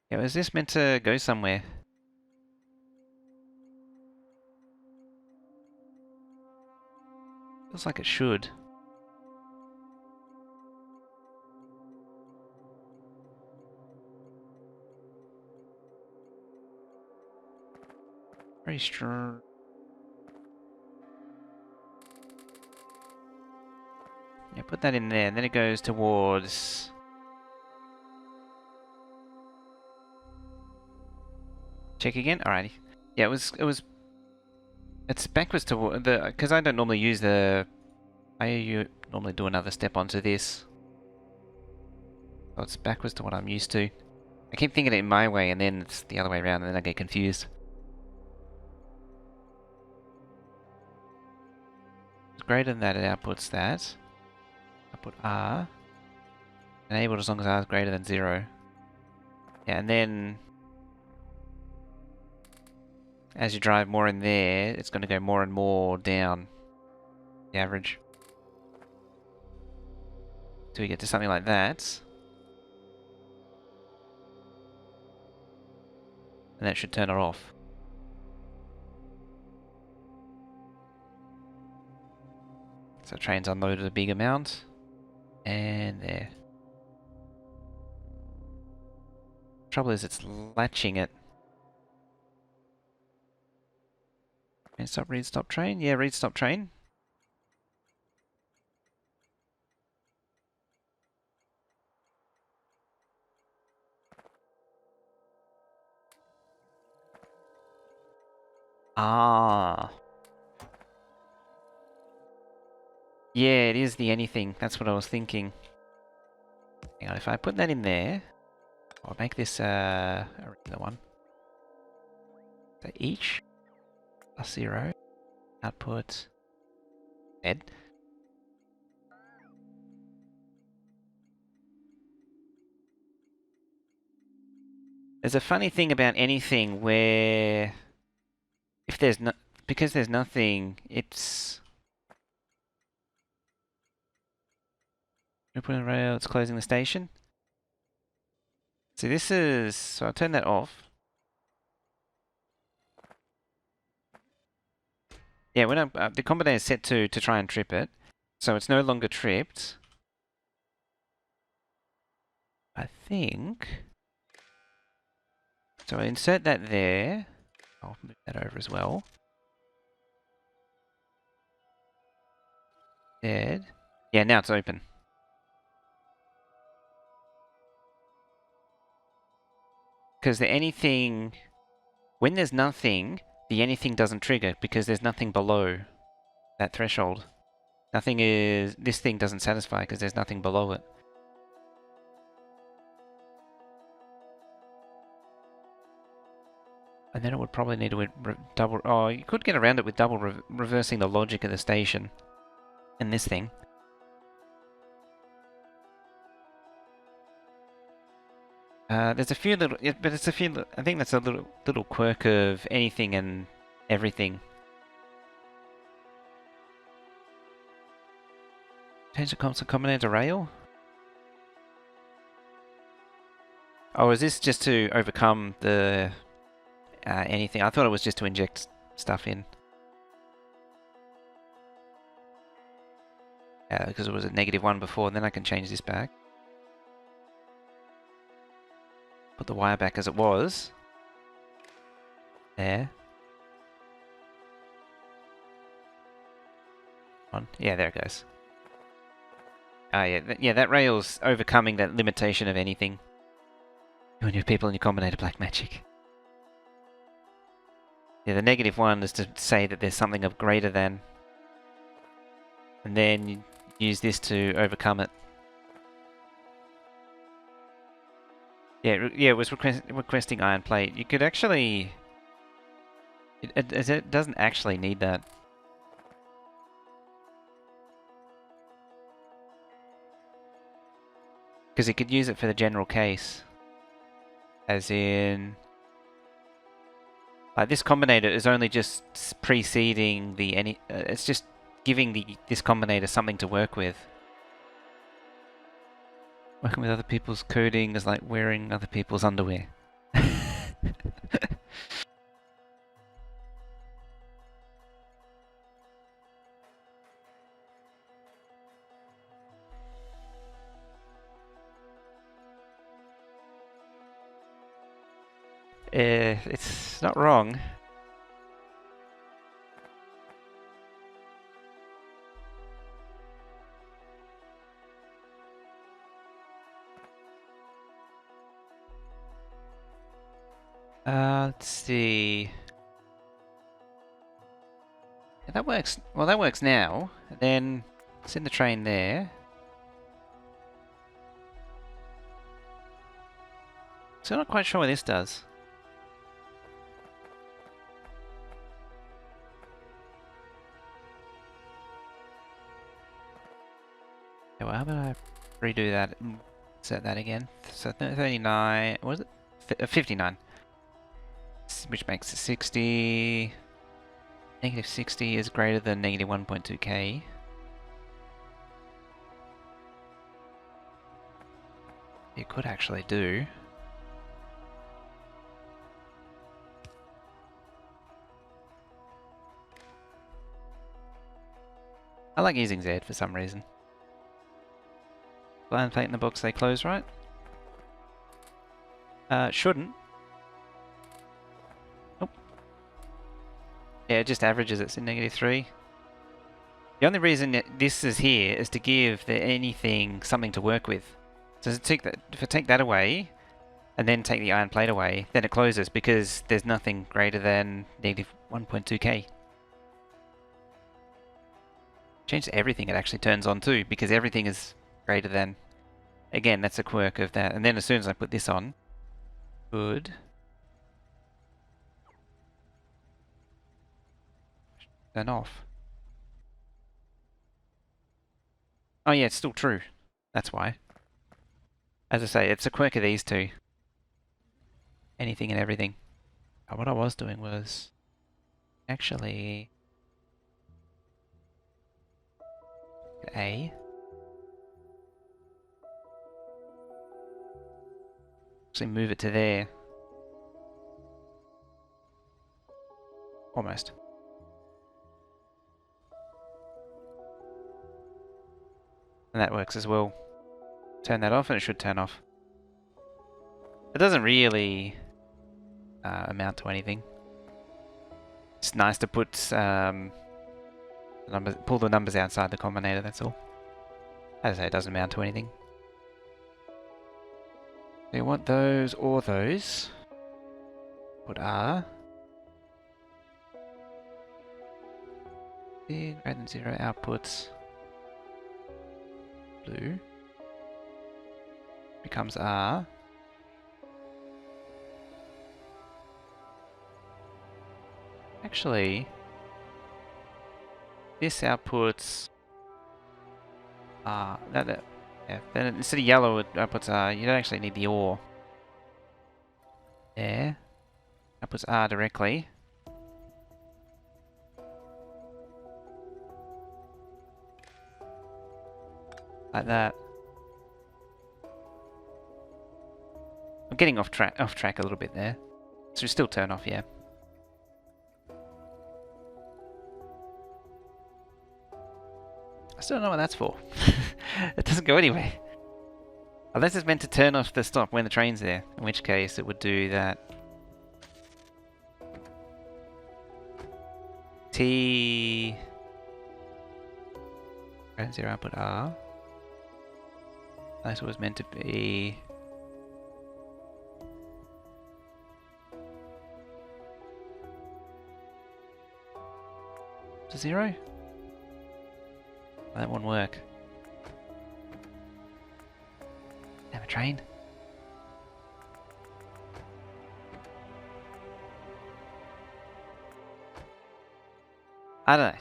Yeah, was this meant to go somewhere? Feels like it should. Very strong. Yeah, put that in there, and then it goes towards... Check again? Alrighty. Yeah, it was... It's backwards to the... Because I don't normally use the... normally do another step onto this. So it's backwards to what I'm used to. I keep thinking it in my way, and then it's the other way around, and then I get confused. It's greater than that, it outputs that. Output R. Enabled as long as R is greater than 0. Yeah, and then... As you drive more in there, it's going to go more and more down the average. Till we get to something like that. And that should turn it off. So train's unloaded a big amount. And there. Trouble is it's latching it. And stop, read, stop train. Yeah, read, stop train. Ah. Yeah, it is the anything. That's what I was thinking. Hang on, if I put that in there, I'll make this a regular one. So each plus 0 output Z. There's a funny thing about anything where if there's no, because there's nothing, it's open rail, it's closing the station. So this is, so I'll turn that off. Yeah, when I'm, the combinator is set to try and trip it, so it's no longer tripped. I think... So I insert that there. I'll move that over as well. Dead. Yeah, now it's open. Because the anything... When there's nothing, the anything doesn't trigger because there's nothing below that threshold. Nothing is... This thing doesn't satisfy because there's nothing below it. And then it would probably need to double... Oh, you could get around it with double reversing the logic of the station. And this thing. There's a few little... But it's a few... I think that's a little quirk of anything and everything. Change the console combinator to rail? Oh, is this just to overcome the... anything? I thought it was just to inject stuff in. Because it was a -1 before, and then I can change this back. Put the wire back as it was. There. On. Yeah, there it goes. Ah, yeah, that rail's overcoming that limitation of anything. You and your people and your combinator black magic. Yeah, the -1 is to say that there's something of greater than. And then you use this to overcome it. Yeah, it was requesting iron plate. You could actually... It doesn't actually need that. Because it could use it for the general case. As in... this combinator is only just preceding the it's just giving this combinator something to work with. Working with other people's coding is like wearing other people's underwear. It's not wrong. Let's see. Yeah, that works. Well, that works now. Then send the train there. So I'm not quite sure what this does. Yeah, well, how about I redo that and set that again? So 39, what was it? 59. Which makes it 60. -60 is greater than -1.2k. You could actually do. I like using Z for some reason. Blind plate in the box, they close, right? Shouldn't. Nope. Yeah, it just averages it's in -3. The only reason that this is here is to give anything something to work with. So if I take that away, and then take the iron plate away, then it closes because there's nothing greater than -1.2k. Change to everything, it actually turns on too, because everything is greater than. Again, that's a quirk of that. And then as soon as I put this on, good. Turn off. Oh yeah, it's still true. That's why. As I say, it's a quirk of these two. Anything and everything. Oh, what I was doing was actually A. Actually move it to there. Almost. And that works as well. Turn that off and it should turn off. It doesn't really amount to anything. It's nice to put pull the numbers outside the combinator, that's all. As I say, it doesn't amount to anything. Do you want those or those? Put R. Big, greater than 0 outputs. Blue. Becomes R. Actually, this outputs R. Yeah, then instead of yellow it outputs R. You don't actually need the OR. There. Outputs R directly. Like that. I'm getting off track a little bit there. So we still turn off, yeah. I still don't know what that's for. It doesn't go anywhere. Unless it's meant to turn off the stop when the train's there, in which case it would do that. T... Ground zero output R. Unless it was meant to be... to 0? That won't work. Damn a train. I don't know.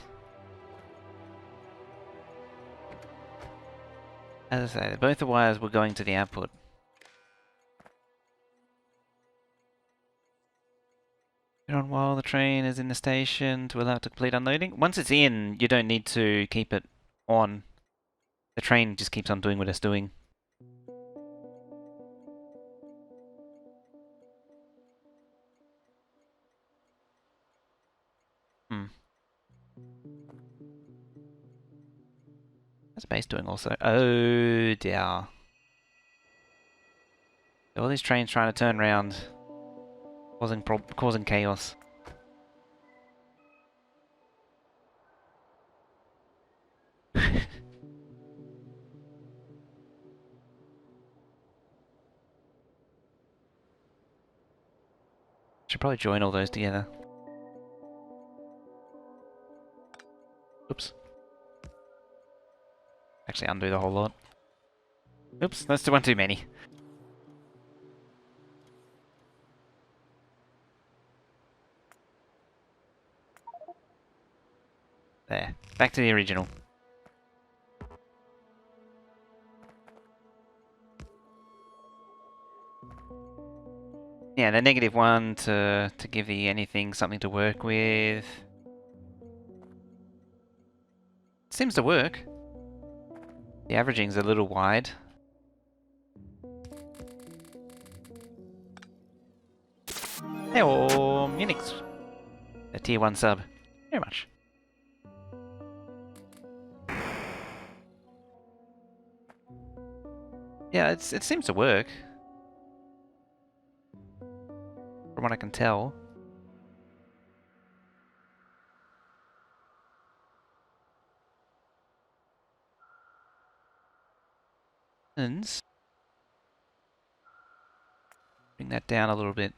As I say, both the wires were going to the output. Put on while the train is in the station to allow it to complete unloading. Once it's in, you don't need to keep it on. The train just keeps on doing what it's doing. What's base doing also? Oh dear. All these trains trying to turn around, causing chaos. Should probably join all those together. Oops. Actually undo the whole lot. Oops, that's one too many. There. Back to the original. Yeah, the -1 to give the anything something to work with. Seems to work. The averaging's a little wide. Hey, or Unix. A tier 1 sub. Very much. Yeah, it seems to work. From what I can tell. And bring that down a little bit.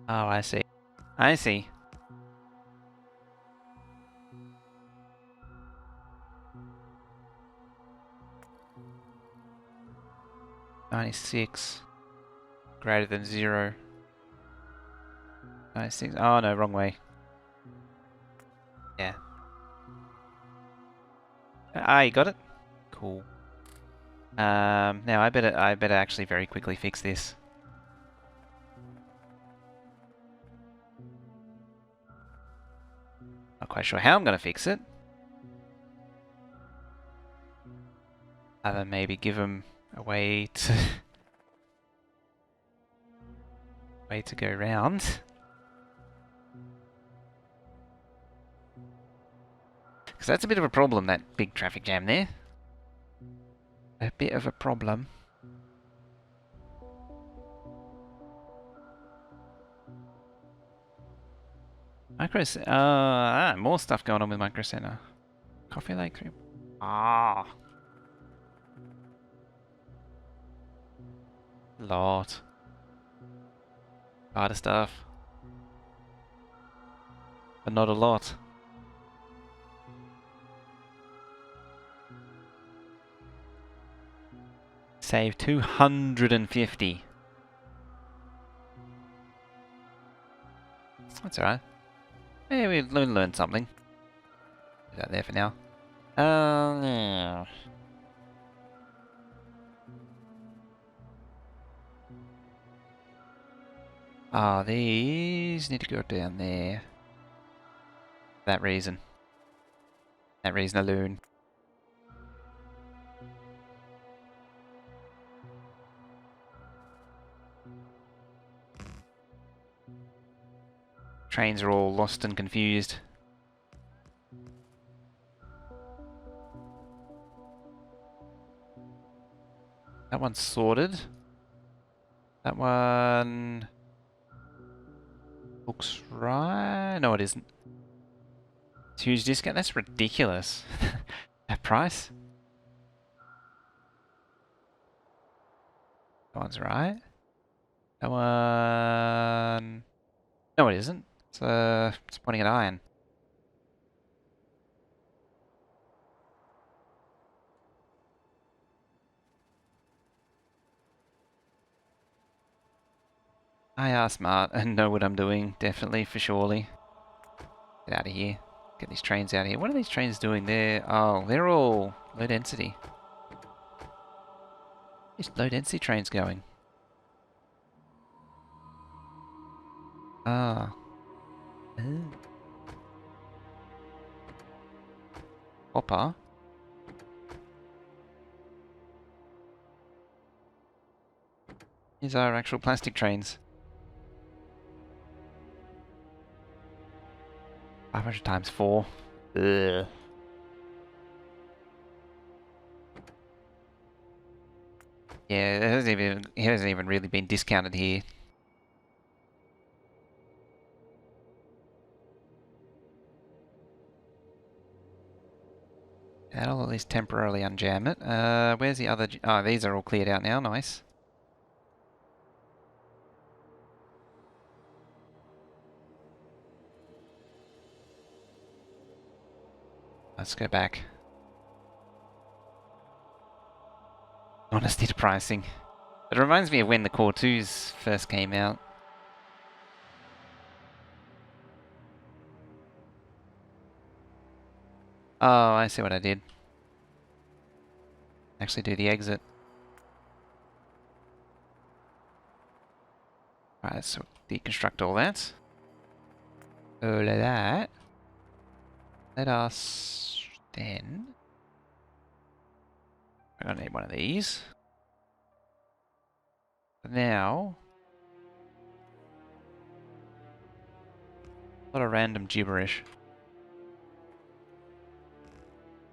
Oh, I see. I see. $96 greater than 0. 96. Oh no, wrong way. Yeah. Ah, you got it? Cool. Now I better actually very quickly fix this. Not quite sure how I'm gonna fix it. Other than maybe give them a way to way to go round. Because that's a bit of a problem, that big traffic jam there. A bit of a problem. More stuff going on with Micro Center. Coffee Lake 3. Ah. Lot. Harder stuff. But not a lot. Save 250. That's alright. Hey, we learned something. Is that there for now? Yeah. Ah, these need to go down there. That reason. That reason alone. Trains are all lost and confused. That one's sorted. That one looks right. No, it isn't. It's huge discount. That's ridiculous. That price. That one's right. That one. No, it isn't. It's pointing at iron. I are smart and know what I'm doing, definitely, for surely. Get out of here. Get these trains out of here. What are these trains doing there? Oh, they're all low density. These low density trains going. Ah. Oh. Hopper. These are actual plastic trains. 500 times 4. Ugh. Yeah, it hasn't even really been discounted here. That'll at least temporarily unjam it. Where's the other... Oh, these are all cleared out now. Nice. Let's go back. Honesty to pricing. It reminds me of when the Core 2s first came out. Oh, I see what I did. Actually do the exit. Right, so deconstruct all that. All of that. Let us then... We're gonna need one of these. But now... A lot of random gibberish.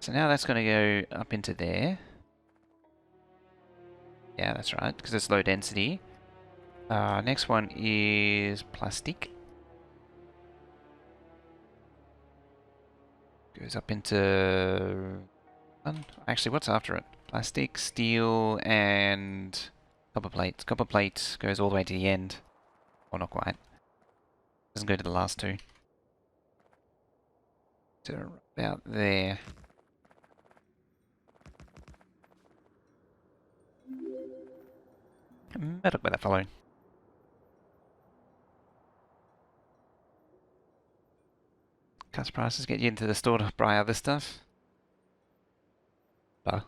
So now that's gonna go up into there. Yeah, that's right, because it's low density. Next one is plastic. Goes up into... Actually, what's after it? Plastic, steel, and copper plate. Copper plate goes all the way to the end. Or not quite. Doesn't go to the last two. So about there. Better with that follow. Cuts prices get you into the store to buy other stuff. Duh.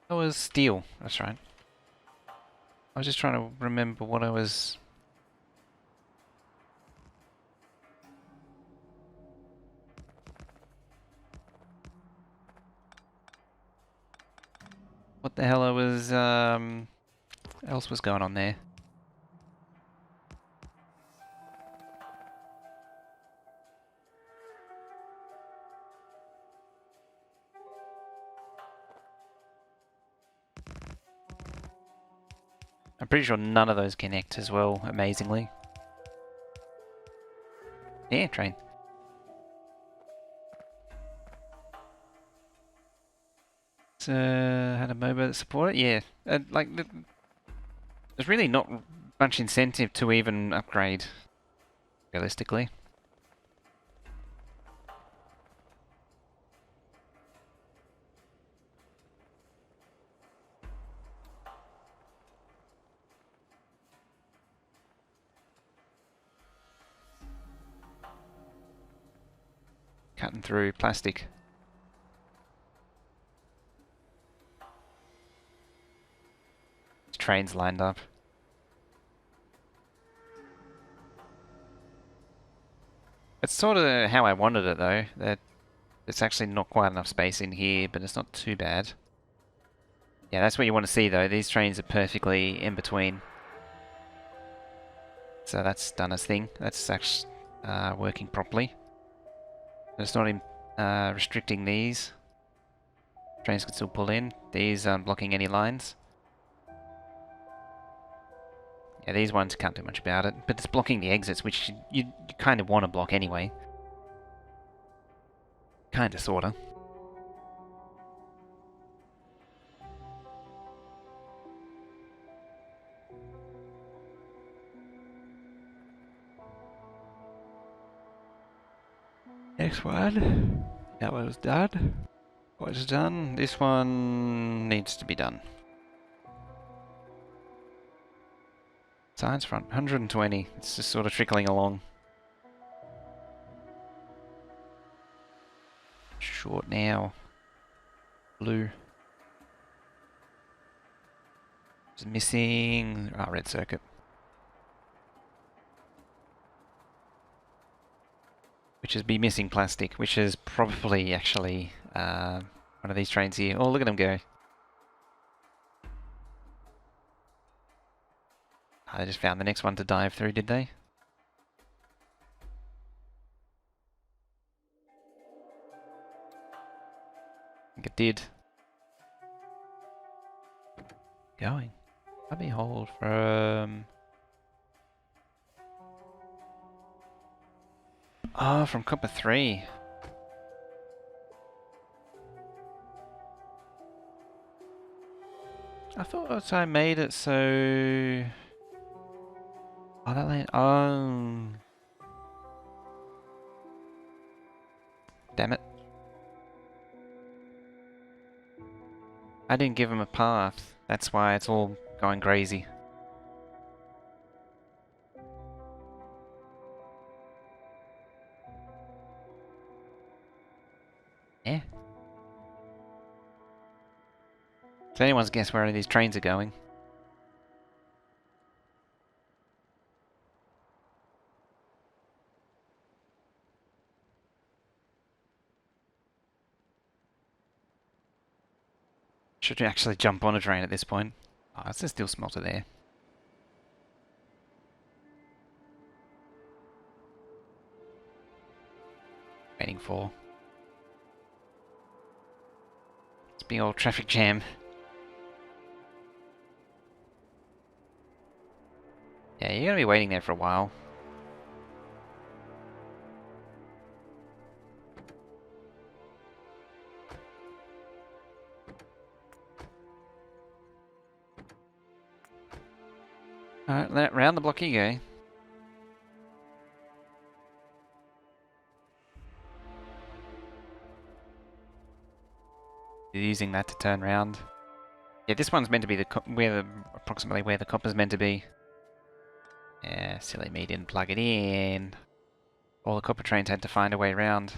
That was steel, that's right. I was just trying to remember what I was... what the hell else was going on there? I'm pretty sure none of those connect as well, amazingly. Yeah, train. So, had a MOBA that support it? Yeah. There's really not much incentive to even upgrade, realistically. Cutting through plastic. Trains lined up. It's sort of how I wanted it though, that it's actually not quite enough space in here, but it's not too bad. Yeah, that's what you want to see though, these trains are perfectly in between. So that's done its thing, that's actually working properly. It's not restricting these. Trains can still pull in, these aren't blocking any lines. Yeah, these ones can't do much about it, but it's blocking the exits, which you kind of want to block anyway. Kinda, sorta. Next one. That was done. What's done? This one needs to be done. Science front, 120. It's just sort of trickling along. Short now. Blue. Just missing... Ah, red circuit. Which is be missing plastic, which is probably actually one of these trains here. Oh, look at them go. I just found the next one to dive through, did they? I think it did. Going. Let me hold from... Ah, from copper 3. I thought I made it so... Oh, that lane... Oh... Damn it. I didn't give him a path. That's why it's all going crazy. Yeah. So anyone's guess where these trains are going. Should we actually jump on a train at this point? Oh, it's a steel smelter there. Waiting for. It's a big old traffic jam. Yeah, you're gonna be waiting there for a while. Alright, round the block you go. You're using that to turn round. Yeah, this one's meant to be approximately where the copper's meant to be. Yeah, silly me didn't plug it in. All the copper trains had to find a way around.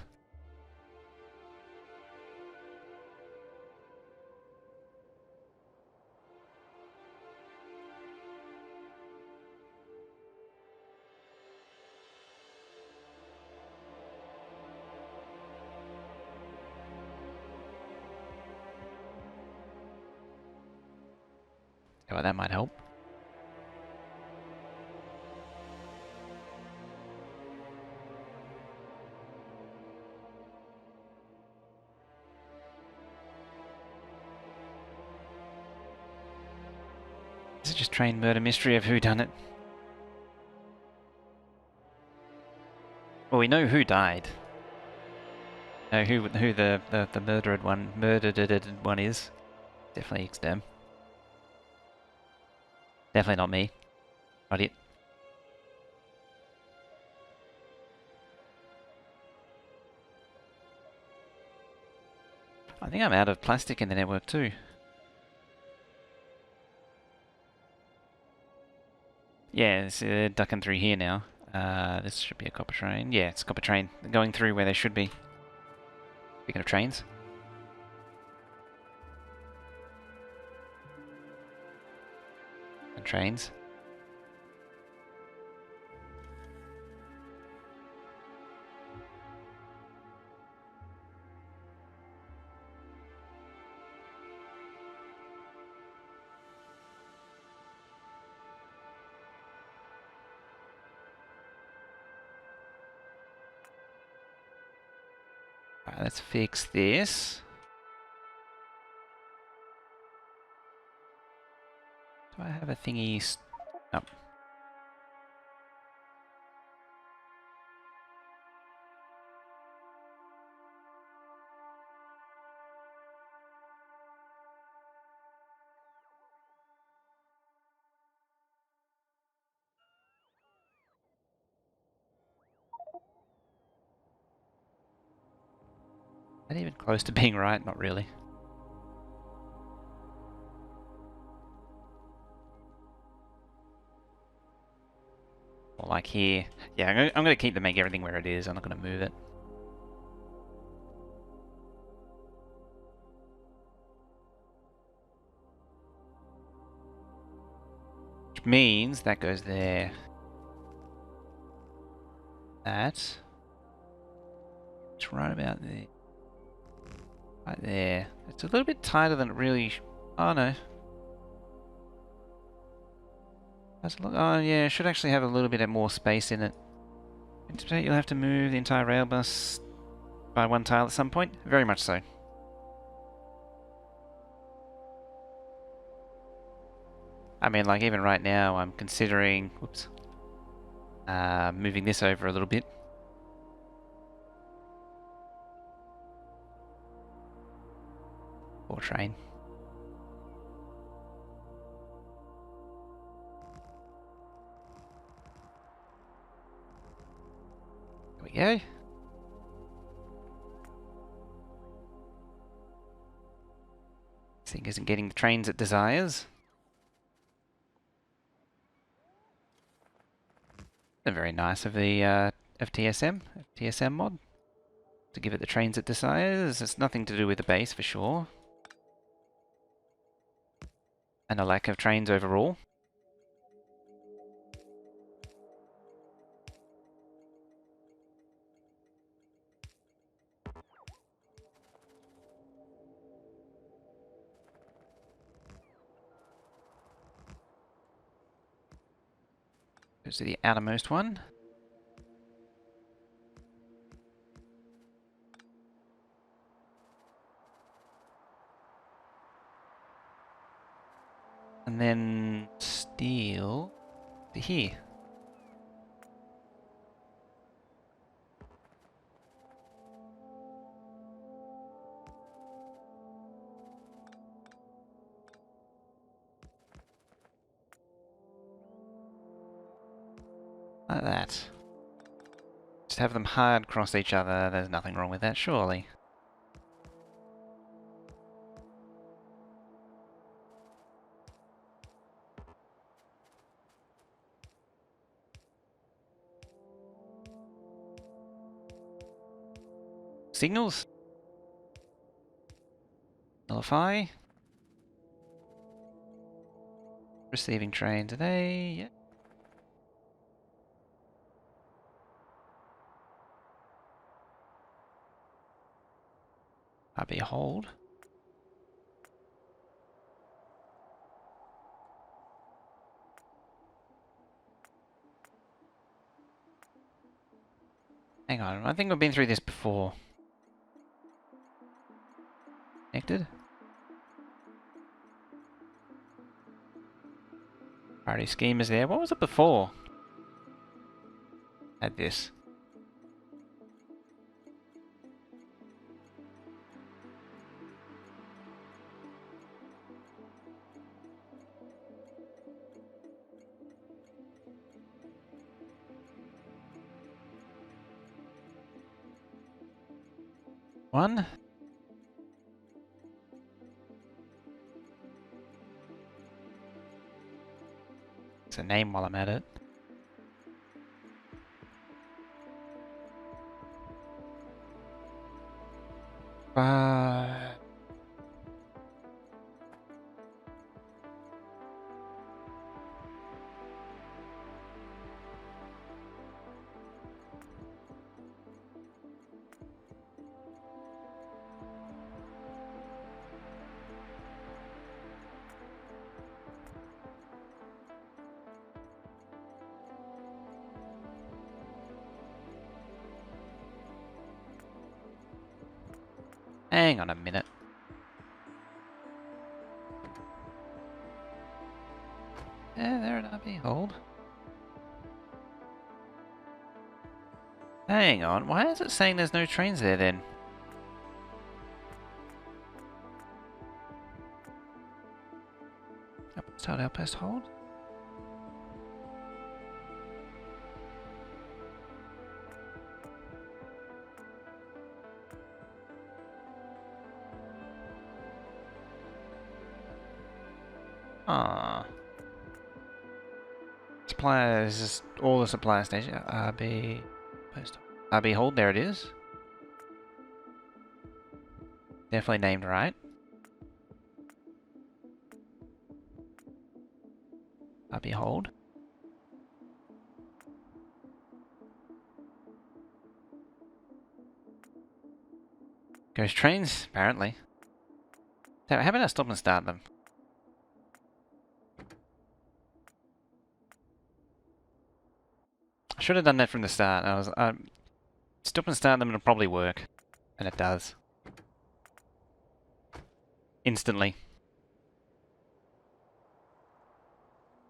Oh, that might help. This is just train murder mystery of who done it. Well, we know who died. Know who the murdered one is. Definitely Extem. Definitely not me. Not it. I think I'm out of plastic in the network too. Yeah, it's ducking through here now. This should be a copper train. Yeah, it's a copper train. Going through where they should be. Speaking of trains. And trains. Alright, let's fix this. Do I have a thingy? Oh. Not even close to being right, not really. Or like here. Yeah, I'm going to keep the make everything where it is. I'm not going to move it. Which means that goes there. That. It's right about there. Right there. It's a little bit tighter than it really... Oh no. Does it look... Oh yeah, it should actually have a little bit more space in it. Anticipate you'll have to move the entire Railbus by one tile at some point? Very much so. I mean, like even right now I'm considering... Whoops. Moving this over a little bit. Poor train. There we go. This thing isn't getting the trains it desires. They're very nice of the TSM mod to give it the trains it desires. It's nothing to do with the base for sure, and a lack of trains overall. Goes to the outermost one. And then steel to here. Like that. Just have them hard cross each other. There's nothing wrong with that, surely. Signals? Nullify. Receiving train today. Yep. Might be a hold. Hang on, I think we've been through this before. Connected? Priority scheme is there. What was it before? Had this. One. It's a name while I'm at it. Hang on a minute. Yeah, there it be. Hold. Hang on. Why is it saying there's no trains there then? Start outpost hold. Ah. Suppliers, just all the supplier stations. RB post. RB hold, there it is. Definitely named right. RB hold. Goes trains, apparently. So how about I stop and start them? I should have done that from the start. I was stop and start them and it'll probably work. And it does. Instantly.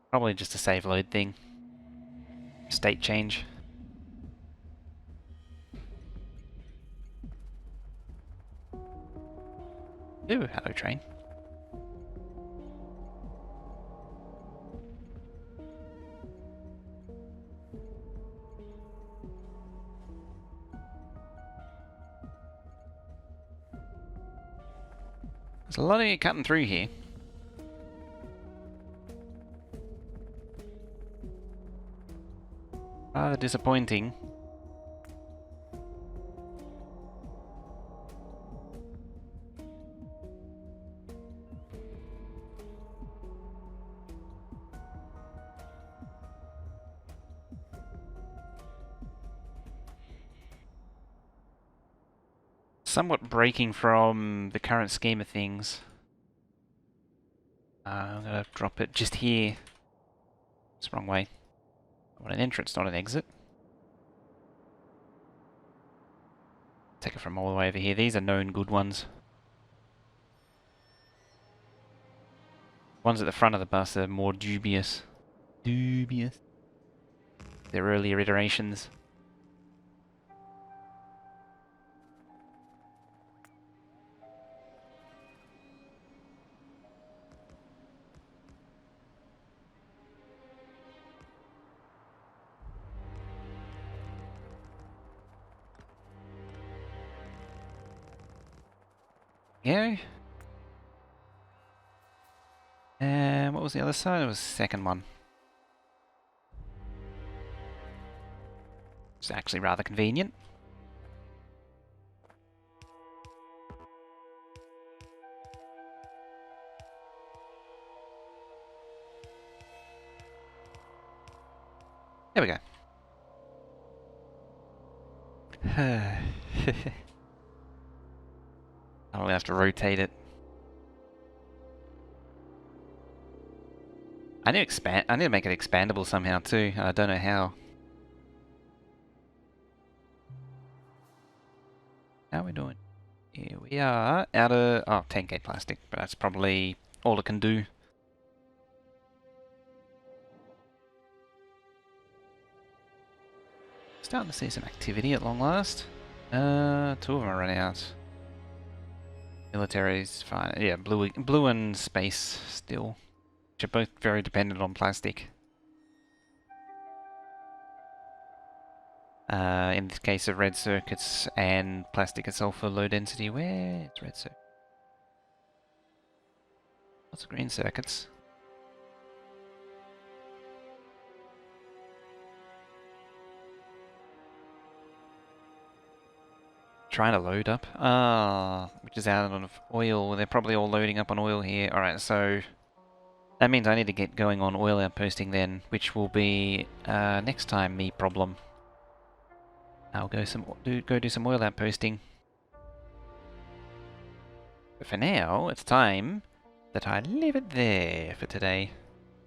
Probably just a save load thing. State change. Ooh, hello train. There's a lot of you cutting through here. Rather disappointing. Somewhat breaking from the current scheme of things. I'm gonna drop it just here. It's the wrong way. I want an entrance, not an exit. Take it from all the way over here. These are known good ones. Ones at the front of the bus are more dubious. Dubious. They're earlier iterations. Yeah. And what was the other side? It was the second one. It's actually rather convenient. There we go. I don't have to rotate it. I need to expand. I need to make it expandable somehow too. I don't know how. How are we doing? Here we are out of 10 gauge plastic, but that's probably all it can do. Starting to see some activity at long last. 2 of them are running out. Military's fine. Yeah, blue and space still, which are both very dependent on plastic. In the case of red circuits and plastic itself for low density, where it's red circuit. What's the green circuits? Trying to load up. Which is out of oil. They're probably all loading up on oil here. Alright, so that means I need to get going on oil outposting then, which will be next time me problem. I'll go do some oil outposting. But for now, it's time that I leave it there for today.